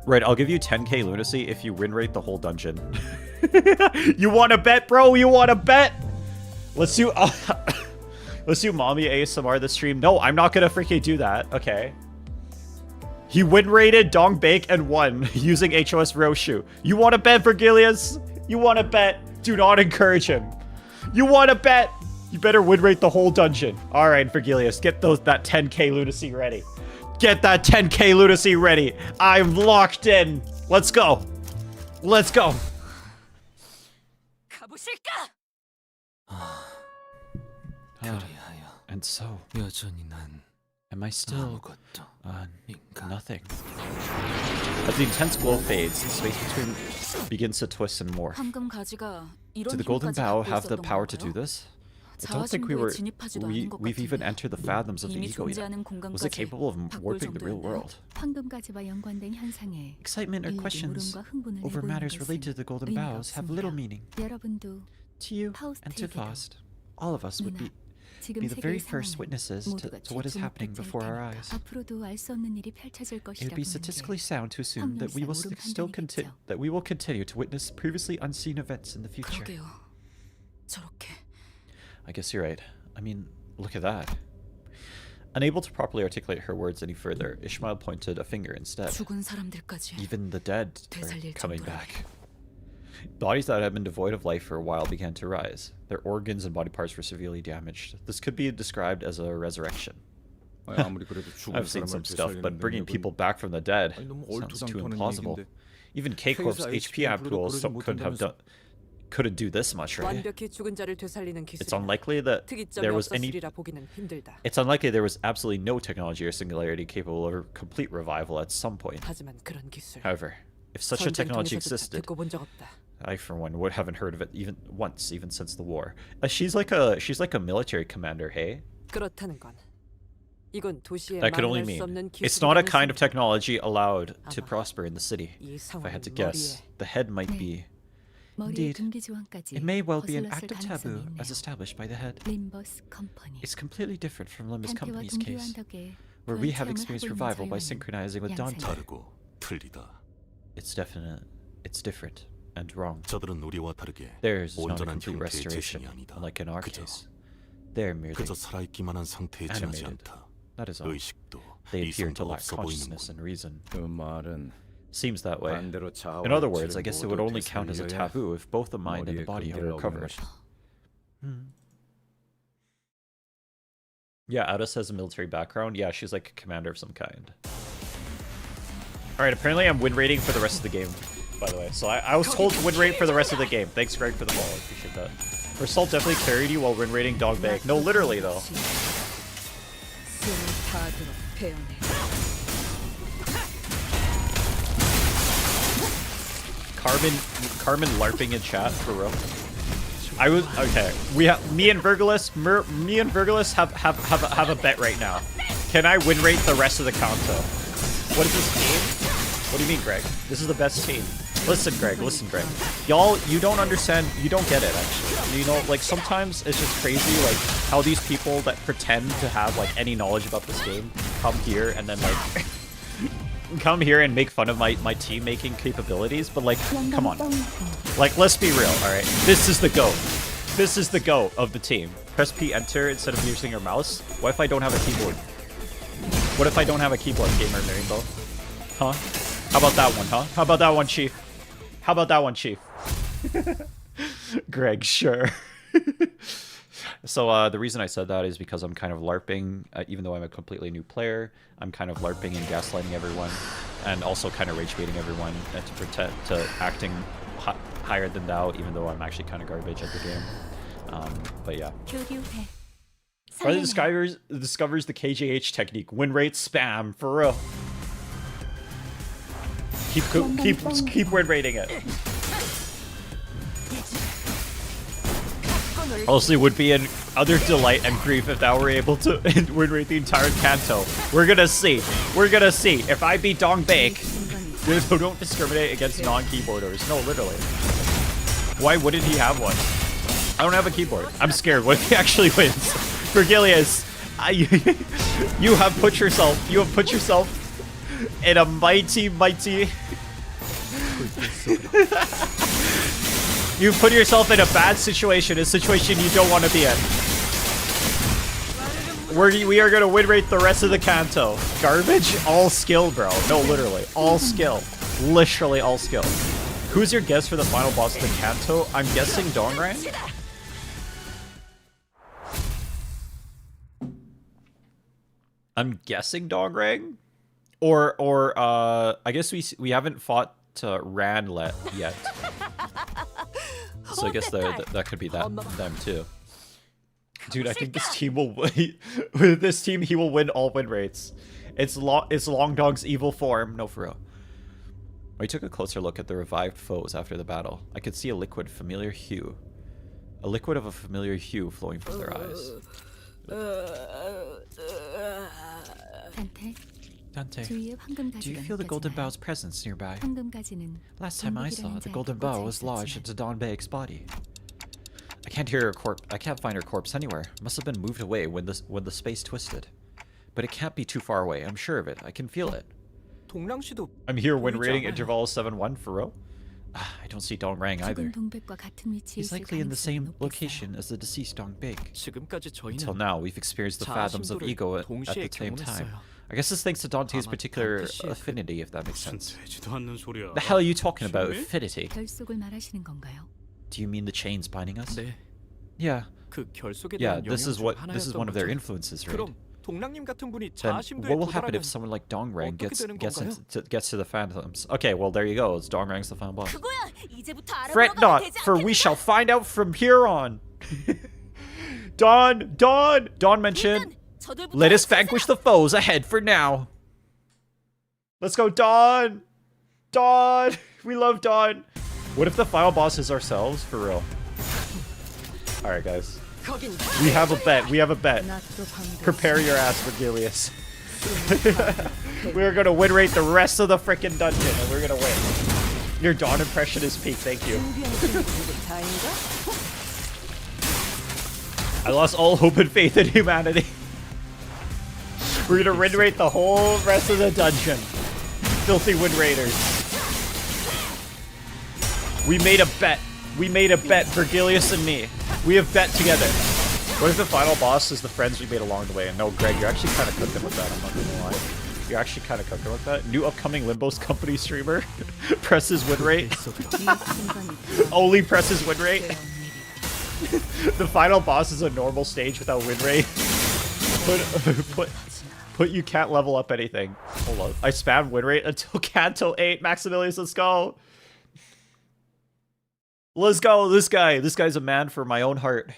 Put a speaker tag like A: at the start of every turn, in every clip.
A: Right, I'll give you 10k lunacy if you win rate the whole dungeon. You want to bet, bro? You want to bet? Let's do let's do mommy ASMR this stream. No, I'm not gonna freaking do that. Okay. He win rated Dong Bake and won using HOS Roshu. You want to bet, Vergilius? You want to bet? Do not encourage him. You want to bet? You better win rate the whole dungeon. All right, Vergilius, get that 10k lunacy ready. Get that 10k lunacy ready. I'm locked in. Let's go. Let's go. And so, am I still nothing? As the intense glow fades, the space between begins to twist and morph. Did the golden bow have the power to do this? I don't think we've even entered the fathoms of the ego yet. Was it capable of warping the real world? Excitement or questions over matters related to the golden bows have little meaning. To you and to Faust, all of us would be the very first witnesses to what is happening before our eyes. It would be statistically sound to assume that we will continue to witness previously unseen events in the future. I guess you're right. I mean, look at that. Unable to properly articulate her words any further, Ishmael pointed a finger instead. Even the dead are coming back. Bodies that had been devoid of life for a while began to rise. Their organs and body parts were severely damaged. This could be described as a resurrection. I've seen some stuff, but bringing people back from the dead sounds too implausible. Even K-Corp's HP amp tools couldn't do this much, right? It's unlikely that there was absolutely no technology or singularity capable of complete revival at some point. However, if such a technology existed, I for one haven't heard of it even once, even since the war. She's like a military commander, hey? That could only mean it's not a kind of technology allowed to prosper in the city. If I had to guess, the head might be. Indeed, it may well be an act of taboo as established by the head. It's completely different from Limbus Company's case, where we have experienced revival by synchronizing with Dante. It's different and wrong. Theirs is not a complete restoration, unlike in our case. They're merely animated. That is all. They appear to lack consciousness and reason. Seems that way. In other words, I guess it would only count as a taboo if both the mind and the body have recovered. Yeah, Ada has a military background. Yeah, she's like a commander of some kind. Alright, apparently I'm win rating for the rest of the game, by the way. So I was told to win rate for the rest of the game. Thanks, Greg, for the follow. I appreciate that. Result definitely carried you while win rating Dog Bag. No, literally, though. Carmen LARPing in chat for real. I was okay. Me and Vergilius have a bet right now. Can I win rate the rest of the Kanto? What is this team? What do you mean, Greg? This is the best team. Listen, Greg. Y'all, you don't understand. You don't get it, actually. You know, like, sometimes it's just crazy, like, how these people that pretend to have, like, any knowledge about this game come here and then, like, come here and make fun of my team-making capabilities. But, like, come on. Like, let's be real, alright? This is the GOAT. This is the GOAT of the team. Press P, enter, instead of using your mouse. What if I don't have a keyboard? What if I don't have a keyboard, Gamer Rainbow? Huh? How about that one, huh? How about that one, Chief? How about that one, Chief? Greg, sure. So the reason I said that is because I'm kind of LARPing, even though I'm a completely new player. I'm kind of LARPing and gaslighting everyone, and also kind of rage baiting everyone to acting higher than thou, even though I'm actually kind of garbage at the game. But yeah. Brother discovers the KJH technique. Win rate spam for real. Keep win rating it. Honestly, would be an utter delight and grief if thou were able to win rate the entire Kanto. We're gonna see. We're gonna see. If I beat Dong Bake, don't discriminate against non-keyboarders. No, literally. Why wouldn't he have one? I don't have a keyboard. I'm scared. What if he actually wins? Vergilius, you have put yourself In a mighty, mighty... You put yourself in a bad situation, a situation you don't want to be in. We are gonna win rate the rest of the Kanto. Garbage? All skill, bro. No, literally. All skill. Literally all skill. Who's your guess for the final boss of the Kanto? I'm guessing Dongrang? I'm guessing Dongrang? Or I guess we haven't fought Ranlet yet. So I guess that could be them too. Dude, I think this team will win. With this team, he will win all win rates. It's Long Dog's evil form. No, for real. We took a closer look at the revived foes after the battle. I could see a liquid familiar hue. A liquid of a familiar hue flowing from their eyes. Dante, do you feel the Golden Bow's presence nearby? Last time I saw, the Golden Bow was lodged into Dawn Baek's body. I can't find her corpse anywhere. Must have been moved away when the space twisted. But it can't be too far away. I'm sure of it. I can feel it. I'm here when rating interval 7-1 for real. I don't see Dongrang either. He's likely in the same location as the deceased Dong Baek. Until now, we've experienced the fathoms of ego at the same time. I guess this thanks to Dante's particular affinity, if that makes sense. The hell are you talking about, affinity? Do you mean the chains binding us? Yeah. Yeah, this is one of their influences, right? Then what will happen if someone like Dongrang gets to the phantoms? Okay, well there you go. It's Dongrang's the final boss. Fret not, for we shall find out from here on. Dawn mentioned. Let us vanquish the foes ahead for now. Let's go, Dawn. We love Dawn. What if the final boss is ourselves? For real. Alright, guys. We have a bet. Prepare your ass, Vergilius. We're gonna win rate the rest of the freaking dungeon, and we're gonna win. Your Dawn impression is peak, thank you. I lost all hope and faith in humanity. We're gonna win rate the whole rest of the dungeon. Filthy win raiders. We made a bet, Vergilius and me. We have bet together. What if the final boss is the friends we made along the way? And no, Greg, you're actually kind of cooking with that, I'm not gonna lie. You're actually kind of cooking with that. New upcoming Limbus company streamer. Presses win rate. Only presses win rate. The final boss is a normal stage without win rate. Put you can't level up anything. Hold on. I spammed win rate until Kanto 8. Maximilius, let's go. Let's go, this guy. This guy's a man for my own heart.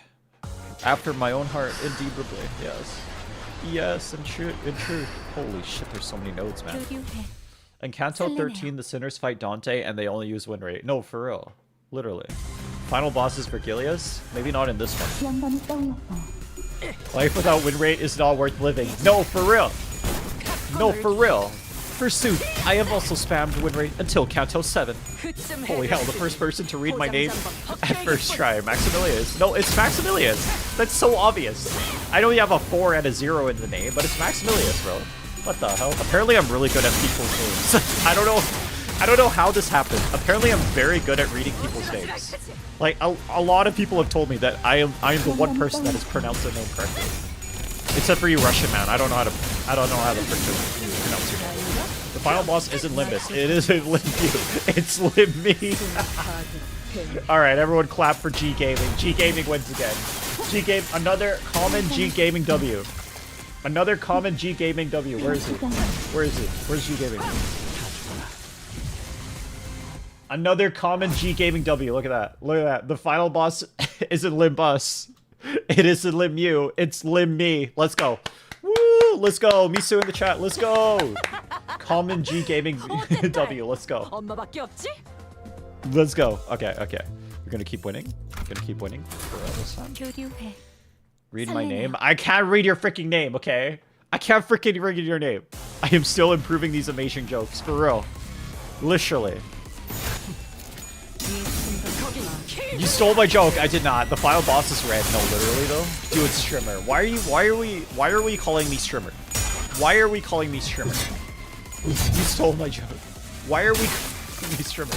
A: After my own heart, indubitably. Yes. Yes, in truth. Holy shit, there's so many nodes, man. In Kanto 13, the sinners fight Dante and they only use win rate. No, for real. Literally. Final boss is Vergilius? Maybe not in this one. Life without win rate is not worth living. No, for real. No, for real. Forsooth, I have also spammed win rate until Kanto 7. Holy hell, the first person to read my name at first try. Maximilius. No, it's Maximilius. That's so obvious. I know you have a 4 and a 0 in the name, but it's Maximilius, bro. What the hell? Apparently I'm really good at people's names. I don't know how this happened. Apparently I'm very good at reading people's names. Like, a lot of people have told me that I am the one person that has pronounced their name correctly. Except for you Russian man. I don't know how to freaking pronounce your name. The final boss isn't Limbus. It isn't Limbu. It's Limme. Alright, everyone clap for G Gaming. G Gaming wins again. G Game, another common G Gaming W. Another common G Gaming W. Where is he? Where is he? Where's G Gaming? Another common G Gaming W. Look at that. Look at that. The final boss isn't Limbus. It isn't Limmu. It's Limme. Let's go. Woo! Let's go. Misu in the chat. Let's go. Common G Gaming W. Let's go. Let's go. Okay, okay. We're gonna keep winning. We're gonna keep winning for this time. Read my name. I can't read your freaking name, okay? I can't freaking read your name. I am still improving these amazing jokes, for real. Literally. You stole my joke. I did not. The final boss is red. No, literally though. Dude, it's Strimmer. Why are we calling me Strimmer? Why are we calling me Strimmer? You stole my joke. Why are we calling me Streamer?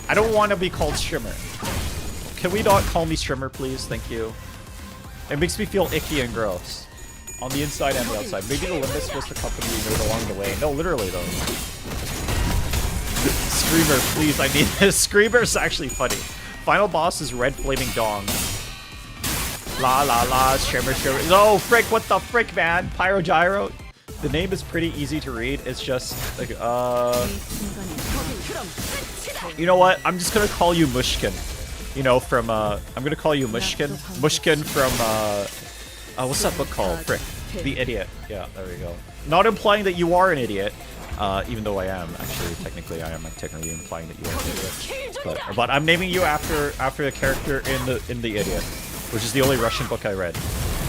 A: I don't want to be called Streamer. Can we not call me Streamer, please? Thank you. It makes me feel icky and gross. On the inside and the outside. Maybe the Limbus was the company we made along the way. No, literally though. Screamer, please, I need this. Screamer's actually funny. Final boss is Red Flaming Dong. La la la, Streamer, Streamer. No, frick, what the frick, man? Pyrogyro. The name is pretty easy to read. It's just like, you know what? I'm just gonna call you Mushkin. You know, from, I'm gonna call you Mushkin. Mushkin from, what's that book called? Frick. The Idiot. Yeah, there we go. Not implying that you are an idiot. Even though I am. Actually, technically, I am technically implying that you are an idiot. But I'm naming you after a character in the Idiot, which is the only Russian book I read.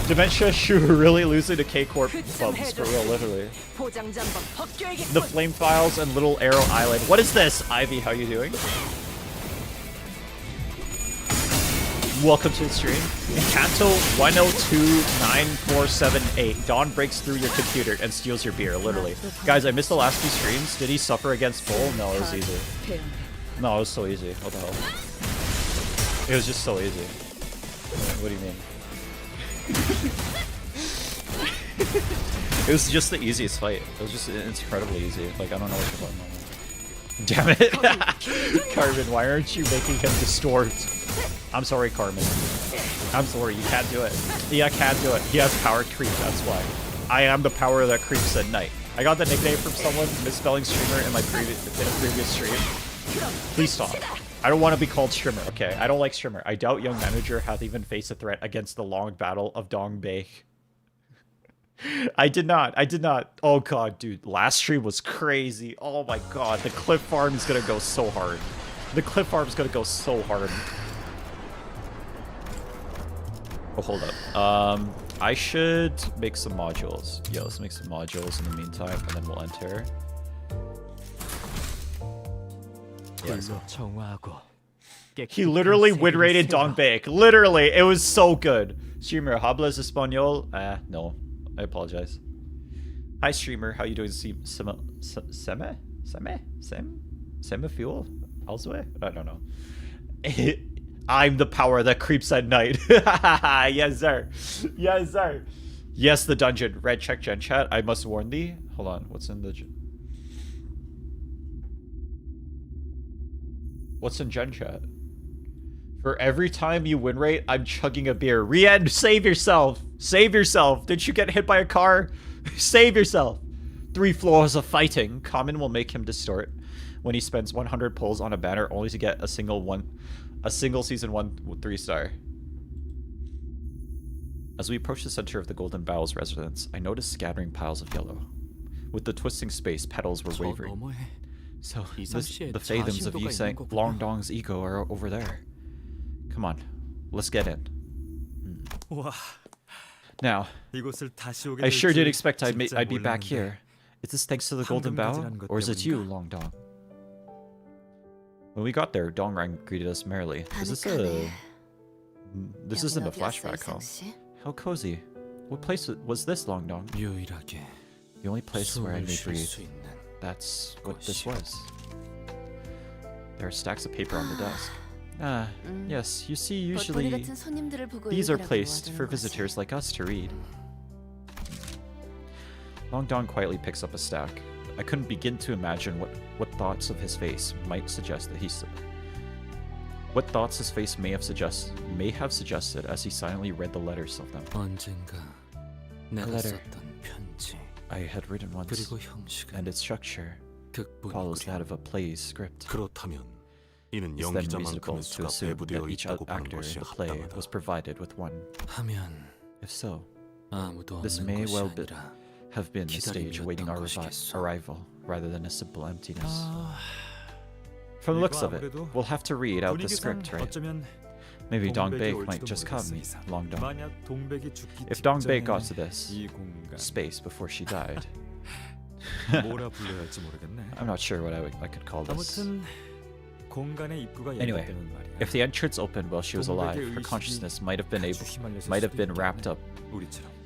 A: Dementia Shu really losing to K-Corp bums, for real, literally. The Flame Files and Little Arrow Island. What is this? Ivy, how you doing? Welcome to the stream. In Kanto 1029478, Dawn breaks through your computer and steals your beer, literally. Guys, I missed the last few streams. Did he suffer against Bull? No, it was easy. No, it was so easy. What the hell? It was just so easy. What do you mean? It was just the easiest fight. It was just incredibly easy. Like, I don't know what you're talking about. Damn it. Carmen, why aren't you making him distort? I'm sorry, Carmen. I'm sorry, you can't do it. Yeah, I can't do it. He has power creep, that's why. I am the power that creeps at night. I got the nickname from someone, misspelling streamer, in a previous stream. Please stop. I don't want to be called Streamer, okay? I don't like Streamer. I doubt young manager hath even faced a threat against the long battle of Dongbei. I did not. Oh god, dude. Last stream was crazy. Oh my god. The clip farm is gonna go so hard. The clip farm is gonna go so hard. Oh, hold up. I should make some modules. Yeah, let's make some modules in the meantime, and then we'll enter. Yes. He literally win-rated Dongbei. Literally, it was so good. Streamer, hablas español? No. I apologize. Hi, streamer. How you doing? Semi-fuel? Elsewhere? I don't know. I'm the power that creeps at night. Yes, sir. Yes, sir. Yes, the dungeon. Red check gen chat. I must warn thee. Hold on. What's in the... What's in gen chat? For every time you win rate, I'm chugging a beer. Rien, save yourself. Save yourself. Did you get hit by a car? Save yourself. 3 floors of fighting. Common will make him distort when he spends 100 pulls on a banner only to get a single season 1 3-star. As we approach the center of the Golden Bowels residence, I noticed scattering piles of yellow. With the twisting space, petals were wavering. So, the fathoms of Yusang Longdong's ego are over there. Come on, let's get in. Now, I sure did expect I'd be back here. Is this thanks to the Golden Bow, or is it you, Longdong? When we got there, Dongrang greeted us merrily. This isn't a flashback, huh? How cozy. What place was this, Longdong? The only place where I may breathe. That's what this was. There are stacks of paper on the desk. Yes, you see, usually these are placed for visitors like us to read. Longdong quietly picks up a stack. I couldn't begin to imagine what thoughts of his face might suggest that what thoughts his face may have suggested as he silently read the letters of them. A letter I had written once, and its structure follows that of a play's script. It's then reasonable to assume that each actor in the play was provided with one. If so, this may well have been the stage awaiting our arrival, rather than a simple emptiness. From the looks of it, we'll have to read out the script, right? Maybe Dongbei might just come, Longdong. If Dongbei got to this space before she died, I'm not sure what I could call this. Anyway, if the entrance opened while she was alive, her consciousness might have been wrapped up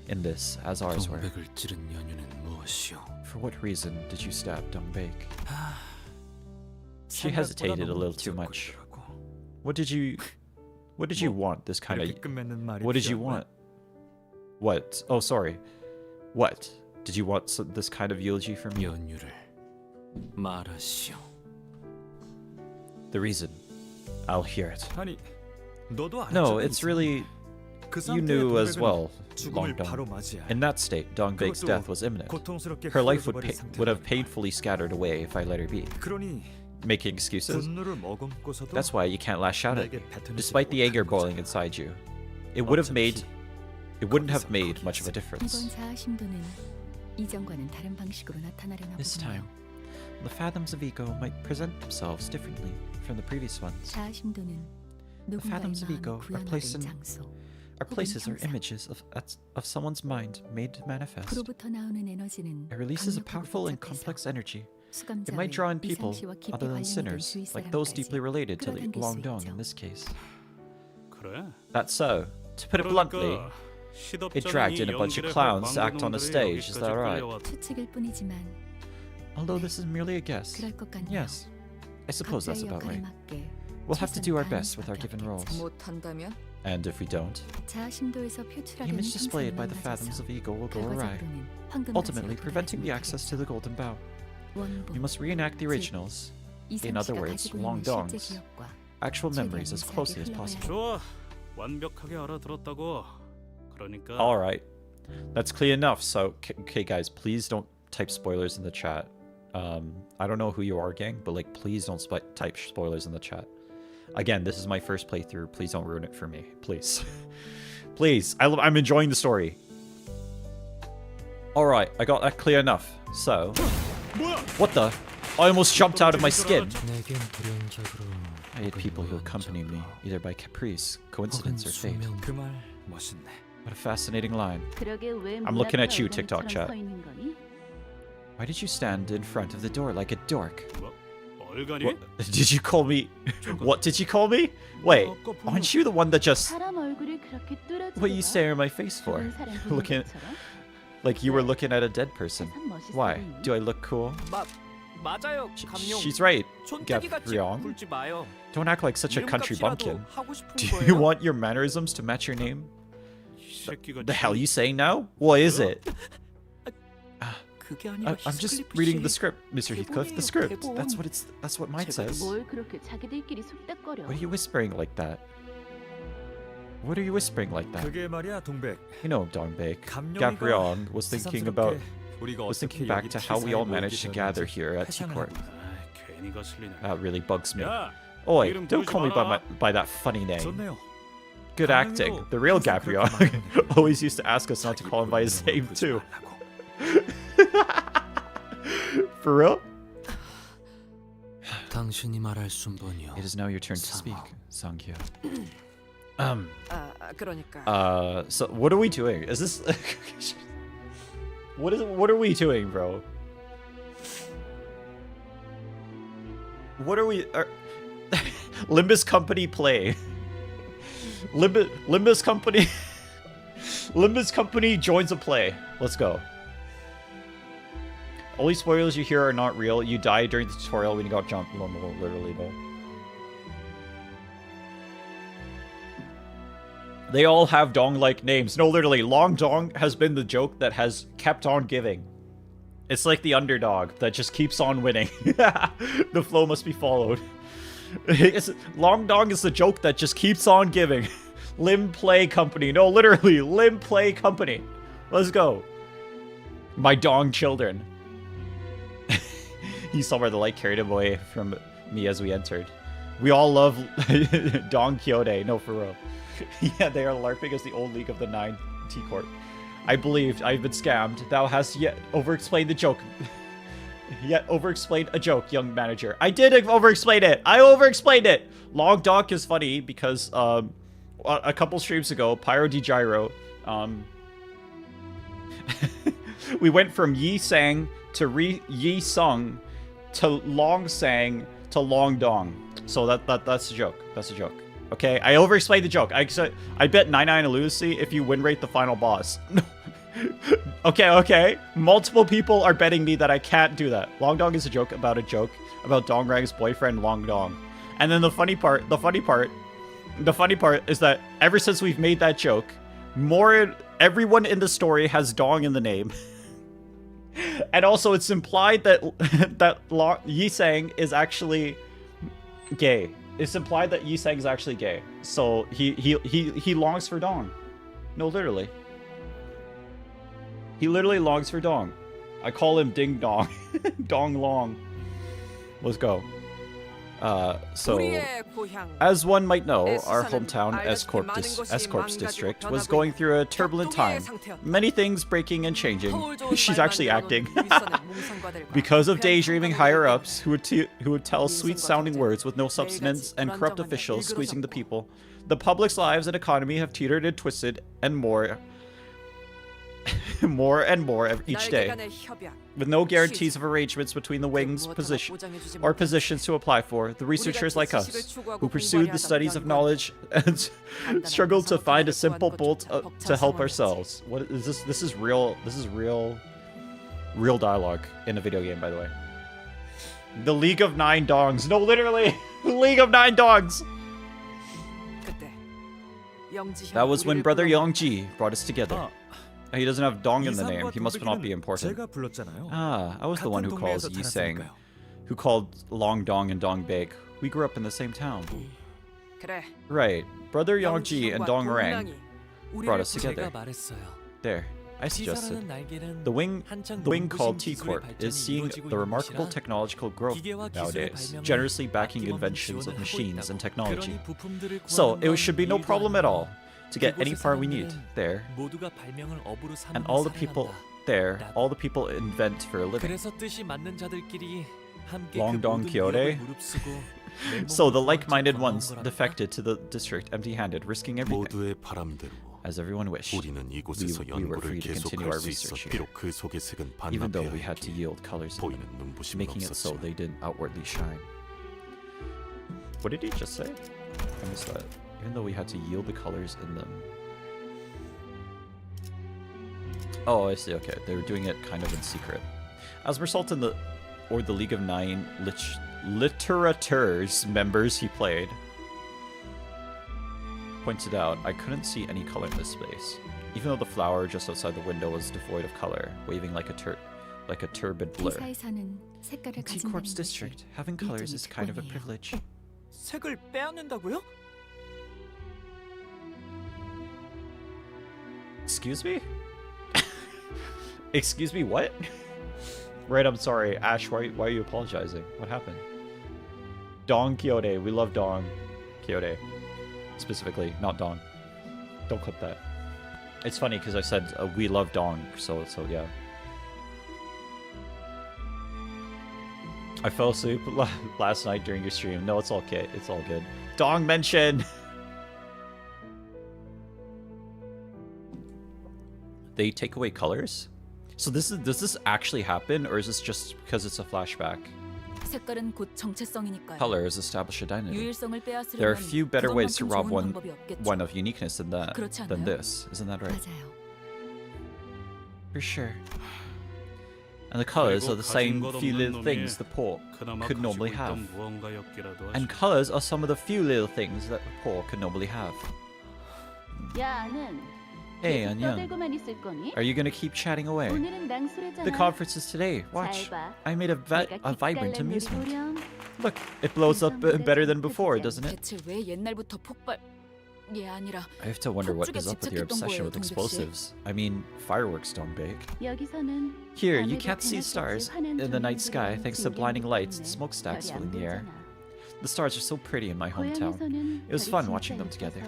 A: in this, as ours were. For what reason did you stab Dongbaek? She hesitated a little too much. What did you want? This kind of... What did you want? What? Oh, sorry. What? Did you want this kind of eulogy from me? The reason. I'll hear it. No, it's really... You knew as well, Long Dong. In that state, Dongbaek's death was imminent. Her life would have painfully scattered away if I let her be. Making excuses? That's why you can't lash out at me, despite the anger boiling inside you. It wouldn't have made much of a difference. This time, the fathoms of ego might present themselves differently from the previous ones. The fathoms of ego are places or images of someone's mind made manifest. It releases a powerful and complex energy. It might draw in people other than sinners, like those deeply related to Long Dong in this case. That's so. To put it bluntly, it dragged in a bunch of clowns to act on the stage, is that right? Although this is merely a guess. Yes, I suppose that's about right. We'll have to do our best with our given roles. And if we don't, the image displayed by the fathoms of ego will go awry, ultimately preventing the access to the Golden Bough. We must reenact the originals, in other words, Long Dong's actual memories as closely as possible. Alright, that's clear enough, so, okay guys, please don't type spoilers in the chat. I don't know who you are, gang, but like, please don't type spoilers in the chat. Again, this is my first playthrough, please don't ruin it for me, please. Please, I'm enjoying the story. Alright, I got that clear enough, so... What the? I almost jumped out of my skin. I hate people who accompany me, either by caprice, coincidence, or fate. What a fascinating line. I'm looking at you, TikTok chat. Why did you stand in front of the door like a dork? What? Did you call me? What did you call me? Wait, aren't you the one that just... What are you staring at my face for? Looking... Like you were looking at a dead person. Why? Do I look cool? She's right, Gabrion. Don't act like such a country bumpkin. Do you want your mannerisms to match your name? The hell are you saying now? What is it? I'm just reading the script, Mr. Heathcliff. The script. That's what mine says. What are you whispering like that? What are you whispering like that? You know, Dongbaek. Gabrion was thinking back to how we all managed to gather here at T-Court. That really bugs me. Oi, don't call me by that funny name. Good acting. The real Gabrion always used to ask us not to call him by his name too. For real? It is now your turn to speak, Sanghya. So what are we doing? Is this what are we doing, bro? What are we Limbus Company play. Limbus Company Limbus Company joins a play. Let's go. Only spoilers you hear are not real. You died during the tutorial when you got jumped. No, literally no. They all have Dong-like names. No, literally, Long Dong has been the joke that has kept on giving. It's like the underdog that just keeps on winning. The flow must be followed. Long Dong is the joke that just keeps on giving. Lim Play Company. No, literally, Lim Play Company. Let's go. My Dong children. He saw where the light carried him away from me as we entered. We all love Dong Quixote. No, for real. Yeah, they are LARPing as the old League of the Nine T-Court. I believed I've been scammed. Thou hast yet over-explained the joke. Yet over-explained a joke, young manager. I did over-explain it! I over-explained it! Long Donk is funny because, a couple streams ago, Pyro D Gyro, we went from Yi Sang to Yi Sung to Long Sang to Long Dong. So that's a joke. That's a joke. Okay, I over-explained the joke. I bet 99 a lunacy if you win rate the final boss. Okay. Multiple people are betting me that I can't do that. Long Dong is a joke about Dong Rang's boyfriend Long Dong. And then the funny part is that ever since we've made that joke, everyone in the story has Dong in the name. And also it's implied that Yi-sang is actually gay. It's implied that Yi-sang is actually gay. So he longs for Dong. No, literally. He literally longs for Dong. I call him Ding Dong. Dong Long. Let's go. So, as one might know, our hometown S-Corp's district was going through a turbulent time. Many things breaking and changing. She's actually acting. Because of daydreaming higher-ups who would tell sweet-sounding words with no substance and corrupt officials squeezing the people, the public's lives and economy have teetered and twisted and more and more each day, with no guarantees of arrangements between the wings positions to apply for. The researchers like us, who pursued the studies of knowledge and struggled to find a simple bolt to help ourselves. What is this? This is real dialogue in a video game, by the way. The League of Nine Dongs. No, literally, League of Nine Dogs. That was when brother Youngji brought us together. He doesn't have Dong in the name. He must not be important. Ah, I was the one who calls Yi-sang, who called Long Dong and Dong Baek. We grew up in the same town. Right. Brother Youngji and Dong Rang brought us together. There, I suggested. The wing called T-Corp is seeing the remarkable technological growth nowadays, generously backing inventions of machines and technology. So, it should be no problem at all to get any part we need there, and all the people invent for a living. Long Dong Kyote. So the like-minded ones defected to the district empty-handed, risking everything. As everyone wished, we were free to continue our research here, even though we had to yield colors in them, making it so they didn't outwardly shine. What did he just say? I missed that. Even though we had to yield the colors in them. Oh, I see. Okay, they were doing it kind of in secret. As a result, the League of Nine Litterateurs members he played pointed out, I couldn't see any color in this space, even though the flower just outside the window was devoid of color, waving like a turbid blur. In T-Corp's district, having colors is kind of a privilege.
B: 색을 빼앗는다고요?
A: Excuse me? Excuse me, what? Right, I'm sorry. Ash, why are you apologizing? What happened? Dong Kyote. We love Dong Kyote. Specifically, not Dong. Don't clip that. It's funny because I said we love Dong, so yeah. I fell asleep last night during your stream. No, it's all okay. It's all good. Dong mention! They take away colors? So does this actually happen, or is this just because it's a flashback? Colors establish identity. There are few better ways to rob one of uniqueness than this. Isn't that right? For sure. And the colors are the same few little things the poor could normally have. And colors are some of the few little things that the poor could normally have. Hey, Anyang. Are you gonna keep chatting away? The conference is today. Watch. I made a vibrant amusement. Look, it blows up better than before, doesn't it? I have to wonder what is up with your obsession with explosives. I mean, fireworks don't bake. Here, you can't see stars in the night sky thanks to blinding lights and smokestacks filling the air. The stars are so pretty in my hometown. It was fun watching them together.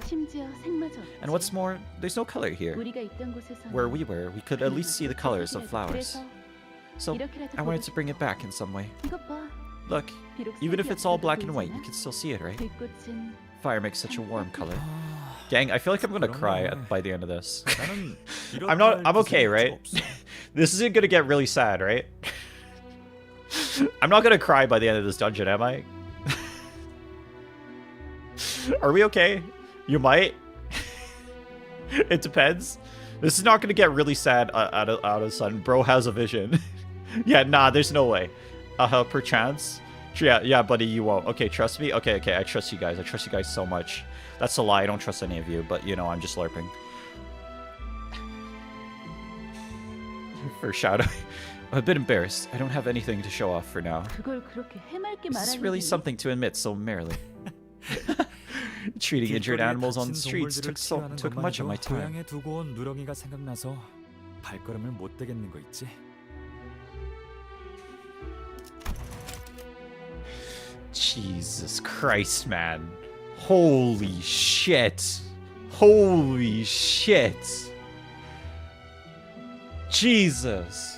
A: And what's more, there's no color here. Where we were, we could at least see the colors of flowers. So, I wanted to bring it back in some way. Look, even if it's all black and white, you can still see it, right? Fire makes such a warm color. Dang, I feel like I'm gonna cry by the end of this. I'm okay, right? This isn't gonna get really sad, right? I'm not gonna cry by the end of this dungeon, am I? Are we okay? You might. It depends. This is not gonna get really sad out of a sudden. Bro has a vision. Yeah, nah, there's no way. Perchance. Yeah, buddy, you won't. Okay, trust me? Okay, I trust you guys. I trust you guys so much. That's a lie. I don't trust any of you, but, you know, I'm just LARPing. Foreshadowing. I'm a bit embarrassed. I don't have anything to show off for now. This is really something to admit so merrily. Treating injured animals on the streets took much of my time. Jesus Christ, man. Holy shit. Holy shit. Jesus.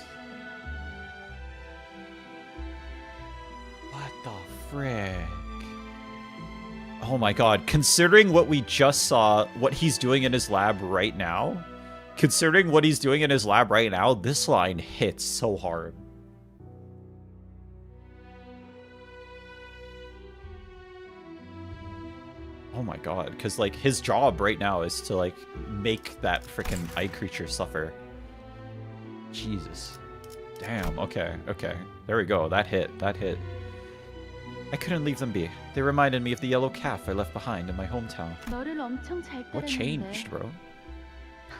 A: What the frick? Oh my god, considering what we just saw, what he's doing in his lab right now, this line hits so hard. Oh my god, because like his job right now is to like make that freaking eye creature suffer. Jesus. Damn, okay. There we go, that hit. I couldn't leave them be. They reminded me of the yellow calf I left behind in my hometown. What changed, bro?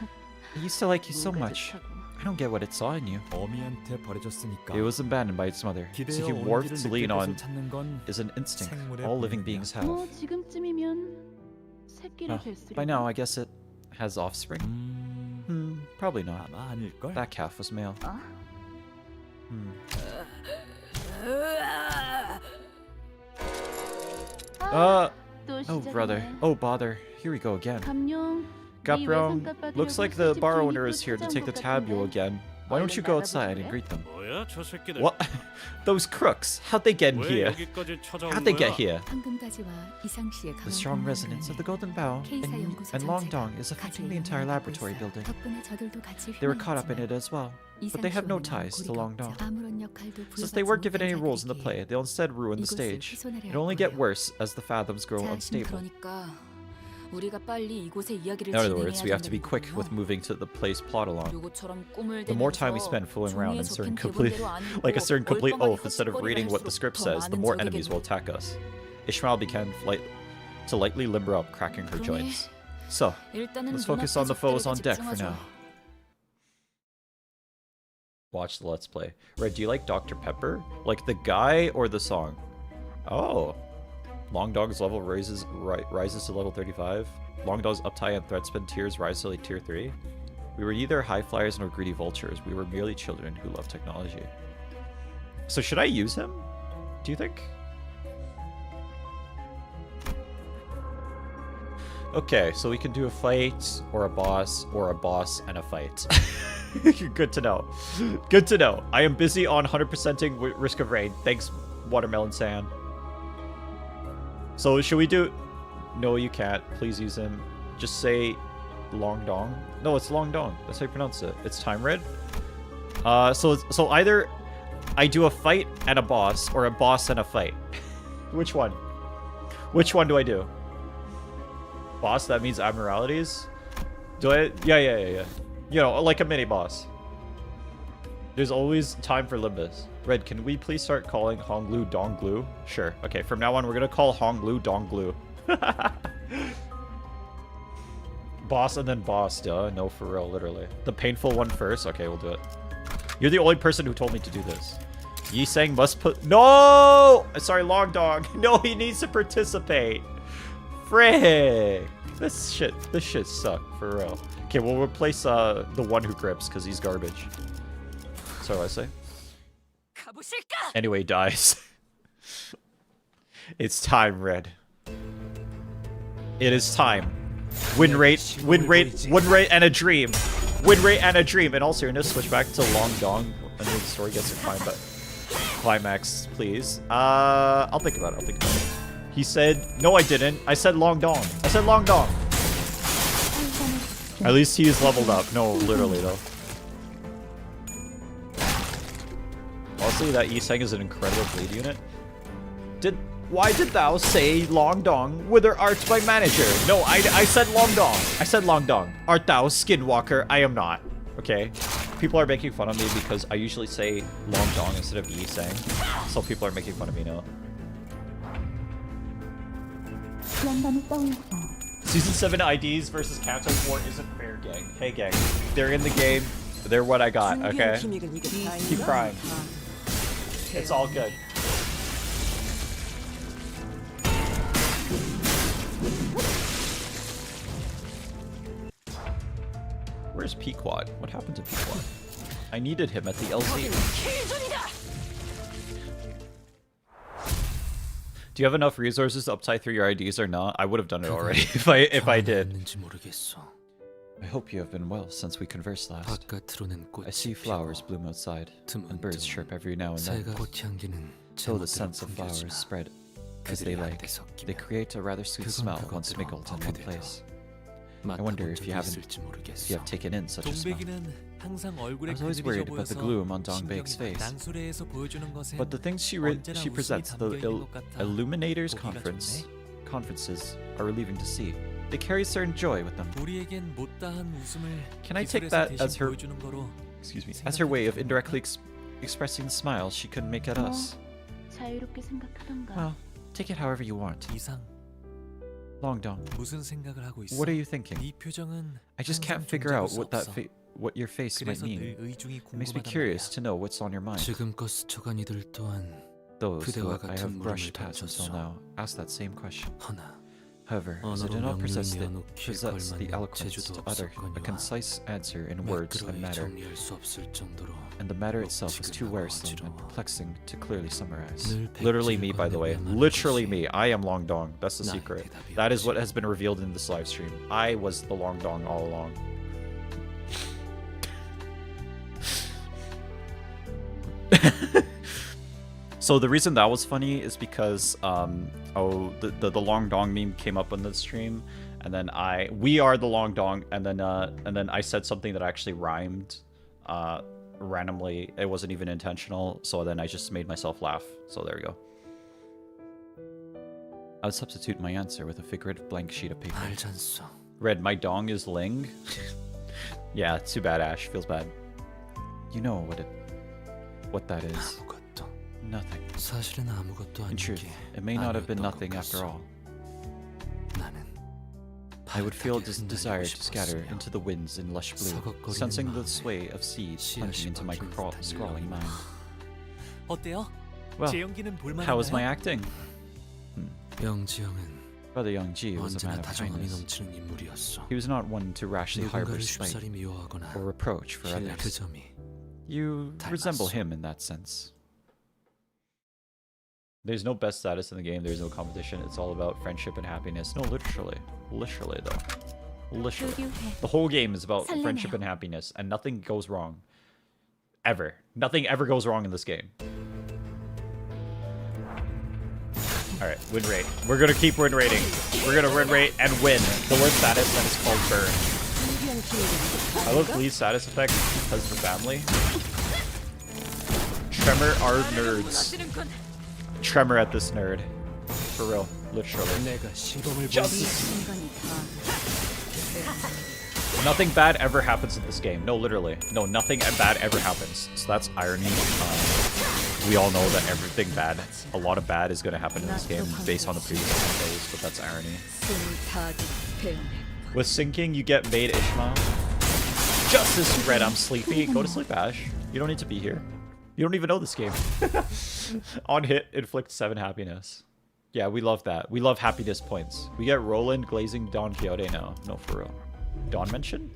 A: I used to like you so much. I don't get what it saw in you. It was abandoned by its mother, so he warped to lean on is an instinct all living beings have. By now, I guess it has offspring? Probably not. That calf was male. Oh brother. Oh bother. Here we go again. Gaprone, looks like the bar owner is here to take the tabule again. Why don't you go outside and greet them? What? Those crooks, how'd they get in here? How'd they get here? The strong resonance of the Golden Bow and Long Dong is affecting the entire laboratory building. They were caught up in it as well, but they have no ties to Long Dong. Since they weren't given any roles in the play, they'll instead ruin the stage. It'll only get worse as the fathoms grow unstable. In other words, we have to be quick with moving to the play's plot along. The more time we spend fooling around in a certain complete oath instead of reading what the script says, the more enemies will attack us. Ishmael began to lightly limber up, cracking her joints. So, let's focus on the foes on deck for now. Watch the Let's Play. Red, do you like Dr. Pepper? Like the guy or the song? Oh. Long Dog's level rises to level 35. Long Dog's uptie and threat spin tiers rise to like tier 3. We were neither high flyers nor greedy vultures. We were merely children who love technology. So should I use him? Do you think? Okay, so we can do a fight or a boss and a fight. Good to know. Good to know. I am busy on 100%ing Risk of Rain. Thanks, Watermelon Sand. So should we do... No, you can't. Please use him. Just say Long Dong. No, it's Long Dong. That's how you pronounce it. It's Time Red. So either I do a fight and a boss, or a boss and a fight. Which one? Which one do I do? Boss, that means abnormalities? Do I... Yeah. You know, like a mini boss. There's always time for Limbus. Red, can we please start calling Honglu Donglu? Sure. Okay, from now on, we're gonna call Honglu Donglu. Boss and then boss, duh. No, for real, literally. The painful one first? Okay, we'll do it. You're the only person who told me to do this. Yi Sang must put... No! Sorry, Long Dong. No, he needs to participate. Frick. This shit sucked, for real. Okay, we'll replace the one who grips, because he's garbage. So what I say? Anyway, dies. It's time, Red. It is time. Win rate and a dream. Win rate and a dream. And also, you're gonna switch back to Long Dong and the story gets a climax, please. I'll think about it. He said, no, I didn't. I said Long Dong. At least he is leveled up. No, literally though. Honestly, that Yi Sang is an incredible bleed unit. Why did thou say long dong? Wither art by manager. No, I said long dong. I said long dong. Art thou skinwalker? I am not. Okay. People are making fun of me because I usually say long dong instead of saying. So people are making fun of me now. Season 7 IDs versus Kanto 4 isn't fair, gang. Hey, gang. They're in the game. They're what I got, okay? Keep crying. It's all good. Where's Pequod? What happened to Pequod? I needed him at the LZ. Do you have enough resources to uptie through your IDs or not? I would have done it already if I did. I hope you have been well since we conversed last. I see flowers bloom outside, and birds chirp every now and then. So the scents of flowers spread as they like. They create a rather sweet smell once mingled in one place. I wonder if you have taken in such a smell. I was always worried about the gloom on Dongbaek's face. But the things she presents, the Illuminators conferences, are relieving to see. They carry a certain joy with them. Can I take that as her, as her way of indirectly expressing the smile she couldn't make at us? Well, take it however you want. Longdong, what are you thinking? I just can't figure out what your face might mean. It makes me curious to know what's on your mind. Those who I have brushed past until now ask that same question. However, as I do not possess the eloquence to utter a concise answer in words that matter, and the matter itself is too wearisome and perplexing to clearly summarize. Literally me, by the way. Literally me. I am Long Dong. That's the secret. That is what has been revealed in this live stream. I was the Long Dong all along. So the reason that was funny is because the Long Dong meme came up on the stream, and then we are the Long Dong, and then I said something that actually rhymed randomly. It wasn't even intentional, so then I just made myself laugh. So there we go. I would substitute my answer with a figurative blank sheet of paper. Red, my dong is Ling. Yeah, too bad, Ash. Feels bad. You know what that is. Nothing. In truth, it may not have been nothing after all. I would feel this desire to scatter into the winds in lush blue, sensing the sway of seeds plunging into my scrawling mind. Well, how was my acting? Brother Youngji was a man of kindness. He was not one to rashly harbor spite or reproach for others. You resemble him in that sense. There's no best status in the game. There's no competition. It's all about friendship and happiness. No, literally. Literally, though. Literally. The whole game is about friendship and happiness, and nothing goes wrong. Ever. Nothing ever goes wrong in this game. Alright, win rate. We're gonna keep win rating. We're gonna win rate and win. The worst status that is called burn. I love Lee's status effect because of the family. Tremor are nerds. Tremor at this nerd. For real. Literally. Justice. Nothing bad ever happens in this game. No, literally. No, nothing bad ever happens. So that's irony. We all know that everything bad, a lot of bad is going to happen in this game based on the previous gameplays, but that's irony. With sinking, you get made Ishmael. Justice, Red, I'm sleepy. Go to sleep, Ash. You don't need to be here. You don't even know this game. On hit, inflict 7 happiness. Yeah, we love that. We love happiness points. We get Roland glazing Don Quixote now. No, for real. Don mention?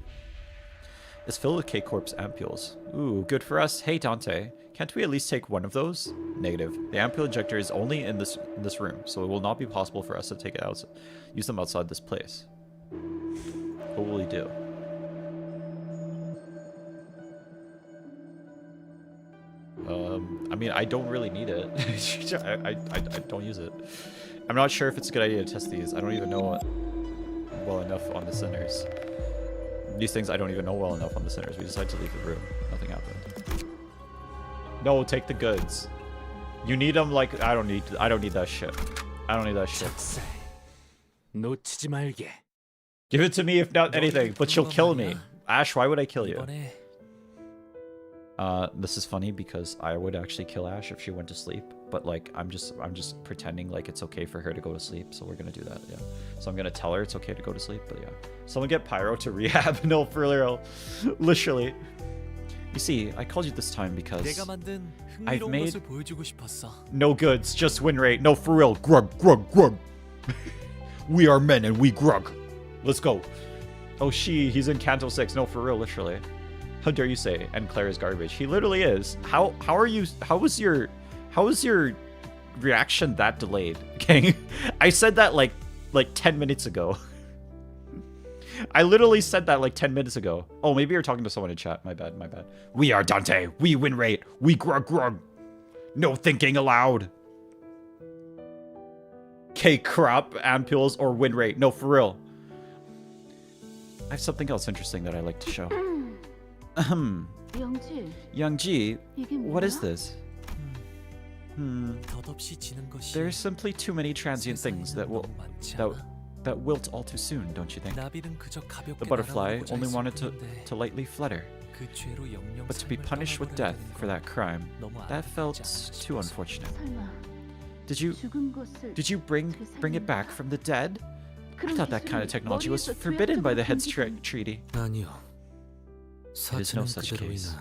A: It's filled with K-Corp's ampules. Ooh, good for us. Hey, Dante. Can't we at least take one of those? Negative. The ampule injector is only in this room, so it will not be possible for us to take it out, use them outside this place. What will we do? I mean, I don't really need it. I don't use it. I'm not sure if it's a good idea to test these. I don't even know well enough on the sinners. These things I don't even know well enough on the sinners. We decided to leave the room. Nothing happened. No, take the goods. You need them like I don't need that shit. I don't need that shit.
B: 작살. 놓치지 말게.
A: Give it to me if not anything, but she'll kill me. Ash, why would I kill you?
B: 이번에
A: This is funny because I would actually kill Ash if she went to sleep, but like I'm just pretending like it's okay for her to go to sleep, so we're gonna do that, yeah. So I'm gonna tell her it's okay to go to sleep, but yeah. Someone get Pyro to rehab. No, for real. Literally. You see, I called you this time because
B: 내가 만든
A: I've
B: 흥미로운
A: made
B: 것을 보여주고 싶었어.
A: no goods, just win rate. No, for real. Grug, grug, grug. We are men and we grug. Let's go. Oh, he's in Canto 6. No, for real, literally. How dare you say? And Claire is garbage. He literally is. How was your reaction that delayed? Okay. I said that like 10 minutes ago. I literally said that like 10 minutes ago. Oh, maybe you're talking to someone in chat. My bad. We are Dante. We win rate. We grug grug. No thinking aloud. K crop, ampules, or win rate. No, for real. I have something else interesting that I like to show. Youngji, what is this?
B: 덧없이 지는 것이
A: There are simply too many transient things that
B: 너무 많지 않아?
A: wilt all too soon, don't you think?
B: 나비는 그저 가볍게
A: The butterfly
B: 날아보고자
A: only
B: 했을
A: wanted
B: 뿐인데
A: to lightly flutter,
B: 그 죄로 영영
A: but to be
B: 삶을
A: punished with
B: 떠나버려야
A: death
B: 되는
A: for
B: 건
A: that crime,
B: 너무
A: that felt
B: 아깝지 않나
A: too
B: 싶어서.
A: unfortunate.
C: 설마
A: Did you bring it back from the dead? I thought that kind of technology was forbidden by the Heads Treaty.
B: 아니요.
A: It is no
B: 사체는
A: such
B: 그대로
A: case.
B: 있나.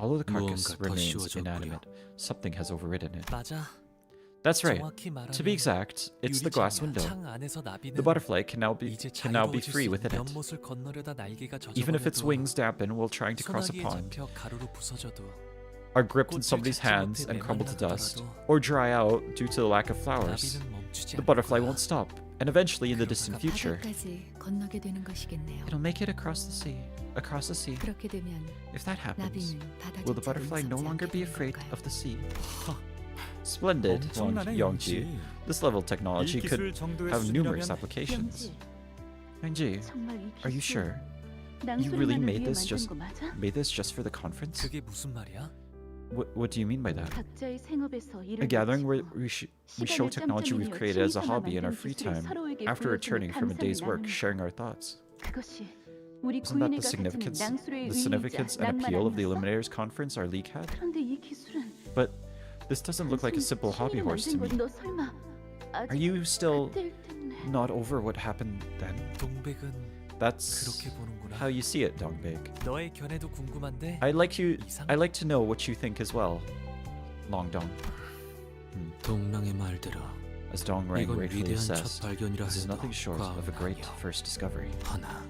A: Although the carcass
B: 무언가 더
A: remains
B: 씌워졌고요.
A: inanimate, something has overridden it.
B: 맞아.
A: That's right.
B: 정확히 말하면
A: To be exact, it's the glass window.
B: 창 안에서 나비는
A: The butterfly can now be
B: 이제
A: free
B: 자유로워질 수
A: within it.
B: 연못을 건너려다 날개가
A: Even if its
B: 젖어버려도
A: wings dampen while trying to cross a
B: 소나기에
A: pond,
B: 잡혀 가루로 부서져도
A: are gripped in
B: 꽃을
A: somebody's
B: 잡지
A: hands
B: 못해
A: and crumble to dust,
B: 메말라
A: or dry out due to the lack of flowers,
B: 나비는 멈추지
A: the
B: 않을
A: butterfly
B: 거야.
A: won't stop. And eventually, in the distant future,
C: 바다까지 건너게 되는 것이겠네요.
A: it'll make it across the sea. Across the sea.
C: 그렇게 되면
A: If that happens,
C: 나비는 바다
A: will the
C: 자체를
A: butterfly no
C: 무섭지
A: longer
C: 않게
A: be
C: 되는
A: afraid
C: 걸까요?
A: of the sea? Splendid,
B: 엄청나네,
A: Yongji.
B: 영지.
A: This level of technology
B: 이
A: could
B: 기술 정도의
A: have numerous
B: 수준이라면
A: applications. Yongji,
C: 정말 이
A: are you
C: 기술
A: sure? You really
C: 낭소리만을
A: made
C: 위해
A: this
C: 만든
A: just
C: 거 맞아?
A: just for the conference?
B: 그게 무슨 말이야?
A: What do you mean by that?
C: 각자의 생업에서 일을
A: A gathering where
C: 마치고
A: we show
C: 시간을
A: technology we've
C: 짬짬이며
A: created as a
C: 취미 삼아
A: hobby in our
C: 만든
A: free
C: 기술을
A: time
C: 서로에게
A: after
C: 보여주며
A: returning from a
C: 감상을
A: day's work,
C: 나누는
A: sharing our thoughts.
C: 그것이 우리
A: Isn't that the
C: 구인회가 가지는
A: significance,
C: 낭수의
A: the
C: 의미이자
A: significance and
C: 낭만
A: appeal of the
C: 아니었어?
A: Eliminators Conference our league had?
C: 그런데 이 기술은
A: But this doesn't look like a simple hobby
C: 취미로
A: horse to
C: 만든
A: me.
C: 건 너 설마
A: Are
C: 아직
A: you still
C: 안 될 텐데.
A: not over what happened then?
B: 동백은
A: That's
B: 그렇게 보는구나.
A: how you see it, Dongbeg.
B: 너의 견해도 궁금한데
A: I'd like to know what you think as well, Longdong.
B: 동랑의 말대로
A: As Dongrang
B: 이건
A: rightfully
B: 위대한
A: says,
B: 첫 발견이라
A: this is
B: 해도
A: nothing short of a great
B: 과언은 아니야.
A: first discovery.
B: 하나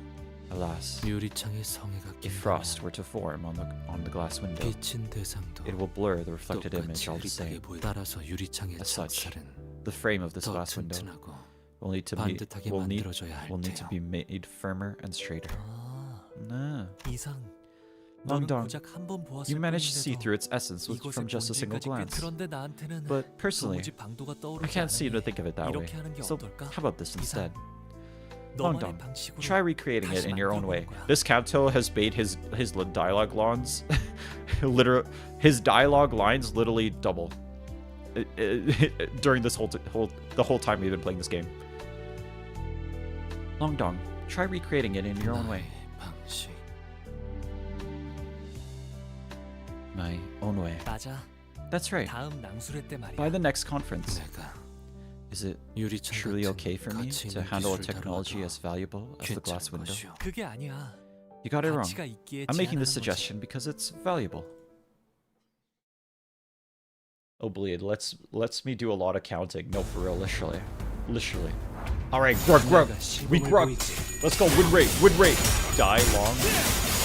A: Alas,
B: 유리창에 성에가
A: if frost were to form on the glass window,
B: 비친 대상도
A: it will blur the reflected image
B: 똑같이
A: all the
B: 흐릿하게
A: same.
B: 보여. 따라서 유리창의
A: As such,
B: 작살은
A: the frame of this
B: 더
A: glass window
B: 튼튼하고
A: will need to
B: 반듯하게 만들어져야 할
A: be
B: 테요.
A: made firmer and straighter.
B: 아,
A: Nah.
B: 이상 너는
A: Longdong,
B: 고작 한 번 보았을
A: you managed to see
B: 뿐인데도
A: through its essence
B: 이것의
A: from just a single
B: 본질까지
A: glance.
B: 꿰뚫었는데 나한테는
A: But personally,
B: 도무지 방도가
A: I
B: 떠오르지
A: can't seem to
B: 않으니
A: think of it that way.
B: 이렇게 하는 게
A: So
B: 어떨까?
A: how about this instead?
B: 너만의
A: Longdong,
B: 방식으로
A: try recreating it
B: 다시
A: in your own way.
B: 만들어보는 거야.
A: This Kanto has made his dialogue lines, his dialogue lines literally double during this the whole time we've been playing this game. Longdong, try recreating it in your own way.
B: 나의 방식.
A: My own way.
B: 맞아.
A: That's right.
B: 다음 낭수회 때 말이야.
A: By the next conference,
B: 내가
A: is it
B: 유리창
A: truly
B: 같은
A: okay for me
B: 가치
A: to
B: 있는
A: handle a
B: 기술을
A: technology
B: 다루어도
A: as valuable as the glass
B: 괜찮을
A: window?
B: 것이오. 그게 아니야.
A: You got it wrong.
B: 가치가 있기에
A: I'm making this
B: 제안하는 거지.
A: suggestion because it's valuable. Oh, bleed. Let's me do a lot of counting. No, for real, literally. All right, grug. We grug. Let's go. Win rate. Die long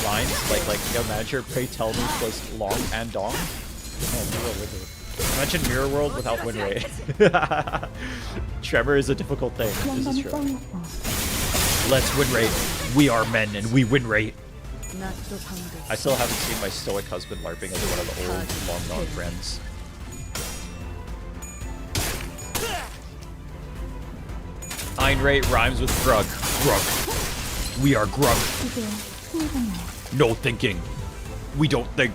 A: lines like yo manager. Pray tell me was long and dong. Oh, mirror world. Imagine mirror world without win rate. Tremor is a difficult thing. This is true. Let's win rate. We are men and we win rate. I still haven't seen my stoic husband LARPing as one of the old long friends. Ein rate rhymes with grug. We are grug. No thinking. We don't think.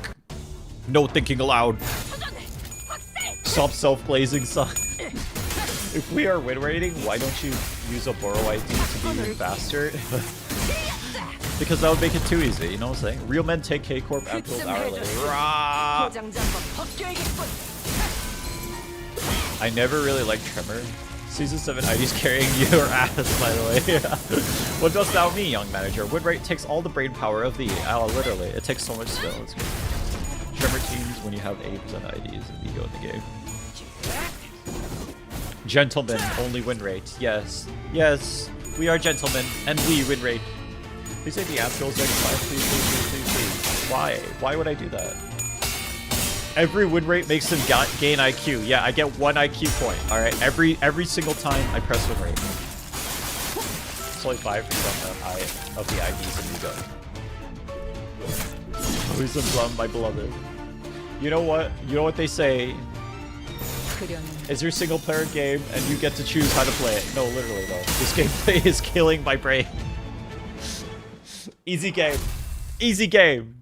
A: No thinking aloud. Stop self-glazing, son. If we are win rating, why don't you use a borrow ID to be even faster? Because that would make it too easy, you know what I'm saying? Real men take K-Corp Ampules hourly. Rah! I never really liked Tremor. Season 7 ID's carrying your ass, by the way. What does thou mean, young manager? Win rate takes all the brain power of the... literally, it takes so much skill. It's good. Tremor teams when you have 8% IDs and ego in the game. Gentlemen, only win rate. Yes. Yes, we are gentlemen, and we win rate. Please say the Ampules next time, please. Why? Why would I do that? Every win rate makes them gain IQ. Yeah, I get 1 IQ point. Alright, every single time I press win rate. It's only 5% of the IDs in ego. Wisdom Plum, my beloved. You know what? You know what they say? It's your single player game and you get to choose how to play it. No, literally though. This gameplay is killing my brain. Easy game. Easy game.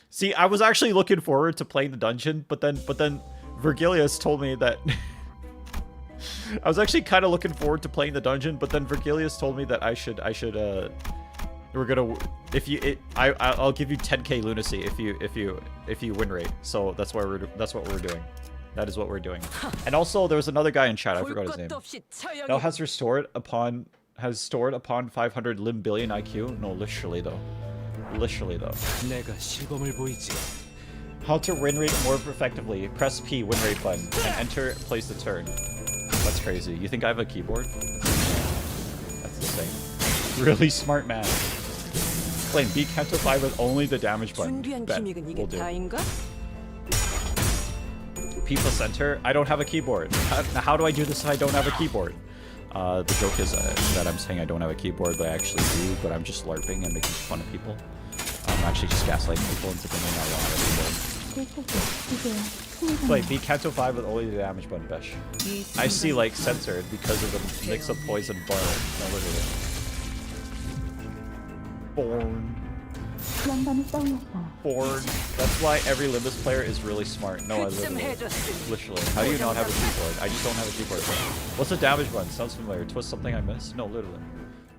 A: See, I was actually looking forward to playing the dungeon, but then Virgilius told me that I was actually kind of looking forward to playing the dungeon, but then Virgilius told me that we're gonna I'll give you 10k lunacy if you win rate. So that's what we're doing. That is what we're doing. And also there was another guy in chat, I forgot his name. Now has stored upon 500 limb billion IQ. No, literally though. Literally though. How to win rate more effectively. Press P win rate button and enter place the turn. That's crazy. You think I have a keyboard? That's insane. Really smart man. Explain B Kanto 5 with only the damage button. Bet. We'll do. P plus enter. I don't have a keyboard. How do I do this if I don't have a keyboard? The joke is that I'm saying I don't have a keyboard, but I actually do, but I'm just LARPing and making fun of people. I'm actually just gaslighting people into thinking I don't have a keyboard. Wait, beat Kanto 5 with only the damage button, Besh. I see, like, censored because of the mix of poison bar. No, literally. Born. That's why every Limbus player is really smart. No, I literally. How do you not have a keyboard? I just don't have a keyboard. What's the damage button? Sounds familiar. Twist something I missed? No, literally.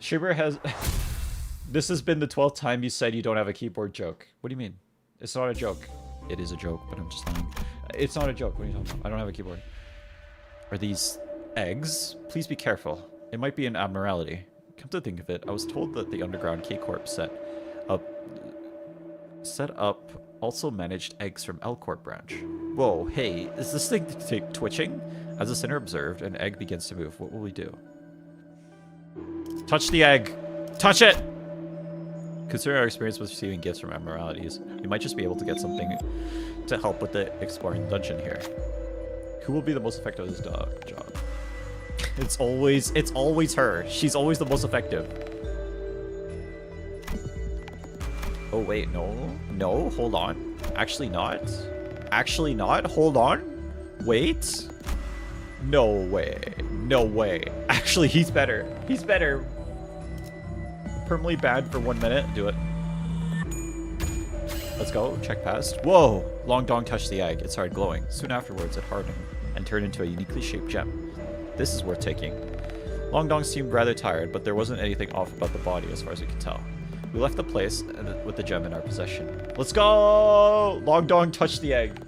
A: Shiver has... This has been the 12th time you said you don't have a keyboard joke. What do you mean? It's not a joke. It is a joke, but I'm just lying. It's not a joke. What are you talking about? I don't have a keyboard. Are these eggs? Please be careful. It might be an abnormality. Come to think of it, I was told that the underground K-Corp set up also managed eggs from L-Corp branch. Whoa, hey, is this thing twitching? As the center observed, an egg begins to move. What will we do? Touch the egg! Touch it! Considering our experience with receiving gifts from abnormalities, we might just be able to get something to help with the exploring dungeon here. Who will be the most effective at this job? It's always her. She's always the most effective. Oh wait, no, hold on. Actually not. Hold on. Wait. No way. Actually, he's better. Permanently banned for 1 minute. Do it. Let's go. Check past. Whoa! Long Dong touched the egg. It started glowing. Soon afterwards, it hardened and turned into a uniquely shaped gem. This is worth taking. Long Dong seemed rather tired, but there wasn't anything off about the body as far as we could tell. We left the place with the gem in our possession. Let's go! Long Dong touched the egg.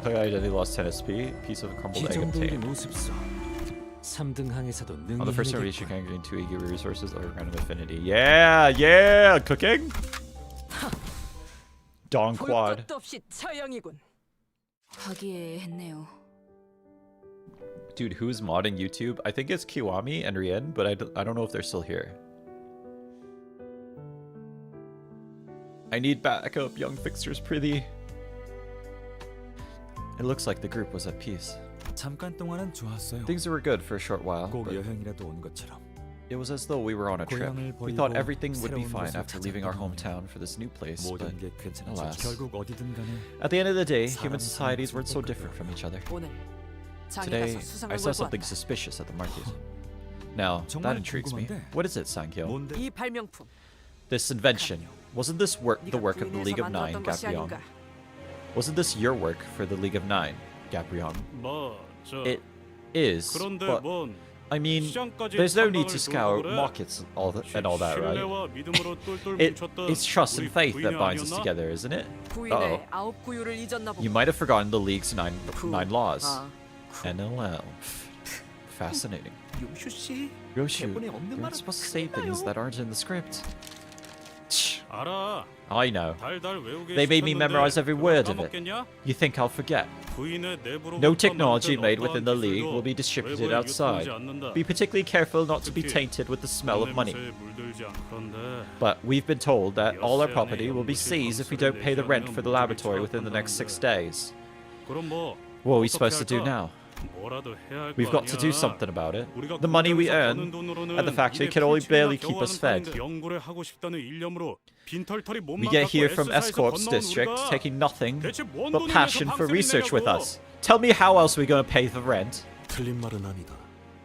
A: Player identity lost 10 SP. Piece of a crumbled egg obtained. On the first service, you can gain 2 EG resources over random affinity. Yeah! Cooking? Dong quad. Dude, who's modding YouTube? I think it's Kiwami and Rien, but I don't know if they're still here. I need backup, young fixers prithee. It looks like the group was at peace. Things were good for a short while, but it was as though we were on a trip. We thought everything would be fine after leaving our hometown for this new place, but alas. At the end of the day, human societies weren't so different from each other. Today, I saw something suspicious at the market. Now, that intrigues me. What is it, Sankyo? This invention. Wasn't this the work of the League of Nine, Gapyeong? Wasn't this your work for the League of Nine? Gabrion.
D: 뭐, 저,
A: It is,
D: 그런데
A: but
D: 뭔
A: I mean,
D: 시장까지
A: there's no need
D: 탐방을
A: to scour
D: 두고 그래?
A: markets and all that, right?
D: 신뢰와 믿음으로 똘똘
A: It,
D: 뭉쳤던
A: it's trust
D: 우리
A: and faith that
D: 부인의
A: binds us
D: 아니었나?
A: together, isn't it?
E: 부인의 9구유를 잊었나 보고.
A: You might have forgotten the League's nine laws.
E: 아,
A: NLL. Fascinating.
B: 요슈 씨,
A: Yoshu,
B: 대본에 없는
A: you're
B: 말은
A: supposed to say things that aren't in the script.
D: 알아.
A: I know.
D: 달달 외우게
A: They made me
D: 시켰는데
A: memorize every
D: 그걸
A: word of it.
D: 까먹겠냐?
A: You think I'll forget?
D: 부인의 내부로부터
A: No technology
D: 만든
A: made within the
D: 어떠한
A: League
D: 기술도
A: will be distributed
D: 외부에
A: outside.
D: 유통하지 않는다.
A: Be particularly careful not to be
D: 특히
A: tainted with the smell of money.
D: 냄새에 물들지 않건데.
A: But we've been told that all our property will be seized if we don't pay the rent for the laboratory within the next 6 days.
D: 그럼 뭐
A: What are we supposed to
D: 어떻게
A: do
D: 할까?
A: now?
D: 뭐라도 해야 할
A: We've
D: 거
A: got to do
D: 아니야.
A: something about it.
D: 우리가
A: The money we
D: 공장에서
A: earn
D: 버는 돈으로는
A: at the factory
D: 이내
A: can only
D: 풀칠이나
A: barely keep us
D: 겨우하는
A: fed.
D: 판인데 연구를 하고 싶다는 일념으로 빈털터리
A: We
D: 몸만
A: get
D: 갖고
A: here from
D: S사에서
A: Escorp's
D: 건너온
A: district,
D: 우리가
A: taking nothing
D: 대체 뭔
A: but
D: 돈을
A: passion
D: 내서
A: for
D: 방세를
A: research with
D: 내냐고.
A: us. Tell me how else we're going to pay the rent?
F: 틀린 말은 아니다.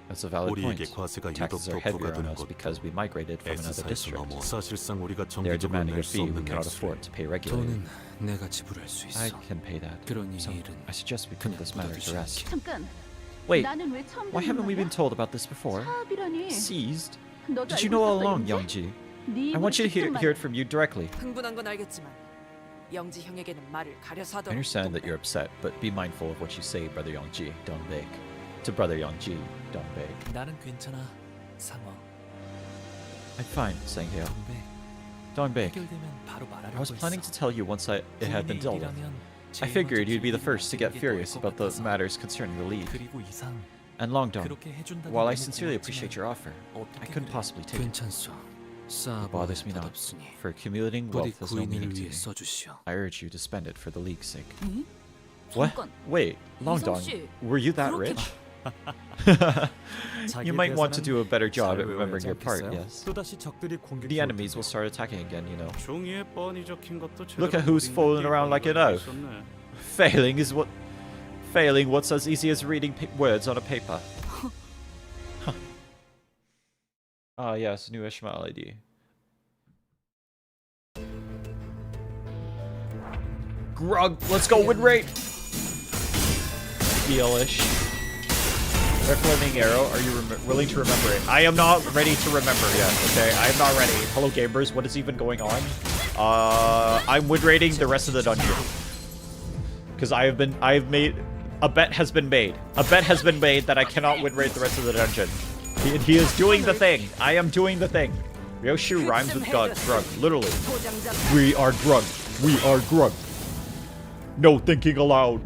A: That's a valid point.
F: 우리에게 과세가 유독
A: Taxes are
F: 더
A: heavier on
F: 부과되는
A: us
F: 것도
A: because we migrated from another
F: S사에서
A: district.
F: 넘어 사실상 우리가
A: They're
F: 정기적으로
A: demanding a
F: 낼 수
A: fee we
F: 없는
A: cannot
F: 액수를
A: afford to pay regularly.
B: 돈은 내가 지불할 수
A: I
B: 있어.
A: can pay that.
B: 그러니
A: So
B: 일은
A: I suggest we put this matter to rest.
C: 잠깐.
A: Wait,
C: 나는 왜 처음
A: why
C: 듣는
A: haven't we
C: 말이야?
A: been told about this before?
C: 사업이라니.
A: Seized?
C: 너도
A: Did you
C: 알고
A: know all
C: 있었어,
A: along,
C: 영지?
A: Youngji?
C: 네
A: I want you to hear
C: 입으로
A: it
C: 직접
A: from you directly.
E: 흥분한 건 알겠지만 영지 형에게는 말을 가려서
A: I
E: 하도록.
A: understand that you're upset, but be mindful of what you say, Brother Youngji. Don't beg. To Brother Youngji, don't beg.
B: 나는 괜찮아, 상어.
A: I'm fine, Sanghyo.
B: 근데
A: Don't beg.
B: 해결되면 바로 말하려고
A: I was planning to tell you once it had been
B: 부인의
A: dealt with.
B: 일이라면
A: I
B: 제일
A: figured
B: 먼저
A: you'd be the
B: 준비를
A: first to get
B: 하는 게
A: furious
B: 좋을 것
A: about the
B: 같아서.
A: matters concerning the League.
B: 그리고 이상
A: And Longdong,
B: 그렇게 해준다는
A: while I
B: 너무
A: sincerely
B: 고맙지만
A: appreciate your offer,
B: 어떻게
A: I couldn't
B: 그래?
A: possibly take it.
B: 괜찮소.
A: It
B: 싸보에
A: bothers me not,
B: 덧없으니
A: for accumulating
B: 부디
A: wealth has no meaning
B: 구인을
A: to
B: 위해
A: me.
B: 써주시오.
A: I urge you to spend it for the League's sake.
C: 응?
A: What?
C: 잠깐.
A: Wait, Longdong,
C: 씨,
A: were you that
C: 그렇게
A: rich? You might want to do a better job at remembering your part, yes.
F: 또다시 적들이 공격해
A: The enemies will start attacking again, you know.
D: 종이에 뻔히 적힌 것도
A: Look at
D: 제대로
A: who's
D: 못
A: fooling
D: 읽는
A: around like an
D: 게
A: oaf.
D: 있었네.
A: Failing what's as easy as reading words on a paper. Huh. Ah yes, new Ishmael ID. Grug, let's go win rate! Heelish. RedFlamingArrow, are you willing to remember it? I am not ready to remember yet, okay? I am not ready. Hello gamers, what is even going on? I'm win rating the rest of the dungeon. Because I've made, a bet has been made. A bet has been made that I cannot win rate the rest of the dungeon. He is doing the thing. I am doing the thing. Ryoshu rhymes with God, drug, literally.
E: 도장장
A: We are drug. We are drug. No thinking aloud.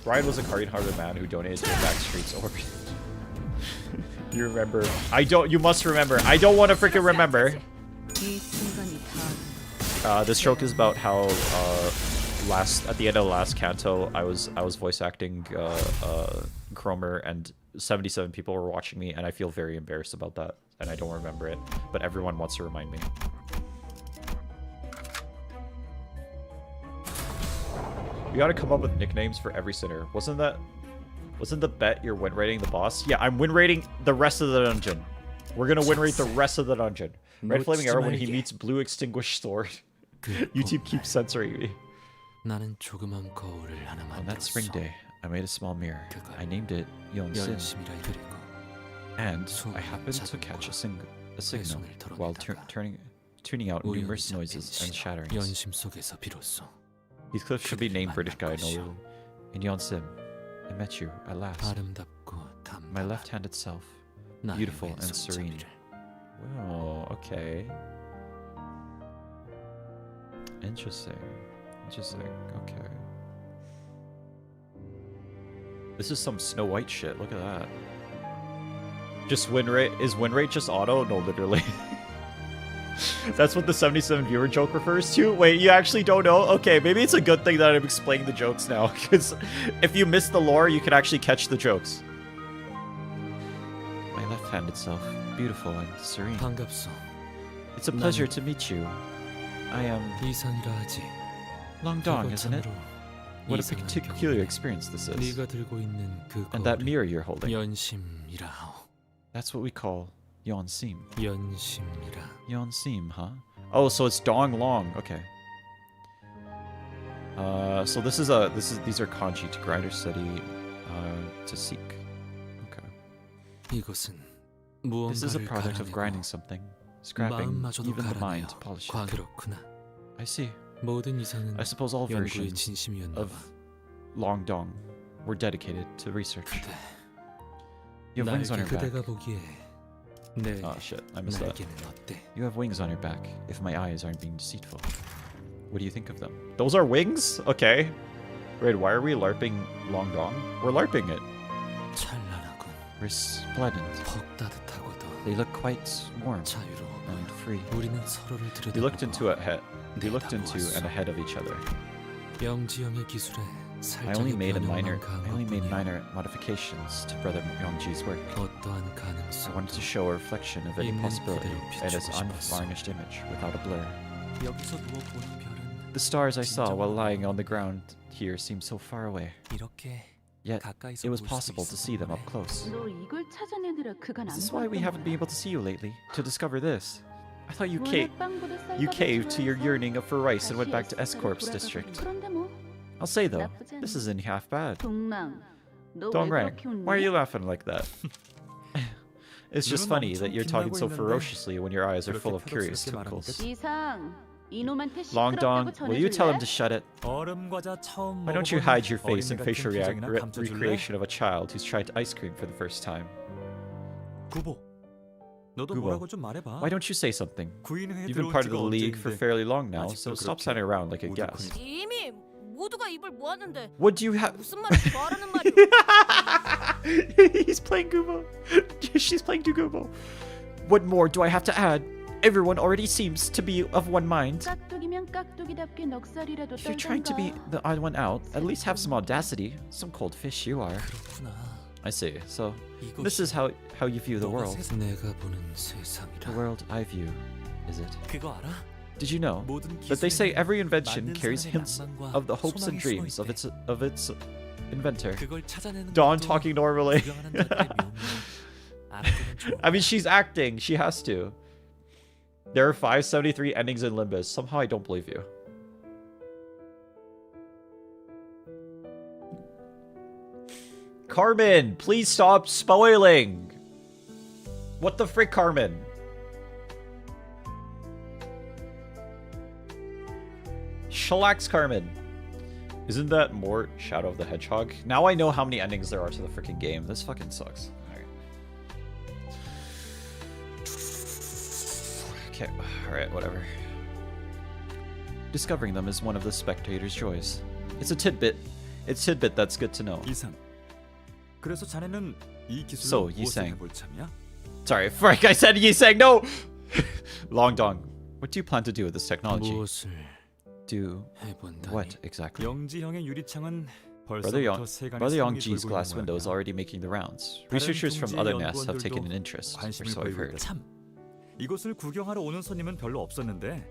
A: Brian was a kind-hearted man who donated to the back streets or you remember. You must remember. I don't want to freaking remember.
C: 이 순간이 다
A: This joke is about how at the end of the last canto I was voice acting Cromer and 77 people were watching me and I feel very embarrassed about that and I don't remember it, but everyone wants to remind me. We gotta come up with nicknames for every sinner. Wasn't the bet you're win rating the boss? Yeah, I'm win rating the rest of the dungeon. We're gonna win rate the rest of the dungeon. RedFlamingArrow when he meets Blue Extinguished Sword. YouTube keeps censoring me.
B: 나는 조그만 거울을 하나
A: On that spring
B: 만들었어.
A: day, I made a small mirror. I named it Yonsin,
B: 열심히라 그리고
A: and I happened to catch a signal while tuning out numerous noises and shatterings.
B: 연심 속에서 비로소
A: Heathcliff should be named British guy no. In Yonsim, I met you at last.
B: 아름답고
A: My
B: 담담한
A: left-handed self,
B: 나의
A: beautiful and
B: 왼손잡이를.
A: serene. Oh, okay. Interesting. Okay. This is some Snow White shit. Look at that. Just win rate. Is win rate just auto? No, literally. That's what the 77 viewer joke refers to? Wait, you actually don't know? Okay, maybe it's a good thing that I'm explaining the jokes now, because if you miss the lore, you can actually catch the jokes. My left-handed self, beautiful and serene.
B: 반갑소.
A: It's a pleasure to meet you. I am
B: 이상이라 하지.
A: Longdong, isn't it?
B: 참으로
A: What a
B: 이상한
A: peculiar
B: 경우네.
A: experience this is.
B: 네가 들고 있는 그
A: And that
B: 거울을
A: mirror you're holding,
B: 연심이라 하오.
A: that's what we call Yonsim.
B: 연심이라.
A: Yonsim, huh? Oh, so it's Dong Long. Okay. So these are kanji to grind or study, to seek. Okay.
B: 이것은
A: This is a
B: 무언가를
A: product of
B: 갈아내고
A: grinding something, scrapping
B: 마음마저도
A: even the mind
B: 갈아내어
A: to polish it.
B: 그렇구나.
A: I see.
B: 모든 이상은
A: I suppose all
B: 연구의
A: versions
B: 진심이었나
A: of
B: 봐.
A: Longdong were dedicated to research.
B: 그대,
A: You have wings on
B: 날개
A: your back.
B: 그대가 보기에 내
A: Oh shit, I missed that.
B: 날개는 어때?
A: You have wings on your back, if my eyes aren't being deceitful. What do you think of them? Those are wings? Okay. Wait, why are we LARPing Longdong? We're LARPing it.
B: 찬란하군.
A: Resplendent.
B: 퍽 따뜻하고도
A: They look quite warm
B: 자유로워.
A: and free.
B: 우리는 서로를
A: We looked into
B: 들여다보고
A: we looked into and ahead of each other.
B: 영지형의 기술에
A: I only
B: 살짝의
A: made
B: 변형만 가한 것뿐이야.
A: minor modifications to Brother Yongji's work.
B: 어떠한
A: I wanted
B: 가능성도
A: to show a reflection of any
B: 있는
A: possibility
B: 그대로
A: and its
B: 비추고 싶었어.
A: unvarnished image without a blur.
B: 여기서 누워 보는 별은
A: The stars I saw while lying on the ground here seemed so far away,
B: 이렇게
A: yet
B: 가까이서
A: it was
B: 볼 수
A: possible to see them up
B: 있었던
A: close.
C: 너 이걸 찾아내느라 그간
A: Is
C: 안
A: this why we
C: 보였던
A: haven't been
C: 거야?
A: able to see you lately? To discover this? I thought you
C: 워낙 빵보다 쌀밥을
A: caved to your
C: 좋아해서
A: yearning for rice and went back to
C: 다시
A: S-Corp's
C: 돌아가고
A: district.
C: 그런데 뭐
A: I'll say though,
C: 나쁘지
A: this
C: 않아.
A: isn't half bad.
C: 동랑 너 왜
A: Dongrang,
C: 그렇게 웃니?
A: why are you laughing like that? It's just
F: 눈은
A: funny
F: 엄청
A: that you're talking so
F: 빛나고 있는데
A: ferociously when your eyes are
F: 그렇게
A: full of curious
F: 표독스럽게
A: twinkles.
C: 이상 이놈한테
A: Longdong,
C: 시끄럽다고
A: will you tell him
C: 전해줄래?
A: to shut it?
F: 얼음 과자 처음
A: Why don't you
F: 먹어보는
A: hide your face
F: 어린애
A: and facial
F: 같은 표정이나 감춰줄래?
A: recreation of a child who's tried ice cream for the first time?
F: 구보, 너도
A: 구보.
F: 뭐라고 좀 말해봐.
A: Why don't you say something?
F: 구인회에
A: You've been
F: 들어온
A: part of the
F: 지가
A: league for
F: 언제인데
A: fairly long now,
F: 아직도
A: so stop
F: 그렇게
A: standing around like a
F: 우두커니-
A: guest.
E: 이미 모두가 입을 모았는데
A: What do you have?
E: 무슨 말을 말하는 말이오?
A: He's playing Gubo. She's playing Gubo. What more do I have to add? Everyone already seems to be of one mind.
C: 깍두기면 깍두기답게 넉살이라도
A: If you're trying to be the odd one out, at least have some audacity. Some cold fish you are.
B: 그렇구나.
A: I see. So this
B: 이것이
A: is how you view the
B: 너가
A: world.
B: 내가 보는 세상이라.
A: The world I view, is it?
B: 그거 알아?
A: Did you know
B: 모든
A: that they say
B: 기술에는
A: every invention
B: 만든
A: carries
B: 사람의
A: hints
B: 낭만과
A: of the hopes and
B: 소망이
A: dreams
B: 숨어
A: of its inventor?
B: 그걸 찾아내는
A: Dawn
B: 것도
A: talking normally.
B: 구경하는 자들의 묘미야. 알아두면 좋을
A: I mean, she's acting. She has to. There are 573 endings in Limbus. Somehow I don't believe you. Carmen, please stop spoiling. What the frick, Carmen? Shellax, Carmen. Isn't that more Shadow of the Hedgehog? Now I know how many endings there are to the freaking game. This fucking sucks. Alright. Okay, alright, whatever. Discovering them is one of the spectator's joys. It's a tidbit. It's tidbit that's good to know.
F: 이상. 그래서 자네는 이
A: So,
F: 기술로 무엇을
A: 이상.
F: 해볼 참이야?
A: Sorry, frick, I said Yisang, no! Longdong, what do you plan to do with this technology?
B: 무엇을
A: Do
B: 해본다니.
A: what exactly?
F: 영지형의 유리창은
A: Brother
F: 벌써부터
A: Brother
F: 세간의
A: Yongji's
F: 세상이
A: glass
F: 돌고
A: window
F: 있는
A: is
F: 모양이야.
A: already making the rounds.
F: 다른
A: Researchers from
F: 둥지의
A: other nests have
F: 연구원들도
A: taken an interest, or
F: 관심을
A: so I've
F: 보이고
A: heard.
F: 있다. 참, 이곳을 구경하러 오는 손님은 별로 없었는데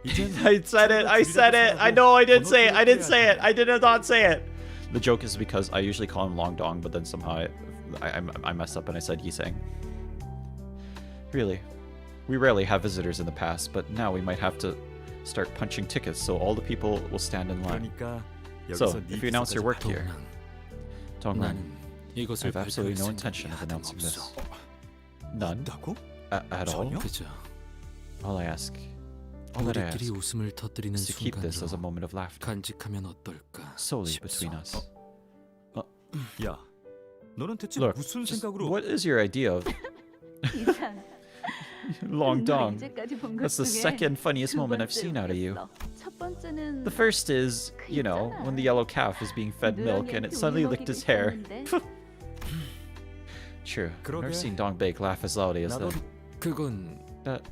F: 이젠
A: I said it, I said it, I know I didn't say it, I didn't say it, I did not say it! The joke is because I usually call him Longdong, but then somehow I messed up and I said Yisang. Really, we rarely have visitors in the past, but now we might have to start punching tickets so all the people will stand in line.
F: 그러니까
A: So,
F: 여기서 네
A: if you announce your
F: 기술까지
A: work here,
B: 동랑.
A: Dongrang,
B: 나는
A: I
B: 이것을
A: have absolutely no
B: 발표할
A: intention of
B: 생각이
A: announcing
B: 하등
A: this.
B: 없어.
A: None?
F: 없다고?
A: At all?
F: 전혀?
B: 그저
A: All I ask, all that I ask,
B: 우리끼리 웃음을 터뜨리는
A: is to keep this as a
B: 순간으로
A: moment of laughter,
B: 간직하면 어떨까
A: solely
B: 싶소.
A: between us.
F: 야, 너는 대체
A: Look,
F: 무슨
A: just
F: 생각으로
A: what is your idea of
C: 이상 너
A: Longdong?
C: 이제까지 본 것
A: That's the
C: 중에
A: second funniest
C: 두
A: moment I've
C: 번째로
A: seen out of you.
C: 웃겼어. 첫 번째는
A: The first is, you know, when the yellow calf is being fed milk and it suddenly licked his hair. True. I've never
F: 그러게.
A: seen Dongbei laugh as loudly as
F: 나도
A: that.
B: 그건
A: That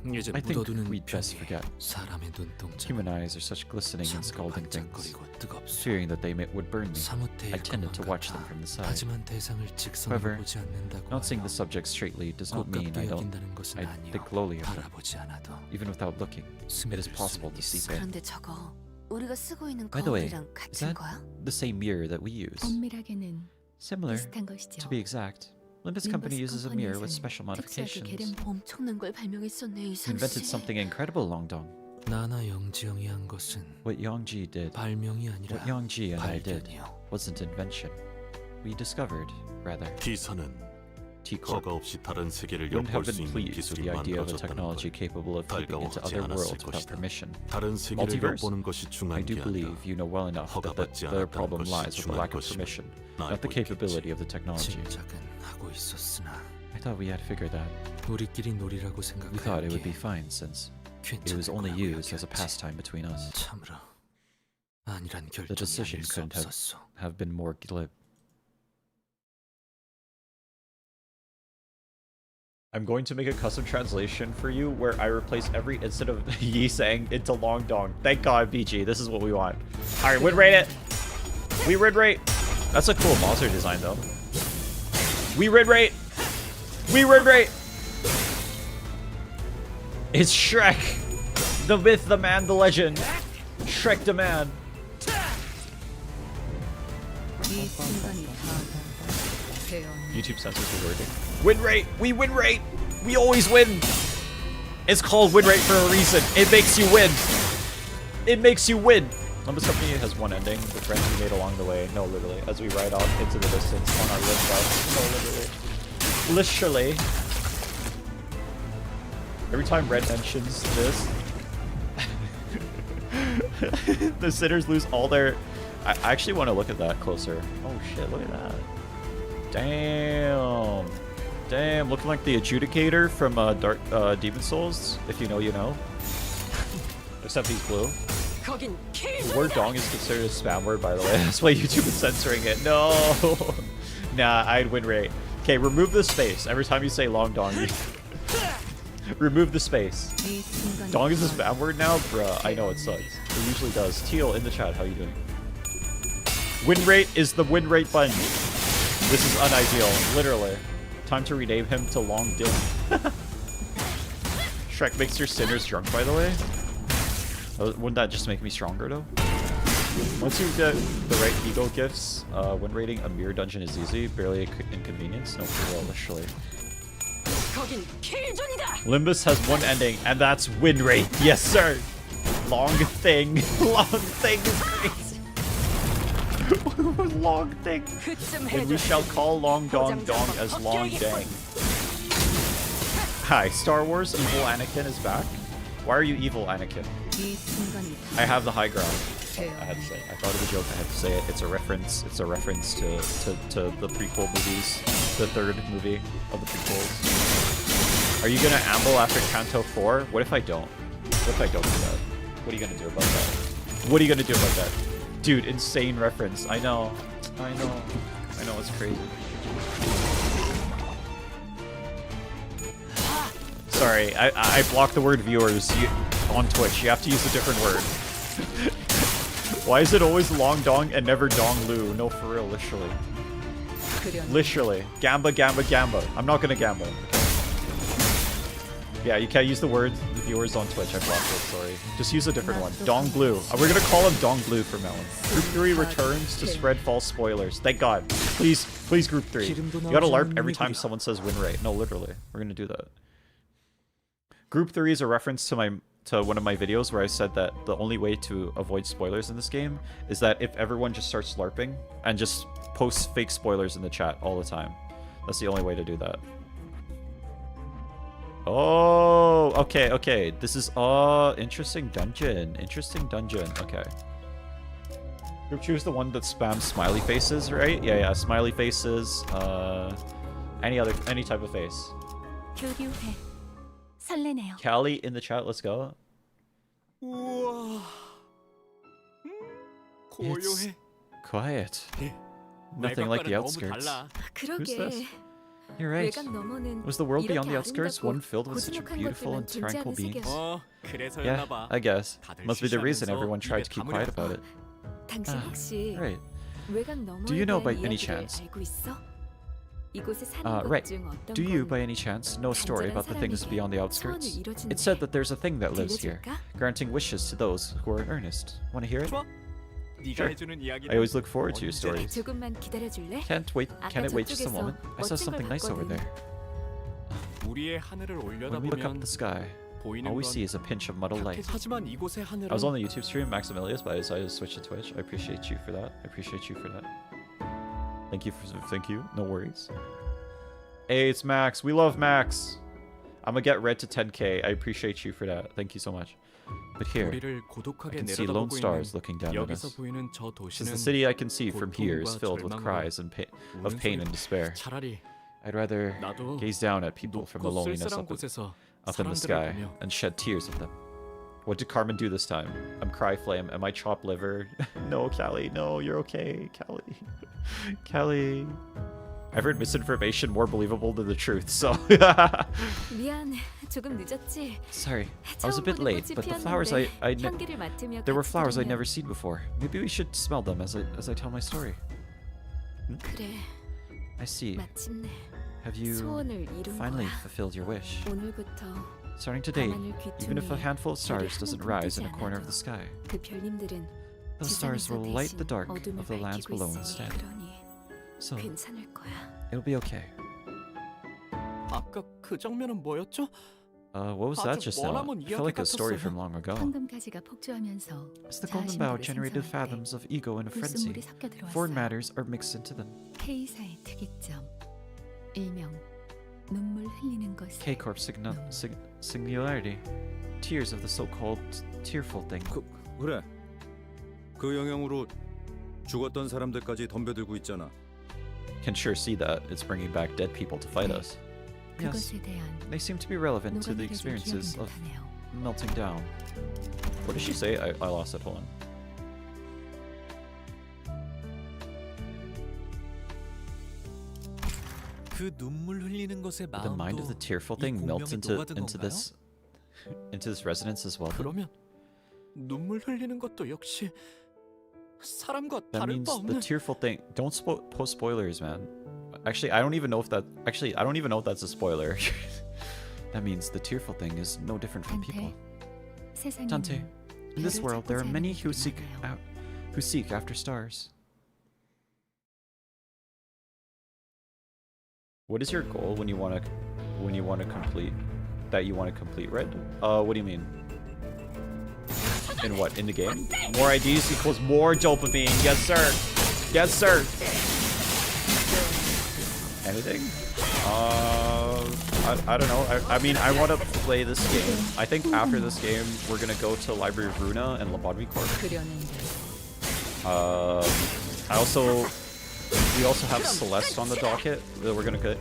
B: 이제
A: I think
B: 묻어두는
A: we'd best
B: 편이
A: forget.
B: 사람의 눈동자
A: Human eyes are such glistening and
B: 참으로
A: scalding things.
B: 반짝거리고 뜨겁소.
A: Fearing that they would burn me,
B: 사뭇해일
A: I tended to
B: 것만
A: watch them
B: 같아.
A: from the side.
B: 하지만 대상을 직선으로
A: However,
B: 보지 않는다고
A: Not seeing
B: 하여
A: the subject straightly does not mean
B: 고깝게
A: I don't.
B: 여긴다는 것은
A: I
B: 아니요.
A: think lowly of them.
B: 바라보지 않아도
A: Even without looking, it is
B: 스며들
A: possible to
B: 수는
A: see
B: 있어.
A: in.
G: 그런데 저거 우리가 쓰고 있는
A: By the way,
G: 거울이랑
A: is
G: 같은
A: that
G: 거야?
A: the same mirror that we use?
C: 엄밀하게는
A: Similar,
C: 비슷한 것이죠.
A: to be exact. Limbus Company uses a mirror with special
C: 특수하게
A: modifications.
C: 개량
G: 엄청난 걸 발명했었네 이
A: You invented
G: 상씨.
A: something incredible, Longdong.
B: 나나 영지영이 한 것은
A: What Yongji did,
B: 발명이 아니라
A: what Yongji and I did,
B: 발견이요.
A: wasn't invention. We discovered, rather.
H: T사는
A: T-Corp
H: 허가 없이 다른 세계를
A: wouldn't have
H: 엿볼 수
A: been
H: 있는
A: pleased with
H: 기술이
A: the idea of a
H: 만들어졌다는
A: technology
H: 걸
A: capable of peeping into
H: 달가워하지
A: other
H: 않았을
A: worlds without
H: 것이다.
A: permission.
H: 다른 세계를
A: Multiverse?
H: 엿보는 것이
A: I
H: 중요한
A: do
H: 게
A: believe
H: 아니라
A: you know well enough that
H: 허가받지
A: their
H: 않았다는
A: problem
H: 것이
A: lies with the
H: 중요한
A: lack of
H: 것임을
A: permission,
H: 나
A: not the
H: 알고 있겠지.
A: capability of the technology.
B: 짐작은 하고 있었으나
A: I thought we had figured that.
B: 우리끼리 놀이라고
A: We thought it would be
B: 생각하기에
A: fine since it was
B: 괜찮을
A: only
B: 거라고
A: used as a
B: 여겼지.
A: pastime between us.
B: 참으로 아니란
A: The
B: 결정이
A: decision
B: 아닐 수
A: couldn't
B: 없었어.
A: have been more glib. I'm going to make a custom translation for you where I replace every instead of Yi saying into long dong. Thank God, BG. This is what we want. All right, win rate it. We win rate. That's a cool monster design, though. We win rate. We win rate. It's Shrek, the myth, the man, the legend. Shrek the man. YouTube censors the wording. Win rate! We win rate! We always win! It's called win rate for a reason. It makes you win! It makes you win! Limbus Company has one ending, the friends we made along the way. No, literally. As we ride off into the distance on our Limbus. No, literally. Literally. Every time Red mentions this, the sinners lose all their... I actually want to look at that closer. Oh shit, look at that. Damn. Damn, looking like the adjudicator from Demon Souls. If you know, you know. Except he's blue. The word dong is considered a spam word, by the way. That's why YouTube is censoring it. No. Nah, I'd win rate. Okay, remove the space. Every time you say long dong, remove the space. Dong is a spam word now? Bruh, I know it sucks. It usually does. Teal in the chat, how you doing? Win rate is the win rate button. This is unideal, literally. Time to rename him to Long Dim. Shrek makes your sinners drunk, by the way. Wouldn't that just make me stronger, though? Once you get the right ego gifts, when raiding a mirror dungeon is easy, barely an inconvenience. No, for real, literally. Limbus has one ending, and that's win rate. Yes, sir. Long thing. Long thing is crazy. Long thing. And we shall call Long Dong Dong as Long Dang. Hi, Star Wars Evil Anakin is back. Why are you evil, Anakin? I have the high ground. I had to say it. I thought of a joke. I had to say it. It's a reference. It's a reference to the prequel movies, the third movie of the prequels. Are you gonna amble after Kanto 4? What if I don't? What if I don't do that? What are you gonna do about that? What are you gonna do about that? Dude, insane reference. I know. I know. I know, it's crazy. Sorry, I blocked the word viewers on Twitch. You have to use a different word. Why is it always long dong and never dong lu? No, for real, literally. Literally. Gamba, gamba, gamba. I'm not gonna gamba. Yeah, you can't use the word the viewers on Twitch. I blocked it, sorry. Just use a different one. Dong Blue. We're gonna call him Dong Blue from now on. Group 3 returns to spread false spoilers. Thank God. Please, please, Group 3. You gotta LARP every time someone says win rate. No, literally. We're gonna do that. Group 3 is a reference to one of my videos where I said that the only way to avoid spoilers in this game is that if everyone just starts LARPing and just posts fake spoilers in the chat all the time. That's the only way to do that. Oh, okay, okay. This is interesting dungeon. Interesting dungeon. Okay. Group 2 is the one that spams smiley faces, right? Yeah, yeah, smiley faces. Any type of face. Callie in the chat, let's go. It's quiet. Nothing like the outskirts. Who's this? You're right. Was the world beyond the outskirts one filled with such beautiful and tranquil beings? Yeah, I guess. Must be the reason everyone tried to keep quiet about it. Right. Do you know by any chance? Right. Do you by any chance know a story about the things beyond the outskirts? It's said that there's a thing that lives here, granting wishes to those who are in earnest. Want to hear it? Sure. I always look forward to your stories. Can't wait. Can it wait just a moment? I saw something nice over there. When we look up at the sky,
B: 보이는
A: All we
B: 건
A: see is a pinch of muddled light.
B: 하지만 이곳의 하늘은
A: I was on the YouTube stream, Maximilius, but I decided to switch to Twitch. I appreciate you for that. Thank you. No worries. Hey, it's Max. We love Max. I'm gonna get Red to 10k. I appreciate you for that. Thank you so much. But here,
B: 우리를
A: I
B: 고독하게
A: can see lone
B: 내려다보고
A: stars
B: 있는
A: looking down at
B: 여기서
A: us.
B: 보이는 저
A: Since
B: 도시는
A: the city I can see from here is
B: 고통과
A: filled with
B: 절망으로
A: cries and of pain and despair.
B: 차라리
A: I'd rather
B: 나도
A: gaze down at people from the
B: 높고
A: loneliness
B: 쓸쓸한
A: up
B: 곳에서
A: in the
B: 사람들을
A: sky
B: 보며
A: and shed tears of them. What did Carmen do this time? I'm Cry Flame. Am I chopped liver? No, Callie. No, you're okay, Callie. Callie. I've heard misinformation more believable than the truth, so...
G: 미안, 조금 늦었지.
A: Sorry, I was a bit late, but the flowers there were flowers I'd never seen before. Maybe we should smell them as I tell my story.
G: 그래,
A: I see.
G: 마침내
A: Have you
G: 소원을 이룬
A: finally
G: 거야.
A: fulfilled your wish?
G: 오늘부터
A: Starting today,
G: 밤하늘
A: even if a
G: 귀퉁이에
A: handful of stars
G: 별이
A: doesn't
G: 한
A: rise in a
G: 푼
A: corner of
G: 뜨지
A: the sky,
G: 그 별님들은
A: those stars will
G: 지상에서
A: light the
G: 대신
A: dark
G: 어둠을
A: of the lands
G: 밝히고
A: below
G: 있으니
A: instead.
G: 그러니
A: So,
G: 괜찮을 거야.
A: it'll be okay.
B: 아까 그 장면은 뭐였죠?
A: What was that just now? I felt like a story from long ago.
C: 황금가지가 폭주하면서
A: As the golden bough
C: 자아심들을
A: generated
C: 생성할 때
A: fathoms of ego in a frenzy,
C: 불순물이 섞여
A: foreign
C: 들어왔어요.
A: matters are mixed into them.
C: K사의 특이점, 일명 눈물 흘리는 것.
A: K-Corp singularity. Tears of the so-called tearful thing.
H: 그래. 그 영향으로 죽었던 사람들까지 덤벼들고 있잖아.
A: Can sure see that it's bringing back dead people to fight us. Yes,
C: 그것에 대한
A: they seem to be relevant to the
C: 녹아내려진
A: experiences
C: 기억인
A: of
C: 듯하네요.
A: melting down. What did she say? I lost it. Hold on.
B: 그 눈물 흘리는 것의
A: Did the mind of the
B: 마음도
A: tearful
B: 이
A: thing melt
B: 공명에
A: into
B: 녹아든 건가요?
A: this resonance as well?
B: 그러면 눈물 흘리는 것도 역시 사람과
A: That
B: 다를
A: means
B: 바
A: the
B: 없는
A: tearful thing. Don't post spoilers, man. Actually, I don't even know if that's a spoiler. That means the tearful thing is no different from people. Dante, in this world, there are many who seek after stars. What is your goal when you want to complete Red? What do you mean? In what? In the game? More IDs equals more dopamine. Yes, sir. Yes, sir. Anything? I don't know. I mean, I want to play this game. I think after this game, we're gonna go to Library of Runa and Lobotomy Corp. We also have Celeste on the docket that we're gonna get.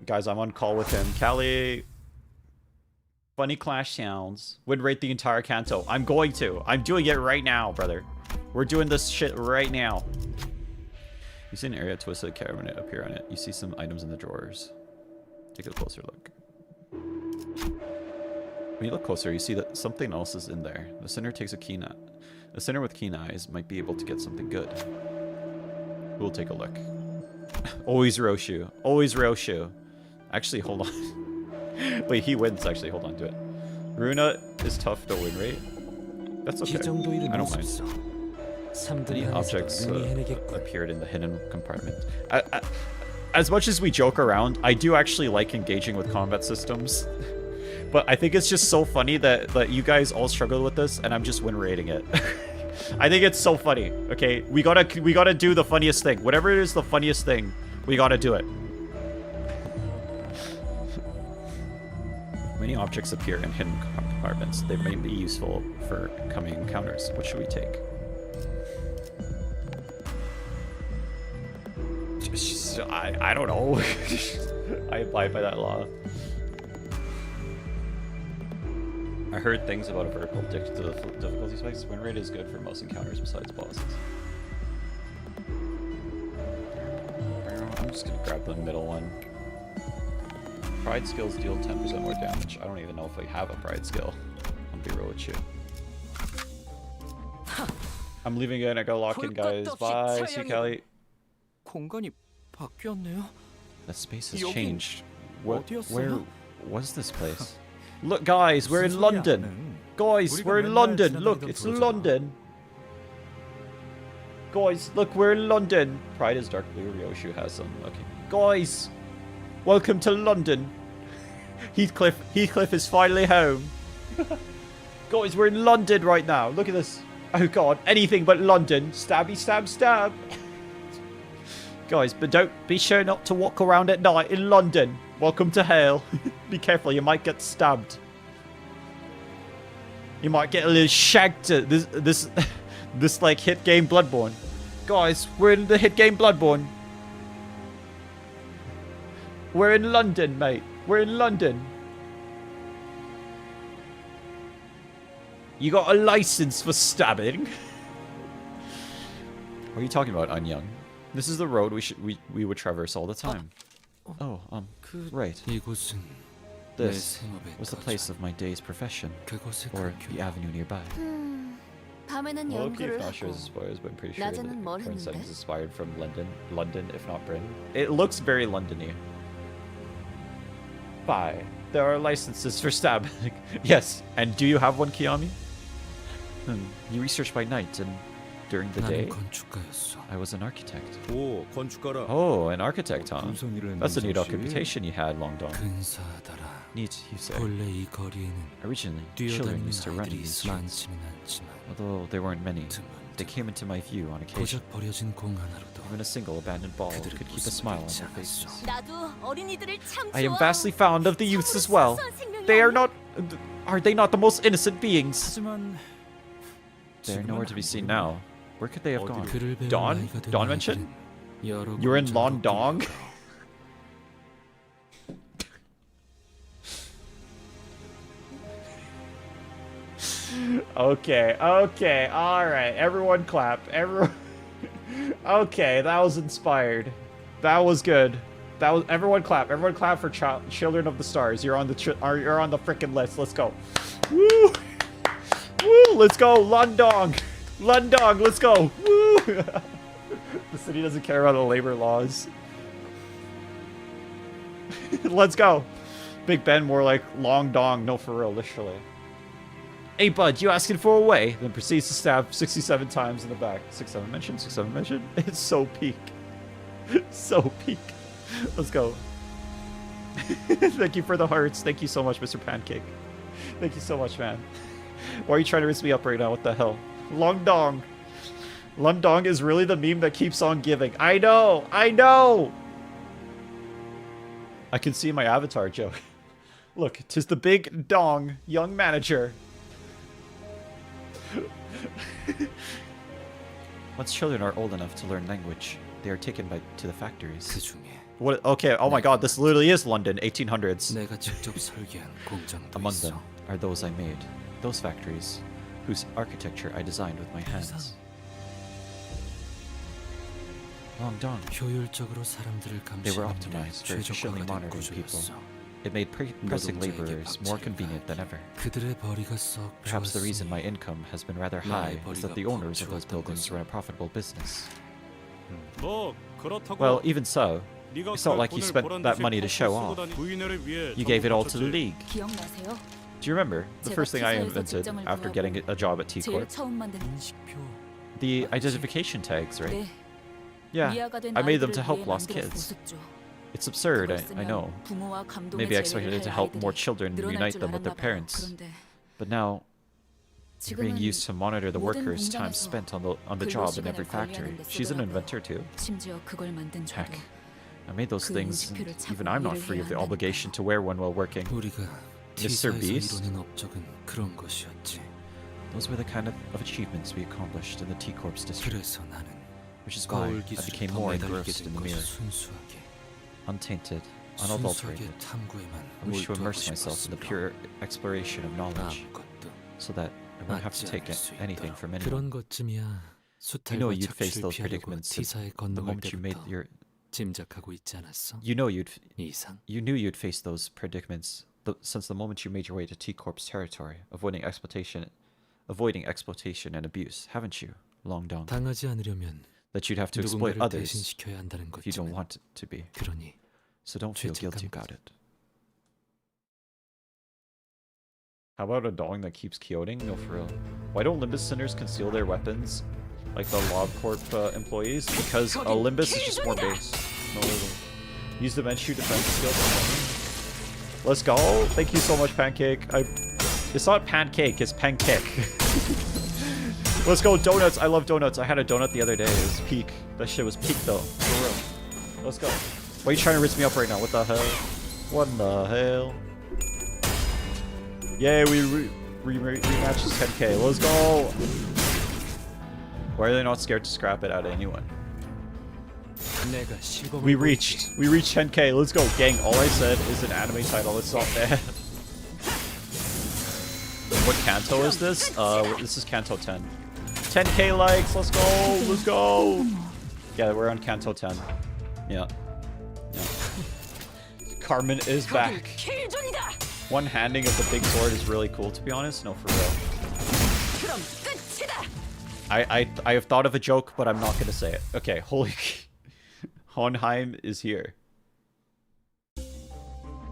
A: Guys, I'm on call with him. Callie. Funny clash sounds. Would rate the entire canto. I'm going to. I'm doing it right now, brother. We're doing this shit right now. You see an area twisted camera appear on it. You see some items in the drawers. Take a closer look. When you look closer, you see that something else is in there. The sinner takes a keen eye. The sinner with keen eyes might be able to get something good. We'll take a look. Always Roshu. Always Roshu. Actually, hold on. Wait, he wins. Actually, hold on to it. Runa is tough to win rate. That's okay. I don't mind. Many objects appeared in the hidden compartment. As much as we joke around, I do actually like engaging with combat systems. But I think it's just so funny that you guys all struggle with this, and I'm just win rating it. I think it's so funny. Okay, we gotta do the funniest thing. Whatever it is, the funniest thing, we gotta do it. Many objects appear in hidden compartments. They may be useful for coming encounters. What should we take? I don't know. I abide by that law. I heard things about a vertical difficulty spikes. Win rate is good for most encounters besides bosses. I'm just gonna grab the middle one. Pride skills deal 10% more damage. I don't even know if I have a pride skill. I'll be real with you. I'm leaving it. I gotta lock in, guys. Bye. See you, Kelly.
B: 공간이 바뀌었네요.
A: That space has changed. Where
B: 어디였어요?
A: was this place? Look, guys, we're in London. Guys, we're in London. Look, it's London. Guys, look, we're in London. Pride is dark blue. Ryoshu has some. Okay. Guys, welcome to London. Heathcliff is finally home. Guys, we're in London right now. Look at this. Oh god, anything but London. Stabby, stab, stab. Guys, but don't be sure not to walk around at night in London. Welcome to hell. Be careful, you might get stabbed. You might get a little shagged. This like hit game Bloodborne. Guys, we're in the hit game Bloodborne. We're in London, mate. We're in London. You got a license for stabbing? What are you talking about, Anyang? This is the road we would traverse all the time. Oh, right. This was the place of my day's profession, or the avenue nearby.
G: 밤에는
A: Well, okay,
G: 연구를
A: not sure
G: 하고
A: as spoilers, but I'm pretty sure the
G: 낮에는 뭘
A: current
G: 했는데?
A: setting is inspired from London, if not Britain. It looks very Londony. Bye. There are licenses for stabbing. Yes, and do you have one, Kiyomi? You research by night, and during the day, I was an architect.
H: 오, 건축가라.
A: Oh, an architect, huh?
F: 무슨 일을
A: That's a neat
F: 했는지.
A: occupation you had, Long Dong.
I: 근사하더라.
A: Neat, you say.
I: 본래 이 거리에는
A: Originally, children
I: 뛰어다니는
A: used to run in
I: 아이들이
A: these streets.
I: 많지는 않지만
A: Although there weren't many,
I: 드문
A: they came into my view on occasion.
I: 고작 버려진 공 하나로도
A: Even a single abandoned ball
I: 그들의
A: could keep a
I: 모습을
A: smile on
I: 잊지
A: their faces.
I: 않았어.
G: 나도 어린이들을 참
A: I am
G: 좋아하고
A: vastly fond of the youths as
G: 참으로
A: well.
G: 순수한 생명이
A: They are
G: 아니야?
A: not... Are they not the most innocent beings?
F: 하지만
A: They're nowhere to be seen now. Where could they have gone?
I: 글을 배울
A: Dawn?
I: 나이가 된
A: Dawn mentioned?
I: 아이들은 여러
A: You were in
I: 곳
A: London?
I: 정도
A: Okay, alright. Everyone clap. Everyone... Okay, that was inspired. That was good. That was... Everyone clap. Everyone clap for Children of the Stars. You're on the frickin' list. Let's go. Woo! Woo! Let's go! London! London! Let's go! Woo! The city doesn't care about the labor laws. Let's go! Big Ben more like Long Dong. No, for real, literally. Hey, bud, you asking for a way? Then proceeds to stab 67 times in the back. 67 mention? 67 mention? It's so peak. So peak. Let's go. Thank you for the hearts. Thank you so much, Mr. Pancake. Thank you so much, man. Why are you trying to rinse me up right now? What the hell? Long Dong. Long Dong is really the meme that keeps on giving. I know! I know! I can see my avatar joke. Look, 'tis the big dong, young manager. Once children are old enough to learn language, they are taken to the factories.
I: 그 중에
A: What? Okay, oh my god, this literally is London, 1800s.
I: 내가 직접 설계한 공장도
A: Among
I: 있어.
A: them are those I made, those factories, whose architecture I designed with my hands. Long Dong.
I: 효율적으로 사람들을
A: They were
I: 감시하는 데
A: optimized for efficiently
I: 최적화가 된
A: monitoring people.
I: 구조였어.
A: It made pressing
I: 노동자에게
A: laborers more
I: 박차를
A: convenient than ever.
I: 그들의 벌이가 썩
A: Perhaps the reason
I: 좋았으니
A: my income has been rather
I: 나의
A: high is that
I: 벌이가
A: the owners of
I: 퍽
A: those
I: 좋았던
A: buildings
I: 것은
A: run a profitable business.
D: 뭐 그렇다고.
A: Well, even so,
D: 네가
A: it's not
D: 그
A: like you
D: 돈을
A: spent
D: 보란
A: that
D: 듯이
A: money to show
D: 퍽퍽 쓰고
A: off.
D: 다니- 부인회를 위해
A: You gave it all to the
D: 전부
A: league.
G: 기억나세요?
A: Do you remember the
G: 제가
A: first thing I
G: T사에서
A: invented
G: 직장을
A: after
G: 구하고
A: getting a job at T
G: 제일
A: Corp?
G: 처음 만든
I: 인식표
A: The identification tags, right?
G: 네,
A: Yeah,
G: 미아가 된
A: I made them
G: 아이들을
A: to help
G: 위해
A: lost
G: 만들어
A: kids.
G: 보셨죠.
A: It's absurd,
G: 그걸
A: I
G: 쓰면
A: know.
G: 부모와 감동의
A: Maybe I
G: 제외를
A: expected it to
G: 할
A: help more
G: 아이들이
A: children
G: 늘어날
A: unite
G: 줄
A: them with their
G: 알았나 봐요.
A: parents.
G: 그런데
A: But now, you're being
G: 지금은
A: used to monitor the
G: 모든
A: workers' time
G: 공장에서
A: spent on the job in every
G: 근로시간을
A: factory.
G: 관리하는 데
A: She's an
G: 쓰더라고요.
A: inventor too.
G: 심지어 그걸 만든 저도
A: Heck, I made those
G: 그
A: things,
G: 인식표를
A: and
G: 차고
A: even I'm not
G: 일을
A: free of the
G: 해야
A: obligation to wear one while working.
I: 우리가
A: Mr.
I: T사에서
A: Beast?
I: 이뤄낸 업적은 그런 것이었지.
A: Those were the kind of achievements we accomplished in the T Corp's district,
I: 그래서 나는
A: which is why
I: 거울
A: I
I: 기술에
A: became
I: 더
A: more
I: 매달리게
A: engrossed in
I: 된
A: the
I: 것이
A: mirror,
I: 순수하게
A: untainted,
I: 순수하게
A: unadulterated.
I: 탐구에만
A: I wish to
I: 몰두하고
A: immerse myself in the
I: 싶었으므로
A: pure exploration of knowledge,
I: 아무것도
A: so that I won't have to
I: 맞지
A: take
I: 않을 수
A: anything
I: 있도록.
A: from anyone.
I: 그런 것쯤이야.
A: You know
I: 수탈과
A: you'd face
I: 착취를
A: those
I: 피하려고
A: predicaments
I: T사에
A: the
I: 건너갈
A: moment you made
I: 때부터
A: your.
I: 짐작하고 있지 않았어?
A: You know you'd.
I: 이상
A: You knew you'd face those predicaments since the moment you made your way to T Corp's territory, avoiding exploitation and abuse, haven't you, Long Dong?
I: 당하지 않으려면
A: That you'd have to exploit
I: 누군가를
A: others
I: 대신시켜야 한다는
A: if you don't
I: 것쯤은
A: want it to be.
I: 그러니
A: So don't feel guilty
I: 죄책감
A: about it. How about a dong that keeps quoting? No, for real. Why don't Limbus sinners conceal their weapons like the LobCorp employees? Because Limbus is just more base. No, use the bench shoot defense skills. Let's go. Thank you so much, Pancake. It's not pancake, it's pancake. Let's go, donuts. I love donuts. I had a donut the other day. It was peak. That shit was peak though. For real. Let's go. Why are you trying to rinse me up right now? What the hell? What the hell? Yay, we rematch this 10k. Let's go. Why are they not scared to scrap it out of anyone? We reached 10k. Let's go, gang. All I said is an anime title. It's not bad. What Kanto is this? This is Kanto 10. 10k likes. Let's go. Let's go. Yeah, we're on Kanto 10. Yeah. Carmen is back. One handing of the big sword is really cool, to be honest. No, for real. I have thought of a joke, but I'm not gonna say it. Okay, holy. Honheim is here.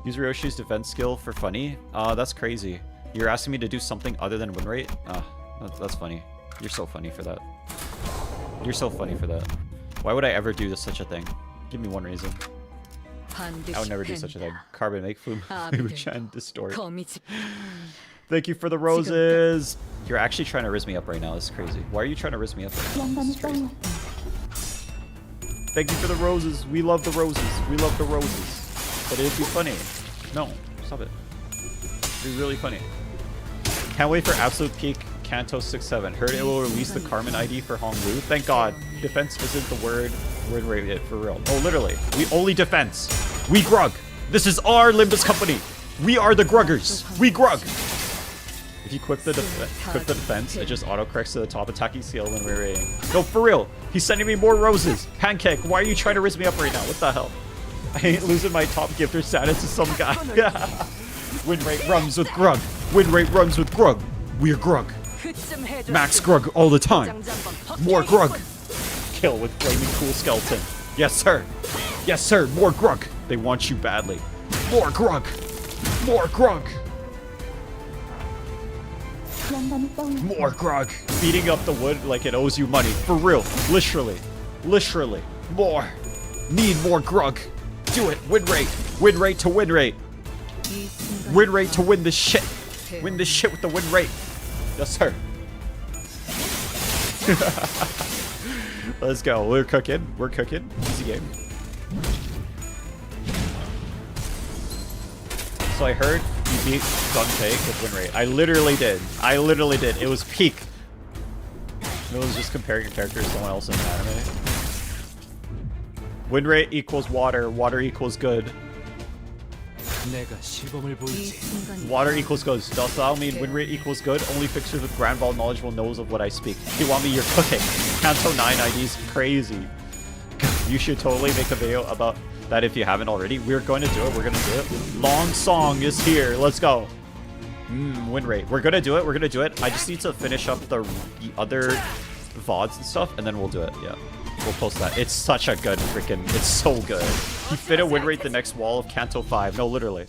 A: Use Ryoshi's defense skill for funny? That's crazy. You're asking me to do something other than win rate? That's funny. You're so funny for that. You're so funny for that. Why would I ever do such a thing? Give me one reason. I would never do such a thing. Carbon, make Fuchan distort. Thank you for the roses. You're actually trying to riz me up right now. This is crazy. Why are you trying to riz me up right now? This is crazy. Thank you for the roses. We love the roses. We love the roses. But it'd be funny. No, stop it. It'd be really funny. Can't wait for Absolute Peak Kanto 6-7. Heard it will release the Carmen ID for Honglu. Thank God. Defense isn't the word rate for real. Oh, literally. We only defense. We grug. This is our Limbus company. We are the gruggers. We grug. If you equip the defense, it just autocorrects to the top attacking skill when we're raiding. No, for real. He's sending me more roses. Pancake, why are you trying to riz me up right now? What the hell? I ain't losing my top gifter status to some guy. Win rate runs with grug. Win rate runs with grug. We're grug. Max grug all the time. More grug. Kill with flaming cool skeleton. Yes, sir. Yes, sir. More grug. They want you badly. More grug. More grug. More grug. Beating up the wood like it owes you money. For real. Literally. Literally. More. Need more grug. Do it. Win rate. Win rate to win rate. Win rate to win this shit. Win this shit with the win rate. Yes, sir. Let's go. We're cooking. We're cooking. Easy game. So I heard you beat Dante with win rate. I literally did. I literally did. It was peak. It was just comparing your character to someone else in the anime. Win rate equals water. Water equals good. Water equals good. Does that mean win rate equals good? Only fixers with Grand Ball knowledge will knows of what I speak. If you want me, you're cooking. Kanto 9 ID's crazy. You should totally make a video about that if you haven't already. We're going to do it. We're going to do it. Long song is here. Let's go. Win rate. We're going to do it. We're going to do it. I just need to finish up the other VODs and stuff, and then we'll do it. Yeah. We'll post that. It's such a good freaking... It's so good. He fit a win rate the next wall of Kanto 5. No, literally.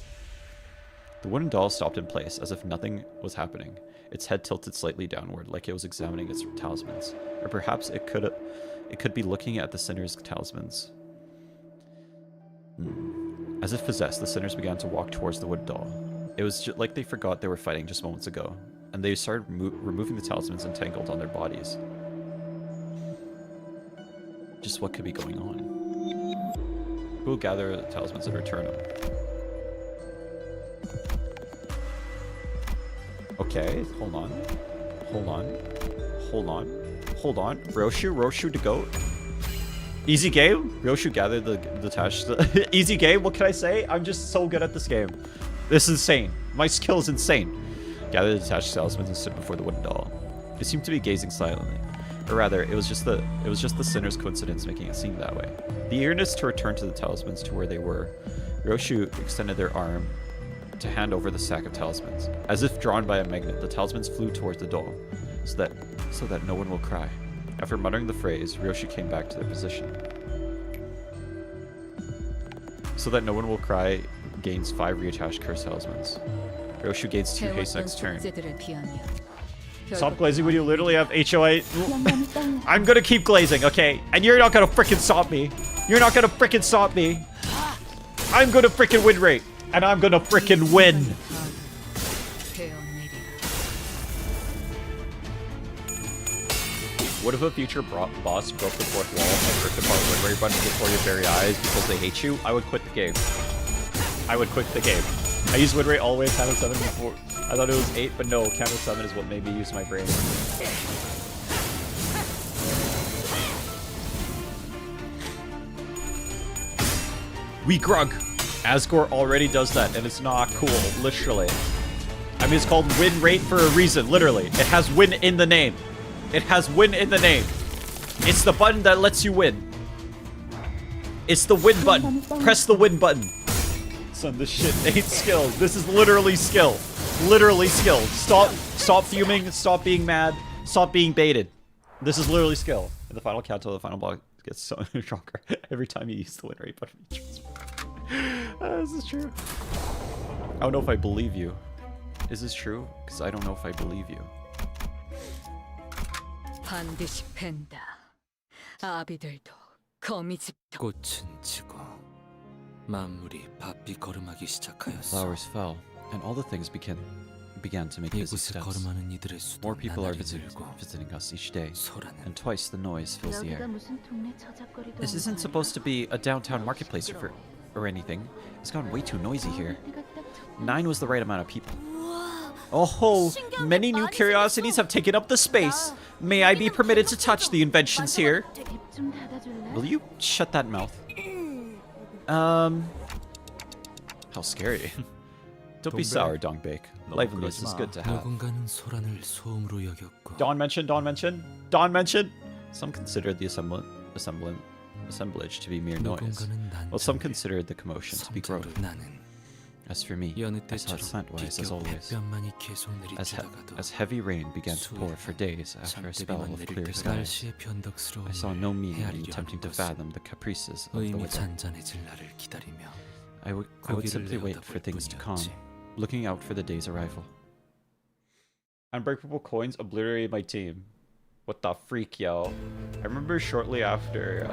A: The wooden doll stopped in place, as if nothing was happening. Its head tilted slightly downward, like it was examining its talismans. Or perhaps it could be looking at the sinner's talismans. As if possessed, the sinners began to walk towards the wooden doll. It was like they forgot they were fighting just moments ago, and they started removing the talismans entangled on their bodies. Just what could be going on? Who will gather the talismans and return them? Okay, hold on. Hold on. Hold on. Hold on. Roshu to go. Easy game. Roshu gathered the detached. Easy game. What can I say? I'm just so good at this game. This is insane. My skill is insane. Gather the detached talismans and stood before the wooden doll. It seemed to be gazing silently. Or rather, it was just the sinner's coincidence making it seem that way. The eagerness to return to the talismans to where they were, Roshu extended their arm to hand over the sack of talismans. As if drawn by a magnet, the talismans flew towards the doll, so that no one will cry. After muttering the phrase, Roshu came back to their position. So that no one will cry gains 5 reattached curse talismans. Roshu gains 2 haste next turn. Stop glazing when you literally have HOA. I'm gonna keep glazing, okay? And you're not gonna frickin' stop me. You're not gonna frickin' stop me. I'm gonna frickin' win rate. And I'm gonna frickin' win! What if a future boss broke the fourth wall and ripped apart WinRate buttons before your very eyes because they hate you? I would quit the game. I would quit the game. I used WinRate all the way to Canon 7 before. I thought it was 8, but no, Canon 7 is what made me use my brain. We grug! Asgore already does that, and it's not cool, literally. I mean, it's called WinRate for a reason, literally. It has win in the name. It has win in the name. It's the button that lets you win. It's the win button. Press the win button. Son, this shit ain't skill. This is literally skill. Literally skill. Stop fuming. Stop being mad. Stop being baited. This is literally skill. In the final canto, the final block gets so stronger every time you use the win rate button. This is true. I don't know if I believe you. Is this true? Because I don't know if I believe you.
G: 반드시 팬다. 아비들도 거미 집도.
I: 꽃은 지고 만물이 바삐 걸음하기 시작하였어.
A: Flowers fell, and all the things began to make busy
I: 이곳을
A: steps.
I: 걸음하는 이들의 수도
A: More people are
I: 나날이 늘고
A: visiting us each day,
I: 소라는
A: and twice the noise fills the air. This isn't supposed to be a downtown marketplace or anything. It's gotten way too noisy here. 9 was the right amount of people. Oh, many new curiosities have taken up the space. May I be permitted to touch the inventions here? Will you shut that mouth? How scary. Don't be sour, Dongbake. Liveliness is good to have.
I: 누군가는 소란을 소음으로 여겼고
A: Don mentioned. Some considered the assemblage to be mere noise,
I: 누군가는
A: while some
I: 난장을
A: considered the commotion to be growth.
I: 성적으로 나는
A: As for me,
I: 여느
A: I saw it
I: 때처럼
A: slantwise as
I: 비껴
A: always.
I: 햇볕만이 계속 내리쬐다가도
A: As heavy rain began to pour for days after a spell
I: 잠대비만
A: of
I: 내릴
A: clear
I: 때가
A: skies,
I: 날씨의 변덕스러움에
A: I saw no meaning in
I: 헤아리려
A: attempting to
I: 하는 것은
A: fathom the caprices of the
I: 의미
A: weather.
I: 잔잔해질 날을 기다리며
A: I would
I: 고기를
A: simply wait for
I: 내어다볼
A: things to calm,
I: 뿐이었지.
A: looking out for the day's arrival. Unbreakable coins obliterated my team. What the freak, yo? I remember shortly after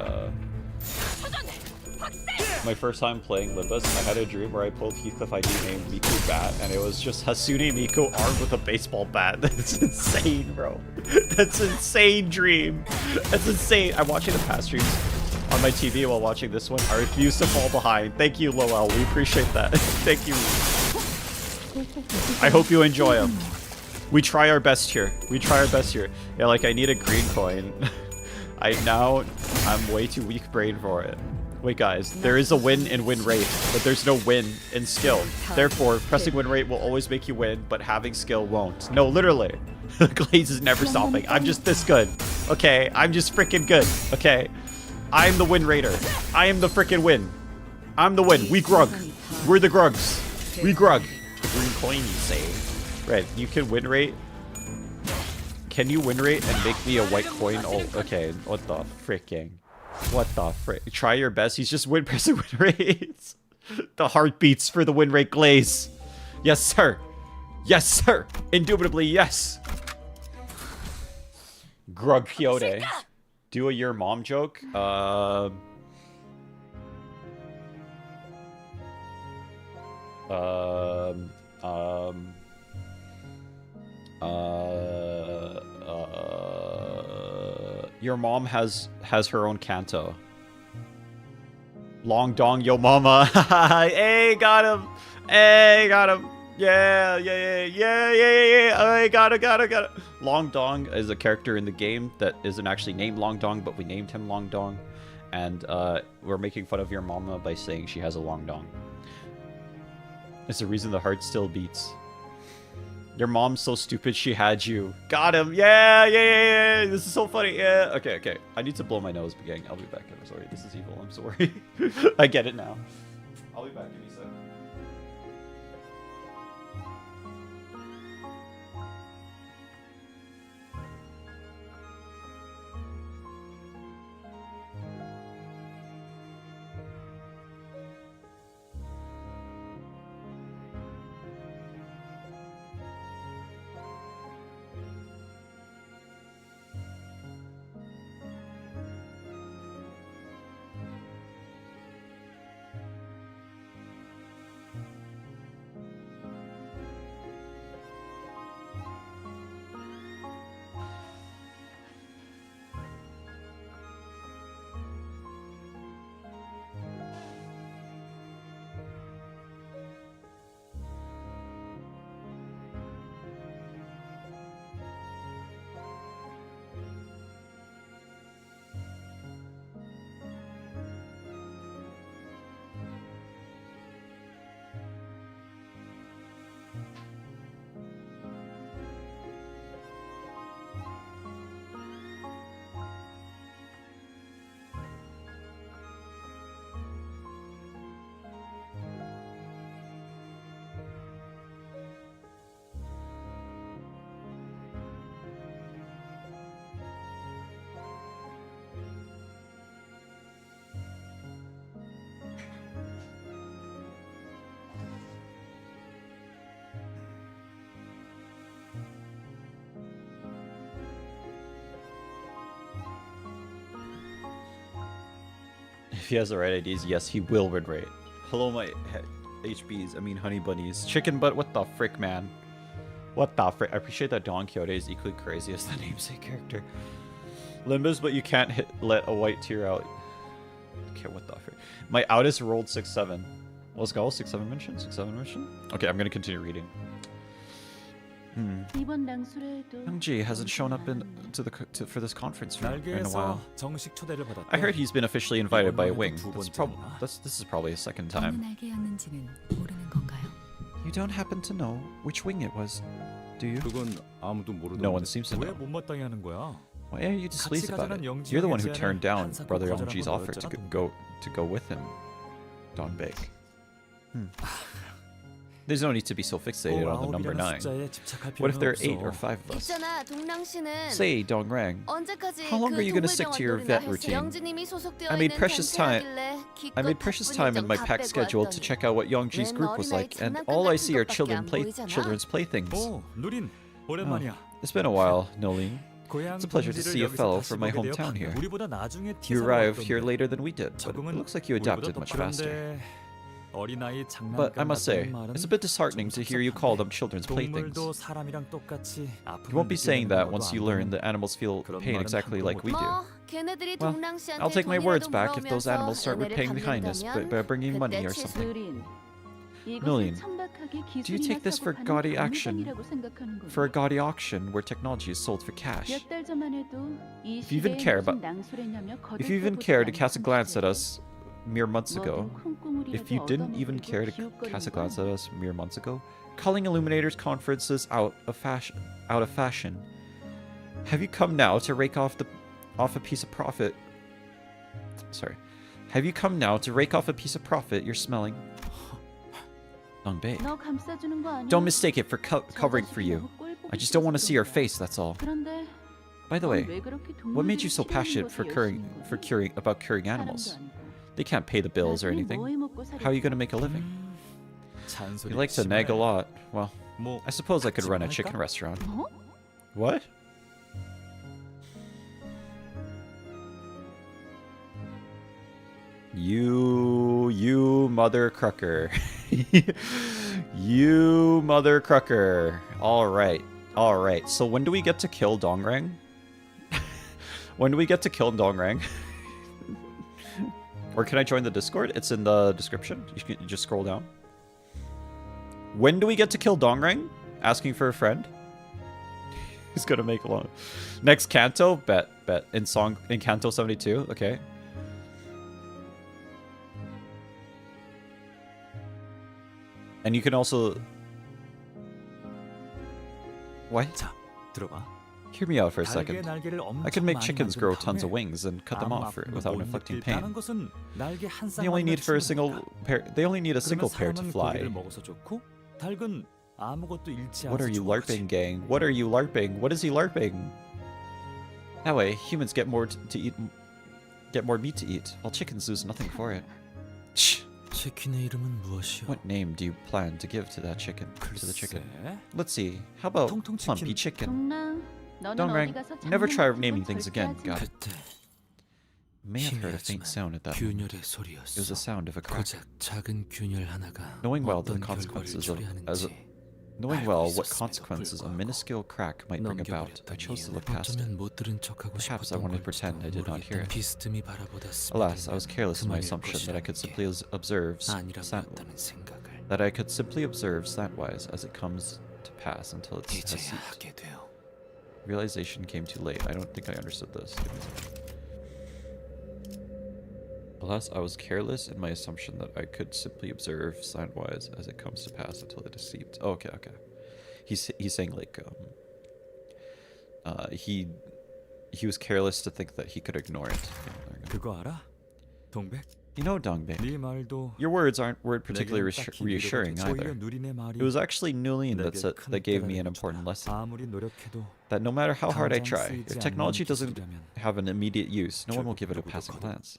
A: my first time playing Limbus, I had a dream where I pulled Heathcliff ID named Miku Bat, and it was just Hasune Miku armed with a baseball bat. That's insane, bro. That's insane dream. That's insane. I'm watching the past streams on my TV while watching this one. I refuse to fall behind. Thank you, Lowell. We appreciate that. Thank you. I hope you enjoy them. We try our best here. Yeah, like I need a green coin. I'm way too weak brain for it. Wait guys, there is a win in win rate, but there's no win in skill. Therefore, pressing win rate will always make you win, but having skill won't. No, literally. Glaze is never stopping. I'm just this good. Okay, I'm just freaking good. Okay. I'm the win rater. I am the freaking win. I'm the win. We grug. We're the grugs. We grug. Green coin, you say. Red, you can win rate. Can you win rate and make me a white coin? Oh, okay. What the freaking? What the frick? Try your best. He's just pressing win rates. The heartbeats for the win rate Glaze. Yes, sir. Yes, sir. Indubitably, yes. Grug Kyote. Do a your mom joke. Your mom has her own canto. Long dong yo mama. Hey, got him. Hey, got him. Yeah. I got it. Long Dong is a character in the game that isn't actually named Long Dong, but we named him Long Dong. And we're making fun of your mama by saying she has a long dong. It's the reason the heart still beats. Your mom's so stupid she had you. Got him. Yeah. This is so funny. Yeah. Okay. I need to blow my nose, gang. I'll be back. I'm sorry. This is evil. I'm sorry. I get it now. I'll be back. Give me a sec. he has the right ideas, yes, he will win rate. Hello, my HBs, I mean honey bunnies. Chicken butt, what the frick, man? What the frick? I appreciate that Don Quixote is equally crazy as the namesake character. Limbus, but you can't let a white tear out. Okay, what the frick? My outest rolled 6-7. Let's go, 6-7 mission? 6-7 mission? Okay, I'm gonna continue reading. Youngji hasn't shown up for this conference in a while.
F: 정식 초대를 받았대.
A: I heard he's been officially invited by Wing. This is probably his second
C: 어느
A: time.
C: 날개였는지는 모르는 건가요?
A: You don't happen to know which wing it was, do you?
H: 그건 아무도 모르던데.
A: No one seems to
F: 왜
A: know.
F: 못마땅해 하는 거야?
A: Why are you displeased about it? You're the one who turned down Brother Yongji's offer to go with him. Don Bake. There's no need to be so fixated on the number 9. What if there are 8 or 5 of us? Say, Dongrang, how long are you going to stick to your vet routine? I made precious time in my packed schedule to check out what Yongji's group was like, and all I see are children's playthings.
F: 오, 누린. 오랜만이야.
A: It's been a while, Nolene. It's a pleasure to see a fellow from my hometown here.
F: 우리보다 나중에
A: You arrived here later than we did, but it looks like you adapted much faster. But I must say, it's a bit disheartening to hear you call them children's playthings. You won't be saying that once you learn that animals feel pain exactly like we do. Well, I'll take my words back if those animals start repaying the kindness by bringing money or something. Nolene, do you take this for gaudy action? For a gaudy auction where technology is sold for cash? If you even care to cast a glance at us mere months ago, if you didn't even care to cast a glance at us mere months ago, calling Illuminators conferences out of fashion, have you come now to rake off a piece of profit? Sorry, have you come now to rake off a piece of profit you're smelling? Dongbei, don't mistake it for covering for you. I just don't want to see your face, that's all. By the way, what made you so passionate about curing animals? They can't pay the bills or anything. How are you going to make a living? You like to nag a lot. Well, I suppose I could run a chicken restaurant. What? You mother crucker. You mother crucker. Alright. So when do we get to kill Dongrang? When do we get to kill Dongrang? Or can I join the Discord? It's in the description. You can just scroll down. When do we get to kill Dongrang? Asking for a friend? He's gonna make a long... Next Canto? Bet. In Canto 72? Okay. And you can also... What?
F: 들어봐.
A: Hear me out for a second. I can make chickens grow tons of wings and cut them off without inflicting pain. They only need a single pair to fly. What are you LARPing, gang? What are you LARPing? What is he LARPing? That way, humans get more meat to eat, while chickens lose nothing for it. Shh. What name do you plan to give to that chicken? To the chicken? Let's see. How about Plumpy Chicken? Dongrang, never try naming things again, God. You may have heard a faint sound at that moment. It was the sound of a crack. Knowing well what consequences a minuscule crack might bring about, I chose to look past it. Perhaps I wanted to pretend I did not hear it. Alas, I was careless in my assumption that I could simply observe slantwise as it comes to pass until it has ceased. Realization came too late. I don't think I understood this. Alas, I was careless in my assumption that I could simply observe slantwise as it comes to pass until it is deceived. Oh, okay. He's saying like he was careless to think that he could ignore it.
F: 그거 알아? 동백?
A: You know, Dongbei, your words weren't particularly reassuring either. It was actually Nulin that gave me an important lesson. That no matter how hard I try, if technology doesn't have an immediate use, no one will give it a passing glance.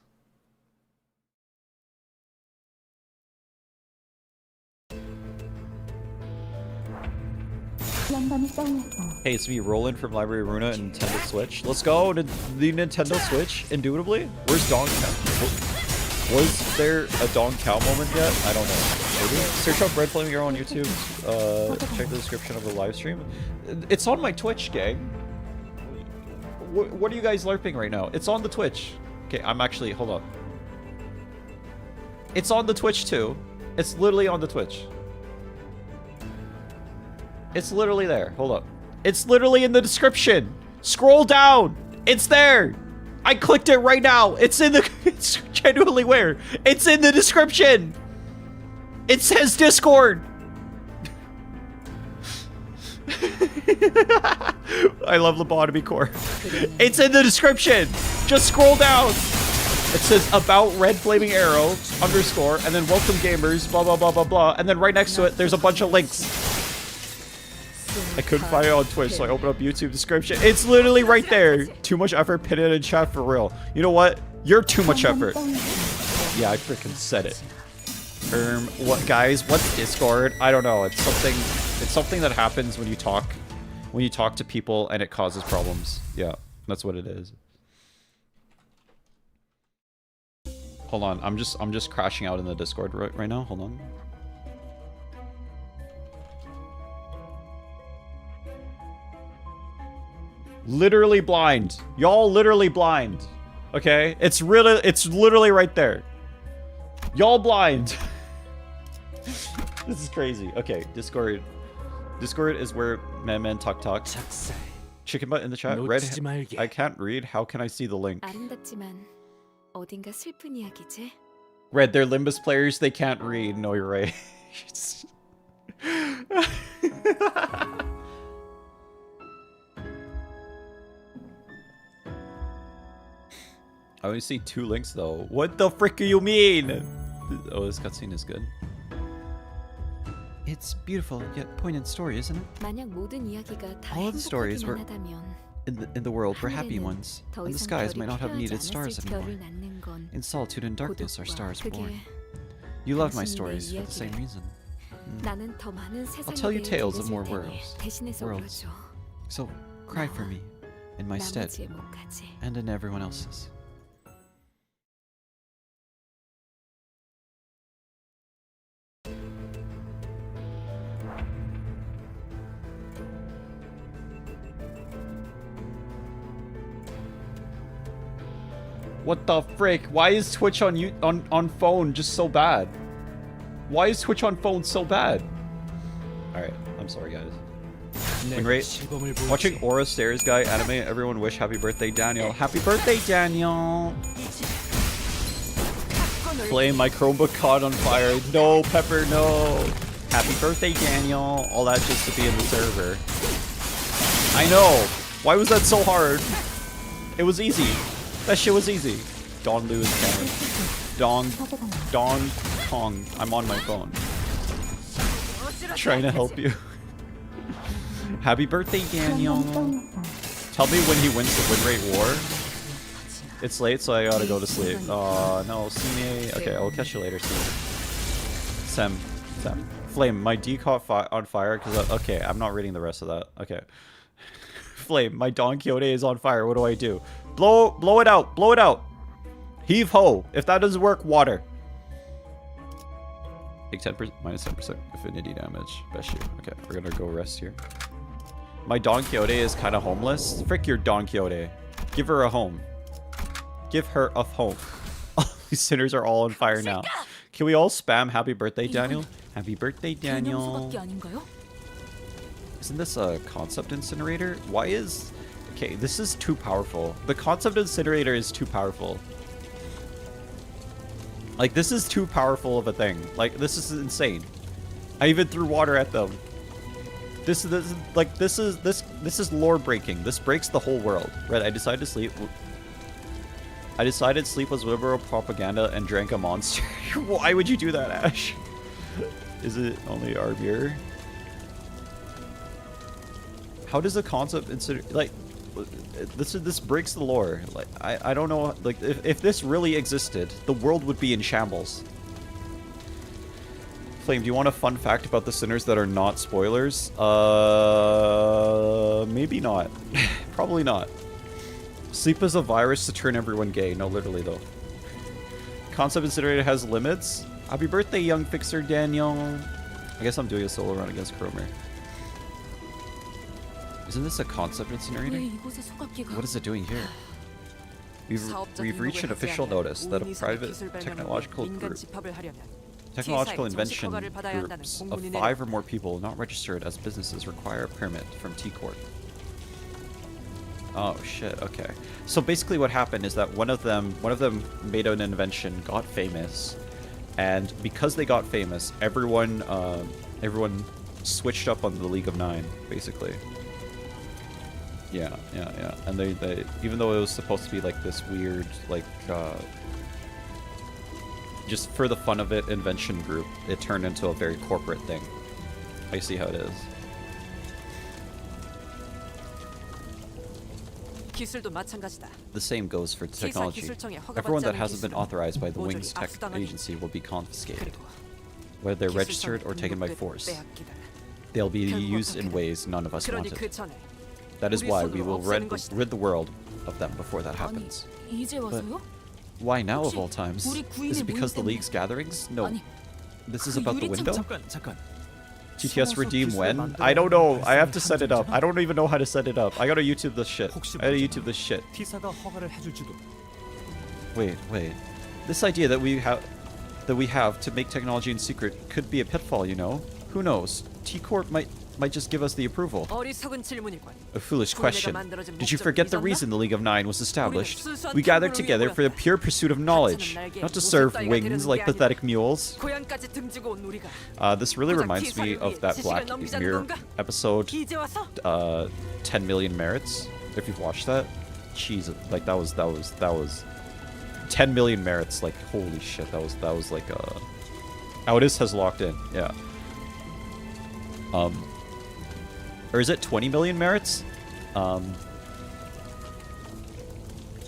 A: Hey, it's me, Roland from Library Runa and Nintendo Switch. Let's go to the Nintendo Switch, indubitably. Where's Dong? Was there a Dong Cow moment yet? I don't know. Maybe. Search up RedFlamingArrow on YouTube. Check the description of the live stream. It's on my Twitch, gang. What are you guys LARPing right now? It's on the Twitch. Okay, I'm actually... Hold on. It's on the Twitch, too. It's literally on the Twitch. It's literally there. Hold up. It's literally in the description. Scroll down. It's there. I clicked it right now. It's in the... It's genuinely where? It's in the description. It says Discord. I love lobotomy core. It's in the description. Just scroll down. It says about RedFlamingArrow _ and then welcome gamers, blah, blah, blah, blah, blah. And then right next to it, there's a bunch of links. I couldn't find it on Twitch, so I opened up YouTube description. It's literally right there. Too much effort, pin it in chat for real. You know what? You're too much effort. Yeah, I freaking said it. What, guys? What's Discord? I don't know. It's something that happens when you talk to people and it causes problems. Yeah, that's what it is. Hold on, I'm just crashing out in the Discord right now. Hold on. Literally blind. Y'all literally blind. Okay? It's literally right there. Y'all blind. This is crazy. Okay, Discord. Discord is where men talk. Chicken butt in the chat. Red. I can't read. How can I see the link? Red, they're Limbus players. They can't read. No, you're right. I only see 2 links though. What the frick do you mean? Oh, this cutscene is good. It's beautiful yet poignant story, isn't it? All the stories were in the world were happy ones, and the skies might not have needed stars anymore. In solitude and darkness are stars born. You love my stories for the same reason. I'll tell you tales of more worlds. So cry for me, in my stead, and in everyone else's. What the frick? Why is Twitch on phone just so bad? Why is Twitch on phone so bad? Alright, I'm sorry guys. WINRATER. Watching Aura Stairs guy anime, everyone wish happy birthday Daniel. Happy birthday Daniel! Flame, my Chromebook caught on fire. No, Pepper, no! Happy birthday Daniel! All that just to be in the server. I know! Why was that so hard? It was easy. That shit was easy. Don Lu is canon. Don Kong. I'm on my phone. Trying to help you. Happy birthday, Daniel. Tell me when he wins the WINRATER war. It's late, so I gotta go to sleep. Oh, no. Cine. Okay, I'll catch you later, Cine. Sem. Flame, my D caught on fire because... Okay, I'm not reading the rest of that. Okay. Flame, my Don Quixote is on fire. What do I do? Blow it out. Blow it out. Heave ho. If that doesn't work, water. Take 10%, minus 10% affinity damage. Best you. Okay, we're gonna go rest here. My Don Quixote is kind of homeless. Frick your Don Quixote. Give her a home. Give her a home. These sinners are all on fire now. Can we all spam happy birthday, Daniel? Happy birthday, Daniel. Isn't this a concept incinerator? Why is... Okay, this is too powerful. The concept incinerator is too powerful. Like, this is too powerful of a thing. Like, this is insane. I even threw water at them. This is lore breaking. This breaks the whole world. Red, I decided to sleep. I decided sleep was liberal propaganda and drank a monster. Why would you do that, Ash? Is it only our beer? How does a concept incinerator... Like... This breaks the lore. Like I don't know. Like if this really existed, the world would be in shambles. Flame, do you want a fun fact about the sinners that are not spoilers? Maybe not. Probably not. Sleep is a virus to turn everyone gay. No, literally though. Concept incinerator has limits. Happy birthday, young fixer Daniel. I guess I'm doing a solo run against Cromer. Isn't this a concept incinerator? What is it doing here? We've reached an official notice that a private technological invention groups of 5 or more people not registered as businesses require a permit from T-Corp. Oh shit, okay. So basically what happened is that one of them made an invention, got famous, and because they got famous, everyone switched up on the League of Nine, basically. Yeah. And they even though it was supposed to be like this weird, like just for the fun of it invention group, it turned into a very corporate thing. I see how it is. The same goes for technology. Everyone that hasn't been authorized by the Wings Tech Agency will be confiscated, whether they're registered or taken by force. They'll be used in ways none of us wanted. That is why we will rid the world of them before that happens. But why now of all times? Is it because the League's gatherings? No. This is about the window?
B: 잠깐.
A: TTS redeem when? I don't know. I have to set it up. I don't even know how to set it up. I gotta YouTube this shit.
F: T사가 허가를 해줄지도.
A: Wait. This idea that we have to make technology in secret could be a pitfall, you know? Who knows? T-Corp might just give us the approval. A foolish question. Did you forget the reason the League of Nine was established? We gathered together for the pure pursuit of knowledge, not to serve wings like pathetic mules. This really reminds me of that Black Mirror episode, 10 Million Merits. If you've watched that, jeez, like that was 10 million merits. Like holy shit, that was like Audis has locked in, yeah. Or is it 20 million merits?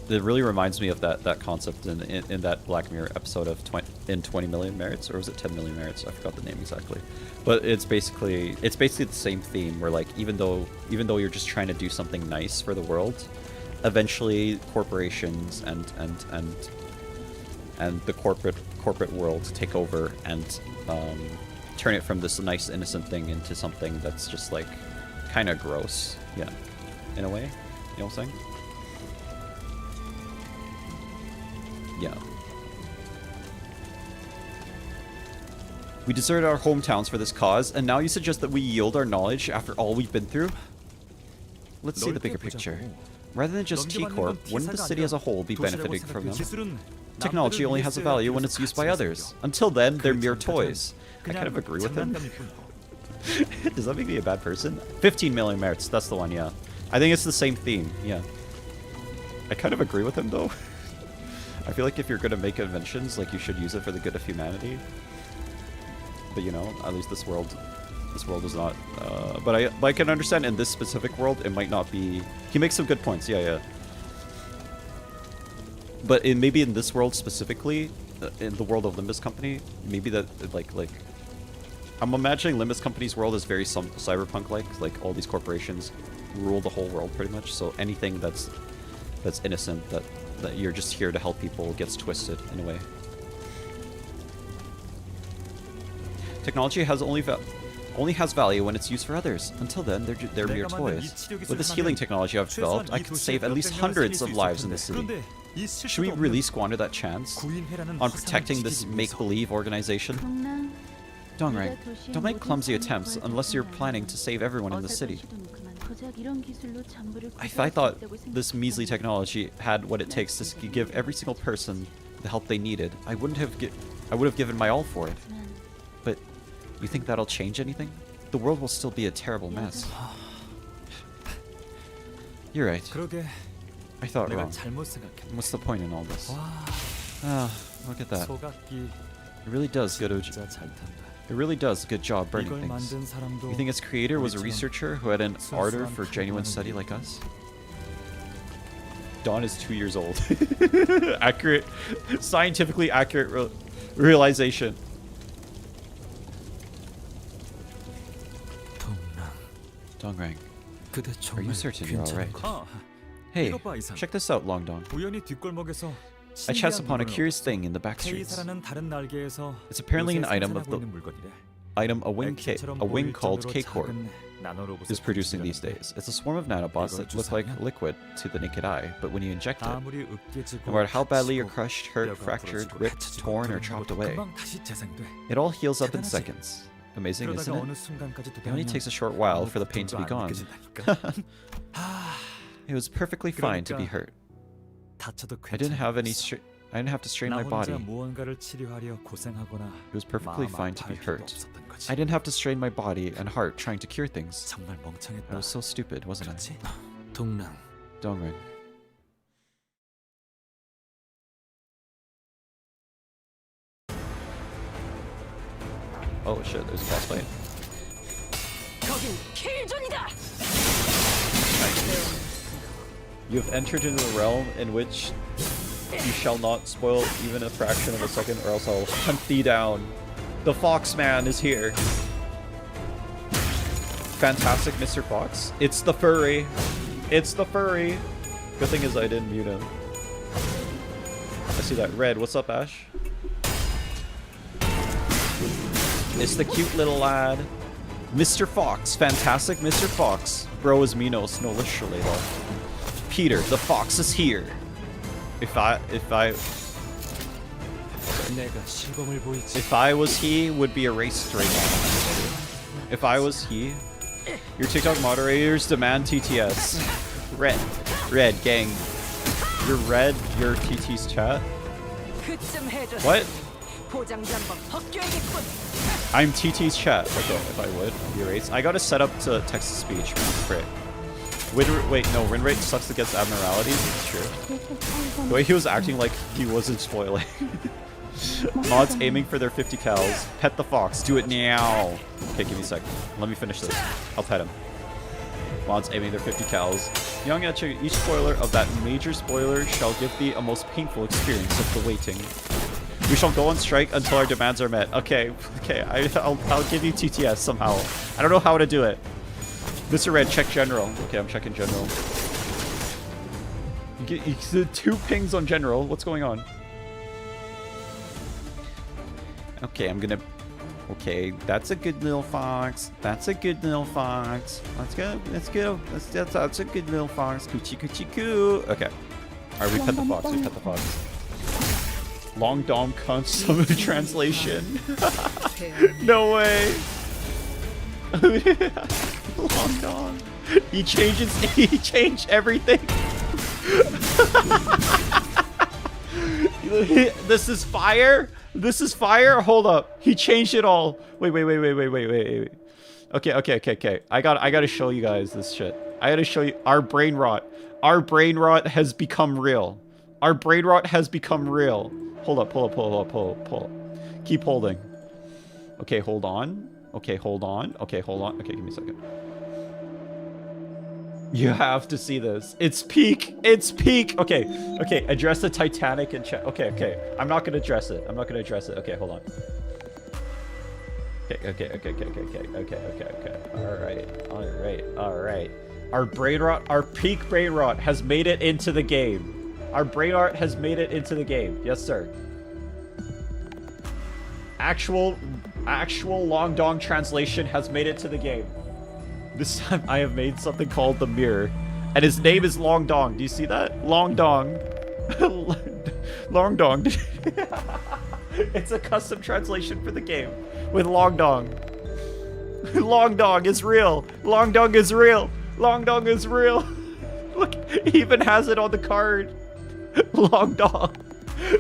A: It really reminds me of that concept in that Black Mirror episode of 20 million merits, or was it 10 million merits? I forgot the name exactly. But it's basically the same theme where like even though you're just trying to do something nice for the world, eventually corporations and the corporate world take over and turn it from this nice innocent thing into something that's just like kind of gross, yeah, in a way. You know what I'm saying? Yeah. We deserted our hometowns for this cause, and now you suggest that we yield our knowledge after all we've been through? Let's see the bigger picture. Rather than just T-Corp, wouldn't the city as a whole be benefiting from them? Technology only has a value when it's used by others. Until then, they're mere toys. I kind of agree with him. Does that make me a bad person? 15 million merits, that's the one, yeah. I think it's the same theme, yeah. I kind of agree with him, though. I feel like if you're gonna make inventions, like, you should use it for the good of humanity. But, you know, at least this world is not... but I can understand in this specific world, it might not be... He makes some good points, yeah. But maybe in this world specifically, in the world of Limbus Company, maybe that, like... I'm imagining Limbus Company's world is very cyberpunk-like all these corporations rule the whole world pretty much, so anything that's innocent, that you're just here to help people, gets twisted in a way. Technology has only has value when it's used for others. Until then, they're mere toys. With this healing technology I've developed, I could save at least hundreds of lives in this city. Should we really squander that chance on protecting this make-believe organization? Dongrang, don't make clumsy attempts unless you're planning to save everyone in the city. If I thought this measly technology had what it takes to give every single person the help they needed, I would have given my all for it. But you think that'll change anything? The world will still be a terrible mess. You're right. I thought wrong. What's the point in all this? Look at that. It really does a good job burning things. You think its creator was a researcher who had an ardor for genuine study like us? Dawn is 2 years old. Accurate, scientifically accurate realization. Dongrang, are you certain you're alright? Hey, check this out, Longdong.
F: 우연히 뒷골목에서
A: I chanced
F: 신기한
A: upon a
F: 물건은
A: curious
F: 없었어.
A: thing in the back streets.
F: 케이사라는 다른 날개에서
A: It's apparently an
F: 요새
A: item of
F: 생산하고
A: the
F: 있는 물건이래.
A: a wing called
F: 액체처럼
A: K-core
F: 보일 정도로 작은 나노로봇을
A: is producing these
F: 만들었는데
A: days. It's a swarm of nanobots that look like liquid to the naked eye, but when you inject it,
F: 아무리 으깨지고
A: no matter how badly you're
F: 다치고
A: crushed, hurt,
F: 뼈가
A: fractured,
F: 부러지고
A: ripped,
F: 다치지고
A: torn, or
F: 그러는
A: chopped
F: 것도
A: away,
F: 금방 다시 재생돼.
A: it all heals up in
F: 대단하지?
A: seconds. Amazing, isn't
F: 그러다가
A: it?
F: 어느 순간까지
A: It only
F: 도달하면
A: takes a short while for the pain to be
F: 아무
A: gone.
F: 고통도 안 느껴진다니까.
A: It was perfectly fine to be hurt.
F: 다쳐도
A: I didn't have any
F: 괜찮았어.
A: I didn't have to strain
F: 나
A: my body.
F: 혼자 무언가를 치료하려 고생하거나
A: It was perfectly
F: 마음
A: fine to be
F: 아파할 필요도
A: hurt.
F: 없었던 거지.
A: I didn't have to strain my body and heart trying to cure things.
F: 정말 멍청했다.
A: I was so stupid, wasn't I?
F: 그렇지?
I: 동랑
A: Dongren. Oh shit, there's a boss fight.
G: 거긴 킬존이다.
A: You have entered into the realm in which you shall not spoil even a fraction of a second, or else I'll hunt thee down. The Fox Man is here. Fantastic Mr. Fox. It's the furry. It's the furry. Good thing is I didn't mute him. I see that. Red, what's up, Ash? It's the cute little lad. Mr. Fox. Fantastic Mr. Fox. Bro is Minos, no literally though. Peter, the fox is here. If I
I: 내가 시범을 보이지.
A: If I was he, would be erased right now. If I was he, your TikTok moderators demand TTS. Red, gang. You're red, your TT's chat.
G: 그쯤 해줬어.
A: What?
G: 포장지 한번 벗겨야겠군.
A: I'm TT's chat. Okay, if I would be erased. I gotta set up to text to speech. Great. Wait, no, win rate sucks against abnormalities. It's true. The way he was acting like he wasn't spoiling. Mods aiming for their 50 cows. Pet the fox. Do it now. Okay, give me a sec. Let me finish this. I'll pet him. Mods aiming their 50 cows. Young Echi, each spoiler of that major spoiler shall give thee a most painful experience of the waiting. We shall go on strike until our demands are met. Okay, I'll give you TTS somehow. I don't know how to do it. Mr. Red, check general. Okay, I'm checking general. You get 2 pings on general. What's going on? Okay, I'm gonna... Okay, that's a good little fox. That's a good little fox. Let's go. Let's go. That's a good little fox. Coochie coochie coo. Okay. Alright, we pet the fox. We pet the fox. Long Dom cunt summon translation. No way. Long Dom. He changed everything. This is fire? This is fire? Hold up. He changed it all. Wait. Okay. I gotta show you guys this shit. I gotta show you our brain rot. Our brain rot has become real. Our brain rot has become real. Hold up, pull. Keep holding. Okay, hold on. Okay, hold on. Okay, give me a second. You have to see this. It's peak. Okay, address the Titanic in chat. Okay. I'm not gonna address it. Okay, hold on. Okay. Alright. Our brain rot, our peak brain rot has made it into the game. Our brain rot has made it into the game. Yes, sir. Actual Long Dong translation has made it to the game. This time I have made something called the mirror. And his name is Long Dong. Do you see that? Long Dong. Long Dong. It's a custom translation for the game with Long Dong. Long Dong is real. Long Dong is real. Look, he even has it on the card. Long Dong.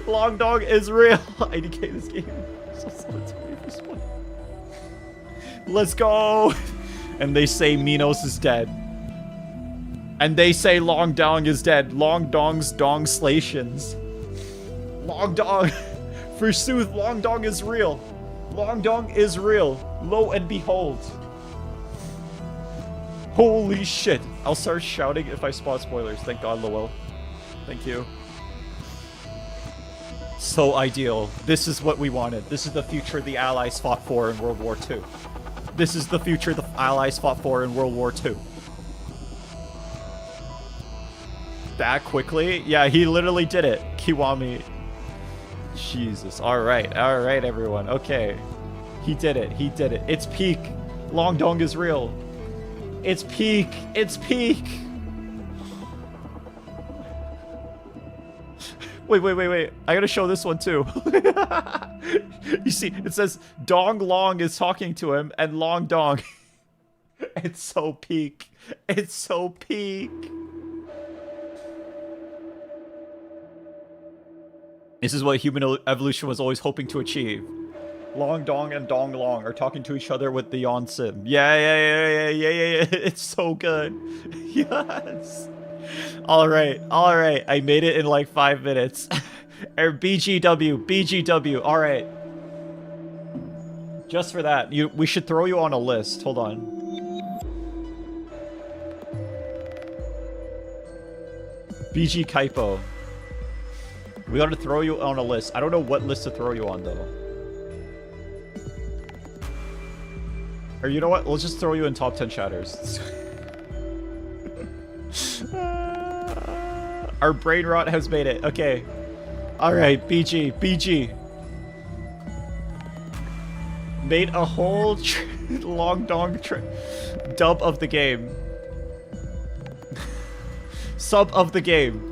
A: Long Dong is real. IDK this game. Let's go. And they say Minos is dead. And they say Long Dong is dead. Long Dong's dong slations. Long Dong. Forsooth, Long Dong is real. Long Dong is real. Lo and behold. Holy shit. I'll start shouting if I spot spoilers. Thank God, Lowell. Thank you. So ideal. This is what we wanted. This is the future the Allies fought for in World War II. This is the future the Allies fought for in World War II. That quickly? Yeah, he literally did it. Kiwami. Jesus. Alright, everyone. Okay. He did it. He did it. It's peak. Long Dong is real. It's peak. It's peak. Wait. I gotta show this one too. You see, it says Dong Long is talking to him and Long Dong. It's so peak. It's so peak. This is what human evolution was always hoping to achieve. Long Dong and Dong Long are talking to each other with the Yon Sim. Yeah. It's so good. Yes. All right. I made it in like 5 minutes. BGW. All right. Just for that, we should throw you on a list. Hold on. BG Kaipo. We gotta throw you on a list. I don't know what list to throw you on though. Or you know what? We'll just throw you in top 10 chatters. Our brain rot has made it. Okay. Alright, BG. Made a whole Long Dong dub of the game. Sub of the game.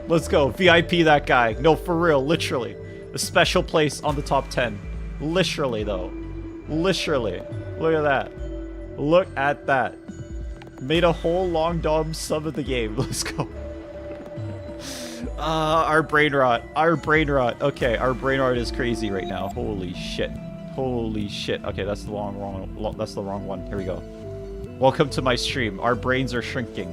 A: Let's go. VIP that guy. No, for real. Literally. A special place on the top 10. Literally, though. Literally. Look at that. Look at that. Made a whole Long Dom sub of the game. Let's go. Our brain rot. Okay, our brain rot is crazy right now. Holy shit. Okay, that's the wrong one. Here we go. Welcome to my stream. Our brains are shrinking.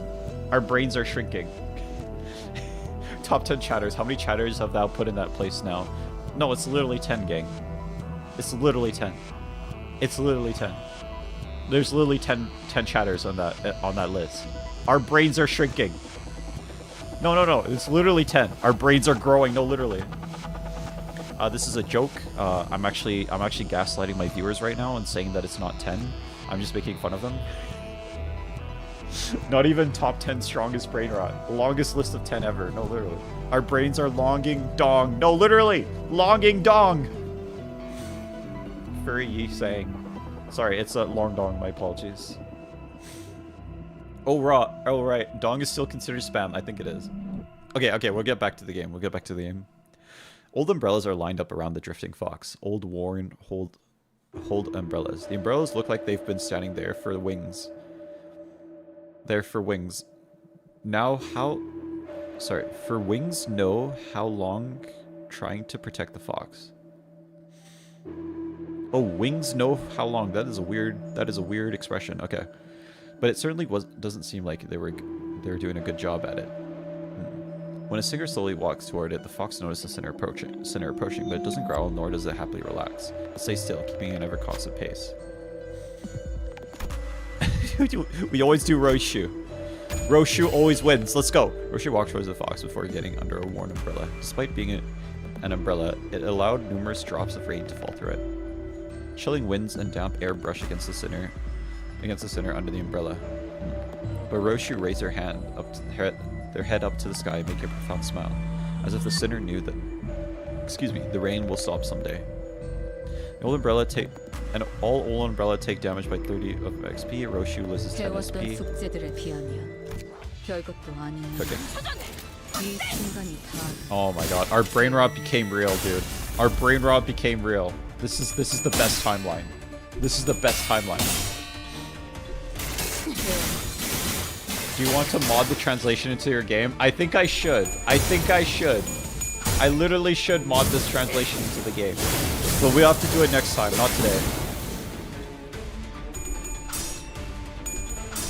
A: Top 10 chatters. How many chatters have thou put in that place now? No, it's literally 10, gang. It's literally 10. There's literally 10 chatters on that list. Our brains are shrinking. No. It's literally 10. Our brains are growing. No, literally. This is a joke. I'm actually gaslighting my viewers right now and saying that it's not 10. I'm just making fun of them. Not even top 10 strongest brain rot. Longest list of 10 ever. No, literally. Our brains are longing dong. No, literally. Longing dong. Furry Yi saying. Sorry, it's a long dong. My apologies. Oh, right. Dong is still considered spam. I think it is. Okay. We'll get back to the game. Old umbrellas are lined up around the drifting fox. Old worn hold umbrellas. The umbrellas look like they've been standing there for wings. Now for wings know how long trying to protect the fox. Oh, wings know how long. That is a weird expression. Okay. But it certainly doesn't seem like they were doing a good job at it. When a singer slowly walks toward it, the fox notices the sinner approaching, but it doesn't growl, nor does it happily relax. It stays still, keeping an ever constant pace. We always do Roshu. Roshu always wins. Let's go. Roshu walked towards the fox before getting under a worn umbrella. Despite being an umbrella, it allowed numerous drops of rain to fall through it. Chilling winds and damp air brush against the sinner under the umbrella. But Roshu raised their head up to the sky, making a profound smile, as if the sinner knew that, the rain will stop someday. All old umbrella take damage by 30 of XP. Roshu loses 10 SP. Okay. Oh my god, our brain rot became real, dude. Our brain rot became real. This is the best timeline. Do you want to mod the translation into your game? I think I should. I literally should mod this translation into the game. But we have to do it next time, not today.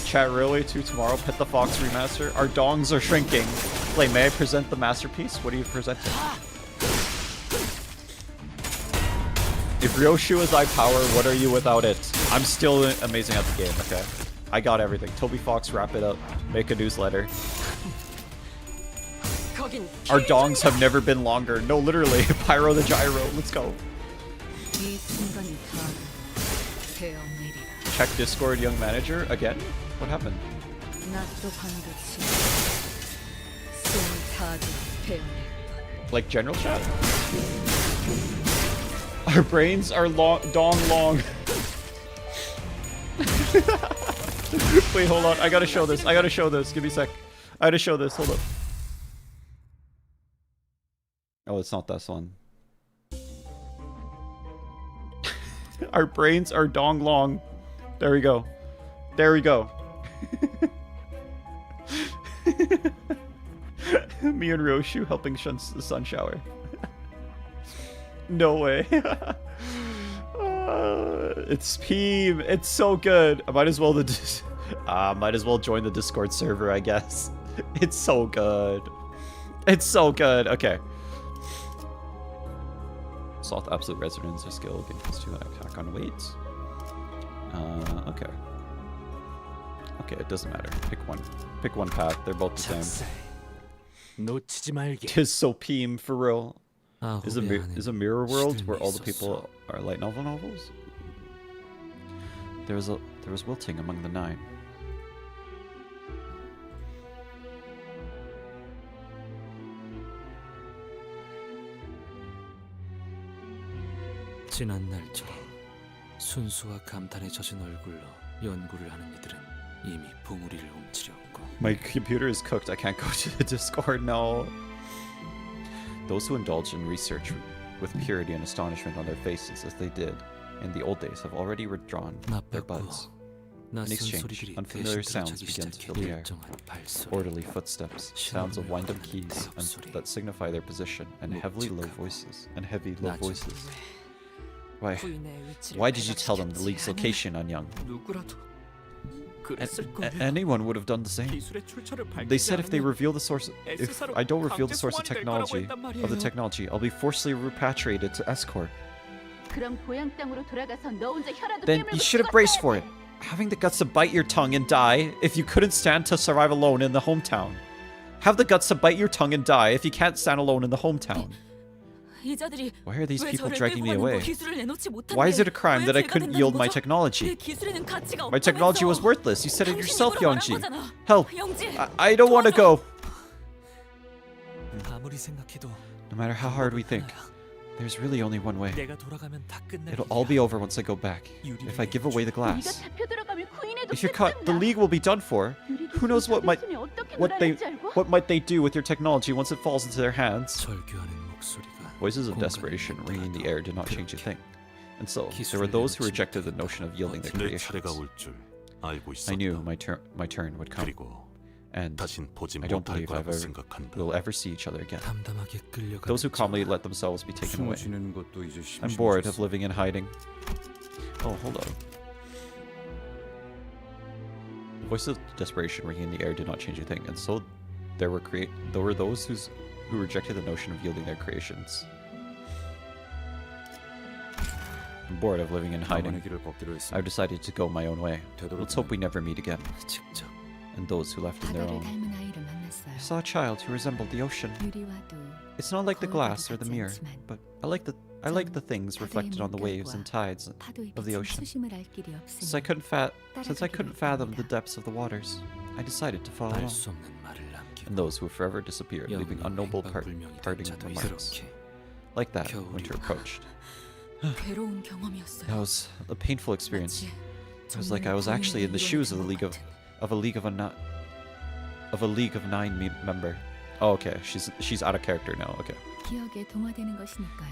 A: Chat really to tomorrow. Pet the Fox remaster. Our dongs are shrinking. Play, may I present the masterpiece? What are you presenting? If Ryoshu is iPower, what are you without it? I'm still amazing at the game, okay? I got everything. Toby Fox, wrap it up. Make a newsletter. Our dongs have never been longer. No, literally. Pyro the gyro. Let's go. Check Discord, young manager. Again? What happened?
G: 아주 배운했군.
A: Like general chat? Our brains are long, dong long. Wait, hold on. I gotta show this. I gotta show this. Give me a sec. I gotta show this. Hold up. Oh, it's not this one. Our brains are dong long. There we go. There we go. Me and Roshu helping the sun shower. No way. It's Peem. It's so good. I might as well might as well join the Discord server, I guess. It's so good. It's so good. Okay. Salt absolute resonance or skill gain +2 attack on weight. Okay. Okay, it doesn't matter. Pick one. Pick one path. They're both the same.
I: 놓치지 말게.
A: Tis so Peem for real.
I: 아,
A: Is a mirror world where all the people are light novel novels? There was wilting among the 9.
I: 지난 날처럼 순수와 감탄에 젖은 얼굴로 연구를 하는 이들은 이미 봉우리를 훔치렸고.
A: My computer is cooked. I can't go to the Discord now. Those who indulge in research with purity and astonishment on their faces, as they did in the old days, have already withdrawn their buds. In exchange, unfamiliar sounds begin to fill the air. Orderly footsteps, sounds of wind-up keys that signify their position, and heavy low voices. Why did you tell them the league's location, Anyang? Anyone would have done the same. They said if I don't reveal the source of the technology, I'll be forcibly repatriated to Escort. Then you should have braced for it. Having the guts to bite your tongue and die if you couldn't stand to survive alone in the hometown. Have the guts to bite your tongue and die if you can't stand alone in the hometown. Why are these people dragging me away? Why is it a crime that I couldn't yield my technology? My technology was worthless. You said it yourself, Youngji. Help! I don't want to go. No matter how hard we think, there's really only one way. It'll all be over once I go back. If I give away the glass. If you're caught, the League will be done for. Who knows what might they do with your technology once it falls into their hands? Voices of desperation ringing in the air did not change a thing. And so, there were those who rejected the notion of yielding their creations. I knew my turn would come. And I don't believe we'll ever see each other again. Those who calmly let themselves be taken away. I'm bored of living in hiding. Oh, hold on. Voices of desperation ringing in the air did not change a thing. And so, there were those who rejected the notion of yielding their creations. I'm bored of living in hiding. I've decided to go my own way. Let's hope we never meet again. And those who left in their own. I saw a child who resembled the ocean. It's not like the glass or the mirror, but I like the things reflected on the waves and tides of the ocean. Since I couldn't fathom the depths of the waters, I decided to follow along. And those who forever disappeared, leaving unknowable parting remarks. Like that, winter approached. That was a painful experience. It was like I was actually in the shoes of a League of 9 member. Oh, okay. She's out of character now. Okay.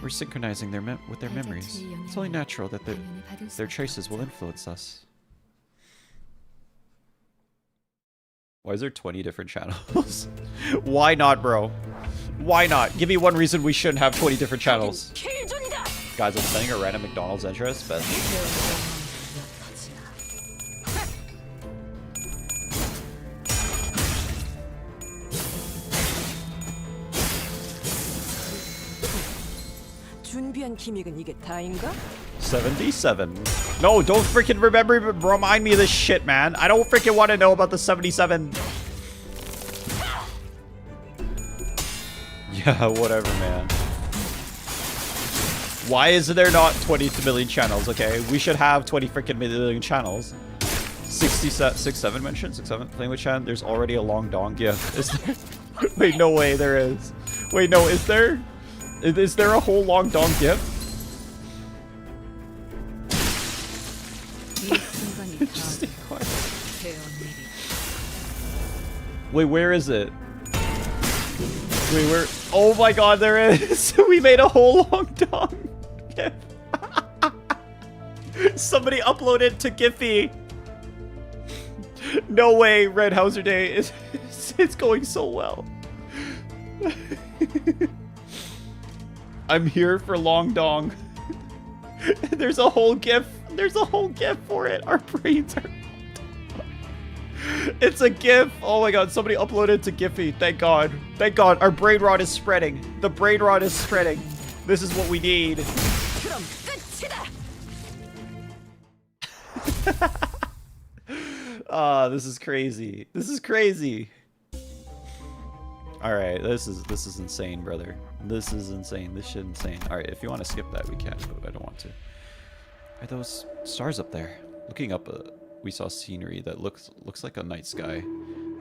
A: We're synchronizing with their memories. It's only natural that their traces will influence us. Why is there 20 different channels? Why not, bro? Why not? Give me one reason we shouldn't have 20 different channels. Guys, I'm sending a random McDonald's entrance, but...
G: 준비한 기믹은 이게 다인가?
A: 77. No, don't freaking remind me of this shit, man. I don't freaking want to know about the 77. Yeah, whatever, man. Why is there not 20 million channels? Okay, we should have 20 freaking million channels. 67 mentions, 67 playing with Chan. There's already a long dong. Yeah, is there? Wait, no way there is. Wait, no, is there? Is there a whole long dong gif?
C: 이 순간이
A: Interesting
C: 다
A: part.
C: 배운 일이.
A: Wait, where is it? Wait, where? Oh my god, there is! We made a whole long dong gif. Somebody uploaded to Giphy. No way, Red Hauser Day. It's going so well. I'm here for long dong. There's a whole gif. There's a whole gif for it. Our brains are... It's a gif. Oh my god, somebody uploaded to Giphy. Thank god. Thank god. Our brain rot is spreading. The brain rot is spreading. This is what we need.
G: 그럼 끝이다.
A: Ah, this is crazy. This is crazy. All right, this is insane, brother. This is insane. This shit insane. All right, if you want to skip that, we can, but I don't want to. Are those stars up there? Looking up, we saw scenery that looks like a night sky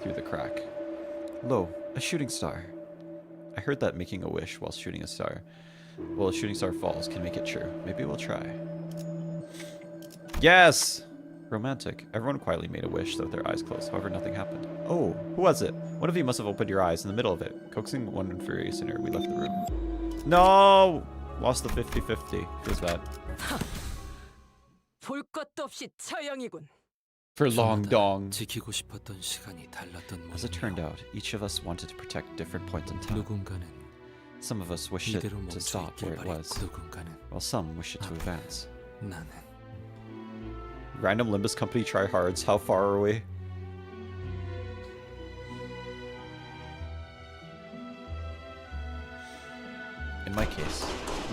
A: through the crack. Lo, a shooting star. I heard that making a wish while shooting a star, while a shooting star falls, can make it true. Maybe we'll try. Yes! Romantic. Everyone quietly made a wish with their eyes closed. However, nothing happened. Oh, who was it? One of you must have opened your eyes in the middle of it. Coaxing one infuriated sinner, we left the room. No! Lost the 50-50. Feels bad.
G: 볼 것도 없이 처형이군.
A: For long dong.
I: 지키고 싶었던 시간이 달랐던
A: As it turned out, each of us wanted to protect different points in time.
I: 누군가는
A: Some of us wished it
I: 이대로
A: to
I: 멈춰
A: stop where
I: 있길
A: it was,
I: 바랬고 누군가는
A: while some wished it to advance.
I: 나는
A: Random Limbus company tryhards, how far are we? In my case.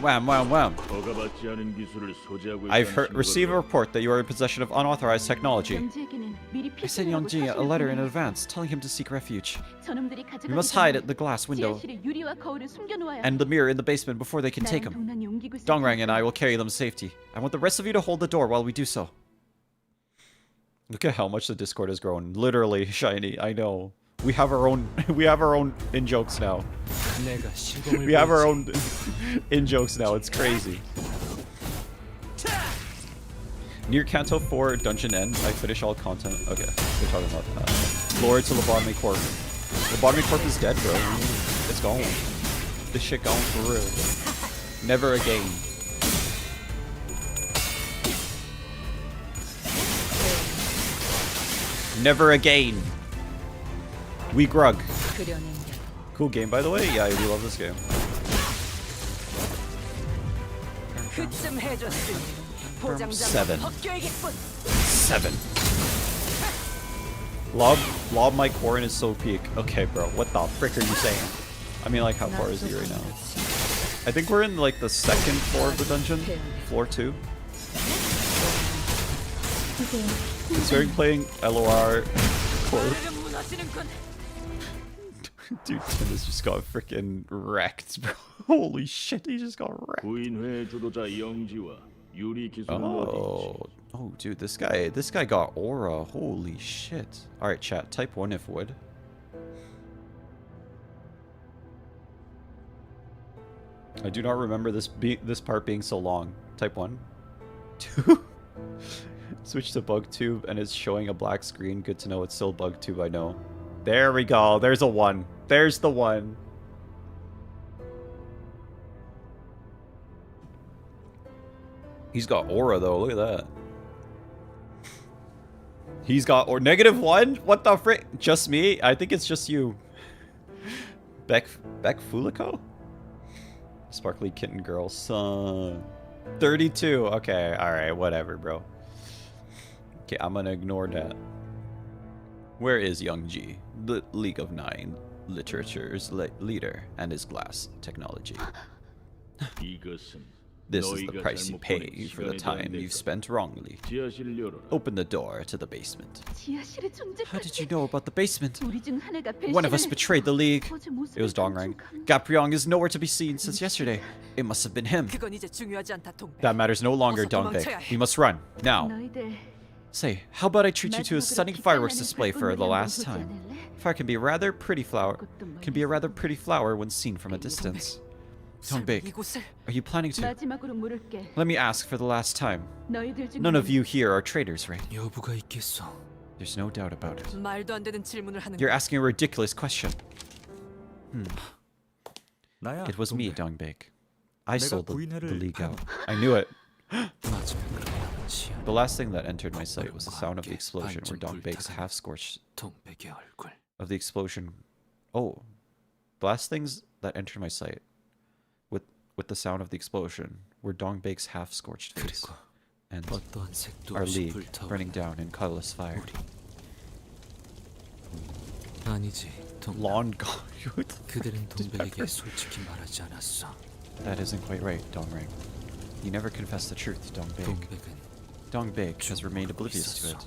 A: Wham, wham, wham.
D: 허가받지 않은 기술을 소지하고
A: I've
D: 있다는
A: received a
D: 증거를
A: report that you are in possession of unauthorized technology.
J: 영지에게는 미리
A: I sent Youngji a letter in advance telling him to seek refuge.
J: 저놈들이
A: We must hide at the glass window
J: 지하실에 유리와 거울을 숨겨놓아야
A: and the mirror in the basement before they can take him.
J: 동난이 옮기고 있을
A: Dongrang and I will carry them to safety. I want the rest of you to hold the door while we do so. Look at how much the Discord has grown. Literally, Shiny, I know. We have our own in-jokes now.
I: 내가 실검을
A: We have our
I: 보이지.
A: own in-jokes now. It's crazy. Near Kanto 4 Dungeon End, I finish all content. Okay, we're talking about that. Glory to Lobotomy Corp. Lobotomy Corp is dead, bro. It's gone. This shit gone for real. Never again. Never again. We grug.
C: 그려낸 게
A: Cool game, by the way. Yeah, I do love this game.
G: 그쯤 해줬으니 보장자가
A: seven.
G: 벗겨야겠군.
A: 7. Lob my Corin is so peak. Okay, bro. What the frick are you saying? I mean, like, how far is he right now? I think we're in, like, the second floor of the dungeon. Floor 2. Considering playing LOR Corp.
G: 나를 무너지는군.
A: Dude, Tim has just got freaking wrecked, bro. Holy shit, he just got wrecked.
D: 부인회 주도자 영지와 유리 기술은 어디
A: Oh, oh, dude, this guy got aura. Holy shit. All right, chat. Type 1 if would. I do not remember this part being so long. Type 1. 2. Switch to bug tube and it's showing a black screen. Good to know it's still bug tube. I know. There we go. There's a 1. There's the 1. He's got aura though. Look at that. He's got or -1? What the frick? Just me? I think it's just you. Beck Fulico? Sparkly kitten girl. Son. 32. Okay, alright, whatever, bro. Okay, I'm gonna ignore that. Where is Young G, the League of Nine Literature's leader, and his glass technology?
D: 이것은
A: This is the
D: 너희가
A: price you
D: 잘못
A: pay
D: 보낸
A: for the
D: 시간에
A: time
D: 대한
A: you've
D: 대가.
A: spent wrongly.
D: 지하실을 열어라.
A: Open the door to the basement.
J: 지하실에
A: How did you
J: 존재까지
A: know about the basement?
J: 우리 중 하나가
A: One of us
J: 배신을
A: betrayed the League.
J: 어제 모습을
A: It was Dongrang.
J: 감춘
A: Gapryong is nowhere to be seen since yesterday. It must have been him.
G: 그건 이제 중요하지 않다, 동백.
A: That matters no longer,
G: 어서
A: Dongbaek.
G: 도망쳐야 해.
A: We must run, now.
J: 너희들
A: Say, how about I treat you to a stunning fireworks display for the last time? Fire can be a rather pretty flower when seen from a distance. Dongbek,
E: 이곳을
A: are you planning to?
J: 마지막으로 물을게.
A: Let me ask for the last time.
J: 너희들 중
A: None of you here are traitors, right?
I: 여부가 있겠어.
A: There's no doubt about it.
E: 말도 안 되는 질문을 하는
A: You're asking a ridiculous question.
F: 나야.
A: It was me,
F: 동백.
A: Dongbek. I
F: 내가
A: sold the
F: 구인회를
A: league out. I knew it.
I: 마지막으로 남은 치안.
A: The last thing that entered my sight was the sound of the explosion where Dongbek's half-scorched
I: 동백의 얼굴.
A: of the explosion. Oh, the last things that entered my sight with the sound of the explosion were Dongbek's half-scorched face
I: 그리고
A: and
I: 어떠한 색도
A: our
I: 없이
A: league
I: 불타오르는
A: burning down in colorless fire.
I: 우리. 아니지, 동백.
A: Lawn God.
I: 그들은 동백에게 솔직히 말하지 않았어.
A: That isn't quite right, Dongrang. You never confessed the truth, Dongbek.
I: 동백은
A: Dongbek has remained oblivious to it.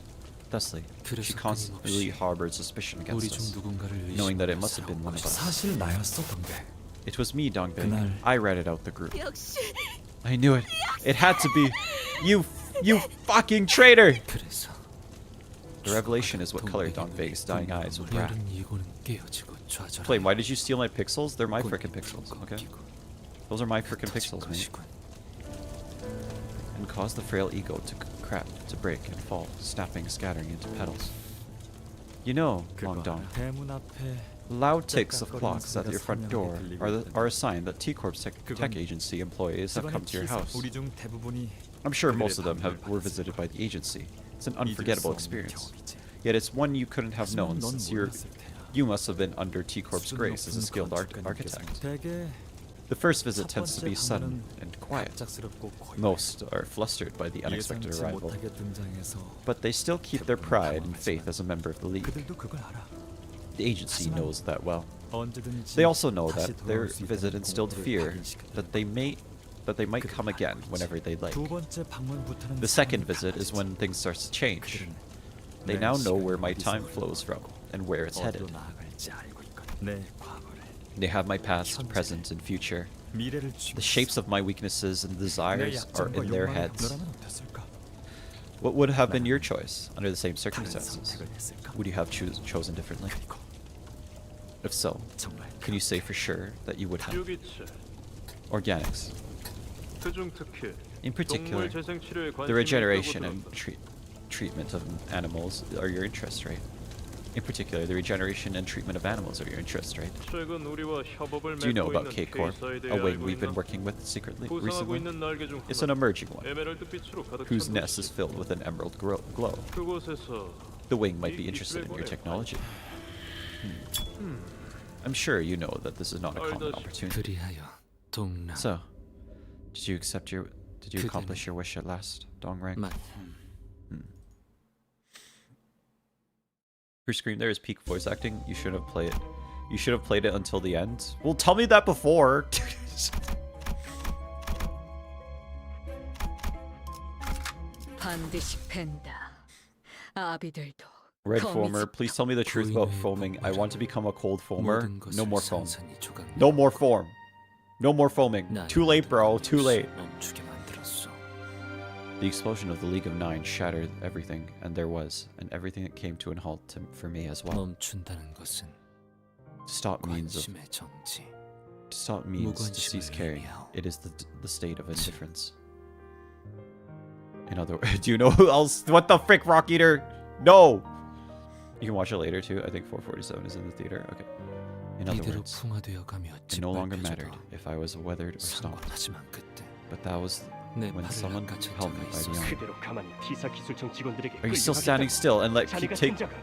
A: Thusly, she constantly harbored suspicion
I: 우리
A: against
I: 중
A: us,
I: 누군가를
A: knowing that it
I: 의심하는
A: must have been one of us.
F: 사실 나였어, 동백.
A: It was me, Dongbek.
F: 그날-
A: I ratted out the group.
J: 역시
A: I knew it. It had to be. You fucking traitor!
I: 그래서
A: The revelation is what colored Dongbek's dying eyes with wrath.
I: 여름 이고는 깨어지고 좌절하여
A: Flame, why did you steal my pixels? They're my
I: 곧
A: frickin' pixels, okay?
I: 꺾이고
A: Those are my frickin'
I: 터질
A: pixels, man.
I: 것이군.
A: And cause the frail ego to crack, to break and fall, snapping, scattering into petals. You know, Long Dong,
F: 대문 앞에
A: loud ticks of clocks at your front door are a sign that T-Corp's tech agency employees have come to your house.
F: 우리 중 대부분이
A: I'm sure most of them were visited by the agency. It's an unforgettable experience. Yet it's one you couldn't have known since you must have been under T-Corp's grace as a skilled architect.
F: 대개
A: The first visit tends to be sudden and quiet.
F: 갑작스럽고 고요해.
A: Most are flustered by the unexpected
F: 예상치
A: arrival,
F: 못하게 등장해서
A: but they still keep their pride and faith as a member of the League.
F: 그들도 그걸 알아.
A: The agency knows that well.
F: 언제든지
A: They also know
F: 다시
A: that their
F: 돌아올 수
A: visit
F: 있다는
A: instilled
F: 공포를
A: fear
F: 각인시켰다.
A: that they might come again whenever they like.
F: 두 번째 방문부터는
A: The second
F: 상황이
A: visit is when things start to change.
F: 그들은
A: They
F: 내
A: now know
F: 시간이
A: where my
F: 어디서
A: time flows from and where it's headed.
F: 어디로 나아갈지 알고 있거든. 내 과거를
A: They have my past, present, and future.
F: 미래를 쥐고
A: The shapes of my weaknesses and
F: 내
A: desires are
F: 약점과
A: in their
F: 욕망을
A: heads.
F: 너라면 어땠을까?
A: What would have been your choice under the same
F: 다른
A: circumstances?
F: 선택을 했을까?
A: Would you have chosen differently?
F: 그리고
A: If so,
F: 정말
A: can you say for sure that you would have?
D: 유기체,
A: Organics.
D: 그중 특히
A: In particular,
D: 동물 재생 치료에 관심이
A: the regeneration
D: 있다고
A: and
D: 들었다.
A: treatment of animals are your interest, right? In particular, the regeneration and treatment of animals are your interest, right?
D: 최근 우리와 협업을
A: Do you know
D: 맺고
A: about
D: 있는
A: K-Corp,
D: K사에 대해
A: a wing
D: 알고
A: we've been
D: 있나?
A: working with secretly
D: 부상하고
A: recently?
D: 있는 날개 중
A: It's an
D: 하나,
A: emerging one,
D: 에메랄드 빛으로 가득
A: whose
D: 찬
A: nest is
D: 곳이
A: filled with an emerald glow.
D: 그곳에서
A: The wing might be interested in your technology. I'm sure you know that this is not a common opportunity.
I: 그리하여 동남
A: So, did you accomplish your wish at last, Dongrang?
I: 만
A: Her scream there is peak voice acting. You should have played it. You should have played it until the end. Well, tell me that before.
G: 반드시 팬다. 아비들도
A: Red foamer, please tell me the truth about foaming. I want to become a cold foamer.
I: 모든 것을
A: No more foam.
I: 산산이 조각
A: No more foam. No more foaming.
I: 나는
A: Too late, bro. Too late.
I: 멈추게 만들었어.
A: The explosion of the League of Nine shattered everything, and everything that came to an halt for me as well.
I: 멈춘다는 것은
A: To stop means
I: 관심의 정지.
A: to cease caring. It is the state of indifference. In other words, do you know who else? What the frick, Rock Eater? No! You can watch it later too. I think 447 is in the theater. Okay. In other
I: 이대로
A: words,
I: 풍화되어 가며
A: it no longer mattered
I: 짓밟혀져도
A: if I was weathered or stomped.
I: 상관하지만 그때
A: But that was
I: 내
A: when
I: 팔을
A: someone
I: 낚아챈
A: held me
I: 자가
A: by the
I: 있었어.
A: arm.
D: 그대로 가만히 T사 기술청 직원들에게
A: Are you still standing still and let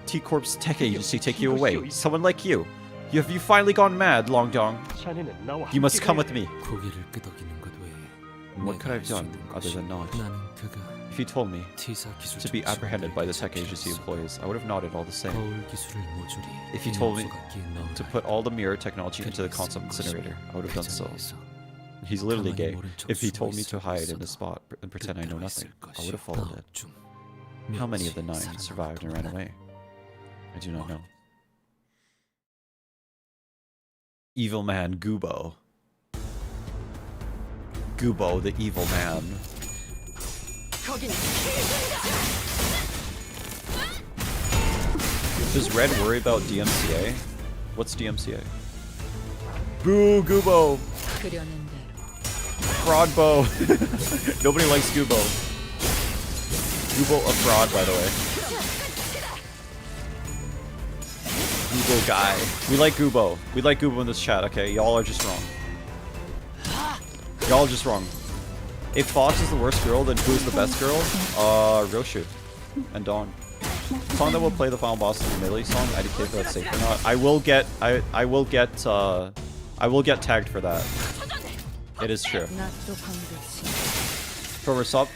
A: T-Corp's tech agency take you away? Someone like you. Have you finally gone mad, Long Dong?
D: 자네는 나와
A: You must come with me.
I: 고개를 끄덕이는 것 외에
A: What could I have
I: 내가 할 수
A: done
I: 있는
A: other
I: 것이
A: than nod?
I: 나는 그가
A: If you told me
I: T사 기술청
A: to be apprehended by the tech
I: 직원들에게
A: agency
I: 잡혔어.
A: employees, I would have nodded all the same.
I: 거울 기술을 모조리
A: If you told me
I: 인형소각기에 넣으라
A: To put all the mirror technology into the
I: 그리고
A: console
I: 쓴
A: incinerator, I would have done so.
I: 자리에서
A: He's literally gay.
I: 가만히 모른 척
A: If he
I: 숨어
A: told me to
I: 있을
A: hide in
I: 것이어도
A: a spot and pretend I know
I: 그대로
A: nothing,
I: 있을
A: I would have followed it.
I: 아홉 중
A: How many of the
I: 몇이
A: 9 survived and ran
I: 살아남았건만
A: away? I do not know. Evil man Gubo. Gubo, the evil man.
G: 거긴
A: Does Red worry about DMCA? What's DMCA? Boo, Goobo!
C: 그려낸 대로
A: Fraudbo! Nobody likes Goobo. Goobo a fraud, by the way. Goobo guy. We like Goobo. We like Goobo in this chat, okay? Y'all are just wrong. Y'all are just wrong. If Fox is the worst girl, then who's the best girl? Roshu. And Dawn. Song that will play the final boss is the Millie song. IDK if that's safe or not. I will get tagged for that. It is true.
C: 낯도 반듯이
A: Kromer, stop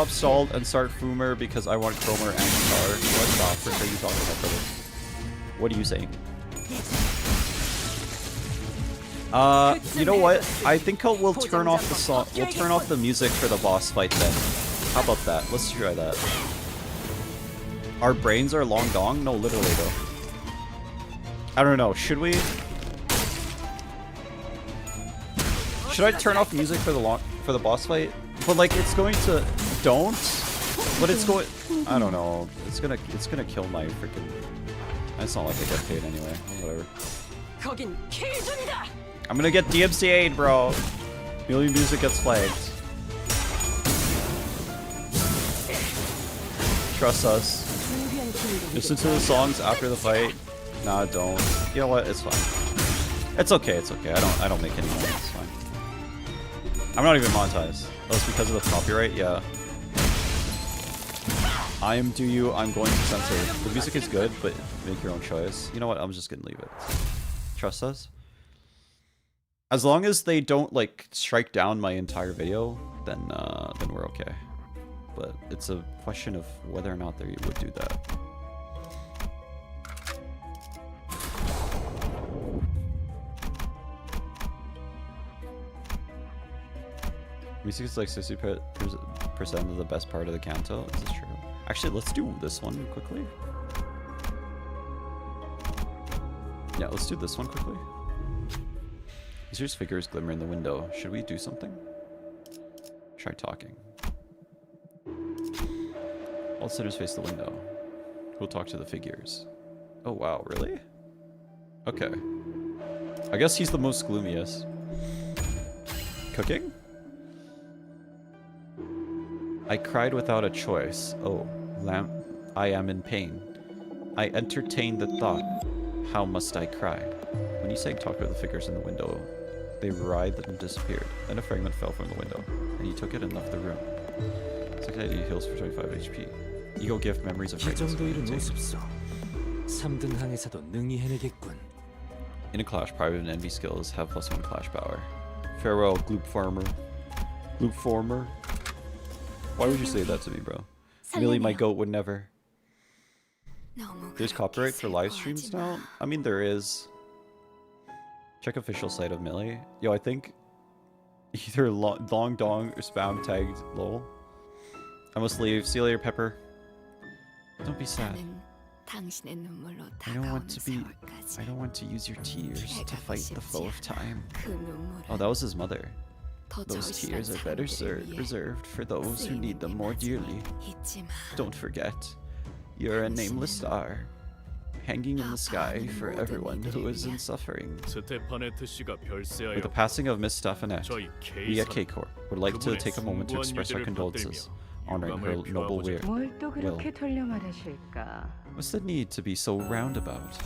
A: stalled and start Fumer because I want Kromer and Star. What the frick are you talking about, brother? What are you saying? You know what? I think we'll turn off the song. We'll turn off the music for the boss fight then. How about that? Let's try that. Our brains are long dong? No, literally though. I don't know. Should we? Should I turn off music for the boss fight? But like it's going to don't. But it's going. I don't know. It's gonna kill my freaking. It's not like I get paid anyway. Whatever. I'm gonna get DMCA'd, bro. Million music gets flagged. Trust us. Listen to the songs after the fight. Nah, don't. You know what? It's fine. It's okay. It's okay. I don't make any money. It's fine. I'm not even monetized. Oh, it's because of the copyright. Yeah. I'm going to censor. The music is good, but make your own choice. You know what? I'm just gonna leave it. Trust us. As long as they don't like strike down my entire video, then we're okay. But it's a question of whether or not they would do that. Music is like 60% of the best part of the canto. This is true. Actually, let's do this one quickly. Yeah, let's do this one quickly. Azur's figures glimmer in the window. Should we do something? Try talking. All sinners face the window. Who'll talk to the figures? Oh wow, really? Okay. I guess he's the most gloomiest. Cooking? I cried without a choice. Oh, lamb, I am in pain. I entertained the thought. How must I cry? When you sang talk to the figures in the window, they writhed and disappeared. Then a fragment fell from the window, and he took it and left the room. Anxiety heals for 25 HP. Ego gift memories of fragrance. In a clash, private and envy skills have +1 clash power. Farewell, Gloop Farmer. Gloop Former. Why would you say that to me, bro? Millie, my goat, would never. There's copyright for live streams now? I mean, there is. Check official site of Millie. Yo, I think either long dong or spam tagged lol. I must leave. See you later, Pepper. Don't be sad. I don't want to use your tears to fight the foe of time. Oh, that was his mother. Those tears are better reserved for those who need them more dearly. Don't forget, you're a nameless star, hanging in the sky for everyone who is in suffering. With the passing of Miss Stefanette, we at K-Corp would like to take a moment to express our condolences, honoring her noble will. What's the need to be so roundabout?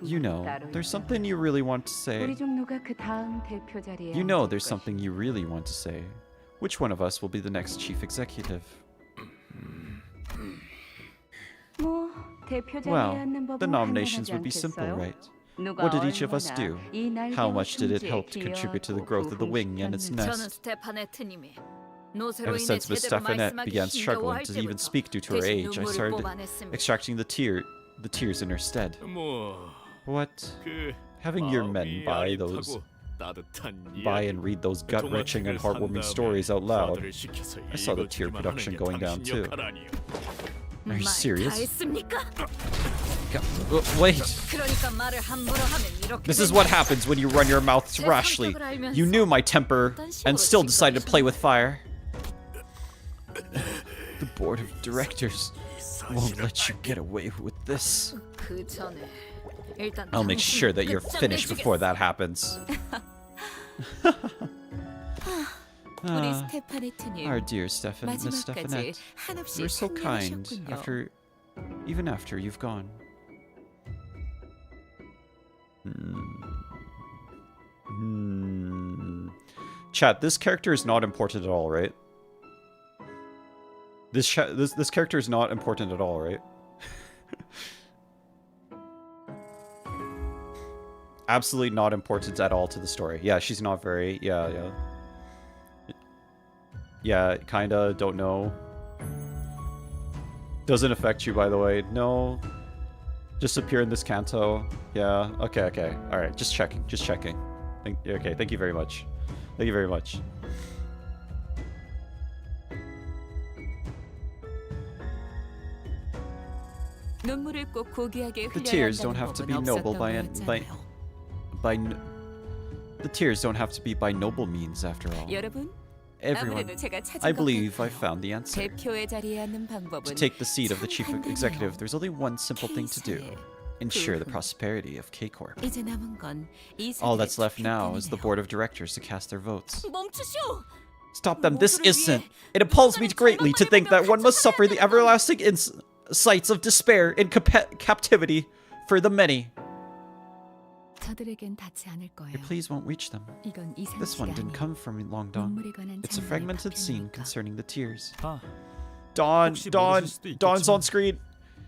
A: You know, there's something you really want to say. You know there's something you really want to say. Which one of us will be the next chief executive? Well, the nominations would be simple, right? What did each of us do? How much did it help to contribute to the growth of the wing and its nest? Ever since Miss Stefanette began struggling to even speak due to her age, I started extracting the tears in her stead. What? Having your men buy and read those gut-wrenching and heartwarming stories out loud, I saw the tear production going down too. Are you serious? Wait. This is what happens when you run your mouth rashly. You knew my temper and still decided to play with fire. The board of directors. won't let you get away with this.
G: 그 전에 일단
A: I'll make sure that you're finished before that happens.
C: 우리 스테파네트님
A: Our dear Miss
C: 마지막까지
A: Stefanette,
C: 한없이
A: you're so kind
C: 상냥하셨군요.
A: even after you've gone. Chat, this character is not important at all, right? This character is not important at all, right? Absolutely not important at all to the story. Yeah, she's not very... Yeah. Yeah, kinda, don't know. Doesn't affect you, by the way. No. Just appear in this canto. Yeah, okay. Alright, just checking. Okay, thank you very much. Thank you very much.
C: 눈물을 꼭 고귀하게
A: The
C: 흘려야
A: tears don't
C: 한다는
A: have to
C: 법은
A: be noble
C: 없었던
A: by the tears don't have to be by noble means after all.
C: 여러분,
A: Everyone,
C: 아무래도 제가 찾은
A: I
C: 것
A: believe I
C: 같아요.
A: found the answer.
C: 대표의 자리에 앉는 방법은
A: To take the seat of the chief
C: 참 간단해요.
A: executive, there's only one simple thing to do.
C: K사의
A: Ensure the
C: 부흥.
A: prosperity of K-Corp.
C: 이제 남은 건
A: All that's left
C: 이사들의
A: now is the
C: 투표
A: board of directors to cast their votes.
C: 멈추시오.
A: Stop them this instant! It appalls me greatly to think that one must suffer the everlasting sights of despair in captivity for the many.
C: 저들에겐 닿지 않을 거예요.
A: Your pleas won't reach them.
C: 이건
A: This one didn't come from Longdong.
C: 눈물에 관한
A: It's a
C: 장면의
A: fragmented scene
C: 파편이니까.
A: concerning the tears.
F: 아,
A: Dawn's on screen.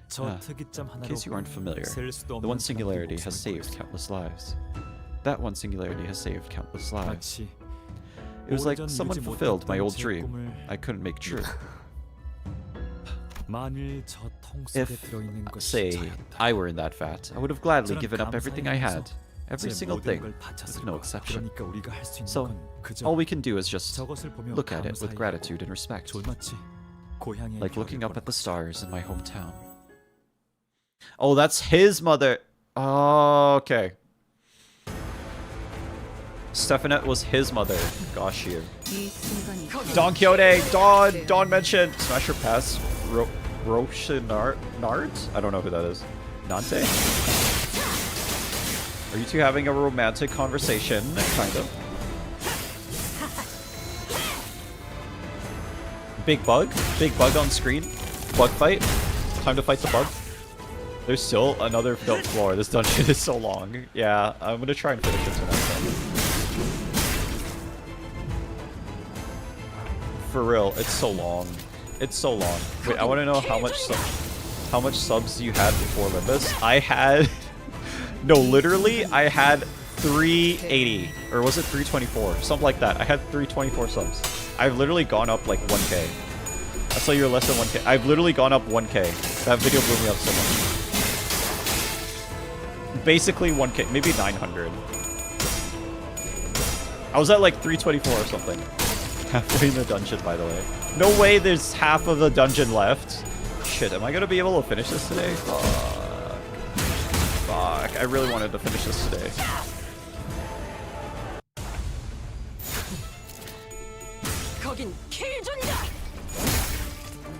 F: 저
A: Ah,
F: 특이점
A: In
F: 하나로
A: case you aren't familiar,
F: 셀 수도
A: the one
F: 없는
A: singularity
F: 사람들이
A: has
F: 목숨을
A: saved
F: 걸었어.
A: countless lives. That one singularity has saved countless lives.
F: 마치
A: It was like
F: 오래전
A: someone
F: 누리지
A: fulfilled my
F: 못했던
A: old
F: 제
A: dream.
F: 꿈을
A: I couldn't make true.
F: 만일 저 통 속에
A: If,
F: 들어있는 것이
A: say,
F: 저였다.
A: I were in that vat, I would have gladly
F: 저는
A: given up everything I had. Every
F: 제
A: single
F: 모든
A: thing,
F: 걸 바쳤을
A: with no
F: 거야.
A: exception.
F: 그러니까 우리가 할 수 있는
A: So,
F: 건 그저
A: all we can do is just
F: 저것을 보며
A: look at it with
F: 감사히
A: gratitude and
F: 하고
A: respect.
F: 졸랐지. 고향의
A: Like
F: 별을
A: looking up
F: 보는
A: at the
F: 거지.
A: stars in my hometown. Oh, that's his mother. Oh, okay. Stefanette was his mother. Gosh, you.
C: 이 순간이
A: Don Quixote, Dawn mentioned Smash or Pass, Roshinard? I don't know who that is. Nante? Are you two having a romantic conversation? Kind of. Big bug? Big bug on screen? Bug fight? Time to fight the bug? There's still another floor. This dungeon is so long. Yeah, I'm gonna try and finish it tonight. For real, it's so long. It's so long. Wait, I want to know how much subs you had before Limbus. I had no, literally, I had 380 or was it 324? Something like that. I had 324 subs. I've literally gone up like 1k. I saw you're less than 1k. I've literally gone up 1k. That video blew me up so much. Basically 1k, maybe 900. I was at like 324 or something. Halfway in the dungeon, by the way. No way there's half of the dungeon left. Shit, am I gonna be able to finish this today? Fuck, I really wanted to finish this today.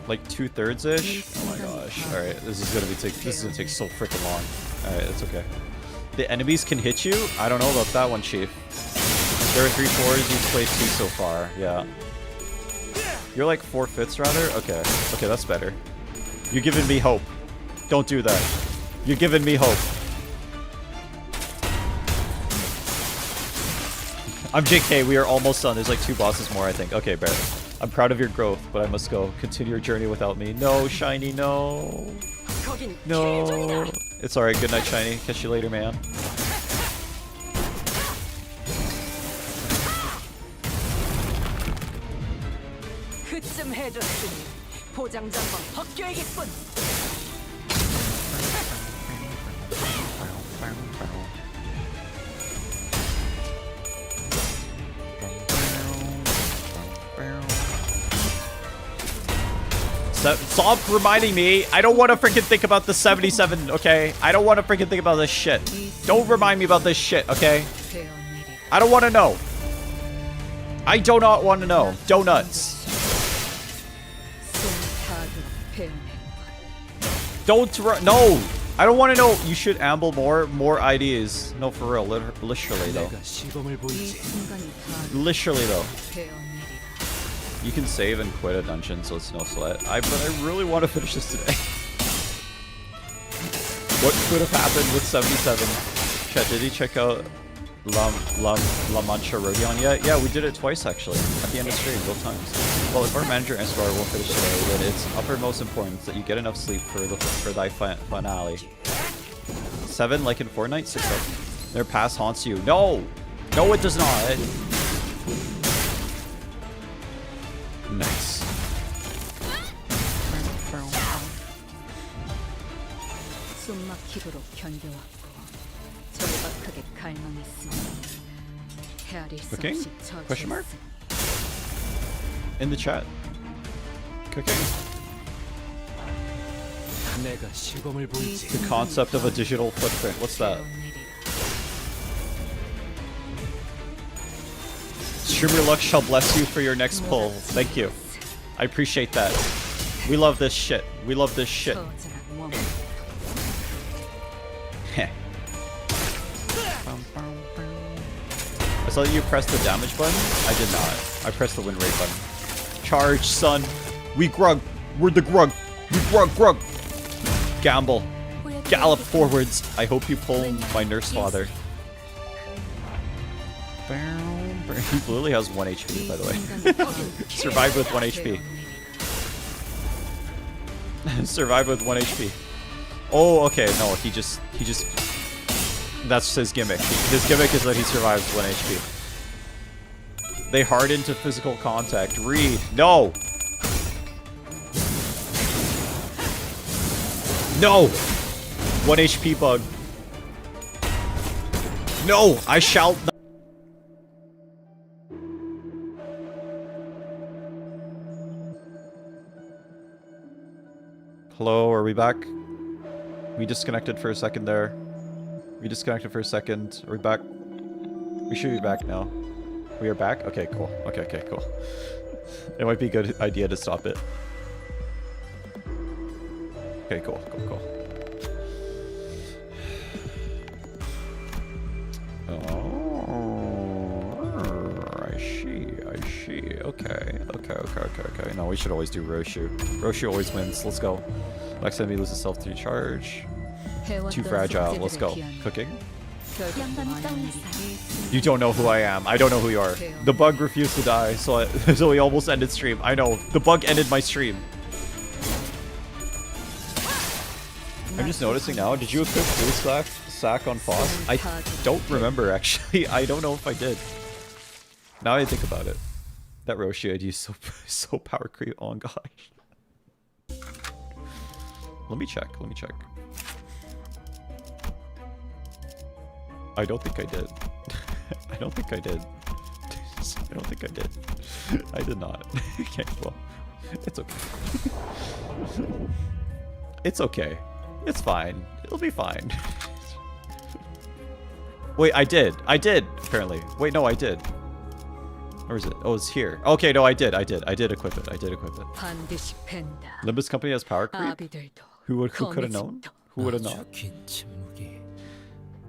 A: Like 2/3-ish? Oh my gosh. Alright, this is gonna take so freaking long. Alright, it's okay. The enemies can hit you? I don't know about that one, Chief. There are 3 4s, you've played 2 so far, yeah. You're like 4/5 rather? Okay. Okay, that's better. You're giving me hope. Don't do that. You're giving me hope. I'm JK, we are almost done. There's like 2 bosses more, I think. Okay, Bear. I'm proud of your growth, but I must go. Continue your journey without me. No, Shiny, no. No. It's alright. Good night, Shiny. Catch you later, man.
E: 그쯤 해줬으니 보장장관 벗겨야겠군.
A: Stop reminding me. I don't want to freaking think about the 77, okay? I don't want to freaking think about this shit. Don't remind me about this shit, okay? I don't want to know. I do not want to know. Donuts. Don't no! I don't want to know. You should amble more ideas. No, for real. Literally though.
I: 내가 시범을 보이지.
A: Literally though. You can save and quit a dungeon, so it's no sweat. But I really want to finish this today. What could have happened with 77? Chat, did he check out La Mancha Rodion yet? Yeah, we did it twice actually. At the end of stream, both times. Well, if our manager Esbar will finish today, then it's uppermost importance that you get enough sleep for thy finale. 7, like in Fortnite? 6 up. Their past haunts you. No! No, it does not! Nice.
G: 숨막히도록 견뎌왔고 절박하게 갈망했으니 헤아릴 수
A: Cooking?
G: 없이
A: Question mark?
G: 저주했으니
A: In the chat. Cooking.
I: 내가 시범을 보이지.
A: The concept of a digital footprint. What's that? Streamer luck shall bless you for your next pull. Thank you. I appreciate that. We love this shit. We love this shit. Heh. I saw that you pressed the damage button. I did not. I pressed the win rate button. Charge, son. We grug. We're the grug. We grug. Gamble. Gallop forwards. I hope you pull my nurse father. He literally has 1 HP, by the way. Survived with 1 HP. Survived with 1 HP. Oh, okay. No, he just. That's his gimmick. His gimmick is that he survives 1 HP. They harden to physical contact. Read. No! No! 1 HP bug. No! I shall not. Hello, are we back? We disconnected for a second there. We disconnected for a second. Are we back? We should be back now. We are back? Okay, cool. Okay, cool. It might be a good idea to stop it. Okay, cool. Oh, I see. Okay. No, we should always do Roshu. Roshu always wins. Let's go. Next enemy loses self to charge. Too fragile. Let's go. Cooking. You don't know who I am. I don't know who you are. The bug refused to die, so we almost ended stream. I know. The bug ended my stream. I'm just noticing now. Did you equip Blue Sack on Foss? I don't remember, actually. I don't know if I did. Now I think about it. That Roshi ID is so power creep. Oh gosh. Let me check. I don't think I did. I don't think I did. I did not. Okay, well, it's okay. It's okay. It's fine. It'll be fine. Wait, I did. Apparently. Wait, no, I did. Where is it? Oh, it's here. Okay, no, I did equip it. Limbus company has power creep? Who could have known? Who would have known?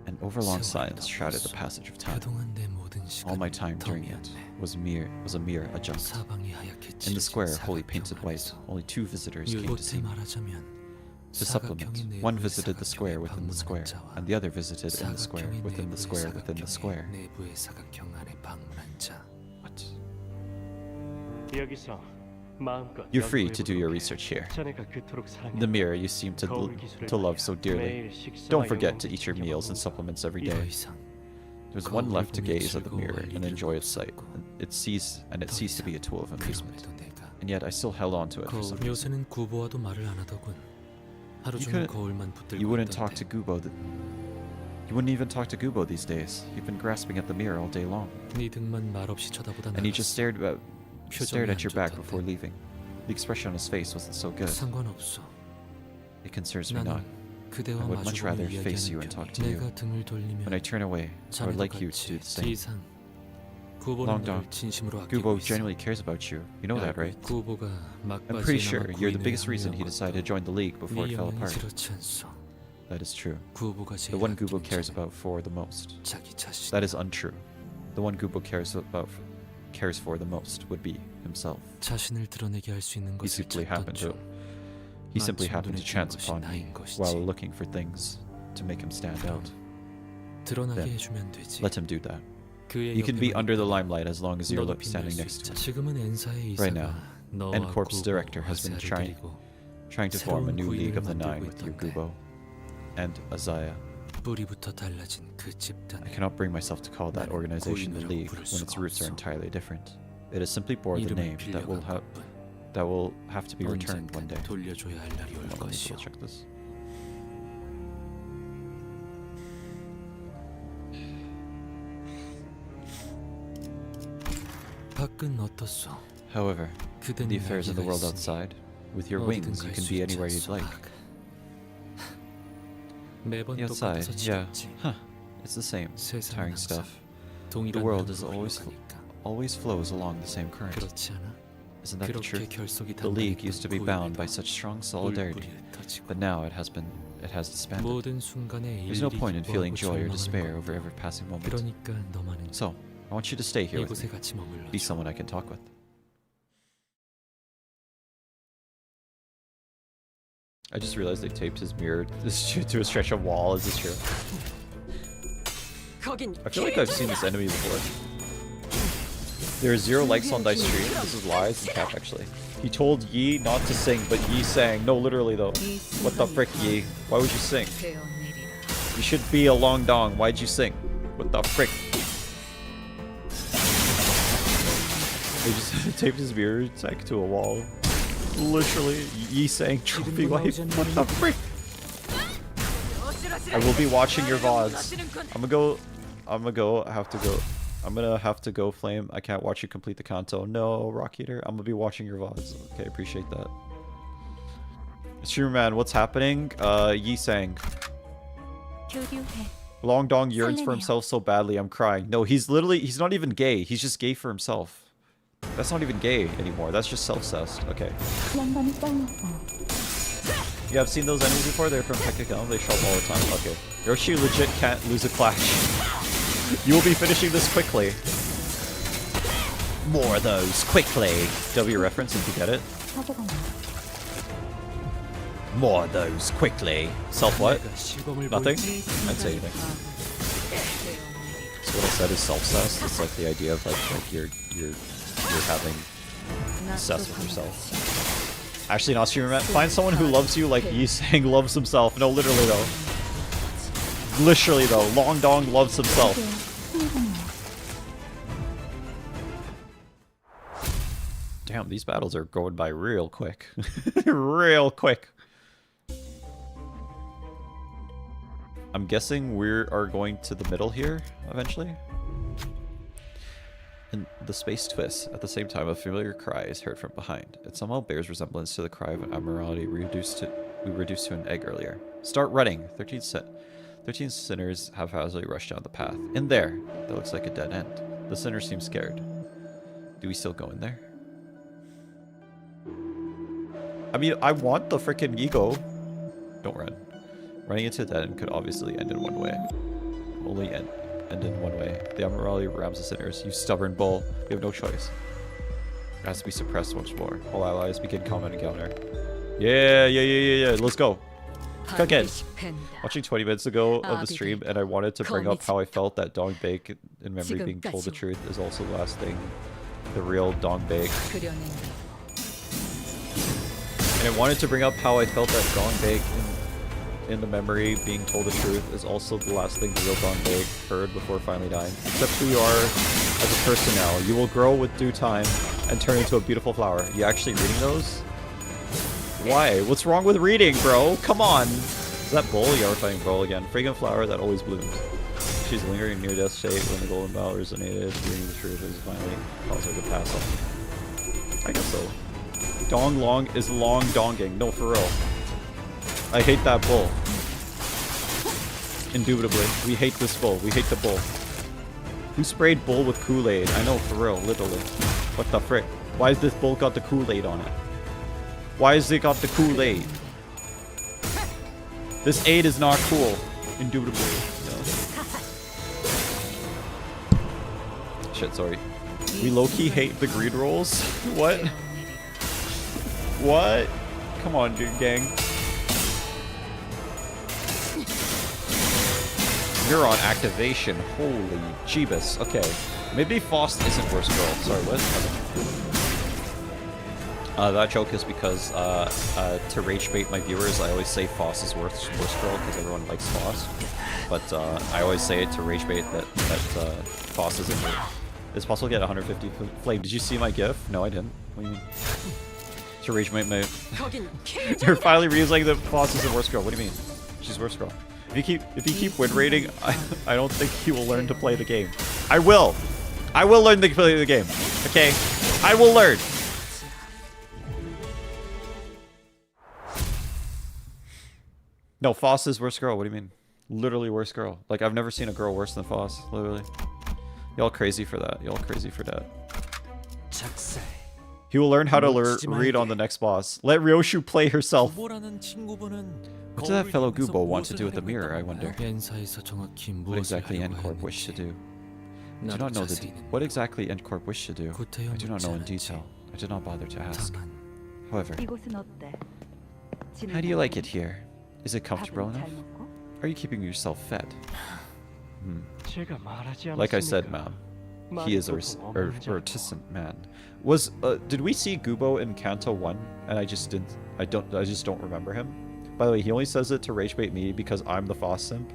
A: An overlong silence shrouded the passage of time. All my time during it was a mere adjust. In the square, wholly painted white, only 2 visitors came to see me. To supplement, one visited the square within the square, and the other visited in the square within the square within the square. What? You're free to do your research here. The mirror you seem to love so dearly. Don't forget to eat your meals and supplements every day. There's one left to gaze at the mirror and enjoy its sight. It ceased to be a tool of amusement. And yet I still held on to it for some reason. You wouldn't talk to Gubo. You wouldn't even talk to Gubo these days. You've been grasping at the mirror all day long. And he just stared at your back before leaving. The expression on his face wasn't so good. It concerns me not. I would much rather face you and talk to you. When I turn away, I would like you to do the same. Long
I: 구보는
A: Dong.
I: 널 진심으로 아끼고
A: Gubo
I: 있어.
A: genuinely cares about you. You know that, right?
I: 구보가
A: I'm pretty sure you're the biggest reason he decided to join the league before it fell apart.
I: 그렇지 않소.
A: That is true.
I: 구보가
A: The
I: 제일
A: one Gubo
I: 아끼는
A: cares
I: 자는
A: about for the most.
I: 자기 자신.
A: That is untrue. The one Gubo cares for the most would be himself.
I: 자신을 드러내게 할 수 있는
A: He
I: 것을
A: simply
I: 찾던
A: happened to
I: 중
A: he simply
I: 마침
A: happened to
I: 눈에
A: chance
I: 띈 것이
A: upon me
I: 나인 것이지.
A: while looking for things to make him stand out.
I: 드러나게
A: Then
I: 해주면 되지.
A: Let him do that.
I: 그의
A: You can be
I: 옆에만
A: under the
I: 있다가
A: limelight as long as you're
I: 너도 빛날
A: standing
I: 수
A: next to
I: 있자.
A: him.
I: 지금은 엔사의
A: Right
I: 이사가
A: now,
I: 너와
A: N-Corp's
I: 구보,
A: director has been
I: 아사를
A: trying to form a
I: 새로운
A: new League of the
I: 구인을
A: Nine
I: 만들고
A: with your
I: 있던데.
A: Gubo and Azaya.
I: 뿌리부터 달라진 그
A: I
I: 집단을
A: cannot bring myself to call that
I: 나는
A: organization the
I: 구인이라고
A: League
I: 부를
A: when its
I: 수가
A: roots are
I: 없어.
A: entirely different. It has simply bore the
I: 이름을
A: name that will
I: 빌려간
A: have to be returned one
I: 언젠간
A: day.
I: 돌려줘야 할 날이 올
A: Hold on, let me
I: 것이오.
A: double check this.
I: 밖은 어떻소?
A: However,
I: 그대는
A: the affairs in the
I: 날개가
A: world
I: 있으니
A: outside, with your
I: 어디든
A: wings, you
I: 갈
A: can
I: 수
A: be
I: 있지
A: anywhere you'd
I: 않소,
A: like.
I: 박. 매번
A: The outside,
I: 똑같아서
A: yeah.
I: 지겹지.
A: Huh. It's the same,
I: 세상은
A: tiring
I: 항상
A: stuff.
I: 동일한
A: The world is
I: 흐름으로
A: always
I: 흘러가니까.
A: always flows along the same current.
I: 그렇지 않아?
A: Isn't that the
I: 그렇게
A: truth?
I: 결속이
A: The League used to be bound
I: 단단했던
A: by such strong solidarity,
I: 뿔뿔이 흩어지고
A: but now it has disbanded.
I: 모든 순간에
A: There's no
I: 일일이
A: point in feeling
I: 기뻐하고
A: joy or
I: 절망하는
A: despair
I: 것.
A: over every passing moment.
I: 그러니까 너만은
A: So, I want you to stay here with
I: 이곳에
A: me.
I: 같이 머물러.
A: Be someone I can talk with. I just realized they taped his mirror to a stretch of wall. Is this true?
E: 거긴
A: I feel like I've seen this enemy before. There are 0 likes on Dice stream. This is lies and cap actually. He told Yi not to sing, but Yi sang. No, literally though. What the frick, Yi? Why would you sing? You should be a long dong. Why'd you sing? What the frick? They just taped his mirror tech to a wall. Literally, Yi sang trophy wife. What the frick? I will be watching your VODs. I'm gonna have to go, Flame. I can't watch you complete the kanto. No, Rock Eater. I'm gonna be watching your VODs. Okay, appreciate that. Streamer man, what's happening? Yi sang. Long Dong yearns for himself so badly, I'm crying. No, he's not even gay. He's just gay for himself. That's not even gay anymore. That's just self-cessed. Okay. Yeah, I've seen those enemies before. They're from Tekkagon. They show up all the time. Okay. Yoshi legit can't lose a clash. You will be finishing this quickly. More of those quickly. W reference if you get it. More of those quickly. Self what? Nothing? I'd say anything. So what I said is self-cess. It's like the idea of like you're having cess with yourself. Actually, not streamer man. Find someone who loves you like Yi Sang loves himself. No, literally though. Literally though, Long Dong loves himself. Damn, these battles are going by real quick. Real quick. I'm guessing we are going to the middle here, eventually. And the space twists. At the same time, a familiar cry is heard from behind. It somehow bears resemblance to the cry of an Admiralty we reduced to an egg earlier. Start running! 13 sinners haphazardly rush down the path. In there! That looks like a dead end. The sinners seem scared. Do we still go in there? I mean, I want the frickin' ego. Don't run. Running into a dead end could obviously end in one way. Only end in one way. The Admiralty rams the sinners. You stubborn bull. We have no choice. It has to be suppressed once more. All allies begin common encounter. Yeah. Let's go. Again. Watching 20 minutes ago of the stream, and I wanted to bring up how I felt that Dong Bake, in memory being told the truth, is also the last thing. The real Dong Bake. And I wanted to bring up how I felt that Dong Bake, in the memory being told the truth, is also the last thing the real Dong Bake heard before finally dying. Except who you are as a person now. You will grow with due time and turn into a beautiful flower. You actually reading those? Why? What's wrong with reading, bro? Come on! Is that Bull? Yeah, we're fighting Bull again. Fragrant flower that always blooms. She's lingering near death state when the golden bough resonated. Reading the truth is finally caused her to pass on. I guess so. Dong Long is long donging. No, for real. I hate that bull. Indubitably. We hate this bull. We hate the bull. Who sprayed bull with Kool-Aid? I know, for real, literally. What the frick? Why has this bull got the Kool-Aid on it? Why has it got the Kool-Aid? This aid is not cool. Indubitably. No. Shit, sorry. We low-key hate the greed rolls? What? What? Come on, dude, gang. You're on activation. Holy Jeebus. Okay. Maybe Faust isn't worse girl. Sorry, what? That joke is because to rage bait my viewers, I always say Faust is worse girl because everyone likes Faust. But I always say it to rage bait that Faust isn't worse. It's possible to get 150 flame. Did you see my gif? No, I didn't. What do you mean? To rage bait my... You're finally realizing that Faust is the worst girl. What do you mean? She's worst girl. If you keep win rating, I don't think you will learn to play the game. I will learn to play the game. Okay? I will learn. No, Faust is worst girl. What do you mean? Literally worst girl. Like, I've never seen a girl worse than Faust. Literally. Y'all crazy for that. Y'all crazy for that. He will learn how to read on the next boss. Let Ryoshu play herself. What did that fellow Gubo want to do with the mirror, I wonder? What exactly N-Corp wished to do? I do not know what exactly N-Corp wished to do. I do not know in detail. I did not bother to ask. However, how do you like it here? Is it comfortable enough? Are you keeping yourself fed? Like I said, ma'am, he is a reticent man. Did we see Gubo in Kanto 1? And I just don't remember him. By the way, he only says it to rage bait me because I'm the Faust simp.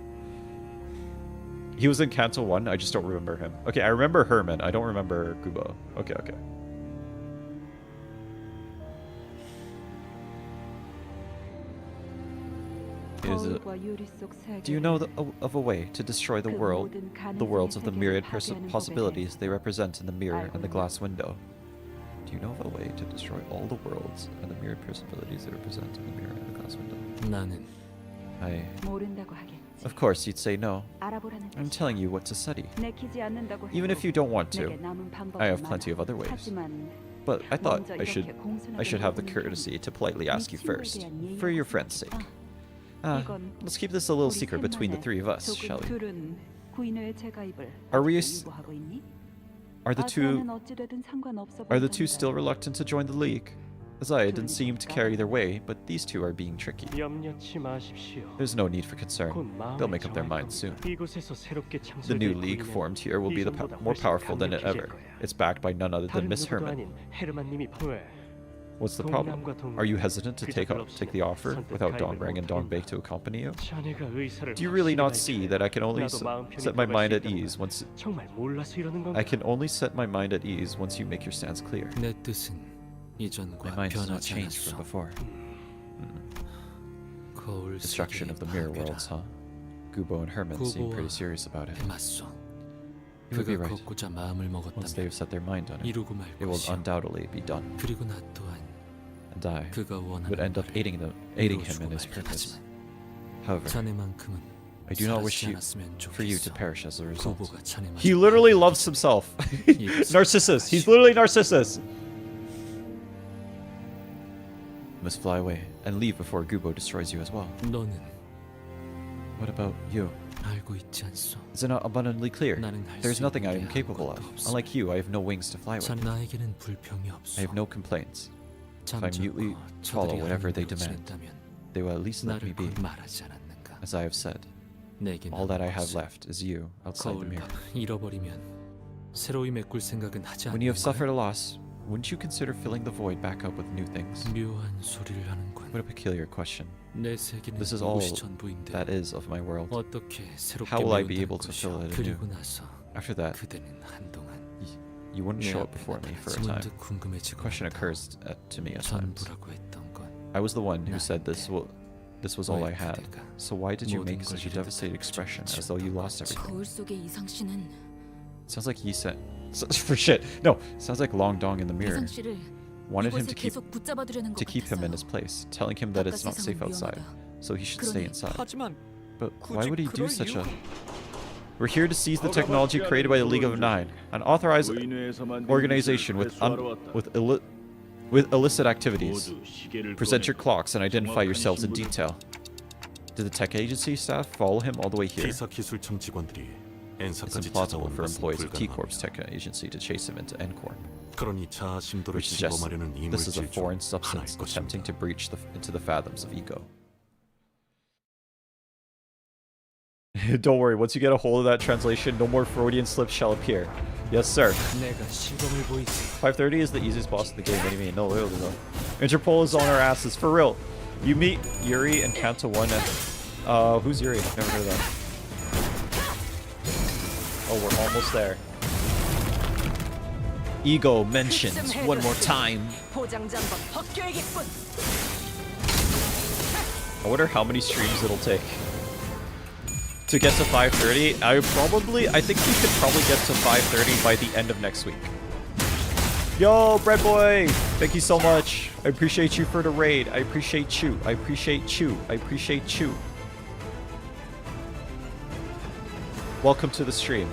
A: He was in Kanto 1, I just don't remember him. Okay, I remember Herman, I don't remember Gubo. Okay. Do you know of a way to destroy the worlds of the myriad possibilities they represent in the mirror and the glass window? Do you know of a way to destroy all the worlds and the myriad possibilities they represent in the mirror and the glass window? Of course, you'd say no. I'm telling you what to study. Even if you don't want to, I have plenty of other ways. But I thought I should have the courtesy to politely ask you first, for your friend's sake. Let's keep this a little secret between the three of us, shall we? Are the two still reluctant to join the League? Azaya didn't seem to carry their way, but these two are being tricky. There's no need for concern. They'll make up their minds soon. The new League formed here will be more powerful than ever. It's backed by none other than Miss Herman. What's the problem? Are you hesitant to take the offer without Dongrang and Dongbake to accompany you? Do you really not see that I can only set my mind at ease once... I can only set my mind at ease once you make your stance clear. My mind has not changed from before. Destruction of the mirror worlds, huh? Gubo and Herman seem pretty serious about it. You would be right. Once they have set their mind on it, it will undoubtedly be done. And I would end up aiding him in his purpose. However, I do not wish for you to perish as a result. He literally loves himself. Narcissus. He's literally Narcissus. You must fly away and leave before Gubo destroys you as well. What about you? Is it not abundantly clear? There is nothing I am capable of. Unlike you, I have no wings to fly with. I have no complaints. If I mutely follow whatever they demand, they will at least let me be. As I have said, all that I have left is you outside the mirror. When you have suffered a loss, wouldn't you consider filling the void back up with new things? What a peculiar question. This is all that is of my world. How will I be able to fill it anew? After that, you wouldn't show up before me for a time. The question occurs to me at times. I was the one who said this was all I had. So why did you make such a devastated expression as though you lost everything? Sounds like said for shit. No, sounds like Long Dong in the mirror wanted him to keep him in his place, telling him that it's not safe outside, so he should stay inside. But why would he do such a... We're here to seize the technology created by the League of Nine, an authorized organization with illicit activities. Present your clocks and identify yourselves in detail. Did the tech agency staff follow him all the way here? It's implausible for employees of T-Corp's tech agency to chase him into N-Corp, which suggests this is a foreign substance attempting to breach into the fathoms of ego. Don't worry, once you get a hold of that translation, no more Freudian slips shall appear. Yes, sir. 5:30 is the easiest boss in the game. What do you mean? No, literally though. Interpol is on our asses, for real. You meet Yuri and Kanto 1 and... who's Yuri? Never heard of that. Oh, we're almost there. Ego mentions one more time. I wonder how many streams it'll take to get to 5:30. I think we could probably get to 5:30 by the end of next week. Yo, Bread Boy! Thank you so much. I appreciate you for the raid. I appreciate you. I appreciate you. I appreciate you. Welcome to the stream.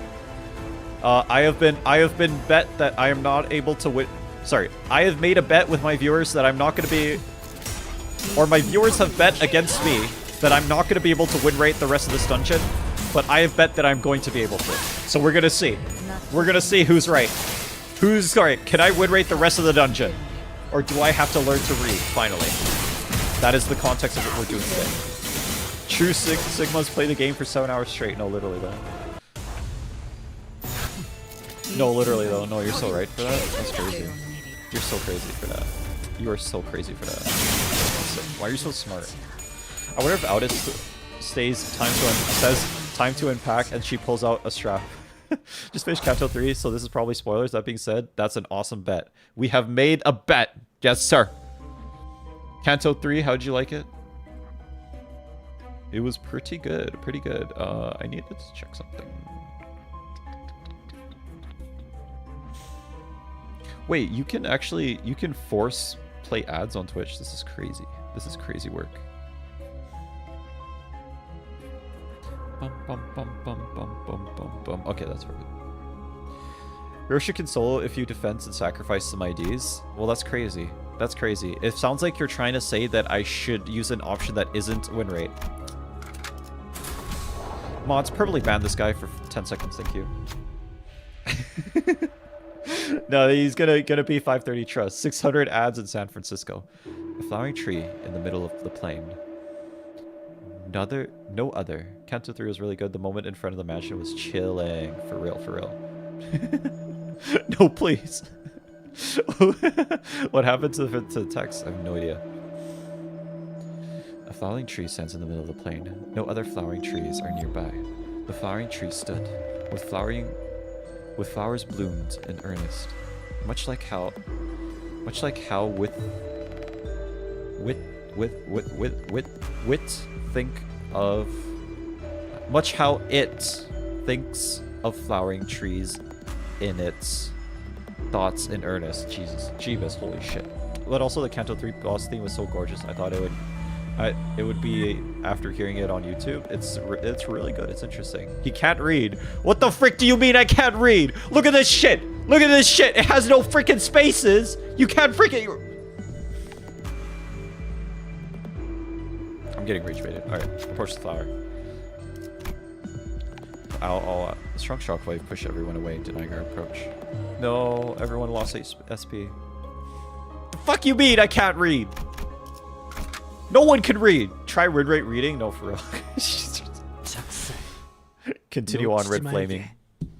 A: I have been bet that I am not able to win. Sorry, I have made a bet with my viewers that I'm not going to be, or my viewers have bet against me that I'm not going to be able to win rate the rest of this dungeon, but I have bet that I'm going to be able to. So we're going to see. We're going to see who's right. Who's right? Can I win rate the rest of the dungeon? Or do I have to learn to read, finally? That is the context of what we're doing today. True Sigmas play the game for 7 hours straight. No, literally though. No, literally though. No, you're so right for that. That's crazy. You're so crazy for that. You are so crazy for that. Why are you so smart? I wonder if Aldous says time to unpack and she pulls out a strap. Just finished Kanto 3, so this is probably spoilers. That being said, that's an awesome bet. We have made a bet. Yes, sir. Kanto 3, how'd you like it? It was pretty good. Pretty good. I needed to check something. Wait, you can force play ads on Twitch. This is crazy. This is crazy work. Okay, that's perfect. Rosha can solo if you defense and sacrifice some IDs. Well, that's crazy. That's crazy. It sounds like you're trying to say that I should use an option that isn't win rate. Mods, permanently ban this guy for 10 seconds, thank you. No, he's gonna be 530 trust. 600 ads in San Francisco. A flowering tree in the middle of the plain. No other. Kanto 3 was really good. The moment in front of the mansion was chilling. For real, for real. No, please. What happened to the text? I have no idea. A flowering tree stands in the middle of the plain. No other flowering trees are nearby. The flowering tree stood, with flowers bloomed in earnest. Much like how it thinks of flowering trees in its thoughts in earnest. Jesus, Jeebus, holy shit. But also the Kanto 3 boss theme was so gorgeous. I thought it would be, after hearing it on YouTube, it's really good. It's interesting. He can't read. What the frick do you mean I can't read? Look at this shit. Look at this shit. It has no freaking spaces. You can't freaking... I'm getting rage baited. Alright, approach the flower. I'll strong shockwave push everyone away, denying our approach. No, everyone lost SP. The fuck you mean I can't read? No one can read. Try win rate reading? No, for real. Continue on, Red Flaming.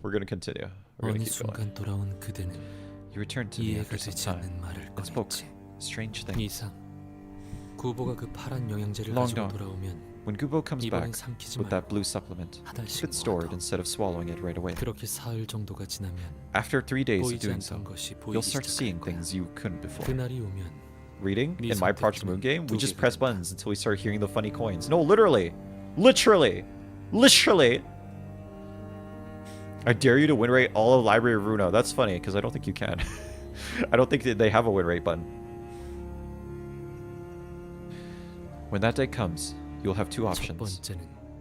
A: We're gonna continue. We're gonna keep going. You returned to me after some time and spoke strange things. Long dawn. When Gubo comes back with that blue supplement, keep it stored instead of swallowing it right away. After 3 days of doing so, you'll start seeing things you couldn't before. Reading? In my Project Moon game, we just press buttons until we start hearing the funny coins. No, literally! Literally! Literally! I dare you to win rate all of Library of Runo. That's funny, because I don't think you can. I don't think that they have a win rate button. When that day comes, you'll have two options.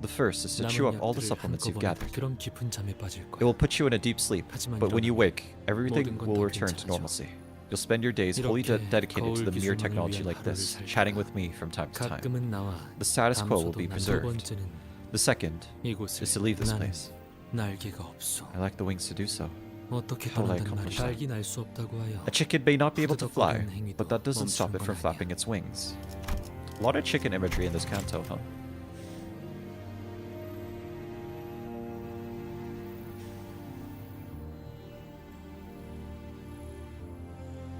A: The first is to chew up all the supplements you've gathered.
I: 그런 깊은 잠에 빠질
A: It
I: 거야.
A: will put you in a deep sleep, but when you wake, everything will return to normalcy. You'll spend your days wholly dedicated to the mere technology like this, chatting with me from time to time.
I: 가끔은 나와
A: The status quo will
I: 감소도
A: be
I: 난 두
A: preserved.
I: 번째는
A: The second
I: 이곳을
A: is to leave this
I: 나는
A: place.
I: 날개가 없어.
A: I lack the wings to do so.
I: 어떻게
A: How will I
I: 떠난단 말이야?
A: accomplish that?
I: 날기 날 수 없다고 하여.
A: A chicken may not be able to fly,
I: 끄덕거리는 행위도
A: but that doesn't stop it
I: 멈추는
A: from
I: 건
A: flapping
I: 아니야.
A: its wings. A lot of chicken imagery in this canto, huh?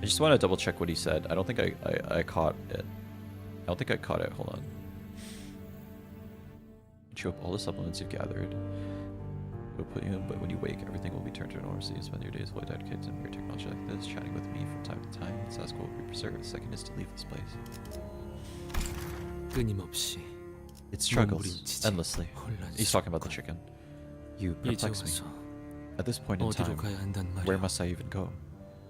A: I just want to double check what he said. I don't think I caught it. I don't think I caught it. Hold on. Chew up all the supplements you've gathered. It'll put you in, but when you wake, everything will be turned to normalcy. You spend your days fully dedicated to weird technology like this, chatting with me from time to time. The status quo will be preserved. The second is to leave this place.
I: 끊임없이
A: It struggles
I: 몸부림치지.
A: endlessly. He's talking about the chicken. You
I: 이제
A: perplex me.
I: 와서
A: At this point in
I: 어디로
A: time,
I: 가야 한단
A: where
I: 말이야.
A: must I even go?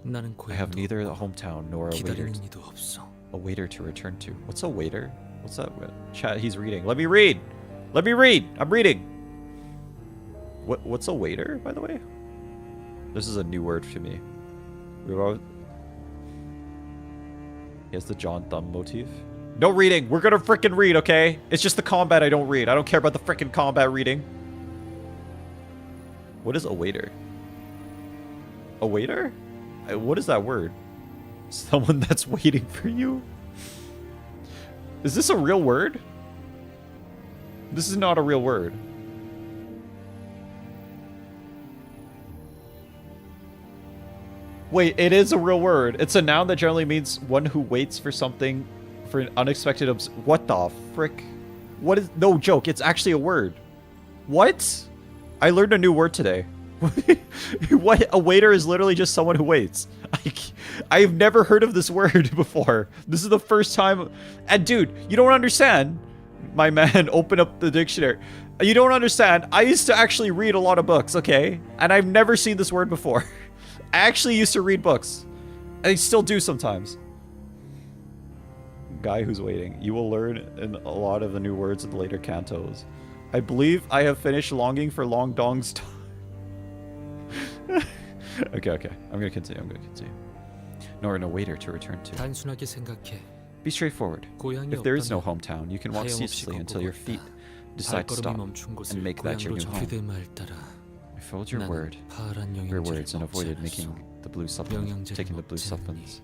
I: 나는
A: I have
I: 고향도
A: neither a
I: 없고
A: hometown nor a
I: 기다리는 이도 없어.
A: waiter to return to. What's a waiter? What's that? Chat, he's reading. Let me read! Let me read! I'm reading! What's a waiter, by the way? This is a new word to me. He has the John Thumb motif. No reading! We're gonna frickin' read, okay? It's just the combat I don't read. I don't care about the frickin' combat reading. What is a waiter? A waiter? What is that word? Someone that's waiting for you? Is this a real word? This is not a real word. Wait, it is a real word. It's a noun that generally means one who waits for something for an unexpected what the frick? What is... No joke, it's actually a word. What? I learned a new word today. What? A waiter is literally just someone who waits. I've never heard of this word before. This is the first time. And dude, you don't understand. My man, open up the dictionary. You don't understand. I used to actually read a lot of books, okay? And I've never seen this word before. I actually used to read books. I still do sometimes. Guy who's waiting. You will learn in a lot of the new words in the later cantos. I believe I have finished longing for Long Dong's time. Okay. I'm gonna continue. Nor in a waiter to return to.
I: 단순하게 생각해.
A: Be straightforward.
I: 고향이
A: If there is no
I: 없다면
A: hometown, you can walk
I: 하염없이
A: ceaselessly until your feet
I: 걷고
A: decide to
I: 발걸음이
A: stop
I: 멈춘 곳을
A: and make that your
I: 고향으로
A: new home.
I: 정리됨을 따라
A: I followed your
I: 나는
A: word,
I: 파란
A: your
I: 영양제를
A: words, and
I: 먹지
A: avoided
I: 않았어.
A: making the blue supplement,
I: 영양제를
A: taking the blue
I: 먹지
A: supplements.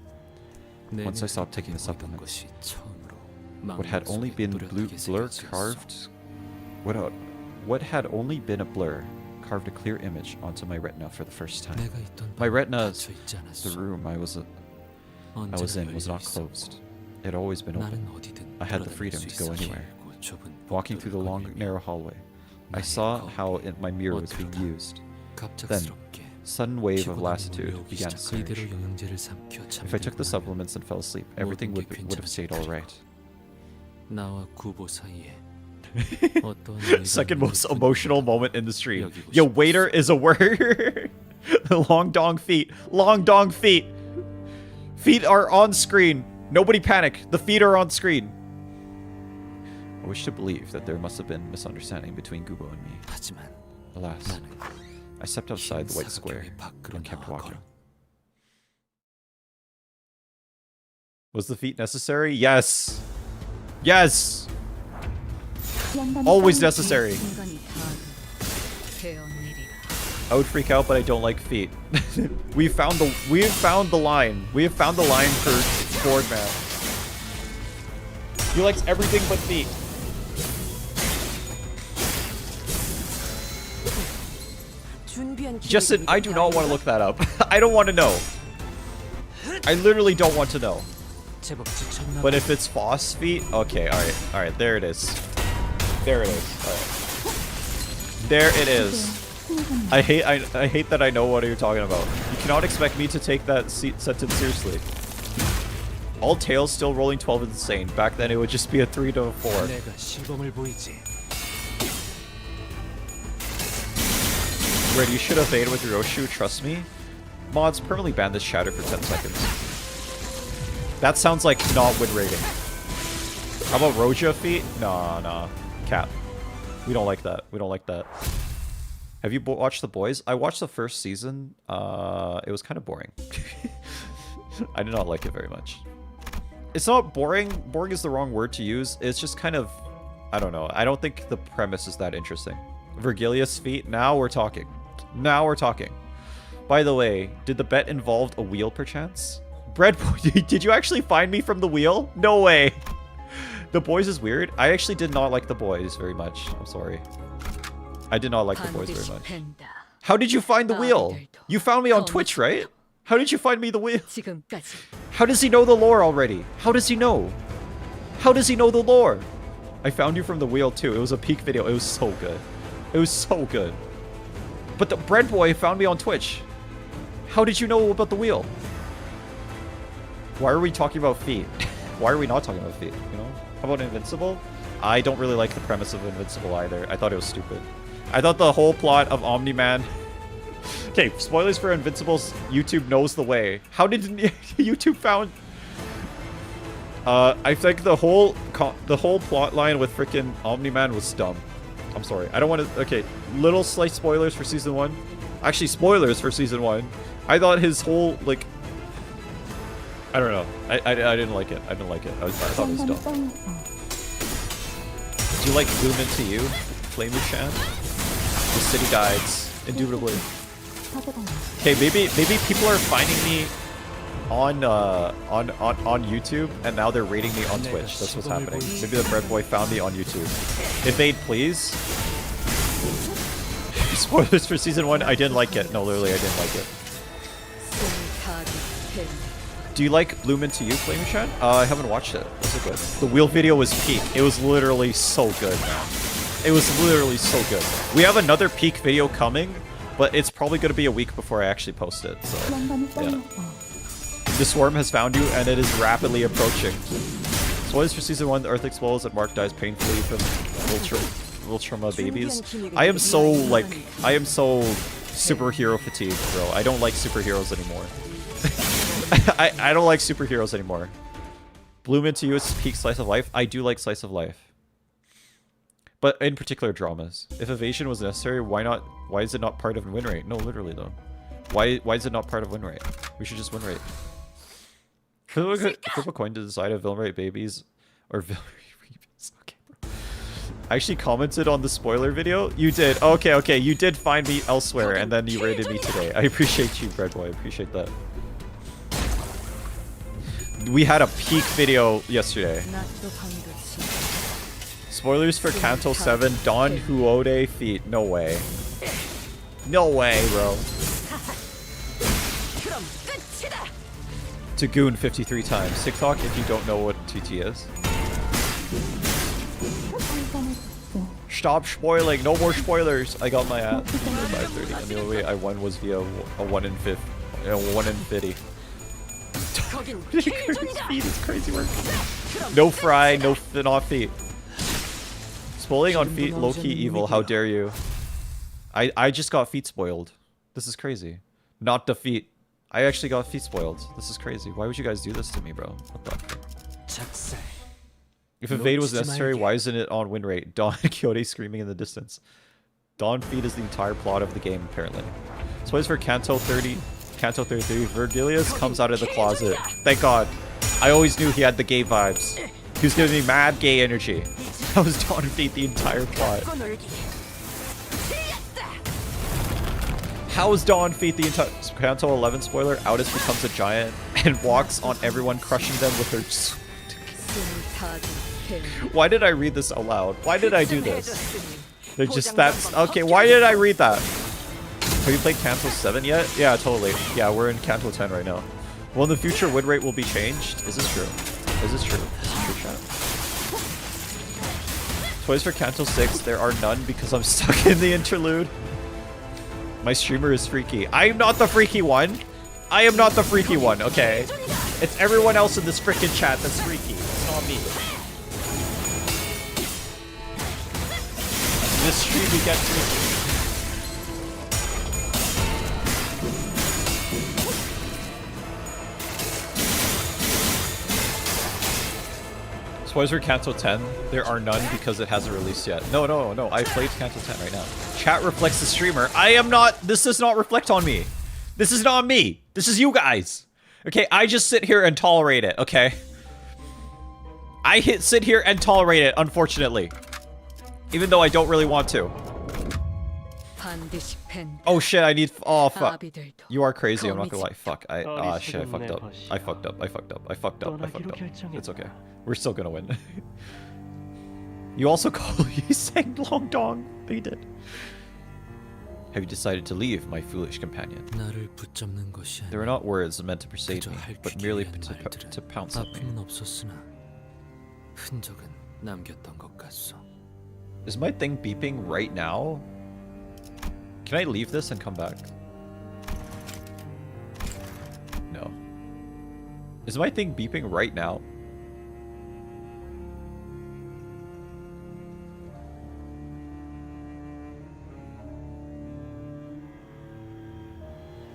I: 내
A: Once I stopped taking the
I: 눈에 보이던
A: supplements,
I: 것이 처음으로
A: what had
I: 망각
A: only
I: 속에
A: been
I: 또렷하게
A: blur
I: 새겨졌어.
A: carved, what had only been a blur, carved a clear image onto my retina for the first time.
I: 내가 있던
A: My
I: 방은
A: retina,
I: 닫혀 있지
A: the
I: 않았어.
A: room I was in,
I: 언제나
A: was
I: 열려
A: not
I: 있었고.
A: closed. It had always been open.
I: 나는 어디든
A: I had the
I: 돌아다닐
A: freedom
I: 수
A: to go
I: 있어.
A: anywhere.
I: 길고 좁은
A: Walking through the long,
I: 복도를
A: narrow hallway, I
I: 나의
A: saw
I: 거울.
A: how my mirror was being
I: 어쩌다
A: used.
I: 갑작스럽게
A: Sudden wave of
I: 피곤함이
A: lassitude
I: 몰려오기
A: began to
I: 시작해. 이대로
A: surge.
I: 영양제를 삼켜
A: If I took the
I: 잠들고 나면
A: supplements and fell asleep, everything would have stayed all right.
I: 나와 구보 사이에 어떤 의미가
A: Second most
I: 있는지
A: emotional moment in the stream.
I: 여기고
A: Yo,
I: 싶었어.
A: waiter is a word. Long dong feet. Long dong feet. Feet are on screen. Nobody panic. The feet are on screen. I wish to believe that there must have been misunderstanding between Gubo and me.
I: 하지만
A: Alas,
I: 나는
A: I stepped outside the white square
I: 사각형의 밖으로
A: and kept
I: 나와
A: walking.
I: 걸어.
A: Was the feet necessary? Yes. Yes. Always necessary.
G: 순간이 다 되었느리라.
A: I would freak out, but I don't like feet. we have found the line. We have found the line for Boardman. He likes everything but feet. Justin, I do not want to look that up. I don't want to know. I literally don't want to know. But if it's Foss feet, okay, alright, there it is. There it is. Alright. There it is. I hate that I know what you're talking about. You cannot expect me to take that sentence seriously. All tails still rolling 12 is insane. Back then it would just be a 3 to a 4.
I: 내가 시범을 보이지.
A: Red, you should evade with Roshu, trust me. Mods, permanently ban this chatter for 10 seconds. That sounds like not win rating. How about Roja feet? Nah. Cap. We don't like that. We don't like that. Have you watched The Boys? I watched the first season. It was kind of boring. I did not like it very much. It's not boring. Boring is the wrong word to use. It's just kind of... I don't know. I don't think the premise is that interesting. Vergilius feet. Now we're talking. Now we're talking. By the way, did the bet involve a wheel perchance? Breadboy, did you actually find me from the wheel? No way. The Boys is weird. I actually did not like The Boys very much. I'm sorry. I did not like The Boys very much. How did you find the wheel? You found me on Twitch, right? How did you find me the wheel? How does he know the lore already? How does he know? How does he know the lore? I found you from the wheel too. It was a peak video. It was so good. It was so good. But the bread boy found me on Twitch. How did you know about the wheel? Why are we talking about feet? Why are we not talking about feet? You know? How about Invincible? I don't really like the premise of Invincible either. I thought it was stupid. I thought the whole plot of Omni-Man... Okay, spoilers for Invincible's YouTube knows the way. How did YouTube found... I think the whole plot line with freaking Omni-Man was dumb. I'm sorry. I don't want to... Okay, little slight spoilers for Season 1. Actually, spoilers for Season 1. I thought his whole, like... I don't know. I didn't like it. I didn't like it. I thought it was dumb. Do you like Lumen to you, Flamu-chan? The City Guides, indubitably. Okay, maybe people are finding me on YouTube, and now they're rating me on Twitch. That's what's happening. Maybe the bread boy found me on YouTube. Evade, please. Spoilers for Season 1. I didn't like it. No, literally, I didn't like it. Do you like Lumen to you, Flamu-chan? I haven't watched it. Was it good? The wheel video was peak. It was literally so good, man. It was literally so good. We have another peak video coming, but it's probably going to be a week before I actually post it. So, yeah. The swarm has found you, and it is rapidly approaching. Spoilers for Season 1, the Earth explodes and Mark dies painfully from Ultrama babies. I am so superhero fatigued, bro. I don't like superheroes anymore. I don't like superheroes anymore. Bloom into you is peak slice of life. I do like slice of life. But in particular dramas. If evasion was necessary, why not? Why is it not part of win rate? No, literally though. Why is it not part of win rate? We should just win rate. Flip a coin to decide if villain rate babies or villain rate. Okay, bro. I actually commented on the spoiler video. You did. Okay. You did find me elsewhere, and then you rated me today. I appreciate you, Bread Boy. I appreciate that. We had a peak video yesterday. Spoilers for Kanto 7, Don Huode feet. No way. No way, bro. To Goon 53 times. TikTok if you don't know what TT is. Stop spoiling. No more spoilers. I got my ass. 530. And the only way I won was via a 1 in 50. Feet is crazy work. No fry, no not feet. Spoiling on feet, low-key evil. How dare you? I just got feet spoiled. This is crazy. Not the feet. I actually got feet spoiled. This is crazy. Why would you guys do this to me, bro? What the fuck? If evade was necessary, why isn't it on win rate? Dawn Kyote screaming in the distance. Dawn feed is the entire plot of the game, apparently. Spoilers for Kanto 30. Kanto 33. Vergilius comes out of the closet. Thank God. I always knew he had the gay vibes. He was giving me mad gay energy. That was Dawn feed the entire plot. How is Dawn feed the entire... Kanto 11 spoiler. Outis becomes a giant and walks on everyone, crushing them with her... Why did I read this aloud? Why did I do this? They're just... That's... Okay, why did I read that? Have you played Kanto 7 yet? Yeah, totally. Yeah, we're in Kanto 10 right now. Well, in the future, win rate will be changed. Is this true? Is this true? Is this true, chat? Toys for Kanto 6. There are none because I'm stuck in the interlude. My streamer is freaky. I am not the freaky one. I am not the freaky one, okay? It's everyone else in this freaking chat that's freaky. It's not me. This stream we get freaky. Spoilers for Kanto 10. There are none because it hasn't released yet. No. I played Kanto 10 right now. Chat reflects the streamer. I am not. This does not reflect on me. This is not me. This is you guys. Okay, I just sit here and tolerate it, okay? I sit here and tolerate it, unfortunately. Even though I don't really want to. Oh shit, I need. Oh fuck. You are crazy, I'm not gonna lie. Fuck. Shit, I fucked up. I fucked up. It's okay. We're still gonna win. You also call you sang Long Dong. They did. Have you decided to leave, my foolish companion? There are not words meant to persuade me, but merely to pounce at me. Is my thing beeping right now? Can I leave this and come back? No. Is my thing beeping right now?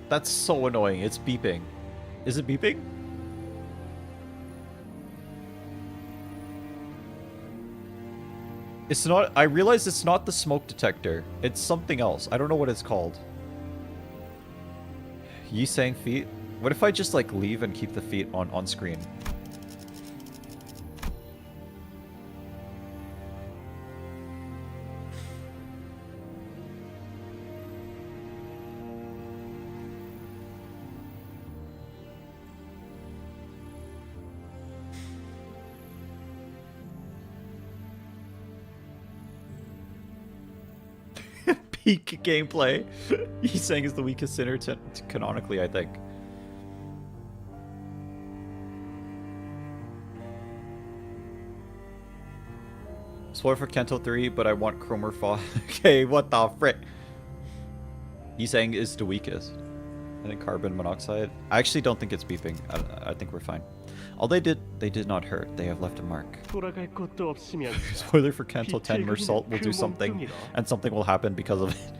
A: That's so annoying. It's beeping. Is it beeping? It's not. I realize it's not the smoke detector. It's something else. I don't know what it's called. Yi saying feet? What if I just like leave and keep the feet on screen? Peak gameplay. He's saying is the weakest sinner canonically, I think. Spoiler for Kento 3, but I want Cromer Fall. Okay, what the frick? He's saying is the weakest. I think carbon monoxide. I actually don't think it's beeping. I think we're fine. All they did not hurt. They have left a mark. Spoiler for Kanto 10, Mersault will do something, and something will happen because of it.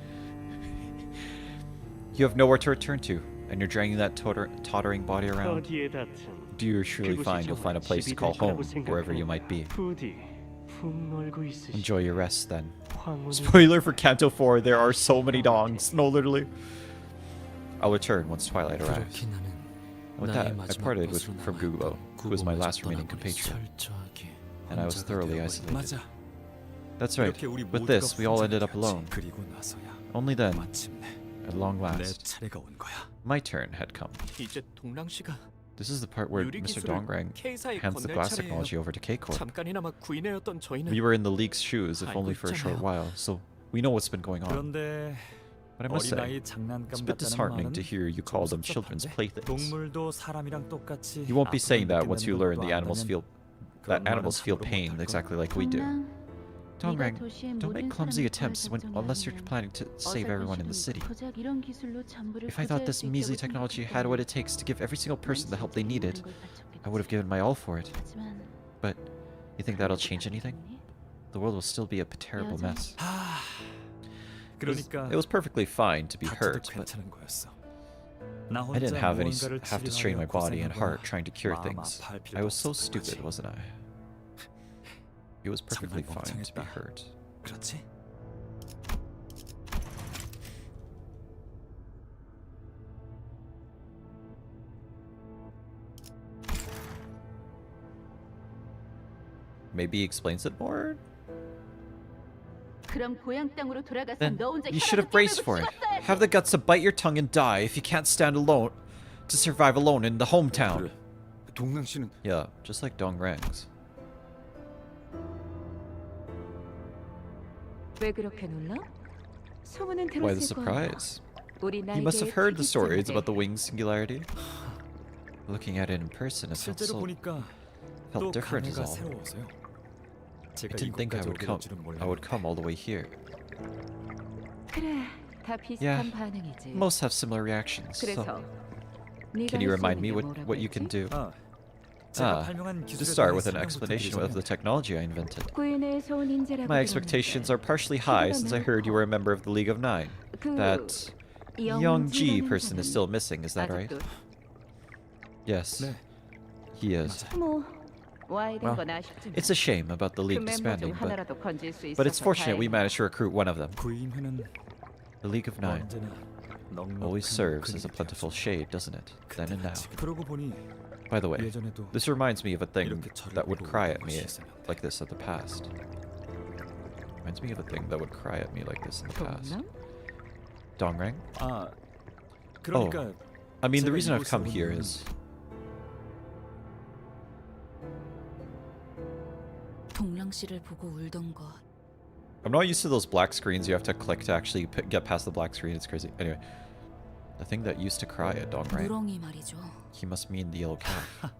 A: You have nowhere to return to, and you're dragging that tottering body around. Do you surely find you'll find a place to call home, wherever you might be? Enjoy your rest, then. Spoiler for Kanto 4, there are so many dongs. No, literally. I'll return once twilight arrives. With that, I parted from Gubo, who was my last remaining compatriot, and I was thoroughly isolated. That's right, with this, we all ended up alone. Only then, at long last, my turn had come. This is the part where Mr. Dongrang hands the glass technology over to K-Corp. We were in the League's shoes, if only for a short while, so we know what's been going on. But I must say, it's a bit disheartening to hear you call them children's playthings. You won't be saying that once you learn animals feel pain exactly like we do. Dongrang, don't make clumsy attempts unless you're planning to save everyone in the city. If I thought this measly technology had what it takes to give every single person the help they needed, I would have given my all for it. But you think that'll change anything? The world will still be a terrible mess. It was perfectly fine to be hurt, but I didn't have to strain my body and heart trying to cure things. I was so stupid, wasn't I? It was perfectly fine to be hurt. Maybe he explains it more? Then you should have braced for it. Have the guts to bite your tongue and die if you can't stand alone to survive alone in the hometown. Yeah, just like Dongrang's. Why the surprise? He must have heard the stories about the winged singularity. Looking at it in person, it felt different is all. I didn't think I would come all the way here. Yeah, most have similar reactions. So, can you remind me what you can do? To start with an explanation of the technology I invented. My expectations are partially high since I heard you were a member of the League of Nine. That young G person is still missing, is that right? Yes, he is.
J: 와야 된
A: Well,
J: 건 아쉽지만
A: it's a shame about the
J: 그
A: League
J: 멤버 중
A: disbanding,
J: 하나라도 건질 수
A: but it's
J: 있어서
A: fortunate we
J: 다행이야.
A: managed to recruit one of them.
F: 구인회는
A: The League of Nine
F: 언제나 넉넉한
A: always serves as a
F: 근육이
A: plentiful
F: 되었어.
A: shade, doesn't it? Then and now.
F: 그러고 보니
A: By the way,
F: 예전에도
A: this reminds me of a thing
F: 이렇게 저를
A: that would
F: 보고
A: cry at
F: 웃던
A: me
F: 것이 있었는데.
A: like this in the past. Reminds me of a thing that would cry at me like this in the past.
J: 동남?
A: Dongrang?
F: 아 그러니까
A: I mean, the
F: 제가
A: reason I've
F: 이곳에
A: come
F: 온
A: here
F: 이유는
A: is
C: 동랑 씨를 보고 울던 것.
A: I'm not used to those black screens you have to click to actually get past the black screen. It's crazy. Anyway, the thing that used to cry at Dongrang.
C: 누렁이 말이죠.
A: He must mean the yellow calf.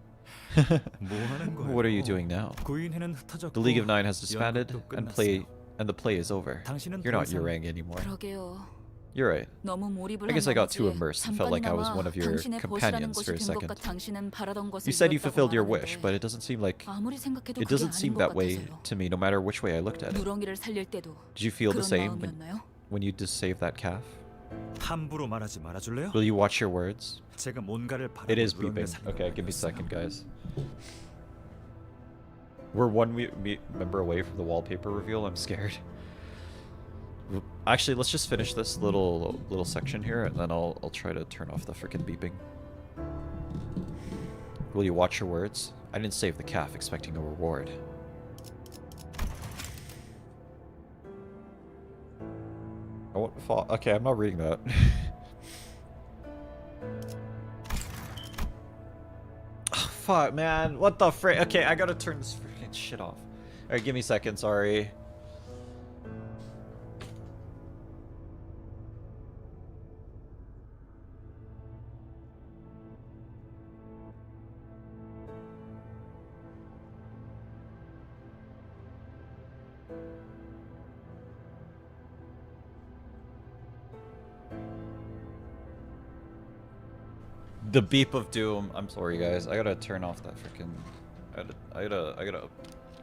F: 뭐 하는 거예요?
A: What are you doing now?
F: 구인회는 흩어졌고
A: The League of Nine has disbanded
F: 연극도
A: and
F: 끝났어요.
A: the play is over.
F: 당신은
A: You're
F: 더
A: not
F: 이상
A: Yurang anymore.
C: 그러게요.
A: You're right.
C: 너무 몰입을
A: I guess I got too
C: 한
A: immersed and
C: 나머지
A: felt like I was
C: 잠깐이나마
A: one of your
C: 당신의
A: companions
C: 벗이라는
A: for a
C: 것이 된 것과
A: second.
C: 당신은 바라던 것을
A: You said you
C: 이뤘다고
A: fulfilled your wish,
C: 말하는데
A: but it doesn't seem like
C: 아무리 생각해도
A: it
C: 그게
A: doesn't
C: 아닌
A: seem
C: 것
A: that way
C: 같아서요.
A: to me, no matter which way I looked at it.
C: 누렁이를 살릴 때도
A: Did you feel the
C: 그런
A: same
C: 마음이었나요?
A: when you just saved that calf?
F: 함부로 말하지 말아줄래요?
A: Will you watch your words?
F: 제가 뭔가를 바라고
A: It is
F: 누렁이를
A: beeping.
F: 살리는
A: Okay, give me a
F: 거였어요.
A: second, guys. We're one member away from the wallpaper reveal. I'm scared. Actually, let's just finish this little section here, and then I'll try to turn off the freaking beeping. Will you watch your words? I didn't save the calf expecting a reward. Okay, I'm not reading that. Oh, fuck, man. What the frick? Okay, I gotta turn this freaking shit off. Alright, give me a second, sorry. The beep of doom. I'm sorry, guys. I gotta turn off that freaking. I gotta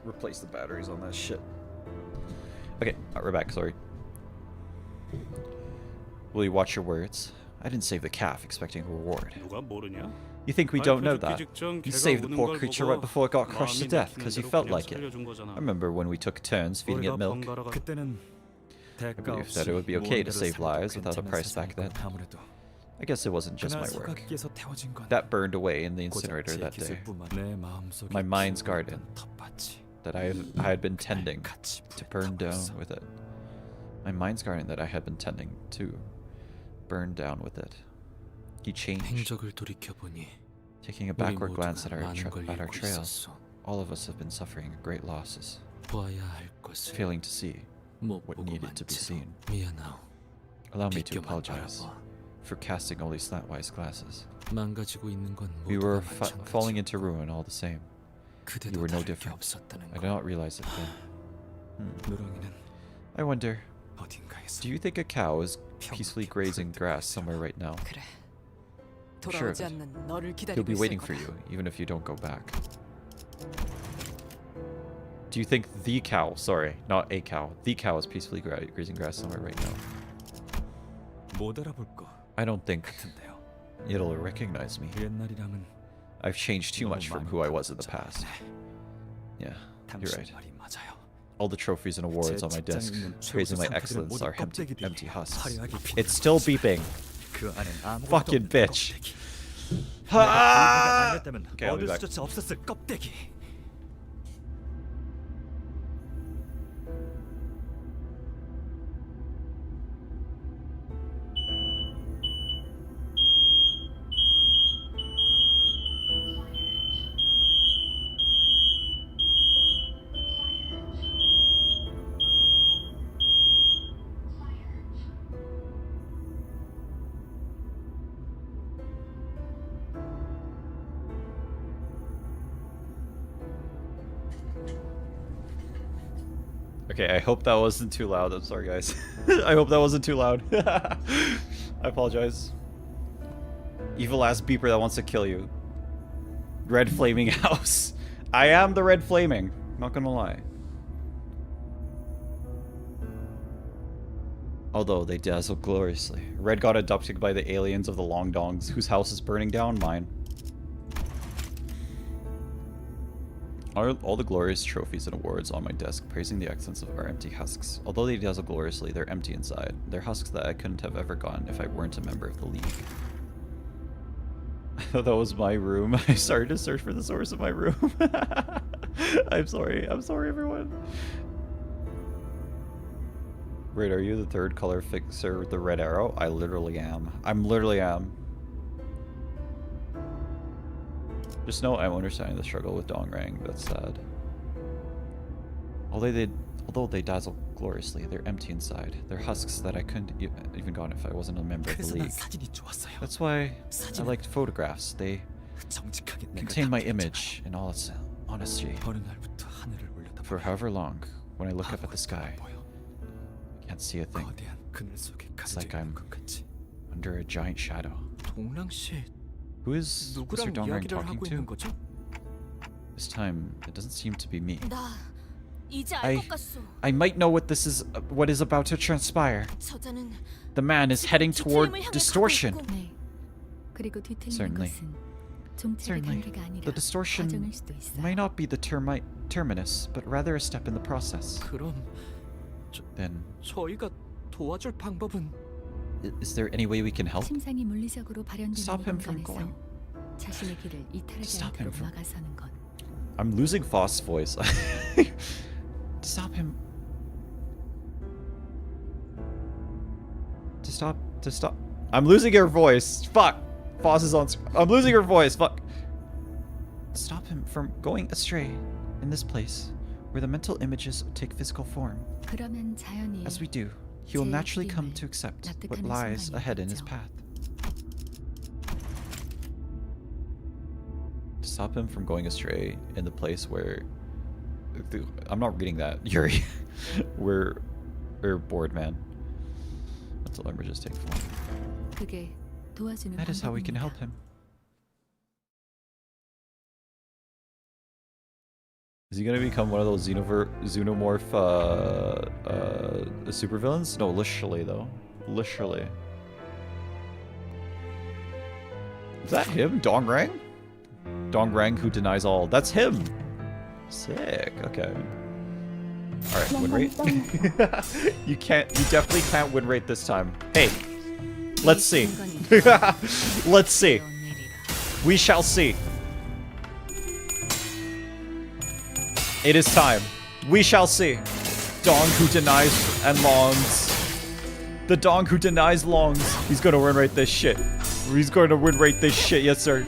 A: replace the batteries on that shit. Okay, we're back. Sorry. Will you watch your words? I didn't save the calf expecting a reward. You think we don't know that? You saved the poor creature right before it got crushed to death because you felt like it. I remember when we took turns feeding it milk.
F: 그때는
A: I believed that it would be okay to save lives without a price back then.
F: 아무래도
A: I guess it wasn't just my
F: 그날
A: work.
F: 소각기에서 태워진 건
A: That burned away in the
F: 고작
A: incinerator
F: 제
A: that day.
F: 기술뿐만 내 마음속에
A: My mind's
F: 키워있던
A: garden
F: 텃밭이
A: that I had been tending
F: 같이
A: to
F: 불에
A: burn
F: 타고
A: down
F: 있어.
A: with it. My mind's garden that I had been tending to burn down with it. He changed,
I: 행적을 돌이켜 보니
A: taking a
I: 우리
A: backward glance
I: 모두가
A: at our
I: 많은 걸
A: at our
I: 잃고
A: trails.
I: 있었어.
A: All of us have been suffering great losses,
I: 보아야 할 것을
A: failing to see
I: 못
A: what
I: 보고
A: needed to be
I: 만채로
A: seen.
I: 미안하오.
A: Allow me to
I: 비껴만
A: apologize
I: 바라봐.
A: for casting only slantwise glasses.
I: 망가지고 있는 건
A: We were
I: 모두가
A: falling
I: 마찬가지고
A: into ruin all the same.
I: 그대도
A: You were no
I: 다를 게
A: different.
I: 없었다는
A: I did
I: 거.
A: not realize it then.
F: 누렁이는
A: I wonder,
F: 어딘가에서
A: do you think a cow is peacefully grazing grass somewhere right now?
E: 그래.
A: Sure of
E: 돌아오지
A: it.
E: 않는 너를
A: He'll
E: 기다리고
A: be
E: 있을
A: waiting for
E: 거다.
A: you, even if you don't go back. Do you think the cow, sorry, not a cow, the cow is peacefully grazing grass somewhere right now?
F: 못 알아볼 거
A: I don't think
F: 같은데요.
A: it'll recognize me.
F: 옛날이랑은
A: I've changed too much from who I was in the past. Yeah, you're
F: 당신
A: right.
F: 말이 맞아요.
A: All the trophies and awards on my desk praising my excellence are empty
F: 껍데기들이
A: husks.
F: 화려하게
A: It's still beeping.
F: 그 안엔 아무것도
A: Fucking
F: 없는
A: bitch.
F: 껍데기.
A: Ha!
F: 내가 아니었다면
A: Okay, I'll be
F: 얻을
A: back.
F: 수조차 없었을 껍데기.
A: Okay, I hope that wasn't too loud. I'm sorry, guys. I hope that wasn't too loud. I apologize. Evil ass beeper that wants to kill you. Red flaming house. I am the red flaming. Not gonna lie. Although they dazzle gloriously. Red got adopted by the aliens of the Long Dongs, whose house is burning down. Mine. All the glorious trophies and awards on my desk praising the excellence of our empty husks. Although they dazzle gloriously, they're empty inside. They're husks that I couldn't have ever gotten if I weren't a member of the League. I thought that was my room. I started to search for the source of my room. I'm sorry everyone. Wait, are you the third color fixer with the red arrow? I literally am. Just know I'm understanding the struggle with Dongrang. That's sad. Although they dazzle gloriously, they're empty inside. They're husks that I couldn't even gotten if I wasn't a member of the League. That's why I liked photographs. They contain my image in all its honesty. For however long, when I look up at the sky, I can't see a thing. It's like I'm under a giant shadow. Who is Mr. Dongrang talking to? This time, it doesn't seem to be me. I might know what is about to transpire. The man is heading toward distortion. Certainly. The distortion might not be the terminus, but rather a step in the process. Then, is there any way we can help? Stop him from going. Stop him from... I'm losing Foss' voice. Stop him. To stop. I'm losing her voice. Fuck. Foss is on. I'm losing her voice. Fuck. Stop him from going astray in this place, where the mental images take physical form. As we do, he will naturally come to accept what lies ahead in his path. To stop him from going astray in the place where... I'm not reading that, Yuri. We're bored, man. Mental images take form. That is how we can help him. Is he gonna become one of those xenomorph supervillains? No, literally though. Literally. Is that him? Dongrang? Dongrang who denies all. That's him! Sick, okay. Alright, win rate. You definitely can't win rate this time. Hey, let's see. Let's see. We shall see. It is time. We shall see. Dong who denies and longs. The Dong who denies longs. He's gonna win rate this shit. He's gonna win rate this shit, yes sir.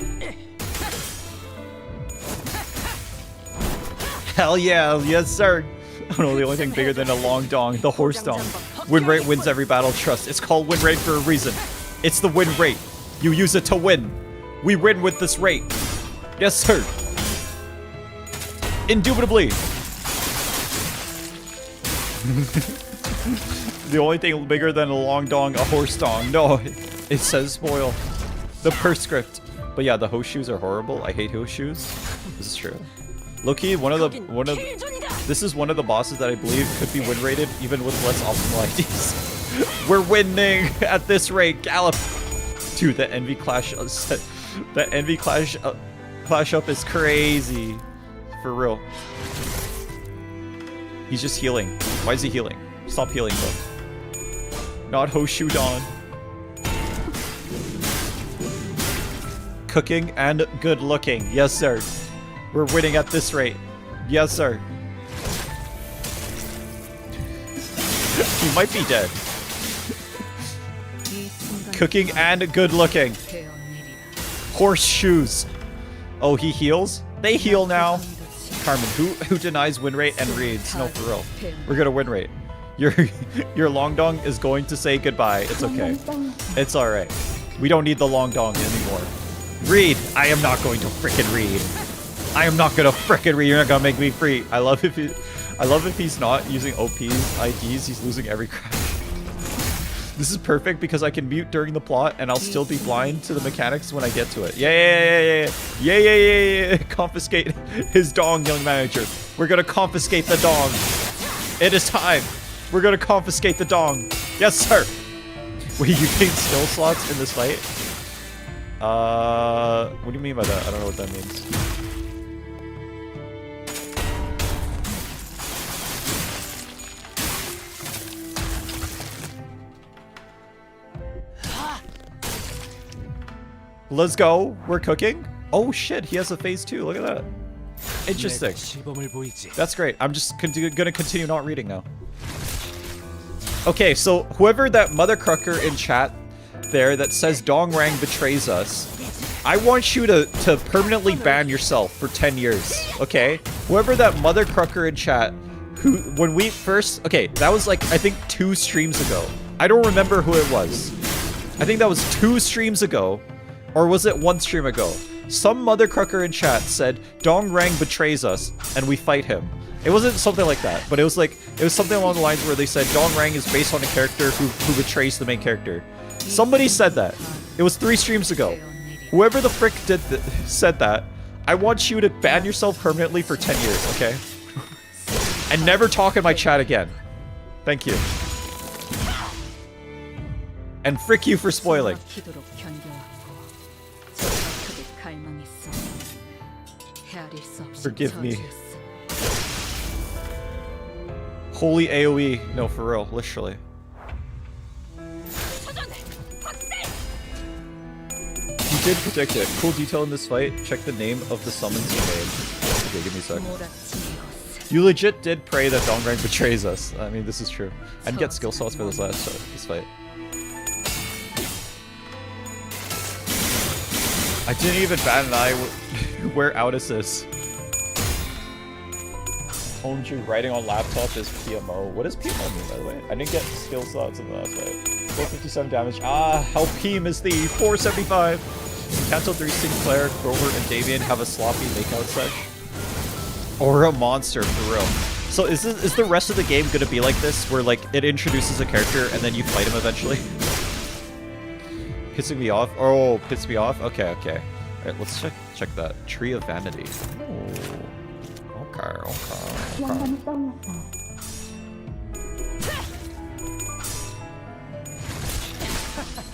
A: Hell yeah, yes sir. I don't know, the only thing bigger than a long dong, the horse dong. Win rate wins every battle, trust. It's called win rate for a reason. It's the win rate. You use it to win. We win with this rate. Yes sir. Indubitably. The only thing bigger than a long dong, a horse dong. No, it says spoil. The perscript. But yeah, the horseshoes are horrible. I hate horseshoes. This is true. Low-key, this is one of the bosses that I believe could be win rated even with less optimal IDs. We're winning at this rate. Gallop. Dude, the envy clash the envy clash up is crazy. For real. He's just healing. Why is he healing? Stop healing, bro. Not Horseshoe Dawn. Cooking and good looking. Yes, sir. We're winning at this rate. Yes, sir. He might be dead. Cooking and good looking. Horseshoes. Oh, he heals? They heal now. Carmen, who denies win rate and reads? No, for real. We're gonna win rate. Your long dong is going to say goodbye. It's okay. It's alright. We don't need the long dong anymore. Read! I am not going to frickin' read. I am not gonna frickin' read. You're not gonna make me free. I love if he's not using OP's IDs, he's losing every crash. This is perfect because I can mute during the plot and I'll still be blind to the mechanics when I get to it. Yeah. Confiscate his dong, young manager. We're gonna confiscate the dong. It is time. We're gonna confiscate the dong. Yes, sir. Wait, you gain skill slots in this fight? What do you mean by that? I don't know what that means. Let's go. We're cooking. Oh shit, he has a phase 2. Look at that. Interesting. That's great. I'm just gonna continue not reading now. Okay, so whoever that mothercrucker in chat there that says Dongrang betrays us, I want you to permanently ban yourself for 10 years, okay? Whoever that mothercrucker in chat, who, when we first, okay, that was like, I think 2 streams ago. I don't remember who it was. I think that was 2 streams ago, or was it 1 stream ago? Some mothercrucker in chat said, Dongrang betrays us, and we fight him. It wasn't something like that, but it was something along the lines where they said Dongrang is based on a character who betrays the main character. Somebody said that. It was 3 streams ago. Whoever the frick said that, I want you to ban yourself permanently for 10 years, okay? And never talk in my chat again. Thank you. And frick you for spoiling. Forgive me. Holy AoE. No, for real, literally. You did predict it. Cool detail in this fight. Check the name of the summons you made. Okay, give me a sec. You legit did pray that Dongrang betrays us. I mean, this is true. I'd get skill slots for this fight. I didn't even bat an eye where Outis is. Homedrew writing on laptop is PMO. What does PMO mean, by the way? I didn't get skill slots in the last fight. 457 damage. Ah, Helpim is the 475. Cancel 3 Sinclair, Grover, and Davian have a sloppy makeout sesh. Or a monster, for real. So is the rest of the game gonna be like this, where like it introduces a character and then you fight him eventually? Pissing me off? Oh, piss me off? Okay, okay. Alright, let's check that. Tree of Vanity. Oh. Okay.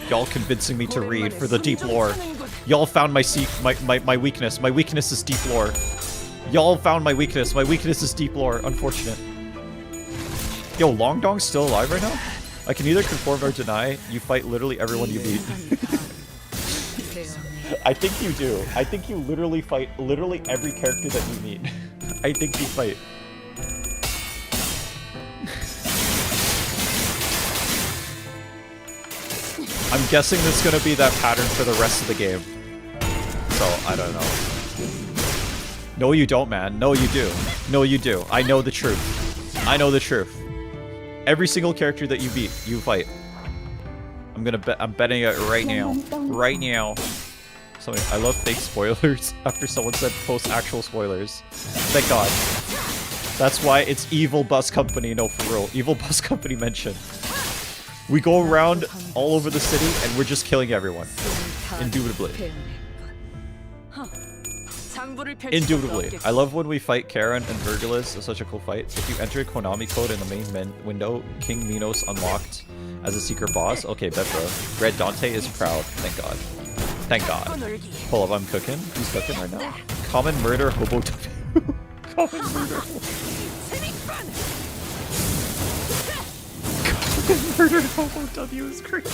A: Y'all convincing me to read for the deep lore. Y'all found my weakness. My weakness is deep lore. Y'all found my weakness. My weakness is deep lore. Unfortunate. Yo, Long Dong's still alive right now? I can either conform or deny. You fight literally everyone you meet. I think you do. I think you literally fight literally every character that you meet. I think you fight. I'm guessing this is gonna be that pattern for the rest of the game. So, I don't know. No, you don't, man. No, you do. No, you do. I know the truth. I know the truth. Every single character that you beat, you fight. I'm betting it right now. Right now. Something, I love fake spoilers after someone said post actual spoilers. Thank God. That's why it's Evil Bus Company. No, for real. Evil Bus Company mentioned. We go around all over the city and we're just killing everyone. Indubitably. Indubitably. I love when we fight Karen and Virgilus. It's such a cool fight. If you enter Konami code in the main window, King Minos unlocked as a secret boss. Okay, bet bro. Red Dante is proud. Thank God. Thank God. Hold up, I'm cooking. Who's cooking right now? Common Murder Hobo W. Common Murder Common Murder Hobo W is crazy.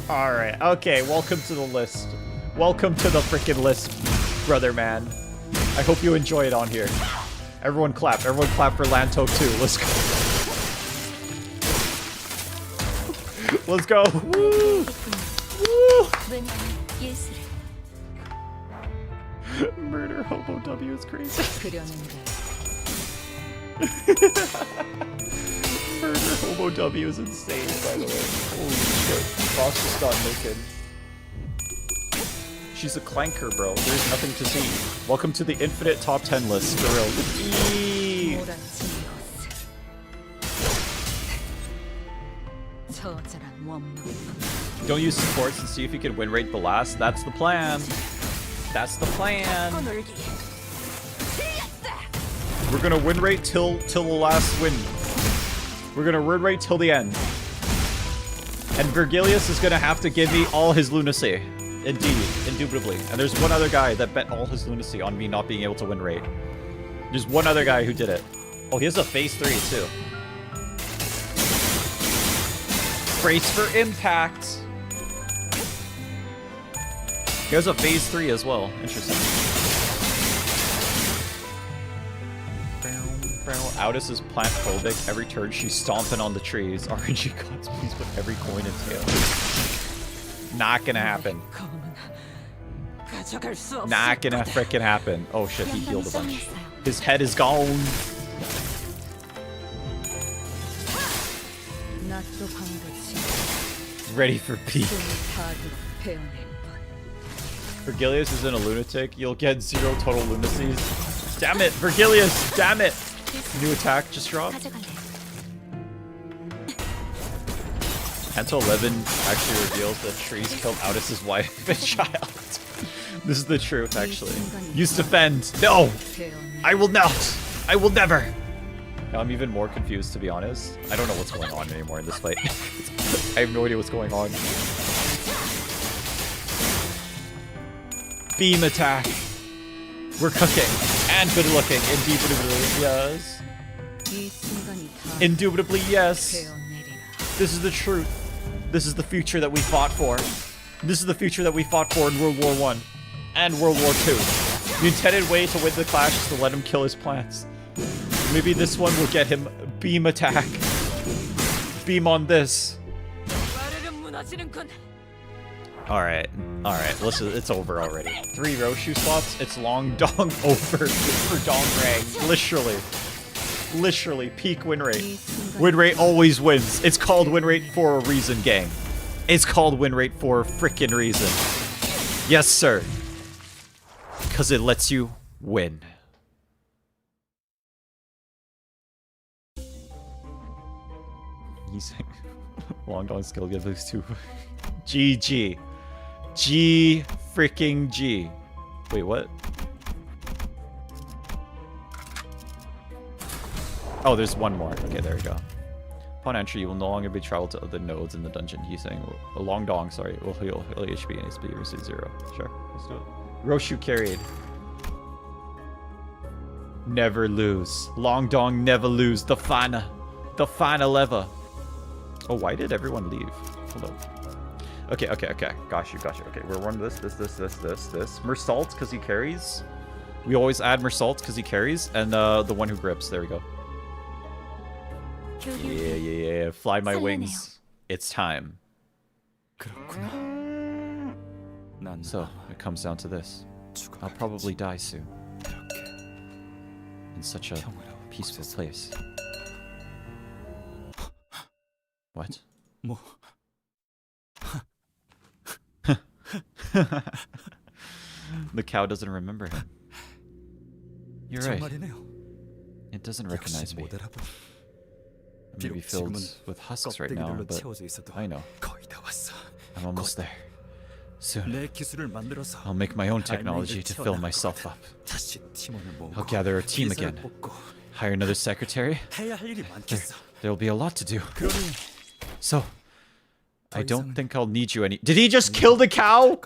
A: Alright, okay, welcome to the list. Welcome to the freaking list, brother man. I hope you enjoy it on here. Everyone clap for Lanto 2. Let's go. Let's go. Woo! Woo! Murder Hobo W is crazy. Murder Hobo W is insane, by the way. Holy shit. Boss just got naked. She's a clanker, bro. There's nothing to see. Welcome to the infinite top 10 list, for real. Eee! Don't use supports and see if you can win rate the last. That's the plan. That's the plan. We're gonna win rate till the last win. We're gonna win rate till the end. And Virgilius is gonna have to give me all his lunacy. Indeed, indubitably. And there's one other guy that bet all his lunacy on me not being able to win rate. There's one other guy who did it. Oh, he has a phase 3 too. Brace for impact. Here's a phase 3 as well. Interesting. Aldous is plant phobic. Every turn she's stomping on the trees. RNG gods, please put every coin in tail. Not gonna happen. Not gonna frickin' happen. Oh shit, he healed a bunch. His head is gone. Ready for peak. Vergilius isn't a lunatic. You'll get 0 total lunacies. Damn it, Vergilius! Damn it! New attack just dropped. Canto 11 actually reveals that trees killed Aldous' wife and child. This is the truth, actually. Use defend. No! I will not! I will never! Now I'm even more confused, to be honest. I don't know what's going on anymore in this fight. I have no idea what's going on. Beam attack. We're cooking. And good looking. Indubitably, yes. Indubitably, yes. This is the truth. This is the future that we fought for. This is the future that we fought for in World War I and World War II. The intended way to win the clash is to let him kill his plants. Maybe this one will get him beam attack. Beam on this. Alright, listen, it's over already. 3 Roshu slots, it's long dong over for Dong Rang. Literally, peak win rate. Win rate always wins. It's called win rate for a reason, gang. It's called win rate for a frickin' reason. Yes, sir. Because it lets you win. He's long dong skill get boost 2. GG. G freaking G. Wait, what? Oh, there's one more. Okay, there we go. Upon entry, you will no longer be traveled to other nodes in the dungeon. He's saying, a long dong, sorry, will heal HP and HP versus 0. Sure, let's do it. Roshu carried. Never lose. Long dong never lose. The final ever. Oh, why did everyone leave? Hold on. Okay. Got you. Okay, we're one this. Mersault, because he carries. We always add Mersault, because he carries. And the one who grips. There we go. Yeah. Fly my wings. It's time. So, it comes down to this. I'll probably die soon. In such a peaceful place. What? The cow doesn't remember him. You're right. It doesn't recognize me. I may be filled with husks right now, but I know. I'm almost there. Soon, I'll make my own technology to fill myself up. I'll gather a team again. Hire another secretary. There'll be a lot to do. So, I don't think I'll need you any— Did he just kill the cow?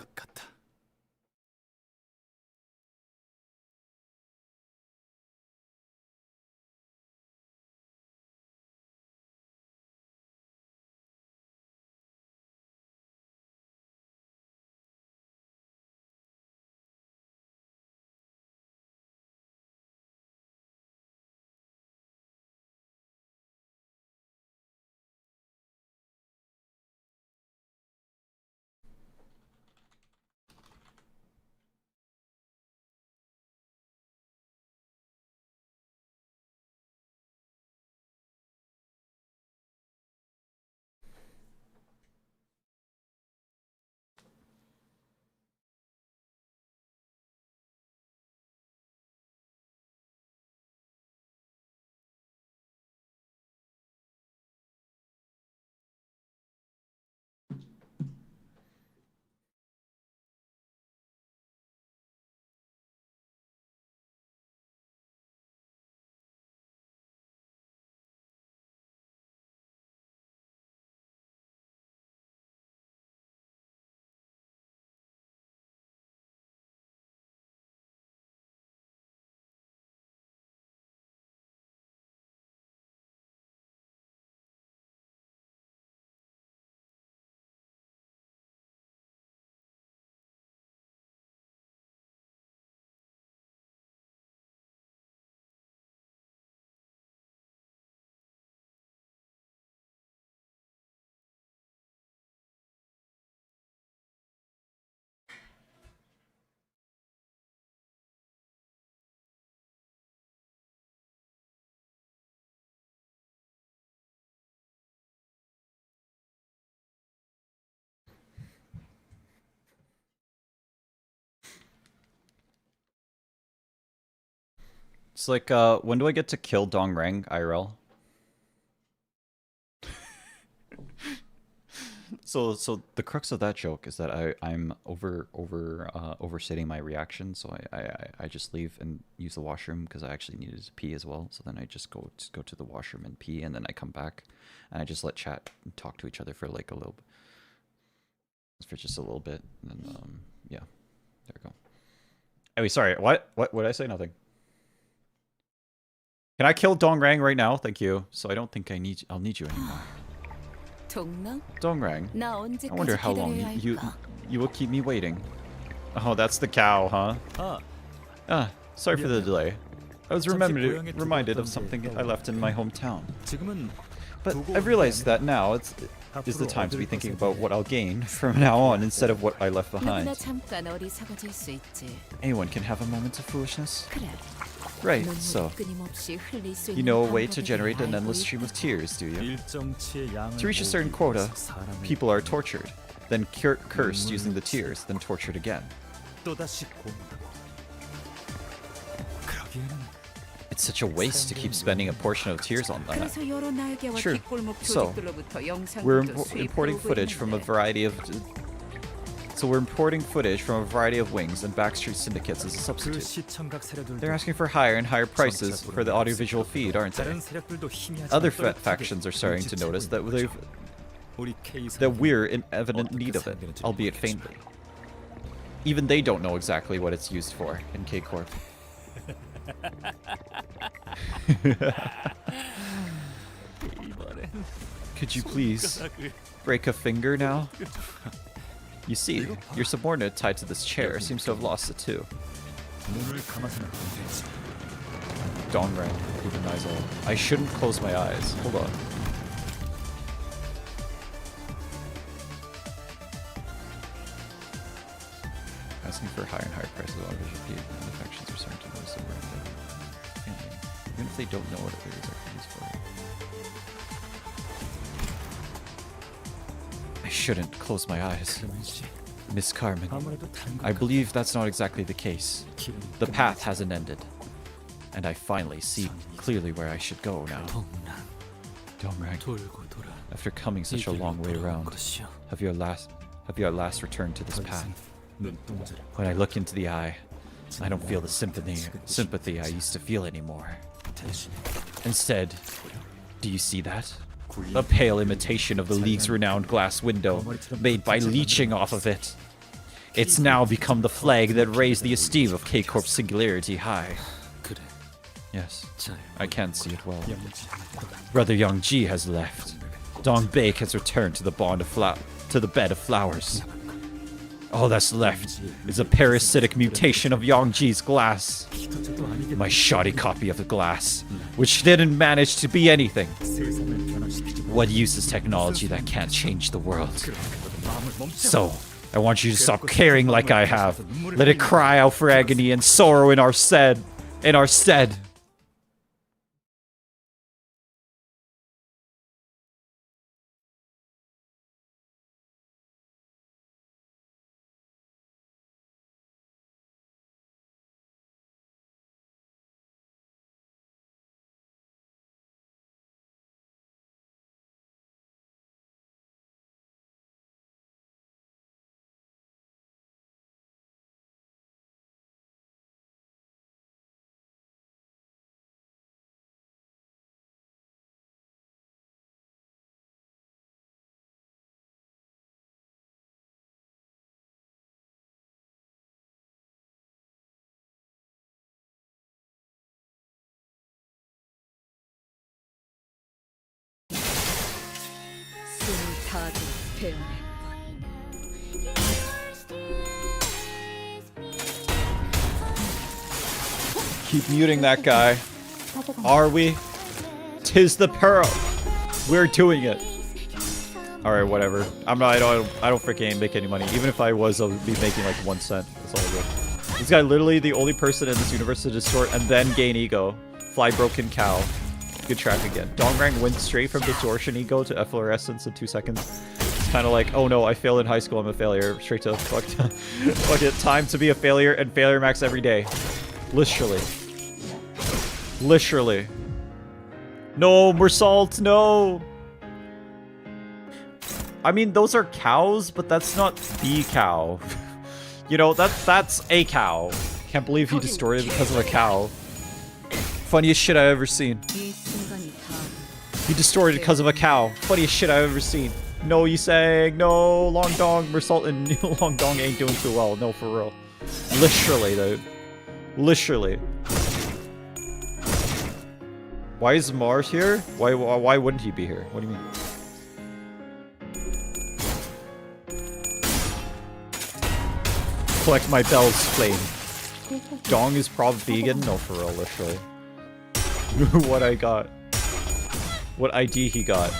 A: It's like, when do I get to kill Dongrang IRL? So the crux of that joke is that I'm overstating my reaction, so I just leave and use the washroom because I actually needed to pee as well. So then I just go to the washroom and pee, and then I come back and I just let chat and talk to each other for like just a little bit, and then yeah, there we go. Anyway, sorry, what did I say? Nothing. Can I kill Dongrang right now? Thank you. So I don't think I'll need you anymore. Dongrang, I wonder how long you will keep me waiting. Oh, that's the cow, huh? Sorry for the delay. I was reminded of something I left in my hometown. But I've realized that now is the time to be thinking about what I'll gain from now on instead of what I left behind. Anyone can have a moment of foolishness. Right, so you know a way to generate an endless stream of tears, do you? To reach a certain quota, people are tortured, then cursed using the tears, then tortured again. It's such a waste to keep spending a portion of tears on that. True. So, we're importing footage from a variety of... wings and backstreet syndicates as a substitute. They're asking for higher and higher prices for the audiovisual feed, aren't they? Other factions are starting to notice that we're in evident need of it, albeit faintly. Even they don't know exactly what it's used for in K-Corp. Could you please break a finger now? You see, your subordinate tied to this chair seems to have lost it too. Dongrang, who denies all. I shouldn't close my eyes. Hold on. Asking for higher and higher prices on visual feed, and the factions are starting to notice that we're in there. Even if they don't know what it is used for. I shouldn't close my eyes. Miss Carmen, I believe that's not exactly the case. The path hasn't ended. And I finally see clearly where I should go now. Dongrang, after coming such a long way around, have you at last returned to this path? When I look into the eye, I don't feel the sympathy I used to feel anymore. Instead, do you see that? A pale imitation of the League's renowned glass window, made by leeching off of it. It's now become the flag that raised the esteem of K-Corp's singularity high. Yes, I can see it well. Brother Yongji has left. Dong Baek has returned to the bed of flowers. All that's left is a parasitic mutation of Yongji's glass. My shoddy copy of the glass, which didn't manage to be anything. What use is technology that can't change the world? So, I want you to stop caring like I have. Let it cry out for agony and sorrow in our stead. Keep muting that guy. Are we? 'Tis the pearl. We're doing it. All right, whatever. I don't freaking make any money. Even if I was, I'll be making like 1 cent. That's all good. This guy literally the only person in this universe to distort and then gain ego. Fly broken cow. Good track again. Dongrang went straight from distortion ego to efflorescence in 2 seconds. It's kind of like, oh no, I failed in high school, I'm a failure. Straight to fuck it. Time to be a failure and failure max every day. Literally. Literally. No, more salt, no! I mean, those are cows, but that's not the cow. You know, that's a cow. Can't believe he destroyed it because of a cow. Funniest shit I've ever seen.
G: 이 순간이 다
A: He destroyed it because of a cow. Funniest shit I've ever seen. No, you saying no, Long Dong, Mersault and Long Dong ain't doing too well. No, for real. Literally, dude. Literally. Why is Mars here? Why wouldn't he be here? What do you mean? Collect my bells, flame. Dong is prob vegan? No, for real, literally. What I got. What ID he got.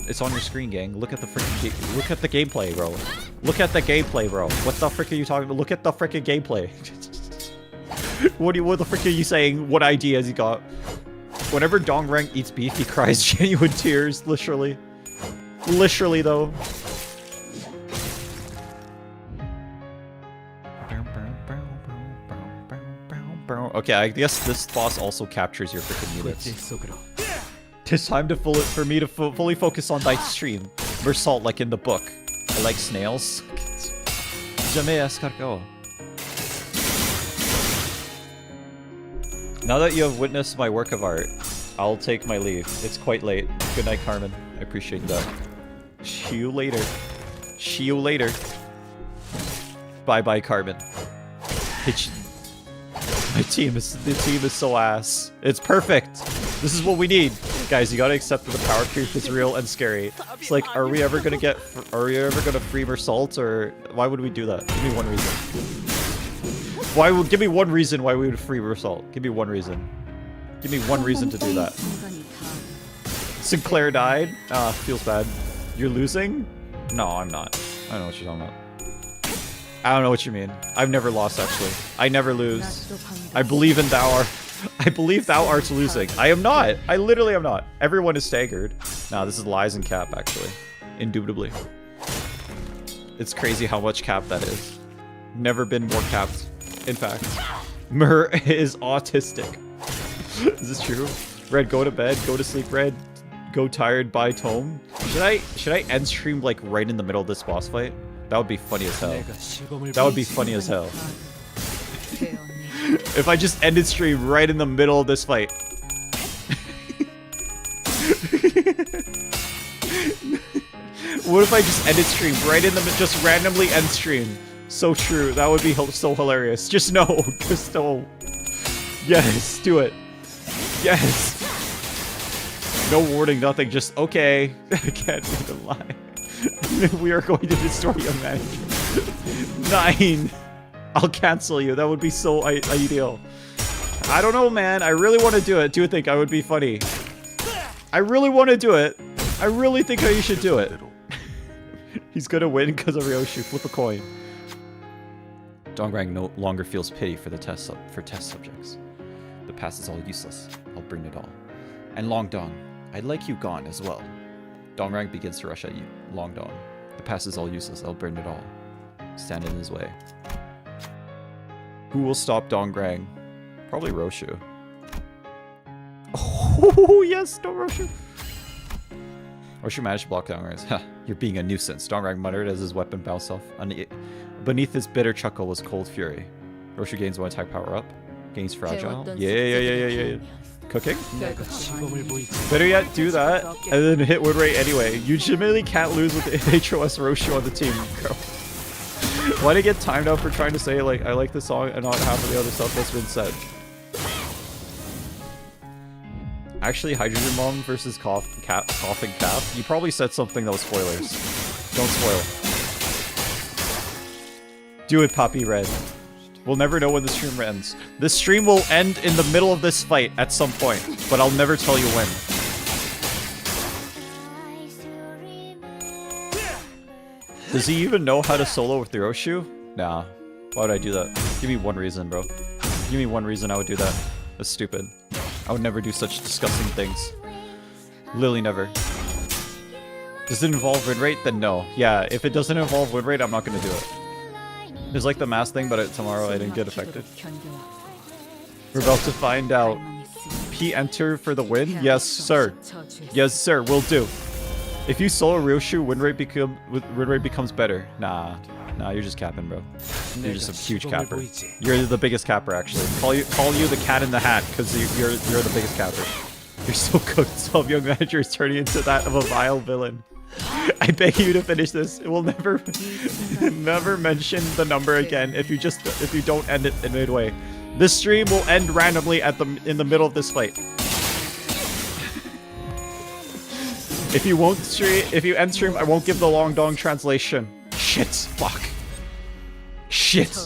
A: It's on your screen, gang. Look at the freaking look at the gameplay, bro. Look at the gameplay, bro. What the frick are you talking about? Look at the freaking gameplay. What the frick are you saying? What ID has he got? Whenever Dongrang eats beef, he cries genuine tears, literally. Literally, though. Okay, I guess this boss also captures your freaking units. It's time to for me to fully focus on thy stream. Mersault, like in the book. I like snails. Jamais escargot. Now that you have witnessed my work of art, I'll take my leave. It's quite late. Good night, Carmen. I appreciate that. See you later. See you later. Bye-bye, Carmen. The team is so ass. It's perfect. This is what we need. Guys, you gotta accept that the power creep is real and scary. It's like, are we ever gonna free Mersault, or why would we do that? Give me one reason. Give me one reason why we would free Mersault. Give me one reason. Give me one reason to do that. Sinclair died? Ah, feels bad. You're losing? No, I'm not. I don't know what you're talking about. I don't know what you mean. I've never lost, actually. I never lose. I believe in thou art. I believe thou art losing. I am not. I literally am not. Everyone is staggered. Nah, this is lies and cap, actually. Indubitably. It's crazy how much cap that is. Never been more capped. In fact, Mer is autistic. Is this true? Red, go to bed. Go to sleep, Red. Go tired, bye tome. Should I end stream like right in the middle of this boss fight? That would be funny as hell. That would be funny as hell. If I just ended stream right in the middle of this fight. What if I just ended stream right in the just randomly end stream? So true. That would be so hilarious. Just no. Just no. Yes, do it. Yes. No warning, nothing. Just okay. I can't even lie. We are going to destroy your manager. 9. I'll cancel you. That would be so ideal. I don't know, man. I really want to do it. Do you think I would be funny? I really want to do it. I really think you should do it. He's gonna win because of Ryoshi. Flip a coin. Dongrang no longer feels pity for the test subjects. The past is all useless. I'll bring it all. And Long Dong, I'd like you gone as well. Dongrang begins to rush at you. Long Dong, the past is all useless. I'll burn it all. Stand in his way. Who will stop Dongrang? Probably Roshu. Oh yes, no Roshu. Roshu managed to block Dongrang's. Ha! You're being a nuisance. Dongrang muttered as his weapon bounced off. Beneath his bitter chuckle was cold fury. Roshu gains one attack power up. Gains fragile. Yeah. Cooking? Better yet, do that and then hit win rate anyway. You legitimately can't lose with HOS Roshu on the team, girl. Why did I get timed out for trying to say like I like the song and not half of the other stuff that's been said? Actually, Hydrogen Mom versus Coughing Calf. You probably said something that was spoilers. Don't spoil. Do it, Poppy Red. We'll never know when the stream ends. This stream will end in the middle of this fight at some point, but I'll never tell you when. Does he even know how to solo with the Roshu? Nah. Why would I do that? Give me one reason, bro. Give me one reason I would do that. That's stupid. I would never do such disgusting things. Literally never. Does it involve win rate? Then no. Yeah, if it doesn't involve win rate, I'm not gonna do it. It's like the mass thing, but tomorrow I didn't get affected. We're about to find out. P enter for the win? Yes, sir. Yes, sir. Will do. If you solo Ryoshu, win rate becomes better. Nah, you're just capping, bro. You're just a huge capper. You're the biggest capper, actually. Call you the cat in the hat because you're the biggest capper. You're so cooked. Some young manager is turning into that of a vile villain. I beg you to finish this. It will never mention the number again if you don't end it in midway. This stream will end randomly in the middle of this fight. If you end stream, I won't give the long dong translation. Shit. Fuck. Shit.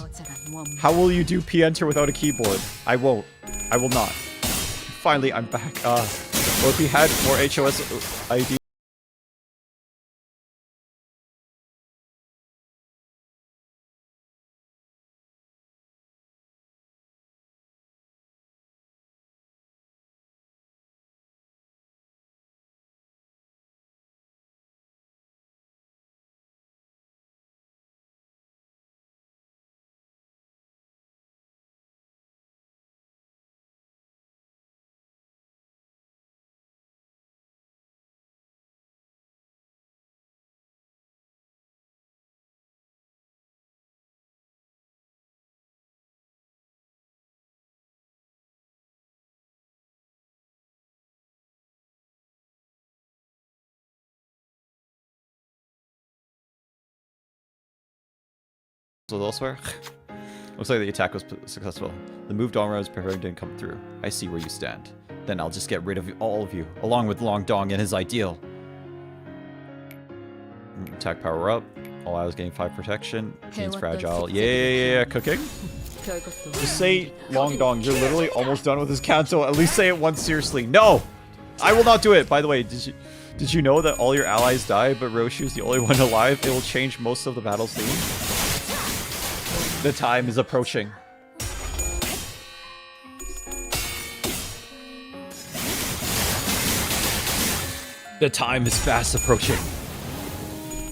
A: How will you do P-enter without a keyboard? I won't. I will not. Finally, I'm back. Well, if we had more HOS ID. So elsewhere? Looks like the attack was successful. The move Dong was preparing didn't come through. I see where you stand. Then I'll just get rid of all of you, along with Long Dong and his ideal. Attack power up. All I was getting 5 protection. Means fragile. Yeah. Cooking? Just say Long Dong. You're literally almost done with this Kanto. At least say it once seriously. No! I will not do it. By the way, did you know that all your allies die, but Roshu's the only one alive? It will change most of the battle's theme. The time is approaching. The time is fast approaching.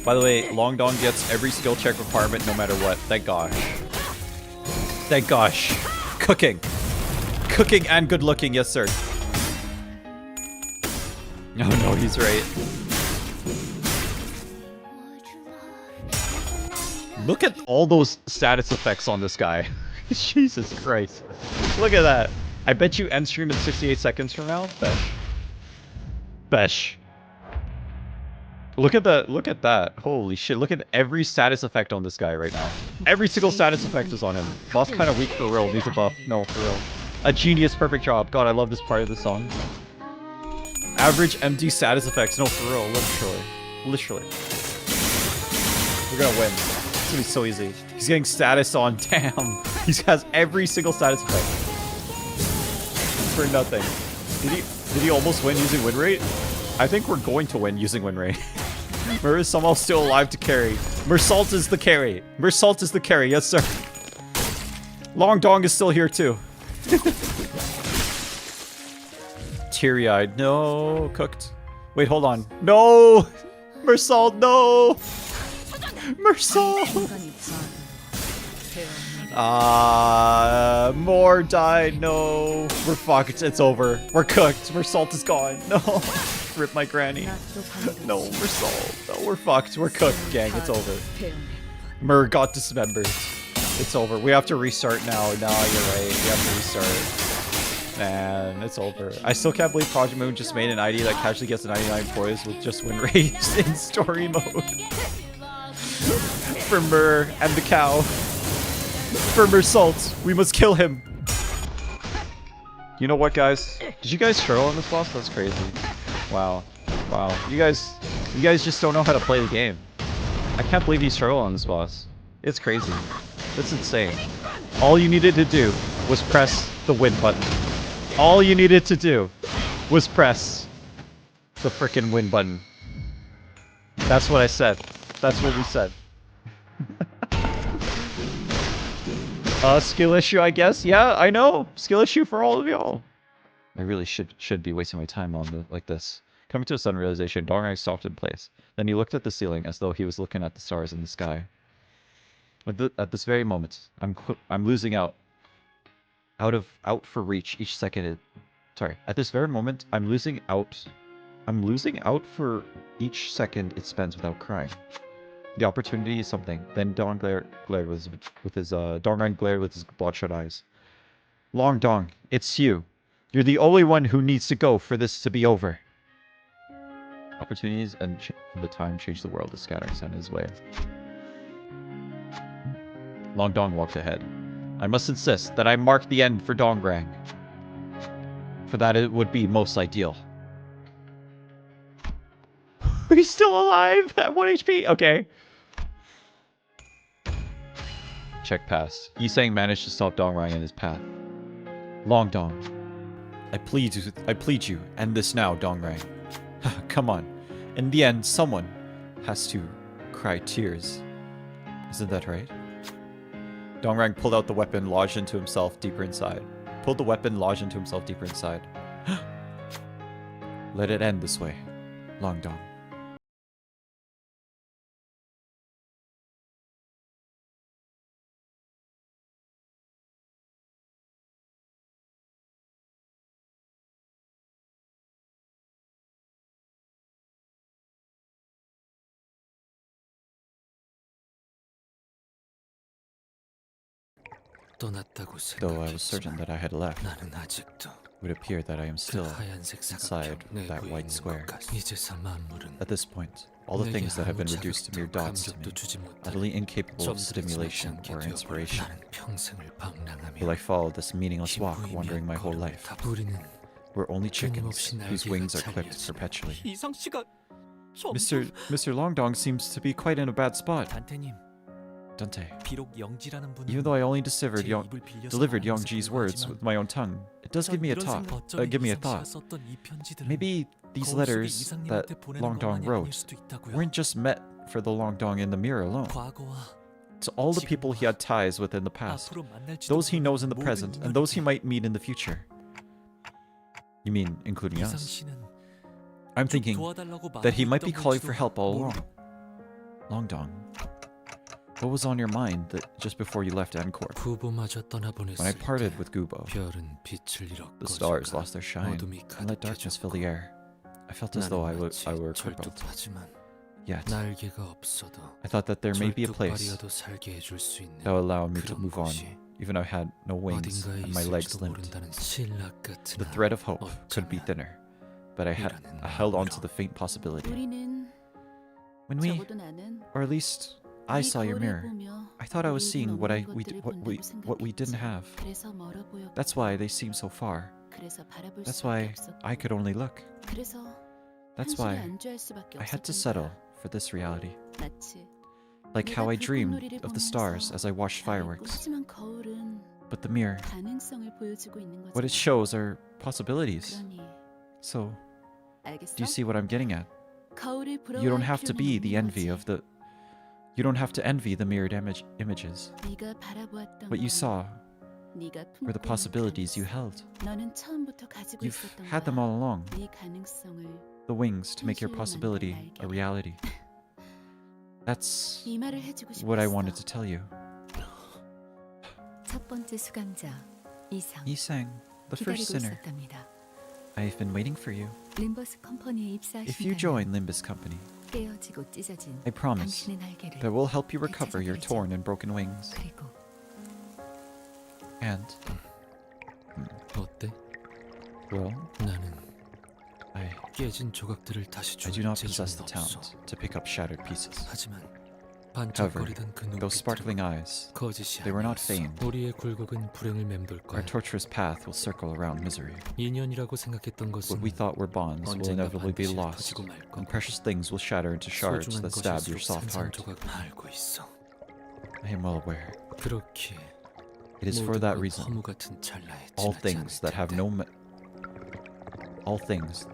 A: By the way, Long Dong gets every skill check requirement no matter what. Thank gosh. Thank gosh. Cooking. Cooking and good looking, yes sir. No, he's right. Look at all those status effects on this guy. Jesus Christ. Look at that. I bet you end stream in 68 seconds from now. Besh. Look at that. Holy shit. Look at every status effect on this guy right now. Every single status effect is on him. Boss kind of weak for real. Needs a buff. No, for real. A genius, perfect job. God, I love this part of the song. Average empty status effects. No, for real. Literally. We're gonna win. It's gonna be so easy. He's getting status on. Damn. He has every single status effect. For nothing. Did he almost win using win rate? I think we're going to win using win rate. Mur is somehow still alive to carry. Mersalt is the carry. Mersalt is the carry. Yes, sir. Long Dong is still here, too. Teary-eyed. No. Cooked. Wait, hold on. No! Mersalt, no! Mersalt! More died. No. We're fucked. It's over. We're cooked. Mersalt is gone. No. Rip my granny. No, Mersalt. No, we're fucked. We're cooked, gang. It's over. Mur got dismembered. It's over. We have to restart now. No, you're right. We have to restart. Man, it's over. I still can't believe Project Moon just made an ID that casually gets 99 poise with just win rates in story mode. For Mur and the cow. For Mersalt, we must kill him. You know what, guys? Did you guys struggle on this boss? That's crazy. Wow. You guys just don't know how to play the game. I can't believe you struggle on this boss. It's crazy. That's insane. All you needed to do was press the win button. All you needed to do was press the frickin' win button. That's what I said. That's what we said. Skill issue, I guess. Yeah, I know. Skill issue for all of y'all. I really should be wasting my time on like this. Coming to a sudden realization, Dongai stopped in place. Then he looked at the ceiling as though he was looking at the stars in the sky. At this very moment, I'm losing out for reach each second Sorry. At this very moment, I'm losing out. I'm losing out for each second it spends without crying. The opportunity is something. Then Dong glared with his Dongrang glared with his bloodshot eyes. Long Dong, it's you. You're the only one who needs to go for this to be over. Opportunities and the time change the world. The scattering sent his way. Long Dong walked ahead. I must insist that I mark the end for Dongrang. For that it would be most ideal. He's still alive at 1 HP. Okay. Check pass. Yisang managed to stop Dongrang in his path. Long Dong. I plead you, end this now, Dongrang. Come on. In the end, someone has to cry tears. Isn't that right? Dongrang pulled out the weapon, lodged into himself deeper inside. Pulled the weapon, lodged into himself deeper inside. Let it end this way, Long Dong. Though I was certain that I had left, it would appear that I am still inside that white square. At this point, all the things that have been reduced to mere dots to me, utterly incapable of stimulation or inspiration. Will I follow this meaningless walk, wandering my whole life? We're only chickens whose wings are clipped perpetually. Mr. Longdong seems to be quite in a bad spot. Dante, even though I only delivered Yongji's words with my own tongue, it does give me a thought. Maybe these letters that Longdong wrote weren't just meant for the Longdong in the mirror alone. To all the people he had ties with in the past, those he knows in the present, and those he might meet in the future. You mean including us? I'm thinking that he might be calling for help all along. Longdong, what was on your mind that just before you left Angkor? When I parted with Gubo, the stars lost their shine and let darkness fill the air. I felt as though I were crippled. Yet, I thought that there may be a place that will allow me to move on, even though I had no wings and my legs limped. The thread of hope could be thinner, but I held on to the faint possibility. When we, or at least I saw your mirror, I thought I was seeing what we didn't have. That's why they seem so far. That's why I could only look. That's why I had to settle for this reality. Like how I dreamed of the stars as I watched fireworks. But the mirror, what it shows are possibilities. So, do you see what I'm getting at? You don't have to be the envy of the... You don't have to envy the mirrored images. What you saw were the possibilities you held. You've had them all along. The wings to make your possibility a reality. That's what I wanted to tell you. Yisang, the first sinner. I've been waiting for you. If you join Limbus Company, I promise that we'll help you recover your torn and broken wings. And... well, I do not possess the talent to pick up shattered pieces. However, those sparkling eyes, they were not feigned. Our tortuous path will circle around misery. What we thought were bonds will inevitably be lost, and precious things will shatter into shards that stab your soft heart. I am well aware. It is for that reason, all things that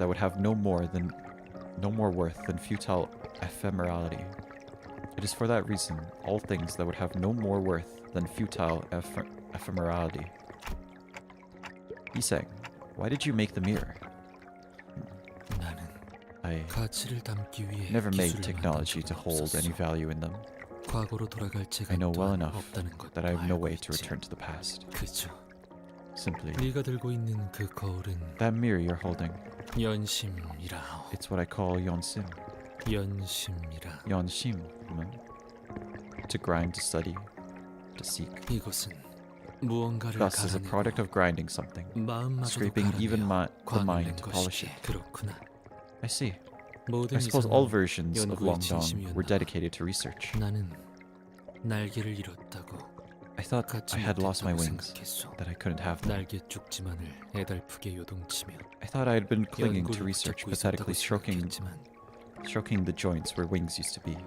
A: would have no more worth than futile ephemerality. It is for that reason, all things that would have no more worth than futile ephemerality. Yisang, why did you make the mirror? I never made technology to hold any value in them. I know well enough that I have no way to return to the past. Simply,
I: 네가 들고 있는 그 거울은
A: that mirror you're holding,
I: 연심이라 하오.
A: it's what I call yonsim.
I: 연심이라.
A: Yonshim, to grind, to study, to seek.
I: 이것은 무언가를
A: Thus, is a product
I: 갈아내고
A: of grinding something,
I: 마음마저도
A: scraping even
I: 갈아내어
A: the mind
I: 광을
A: to
I: 낸
A: polish
I: 것이기에.
A: it.
I: 그렇구나.
A: I see.
I: 모든
A: I suppose all
I: 이상은
A: versions of
I: 연구의
A: Longdong were
I: 진심이었나 봐.
A: dedicated to research.
I: 나는 날개를 잃었다고
A: I thought
I: 갖지
A: I had lost my
I: 못했다고
A: wings,
I: 생각했어.
A: that I couldn't have them.
I: 날개 쭉지만을 애달프게 요동치며
A: I thought I had been clinging to
I: 연구를
A: research,
I: 붙잡고 있었다고
A: pathetically
I: 생각했지만
A: stroking the joints where wings used to be.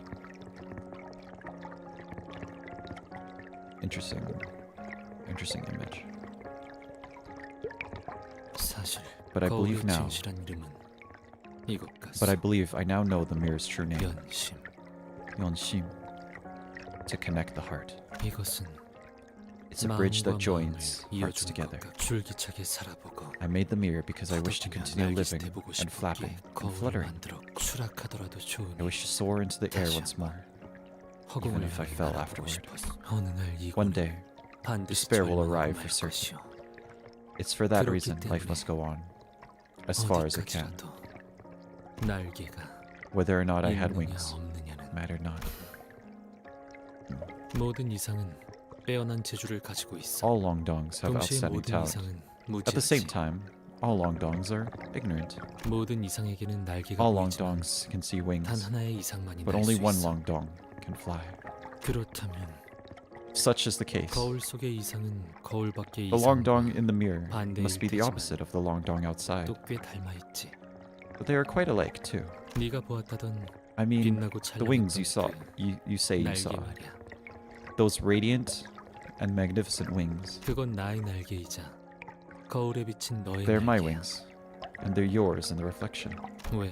A: Interesting image.
I: 사실
A: But I
I: 거울의
A: believe now.
I: 진실한 이름은 이것
A: But I
I: 같소.
A: believe I now know the mirror's true name,
I: 연심.
A: Yonshim, to connect the heart.
I: 이것은
A: It's a bridge
I: 마음과
A: that joins
I: 마음을
A: hearts
I: 이어주는
A: together.
I: 것 같- 줄기차게 살아보고
A: I made the mirror because I wish to
I: 허덕이며
A: continue
I: 날개
A: living
I: 대보고
A: and flapping
I: 싶었기에
A: and
I: 거울을
A: fluttering.
I: 만들어 추락하더라도
A: I
I: 좋으니
A: wish to soar into the air
I: 다시
A: once more.
I: 허공을
A: even if I
I: 향해
A: fell
I: 날아보고
A: afterward.
I: 싶었어. 어느 날
A: One
I: 이곳은
A: day,
I: 반드시
A: despair will
I: 절망하고
A: arrive
I: 말
A: for certain.
I: 것이오.
A: It's for that
I: 그렇기
A: reason life
I: 때문에
A: must go on, as far as it can.
I: 어디까지라도 날개가
A: Whether or not I had
I: 있느냐
A: wings
I: 없느냐는
A: mattered not.
I: 모든 이상은 빼어난 재주를 가지고 있어.
A: All Longdongs have
I: 동시에
A: outstanding
I: 모든
A: talent.
I: 이상은
A: At the same
I: 무지하지.
A: time, all Longdongs are ignorant.
I: 모든 이상에게는 날개가
A: All
I: 보이지만
A: Longdongs can see
I: 단
A: wings,
I: 하나의 이상만이
A: but
I: 날
A: only
I: 수
A: one
I: 있어.
A: Longdong can fly.
I: 그렇다면
A: Such is the case.
I: 거울 속의 이상은 거울 밖의
A: The Longdong
I: 이상과
A: in the mirror
I: 반대일
A: must be the
I: 테지만
A: opposite of the Longdong outside,
I: 또 꽤 닮아 있지.
A: but they are quite alike too.
I: 네가 보았다던
A: I mean,
I: 빛나고
A: the wings you saw,
I: 찬란했던
A: you say
I: 그
A: you saw,
I: 날개 말이야.
A: those radiant and magnificent wings.
I: 그건 나의 날개이자 거울에 비친 너의
A: They're my
I: 날개야.
A: wings, and they're yours in the reflection.
I: 왜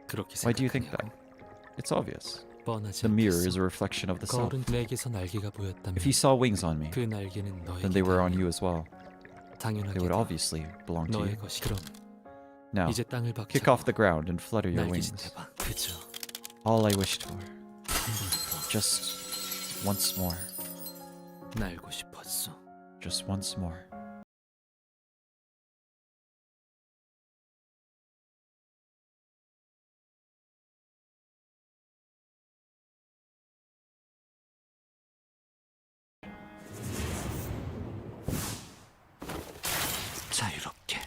I: 그렇게
A: Why do you think that?
I: 생각하냐고.
A: It's obvious.
I: 뻔하지
A: The mirror
I: 않겠어.
A: is a reflection of the self.
I: 거울은 내게서 날개가 보였다면
A: If you saw wings on me,
I: 그 날개는 너에게
A: then they were on you as well. They would
I: 당연하게도
A: obviously belong to
I: 너의
A: you.
I: 것이. 그럼
A: Now,
I: 이제 땅을
A: kick off
I: 박차고
A: the ground and flutter your wings.
I: 날개짓해봐. 그저
A: All I wished for,
I: 한 번 더
A: just once more,
I: 날고 싶었어.
A: just once more.
I: 자유롭게.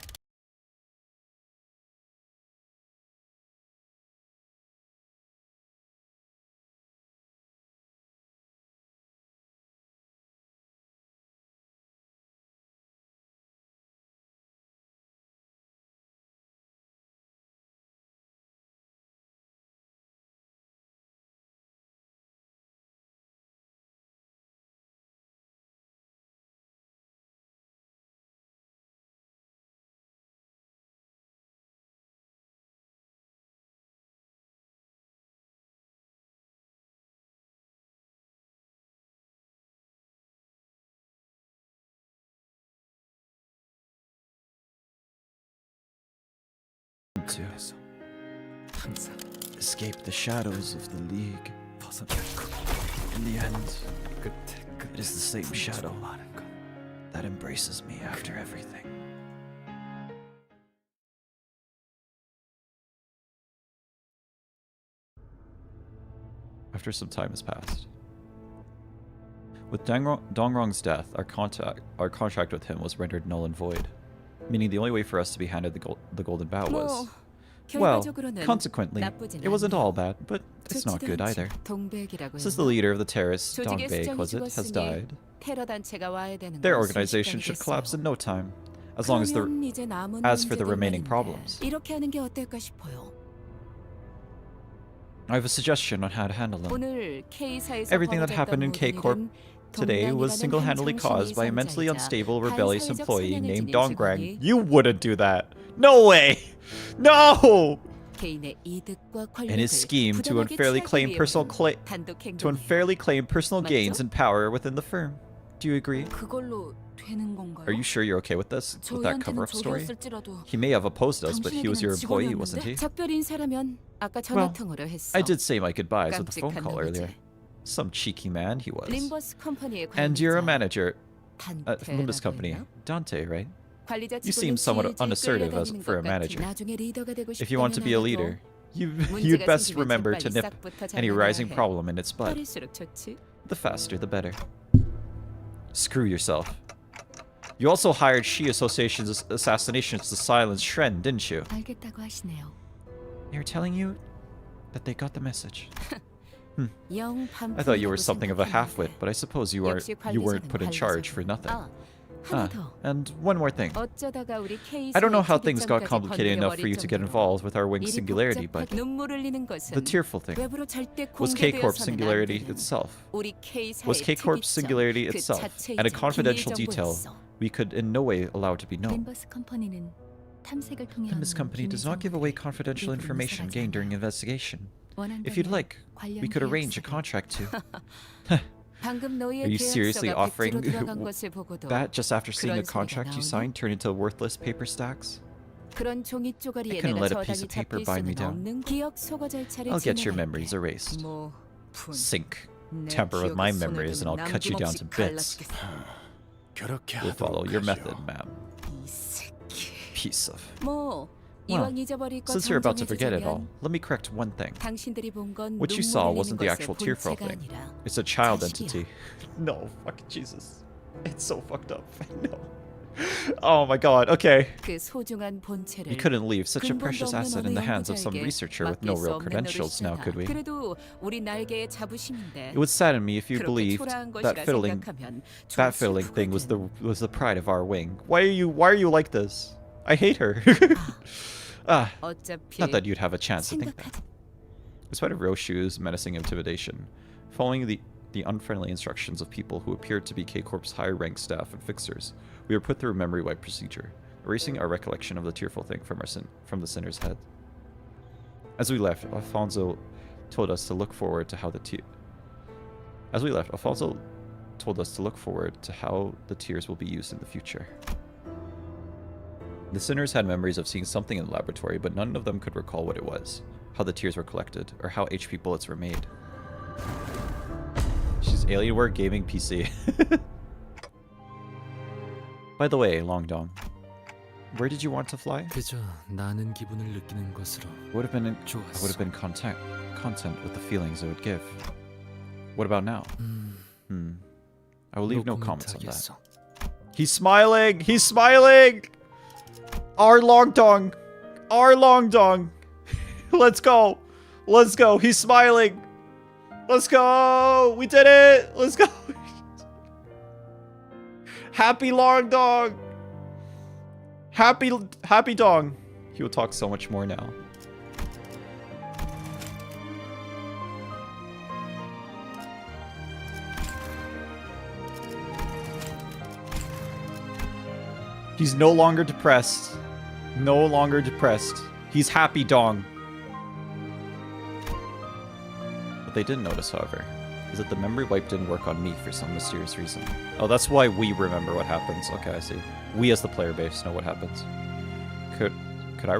A: To
I: 항상
A: escape the shadows of the League. In the end, it is the same shadow that embraces me after everything. After some time has passed. With Dongrong's death, our contract with him was rendered null and void, meaning the only way for us to be handed the golden bough was... Well, consequently, it wasn't all bad, but it's not good either. Since the leader of the terrorists, Dongbei, was it, has died, their organization should collapse in no time, as long as for the remaining problems. I have a suggestion on how to handle them. Everything that happened in K-Corp today was single-handedly caused by a mentally unstable, rebellious employee named Dongrang. You wouldn't do that. No way! No! In his scheme to unfairly claim personal gains and power within the firm. Do you agree? Are you sure you're okay with this? With that cover-up story? He may have opposed us, but he was your employee, wasn't he? Well, I did say my goodbyes with a phone call earlier. Some cheeky man he was. And you're a manager. Limbus company. Dante, right?
E: 관리자
A: You
E: 치고는
A: seem somewhat
E: 질질
A: unassertive
E: 끌려다니는
A: for a
E: 것
A: manager.
E: 같으니 나중에 리더가 되고
A: If you want to be a
E: 싶다면
A: leader,
E: 알아둬.
A: you'd
E: 문제가
A: best
E: 생기면
A: remember to
E: 재빨리
A: nip
E: 싹부터
A: any
E: 잘라놔야
A: rising
E: 해.
A: problem in its bud.
E: 빠를수록 좋지.
A: The faster, the better. Screw yourself. You also hired Shi Association's assassinations to silence Shren, didn't you?
G: 알겠다고 하시네요.
A: They're telling you that they got the message.
E: 영
A: I thought you were
E: 반푼이라고
A: something of a
E: 생각했는데.
A: half-wit, but I suppose you
E: 역시
A: weren't put in
E: 관리자는
A: charge for
E: 관리자고.
A: nothing.
E: 아, 하나 더.
A: And one more thing.
E: 어쩌다가 우리
A: I don't know how things got
E: KC의
A: complicated enough for you to get involved with our wing singularity, but
E: 눈물 흘리는 것은
A: the tearful thing
E: 외부로 절대
A: was K-Corp's
E: 공개되어서는 안
A: singularity
E: 되는
A: itself.
E: 우리 K사의
A: Was K-Corp's
E: 특이점,
A: singularity
E: 그
A: itself,
E: 자체이자
A: and a confidential
E: 비밀
A: detail
E: 정보였어.
A: we could in no way allow to be known.
G: 림버스 컴퍼니는 탐색을 통해
A: Limbus company does not give away confidential information gained during investigation. If you'd like, we could arrange a contract to...
E: 방금 너희의
A: Are you seriously
E: 계약서가
A: offering
E: 백지로 들어간 것을 보고도
A: that just after seeing a
E: 그런 소리가
A: contract you
E: 나오니?
A: signed turn into worthless paper stacks?
E: 그런 종이
A: I
E: 쪼가리에
A: couldn't
E: 내가
A: let a piece
E: 저당이
A: of paper
E: 잡힐
A: bind me
E: 수는
A: down.
E: 없는 기억 소거 절차를
A: I'll get your
E: 진행할게.
A: memories erased.
E: 뭐, 푼.
A: Sink.
E: 내
A: Tamper with my
E: 기억에 손을
A: memories and I'll
E: 대면
A: cut you down to
E: 남김없이
A: bits.
E: 갈라치겠어.
D: 그렇게
A: We'll follow your
D: 하도록
A: method,
D: 하시오.
A: ma'am.
E: 이 새끼.
A: Piece of...
E: 뭐
A: Well,
E: 이왕 잊어버릴 거
A: since you're about to forget it all,
E: 정정해주자면
A: let me correct one thing.
E: 당신들이 본 건
A: What you
E: 눈물
A: saw
E: 흘리는
A: wasn't the
E: 것의
A: actual tearful
E: 본체가
A: thing.
E: 아니라
A: It's a child
E: 자식이야.
A: entity. No, fucking Jesus. It's so fucked up. No. Oh my god, okay.
E: 그 소중한 본체를
A: We couldn't leave such a
E: 근본도
A: precious
E: 없는
A: asset
E: 어느
A: in the hands of some
E: 연구자에게
A: researcher with
E: 맡길
A: no
E: 수
A: real
E: 없는
A: credentials now,
E: 노릇이잖아.
A: could we?
E: 그래도 우리 날개의 자부심인데
A: It would sadden me if you
E: 그렇게
A: believed
E: 초라한
A: that
E: 것이라
A: fiddling
E: 생각하면 좀
A: thing was
E: 슬프거든.
A: the pride of our wing. Why are you like this? I hate her.
E: 어차피
A: Not that you'd have a chance to think that.
E: 생각하지.
A: Despite of Roshu's menacing intimidation, following the unfriendly instructions of people who appeared to be K-Corp's higher-ranked staff and fixers, we were put through a memory wipe procedure, erasing our recollection of the tearful thing from the sinner's head. As we left, Alfonso told us to look forward to how the tears will be used in the future. The sinners had memories of seeing something in the laboratory, but none of them could recall what it was, how the tears were collected, or how HP bullets were made. She's Alienware Gaming PC. By the way, Longdong, where did you want to fly?
I: 그저 나는 기분을 느끼는 것으로
A: I would have been
I: 좋았어.
A: content with the feelings it would give. What about now? I will leave no comments on that.
I: 하겠어.
A: He's smiling! He's smiling! Our Longdong! Our Longdong! Let's go! Let's go! He's smiling! Let's go! We did it! Let's go! Happy Longdong! Happy Dong! He will talk so much more now. He's no longer depressed. No longer depressed. He's happy Dong. What they didn't notice, however, is that the memory wipe didn't work on me for some mysterious reason. Oh, that's why we remember what happens. Okay, I see. We as the player base know what happens. Could I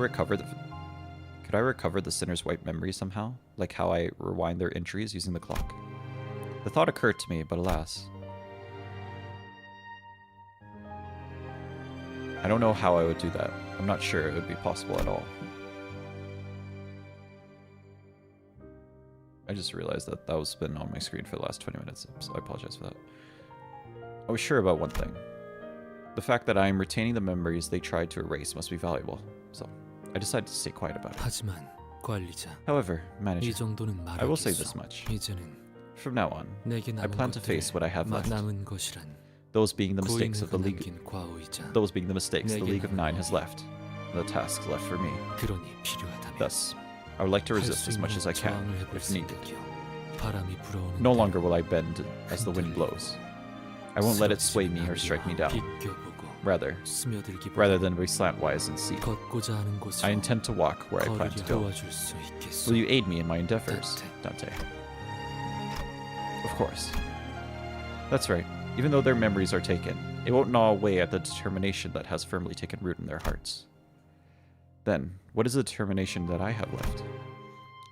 A: recover the sinner's wipe memory somehow? Like how I rewind their entries using the clock? The thought occurred to me, but alas. I don't know how I would do that. I'm not sure it would be possible at all. I just realized that was been on my screen for the last 20 minutes, so I apologize for that. I was sure about one thing. The fact that I am retaining the memories they tried to erase must be valuable, so I decided to stay quiet about it.
I: 하지만 관리자,
A: However,
I: 이
A: manager,
I: 정도는
A: I will say
I: 말하겠어.
A: this much.
I: 이제는
A: From now on,
I: 내게
A: I
I: 남은
A: plan to face what I have left.
I: 남은 것이란
A: Those being the mistakes of the League,
I: 남긴 과오이자
A: those being the mistakes the League of Nine has left, and the tasks left for me.
I: 그러니 필요하다면
A: Thus, I would like to resist as much as I can,
I: 저항을 해볼
A: if needed.
I: 생각이요. 바람이 불어오는
A: No longer will I bend as the wind blows. I won't let it sway me or strike me down.
I: 비껴보고
A: Rather
I: 스며들기보다
A: than be slantwise and see.
I: 걷고자 하는 곳으로
A: I intend to walk where I plan to
I: 걸으려
A: go.
I: 도와줄 수 있겠소.
A: Will you aid me in my endeavors, Dante? Of course. That's right. Even though their memories are taken, it won't gnaw away at the determination that has firmly taken root in their hearts. Then, what is the determination that I have left?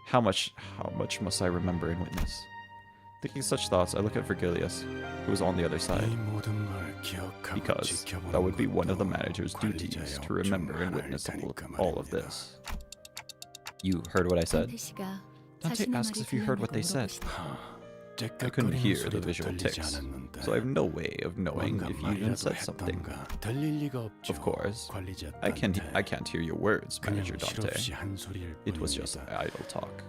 A: How much must I remember and witness? Thinking such thoughts, I look at Virgilius, who is on the other side.
D: 이 모든 걸
A: because that would be one of the manager's duties to remember and witness all of this. You heard what I said?
G: 탐태 씨가
A: Dante
G: 자신의
A: asks
G: 말이
A: if you heard what they said.
G: 들렸냐고
A: I couldn't hear the visual ticks, so I have no way of knowing if you even said something. Of course, I can't hear your words, Manager Dante. It was just idle talk.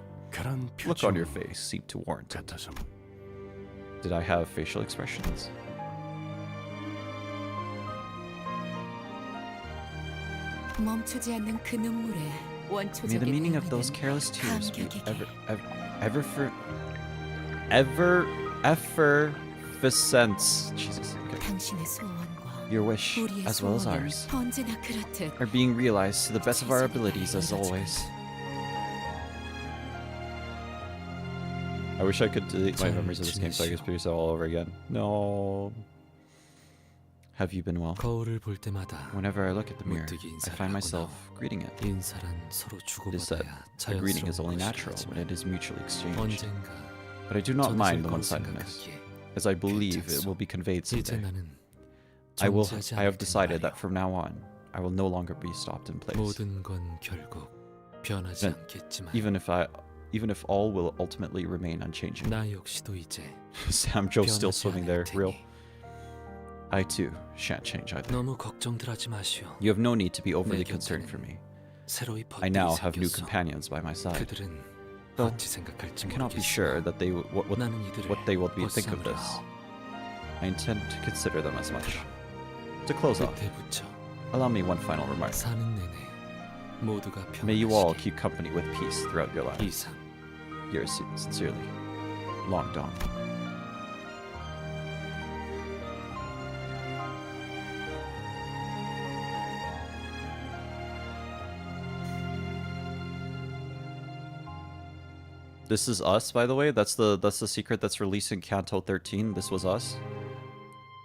A: Look on your face seemed to warrant it. Did I have facial expressions?
C: 멈추지 않는 그 눈물에
A: May
C: 원초적인
A: the meaning of
C: 의미는
A: those careless tears be
C: 감격에게
A: effervescence. Jesus. Okay.
C: 당신의 소원과
A: Your wish,
C: 우리의
A: as well as
C: 소원은
A: ours,
C: 언제나 그렇듯
A: are being realized to the best of our abilities as always. I wish I could delete my memories of this game so I could produce it all over again. No. Have you been well?
I: 거울을 볼 때마다
A: Whenever I look at the mirror,
I: 문득
A: I
I: 인사를
A: find
I: 하고
A: myself greeting it.
I: 인사란 서로
A: It is said,
I: 주고받아야
A: a greeting is only
I: 자연스러운
A: natural when
I: 것이라지만
A: it is mutually exchanged.
I: 언젠가
A: But I do not
I: 젖을
A: mind the
I: 거로
A: one-sidedness,
I: 생각하기에
A: as I believe it will be conveyed
I: 이제
A: someday.
I: 나는
A: I
I: 존재하지
A: have
I: 않을
A: decided that
I: 테니
A: from now on, I will no longer be stopped in place.
I: 모든 건 결국 변하지
A: Then,
I: 않겠지만
A: even if all will ultimately remain unchanging.
I: 나 역시도 이제
A: Sam Joe's still
I: 변하지
A: swimming
I: 않을
A: there, real.
I: 테니
A: I too shan't change either.
I: 너무 걱정들 하지 마시오.
A: You have no need to be overly
I: 내
A: concerned
I: 곁에는
A: for me.
I: 새로이
A: I now
I: 벗들이
A: have new
I: 생겼어.
A: companions by my side.
I: 그들은
A: Though
I: 어찌 생각할지
A: I cannot be
I: 모르겠으나
A: sure that
I: 나는 이들을
A: what they will think of this.
I: 보쌈으로
A: I intend to consider them as much. To close off,
I: 끝에 붙여
A: allow me one final remark.
I: 사는 내내 모두가
A: May you all
I: 평안하시길.
A: keep company with peace throughout your lives.
I: 이상
A: Yours sincerely, Long Dawn. This is us, by the way. That's the secret that's released in Canto 13. This was us.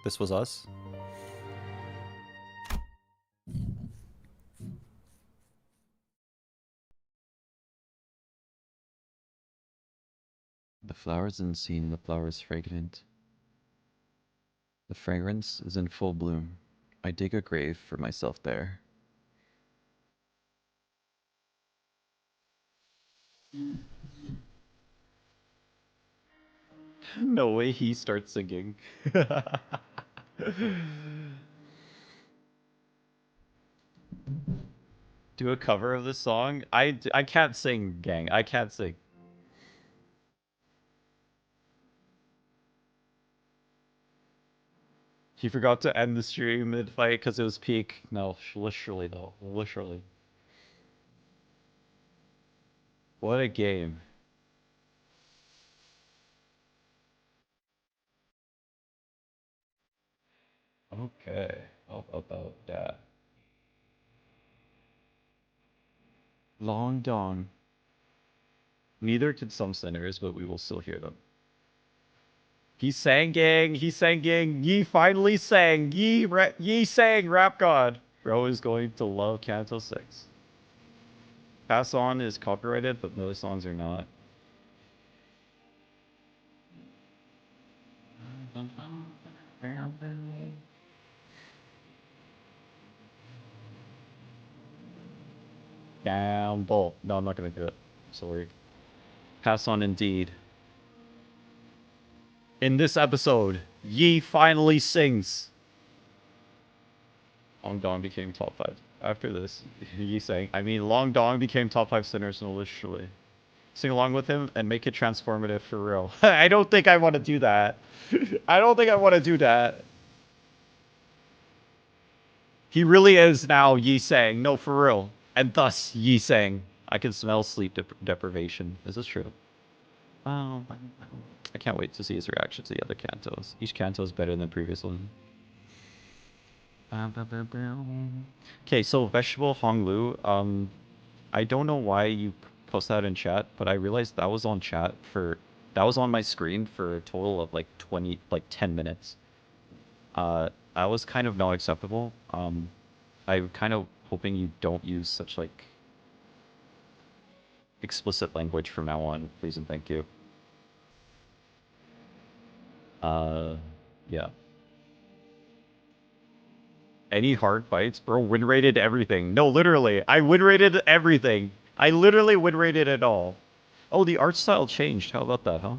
A: This was us. The flowers unseen, the flowers fragrant. The fragrance is in full bloom. I dig a grave for myself there. No way he starts singing. Do a cover of this song? I can't sing, gang. I can't sing. He forgot to end the stream mid-fight because it was peak. No, literally though. Literally. What a game. Okay. How about that? Long Dong. Neither could some sinners, but we will still hear them. He sang, gang. He sang, gang. Ye finally sang. Ye sang, Rap God. Bro is going to love Canto 6. Pass On is copyrighted, but most songs are not. Gamble. No, I'm not gonna do it. Sorry. Pass On indeed. In this episode, Yi finally sings. Long Dong became top 5. After this, Yi sang. I mean, Long Dong became top 5 sinners, no, literally. Sing along with him and make it transformative for real. I don't think I want to do that. I don't think I want to do that. He really is now Yi sang. No, for real. And thus, Yi sang. I can smell sleep deprivation. Is this true? I can't wait to see his reaction to the other cantos. Each canto is better than the previous one. Okay, so Vegetable Honglu, I don't know why you post that in chat, but I realized that was on my screen for a total of like 10 minutes. That was kind of not acceptable. I'm kind of hoping you don't use such like explicit language from now on, please and thank you. Yeah. Any hard fights? Bro, win rated everything. No, literally. I win rated everything. I literally win rated it all. Oh, the art style changed. How about that, huh?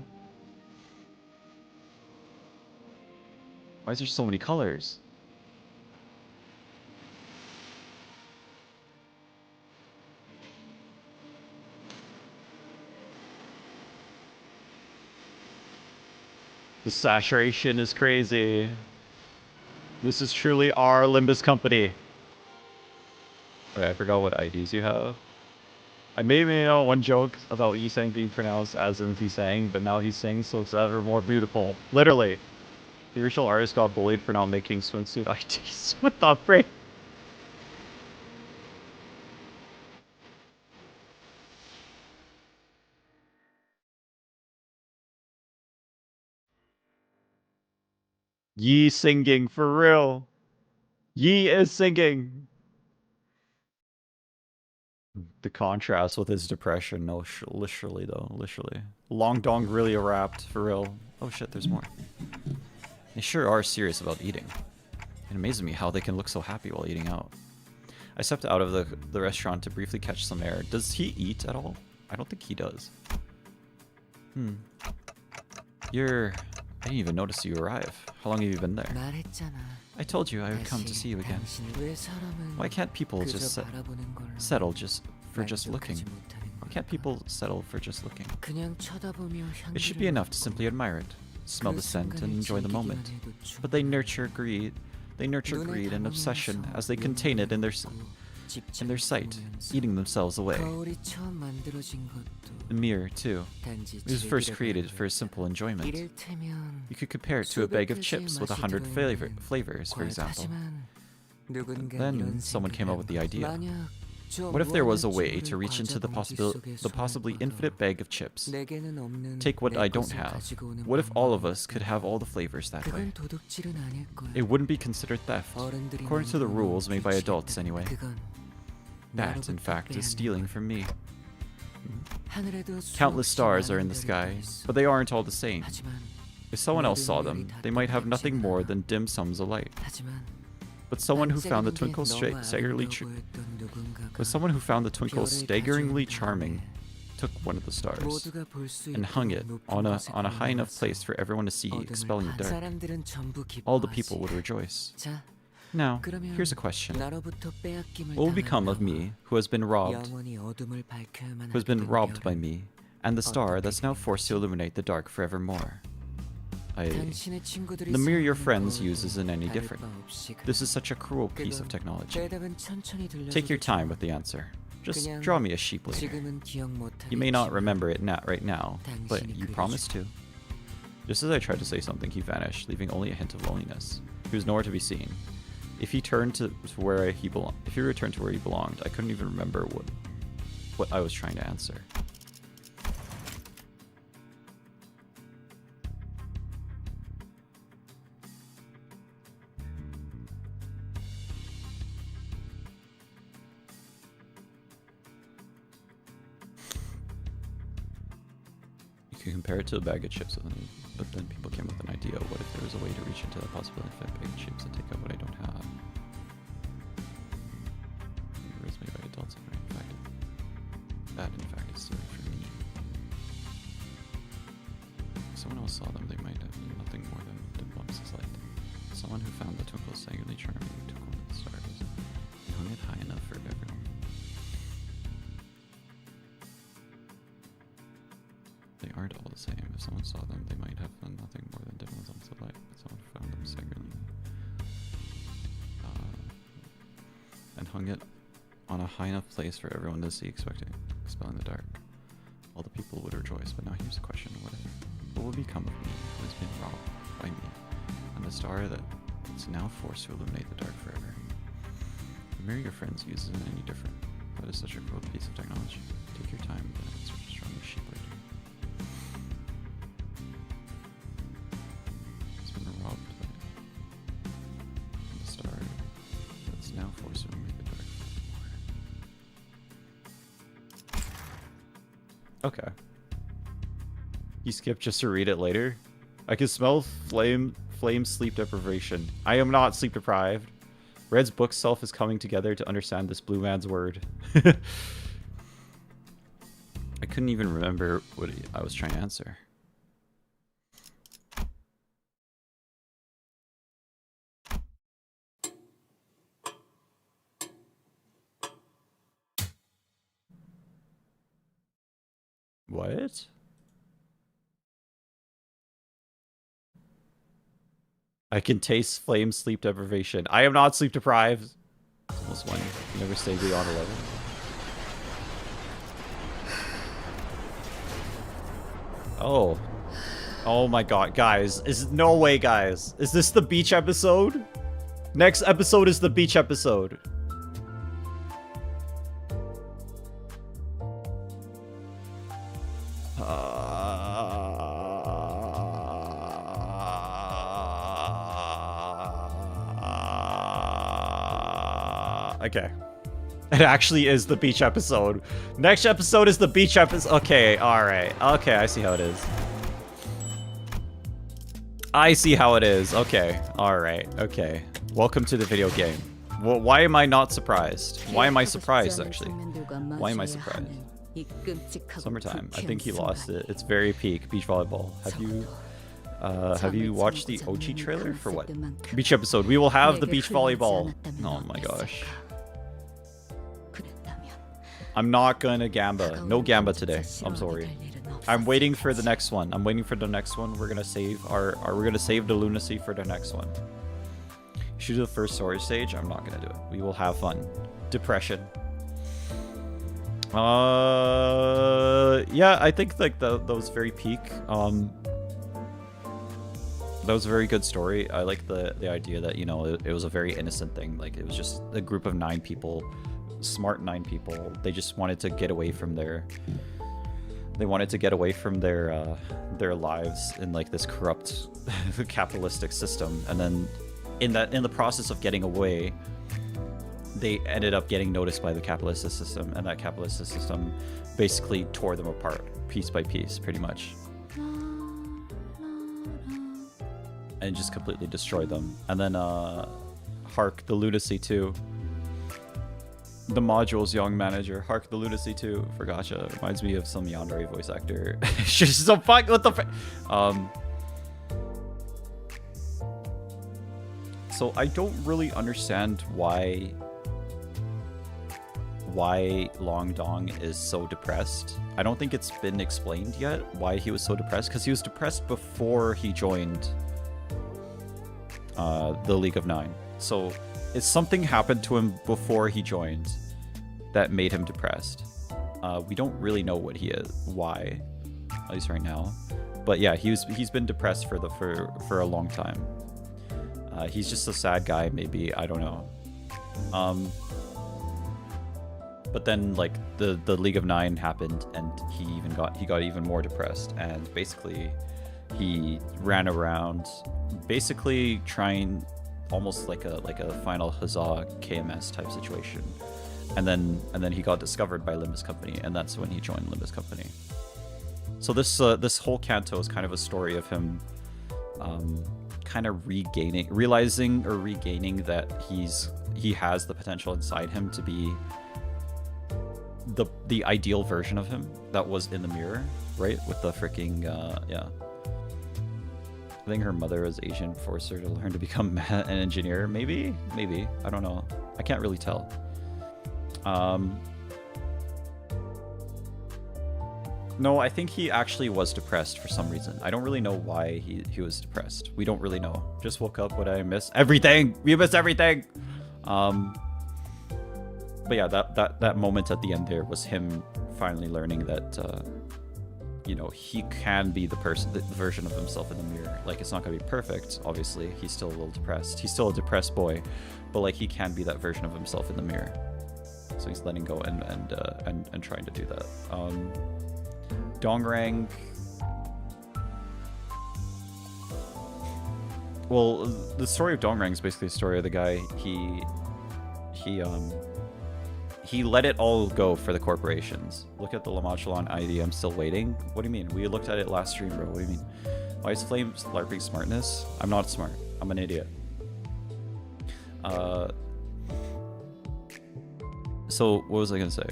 A: Why is there so many colors? The saturation is crazy. This is truly our Limbus company. Wait, I forgot what IDs you have. I made one joke about Yisang being pronounced as in Yisang, but now he's saying so it's ever more beautiful. Literally. The original artist got bullied for not making swimsuit IDs. What the frick? Yi singing for real. Yi is singing. The contrast with his depression. No, literally though. Literally. Long Dong really rapped for real. Oh shit, there's more. They sure are serious about eating. It amazes me how they can look so happy while eating out. I stepped out of the restaurant to briefly catch some air. Does he eat at all? I don't think he does. I didn't even notice you arrive. How long have you been there? I told you I would come to see you again. Why can't people just settle for just looking? Why can't people settle for just looking? It should be enough to simply admire it, smell the scent, and enjoy the moment. But they nurture greed. They nurture greed and obsession as they contain it in their sight, eating themselves away. The mirror, too. It was first created for a simple enjoyment. You could compare it to a bag of chips with 100 flavors, for example. Then someone came up with the idea. What if there was a way to reach into the possibly infinite bag of chips? Take what I don't have. What if all of us could have all the flavors that way? It wouldn't be considered theft, according to the rules made by adults anyway. That, in fact, is stealing from me. Countless stars are in the sky, but they aren't all the same. If someone else saw them, they might have nothing more than dim sums of light. But someone who found the twinkle staggeringly charming took one of the stars and hung it on a high enough place for everyone to see, expelling the dark. All the people would rejoice. Now, here's a question. What will become of me, who has been robbed by me, and the star that's now forced to illuminate the dark forevermore? The mirror your friends use isn't any different. This is such a cruel piece of technology. Take your time with the answer. Just draw me a sheep later. You may not remember it right now, but you promised to. Just as I tried to say something, he vanished, leaving only a hint of loneliness. He was nowhere to be seen. If he returned to where he belonged, I couldn't even remember what I was trying to answer. You can compare it to a bag of chips, but then people came up with an idea. What if there was a way to reach into the possible infinite bag of chips and take out what I don't have? It was made by adults, that in fact is stealing from me. If someone else saw them, they might have nothing more than dim bumps of light. Someone who found the twinkle staggeringly charming took one of the stars and hung it high enough for everyone. They aren't all the same. If someone saw them, they might have nothing more than dim bumps of light. But someone found them staggeringly and hung it on a high enough place for everyone to see, expelling the dark. All the people would rejoice. But now here's the question: what will become of me, who has been robbed by me, and the star that's now forced to illuminate the dark forever? The mirror your friends use isn't any different. That is such a cruel piece of technology. Take your time with the answer. Just draw me a sheep later. Robbed by the star that's now forced to make the dark more. Okay. You skipped just to read it later? I can smell flame sleep deprivation. I am not sleep deprived. Red's book self is coming together to understand this blue man's word. I couldn't even remember what I was trying to answer. What? I can taste flame sleep deprivation. I am not sleep deprived. It's almost 1. You never stay beyond 11. Oh. Oh my god, guys. Is no way, guys. Is this the beach episode? Next episode is the beach episode. Okay. It actually is the beach episode. Next episode is the beach episode. Okay, alright. Okay, I see how it is. I see how it is. Okay, alright. Okay. Welcome to the video game. Well, why am I not surprised? Why am I surprised, actually? Why am I surprised? Summertime. I think he lost it. It's very peak. Beach volleyball. Have you watched the Ochi trailer for what? Beach episode. We will have the beach volleyball. Oh my gosh. I'm not gonna gamba. No gamba today. I'm sorry. I'm waiting for the next one. I'm waiting for the next one. We're gonna save we're gonna save the lunacy for the next one. You should do the first storage stage. I'm not gonna do it. We will have fun. Depression. Yeah, I think like that was very peak. That was a very good story. I like the idea that, you know, it was a very innocent thing. Like, it was just a group of 9 people, smart 9 people. They just wanted to get away from their lives in like this corrupt capitalistic system. And then in the process of getting away, they ended up getting noticed by the capitalist system, and that capitalist system basically tore them apart piece by piece, pretty much. And just completely destroyed them. And then, Hark the Lunacy 2. The module's young manager. Hark the Lunacy 2 for Gacha. Reminds me of some yandere voice actor. Just so fuck, what the So I don't really understand why Long Dong is so depressed. I don't think it's been explained yet why he was so depressed, because he was depressed before he joined the League of Nine. So it's something happened to him before he joined that made him depressed. We don't really know what he is, why, at least right now. But yeah, he's been depressed for a long time. He's just a sad guy, maybe, I don't know. But then like the League of Nine happened, and he got even more depressed, and basically he ran around basically trying almost like a Final Huzzah KMS type situation. And then he got discovered by Limbus Company, and that's when he joined Limbus Company. So this whole canto is kind of a story of him kind of realizing that he has the potential inside him to be the ideal version of him that was in the mirror, right? With the freaking yeah. I think her mother was Asian, forced her to learn to become an engineer. Maybe I don't know. I can't really tell. No, I think he actually was depressed for some reason. I don't really know why he was depressed. We don't really know. Just woke up. What did I miss? Everything. We missed everything. But yeah, that moment at the end there was him finally learning that you know, he can be the version of himself in the mirror. Like, it's not gonna be perfect, obviously. He's still a little depressed. He's still a depressed boy, but like, he can be that version of himself in the mirror. So he's letting go and trying to do that. Dongrang. Well, the story of Dongrang is basically the story of the guy. He let it all go for the corporations. Look at the Lamachelon ID. I'm still waiting. What do you mean? We looked at it last stream, bro. What do you mean? Why is Flame LARPing smartness? I'm not smart. I'm an idiot. So what was I gonna say?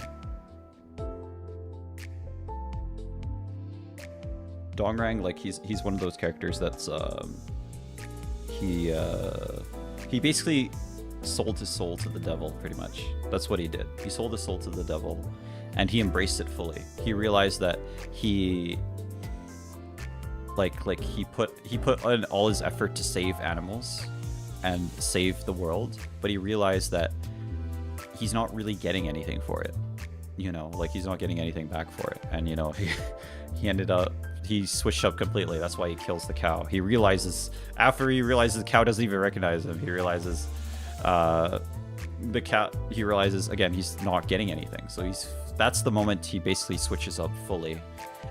A: Dongrang, like he's one of those characters that's he basically sold his soul to the devil, pretty much. That's what he did. He sold his soul to the devil, and he embraced it fully. He realized that he put in all his effort to save animals and save the world, but he realized that he's not really getting anything for it. You know, like he's not getting anything back for it. And you know, he switched up completely. That's why he kills the cow. He realizes, after he realizes the cow doesn't even recognize him, he realizes again he's not getting anything. So that's the moment he basically switches up fully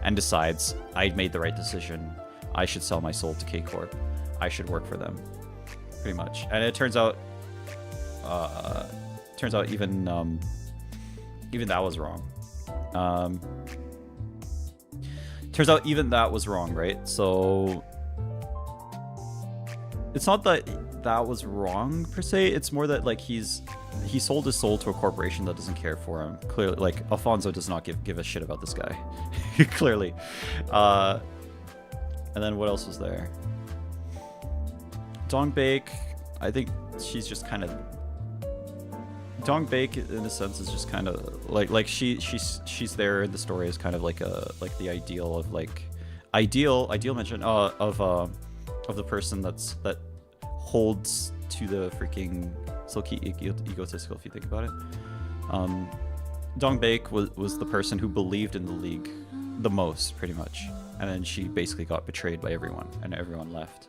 A: and decides, I made the right decision. I should sell my soul to K Corp. I should work for them, pretty much. And it turns out even that was wrong. Turns out even that was wrong, right? So it's not that that was wrong per se. It's more that like he sold his soul to a corporation that doesn't care for him. Clearly, like Alfonso does not give a shit about this guy. Clearly. And then what else was there? Dongbake, I think she's just kind of Dongbake in a sense is just kind of like she's there in the story as kind of like the ideal of ideal mention of the person that holds to the freaking silky egotistical, if you think about it. Dongbake was the person who believed in the League the most, pretty much, and then she basically got betrayed by everyone, and everyone left.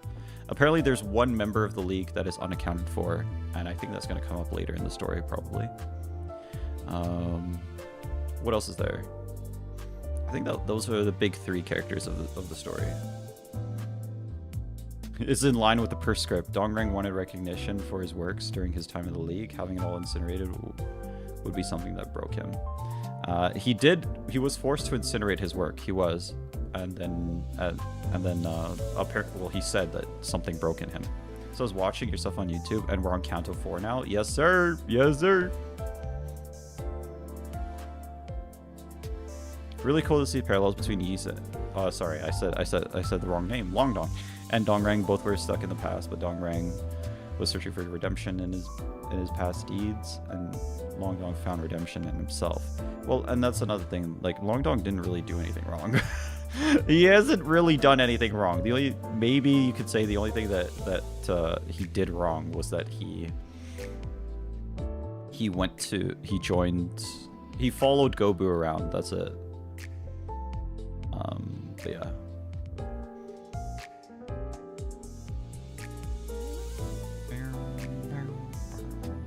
A: Apparently there's one member of the League that is unaccounted for, and I think that's going to come up later in the story, probably. What else is there? I think those are the big three characters of the story. It's in line with the per script. Dongrang wanted recognition for his works during his time in the League. Having it all incinerated would be something that broke him. He was forced to incinerate his work. He was. And then he said that something broke in him. So I was watching your stuff on YouTube, and we're on count of 4 now. Yes, sir. Yes, sir. Really cool to see parallels between Ys and sorry, I said the wrong name. Longdong and Dongrang both were stuck in the past, but Dongrang was searching for redemption in his past deeds, and Longdong found redemption in himself. Well, and that's another thing. Like Longdong didn't really do anything wrong. He hasn't really done anything wrong. Maybe you could say the only thing that he did wrong was that he followed Gobu around. That's it. But yeah.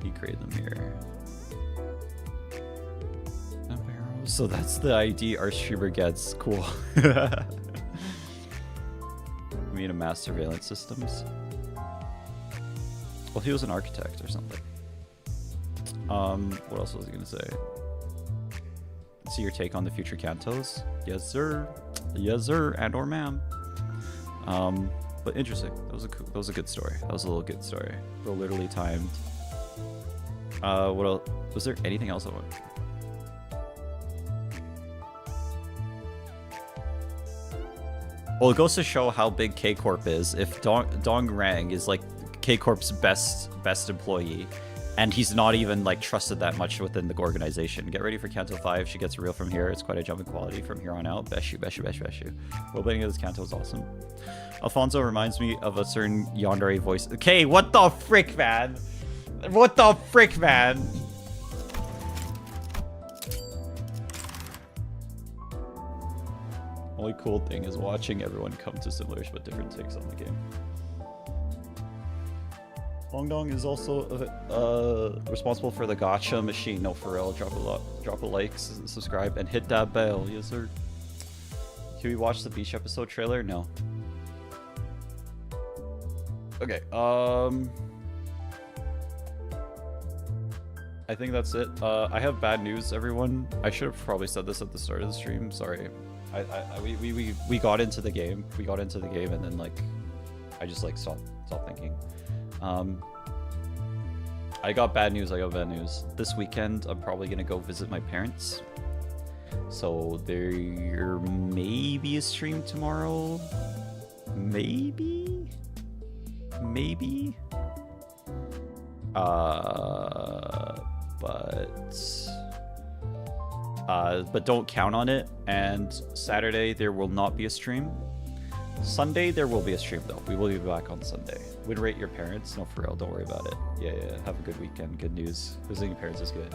A: He created them here. So that's the ID our streamer gets. Cool. We need a mass surveillance systems. Well, he was an architect or something. What else was I gonna say? See your take on the future Cantos? Yes, sir. Yes, sir. And or ma'am. But interesting. That was a good story. That was a little good story. Real literally timed. What else? Was there anything else I want? Well, it goes to show how big K Corp is. If Dongrang is like K Corp's best employee, and he's not even like trusted that much within the organization. Get ready for Kanto 5. She gets real from here. It's quite a jump in quality from here on out. Beshu. Roleplating of this Kanto is awesome. Alfonso reminds me of a certain yandere voice. Okay, what the frick, man? What the frick, man? Only cool thing is watching everyone come to similar but different takes on the game. Longdong is also responsible for the gacha machine. No, for real. Drop a like, subscribe, and hit that bell. Yes, sir. Can we watch the beach episode trailer? No. Okay. I think that's it. I have bad news, everyone. I should have probably said this at the start of the stream. Sorry. We got into the game. We got into the game, and then like I just like stopped thinking. I got bad news. This weekend, I'm probably gonna go visit my parents. So there may be a stream tomorrow. Maybe. But don't count on it. And Saturday there will not be a stream. Sunday there will be a stream though. We will be back on Sunday. WINRATE your parents. No, for real, don't worry about it. Yeah. Have a good weekend. Good news. Visiting your parents is good.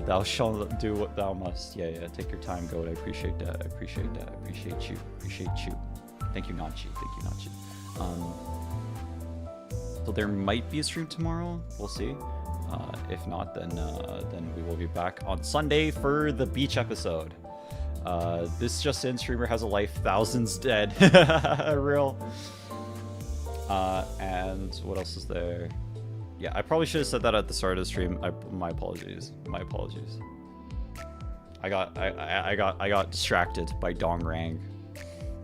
A: Thou shalt do what thou must. Yeah. Take your time, Goat. I appreciate that. I appreciate you. Thank you, Nachi. So there might be a stream tomorrow. We'll see. If not, then we will be back on Sunday for the beach episode. This just in, streamer has a life, thousands dead. Real. And what else is there? Yeah, I probably should have said that at the start of the stream. My apologies. I got distracted by Dong Rang.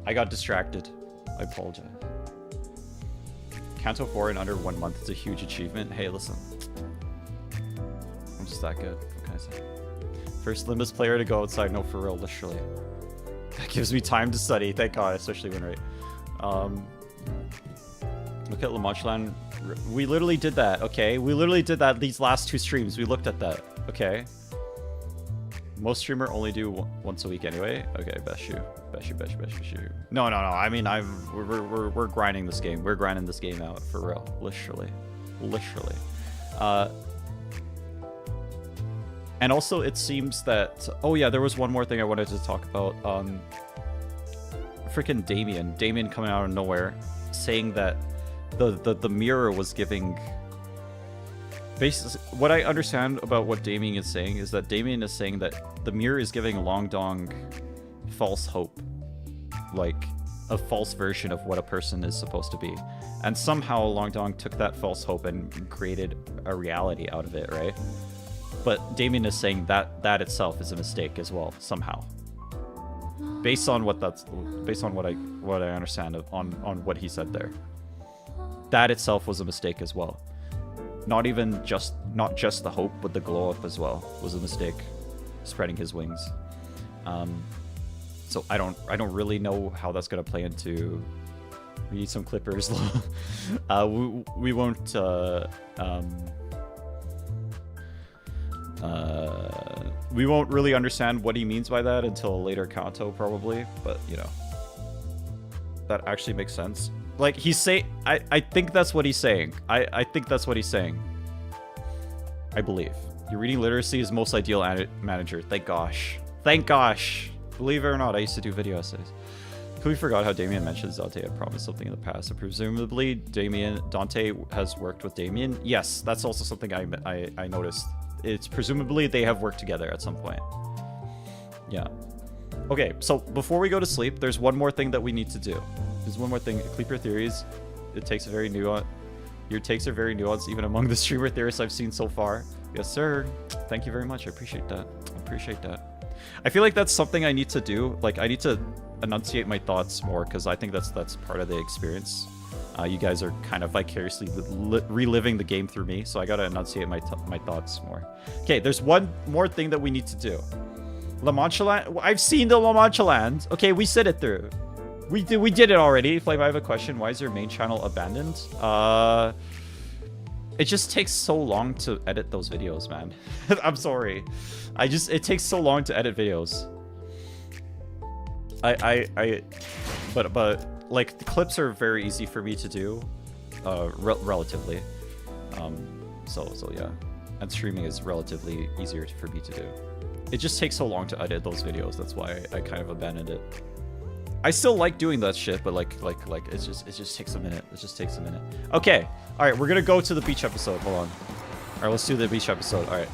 A: I apologize. Kanto 4 in under 1 month is a huge achievement. Hey, listen. I'm just that good. What can I say? First Limbus player to go outside. No, for real, literally. That gives me time to study. Thank God, especially WINRATE. Look at La Mancheland. We literally did that, okay? We literally did that these last 2 streams. We looked at that, okay? Most streamer only do once a week anyway. Okay, best you. No. I mean, we're grinding this game. We're grinding this game out for real, literally. And also, it seems that... Oh yeah, there was one more thing I wanted to talk about. Freaking Damien coming out of nowhere, saying that the mirror was giving... Basically, what I understand about what Damien is saying is that Damien is saying that the mirror is giving Longdong false hope. Like, a false version of what a person is supposed to be. And somehow Longdong took that false hope and created a reality out of it, right? But Damien is saying that itself is a mistake as well, somehow. Based on what I understand on what he said there. That itself was a mistake as well. Not just the hope, but the glow up as well was a mistake. Spreading his wings. So I don't really know how that's gonna play into. We need some clippers. we won't. We won't really understand what he means by that until a later Kanto, probably. But you know, that actually makes sense. Like I think that's what he's saying. I think that's what he's saying. I believe. Your reading literacy is most ideal manager. Thank gosh. Believe it or not, I used to do video essays. Completely forgot how Damien mentions Dante had promised something in the past. So presumably Dante has worked with Damien. Yes, that's also something I noticed. It's presumably they have worked together at some point. Yeah. Okay, so before we go to sleep, there's one more thing that we need to do. There's one more thing. Keep your theories. It takes a very nuanced. Your takes are very nuanced, even among the streamer theorists I've seen so far. Yes, sir. Thank you very much. I appreciate that. I feel like that's something I need to do. Like, I need to enunciate my thoughts more, because I think that's part of the experience. You guys are kind of vicariously reliving the game through me, so I gotta enunciate my thoughts more. Okay, there's one more thing that we need to do. La Mancheland. I've seen the La Mancheland. Okay, we said it through. We did it already. Flame, I have a question. Why is your main channel abandoned? It just takes so long to edit those videos, man. I'm sorry. It takes so long to edit videos. But like, the clips are very easy for me to do, relatively. So yeah, and streaming is relatively easier for me to do. It just takes so long to edit those videos. That's why I kind of abandoned it. I still like doing that shit, but like it just takes a minute. It just takes a minute. Okay, all right, we're gonna go to the beach episode. Hold on. All right, let's do the beach episode. All right.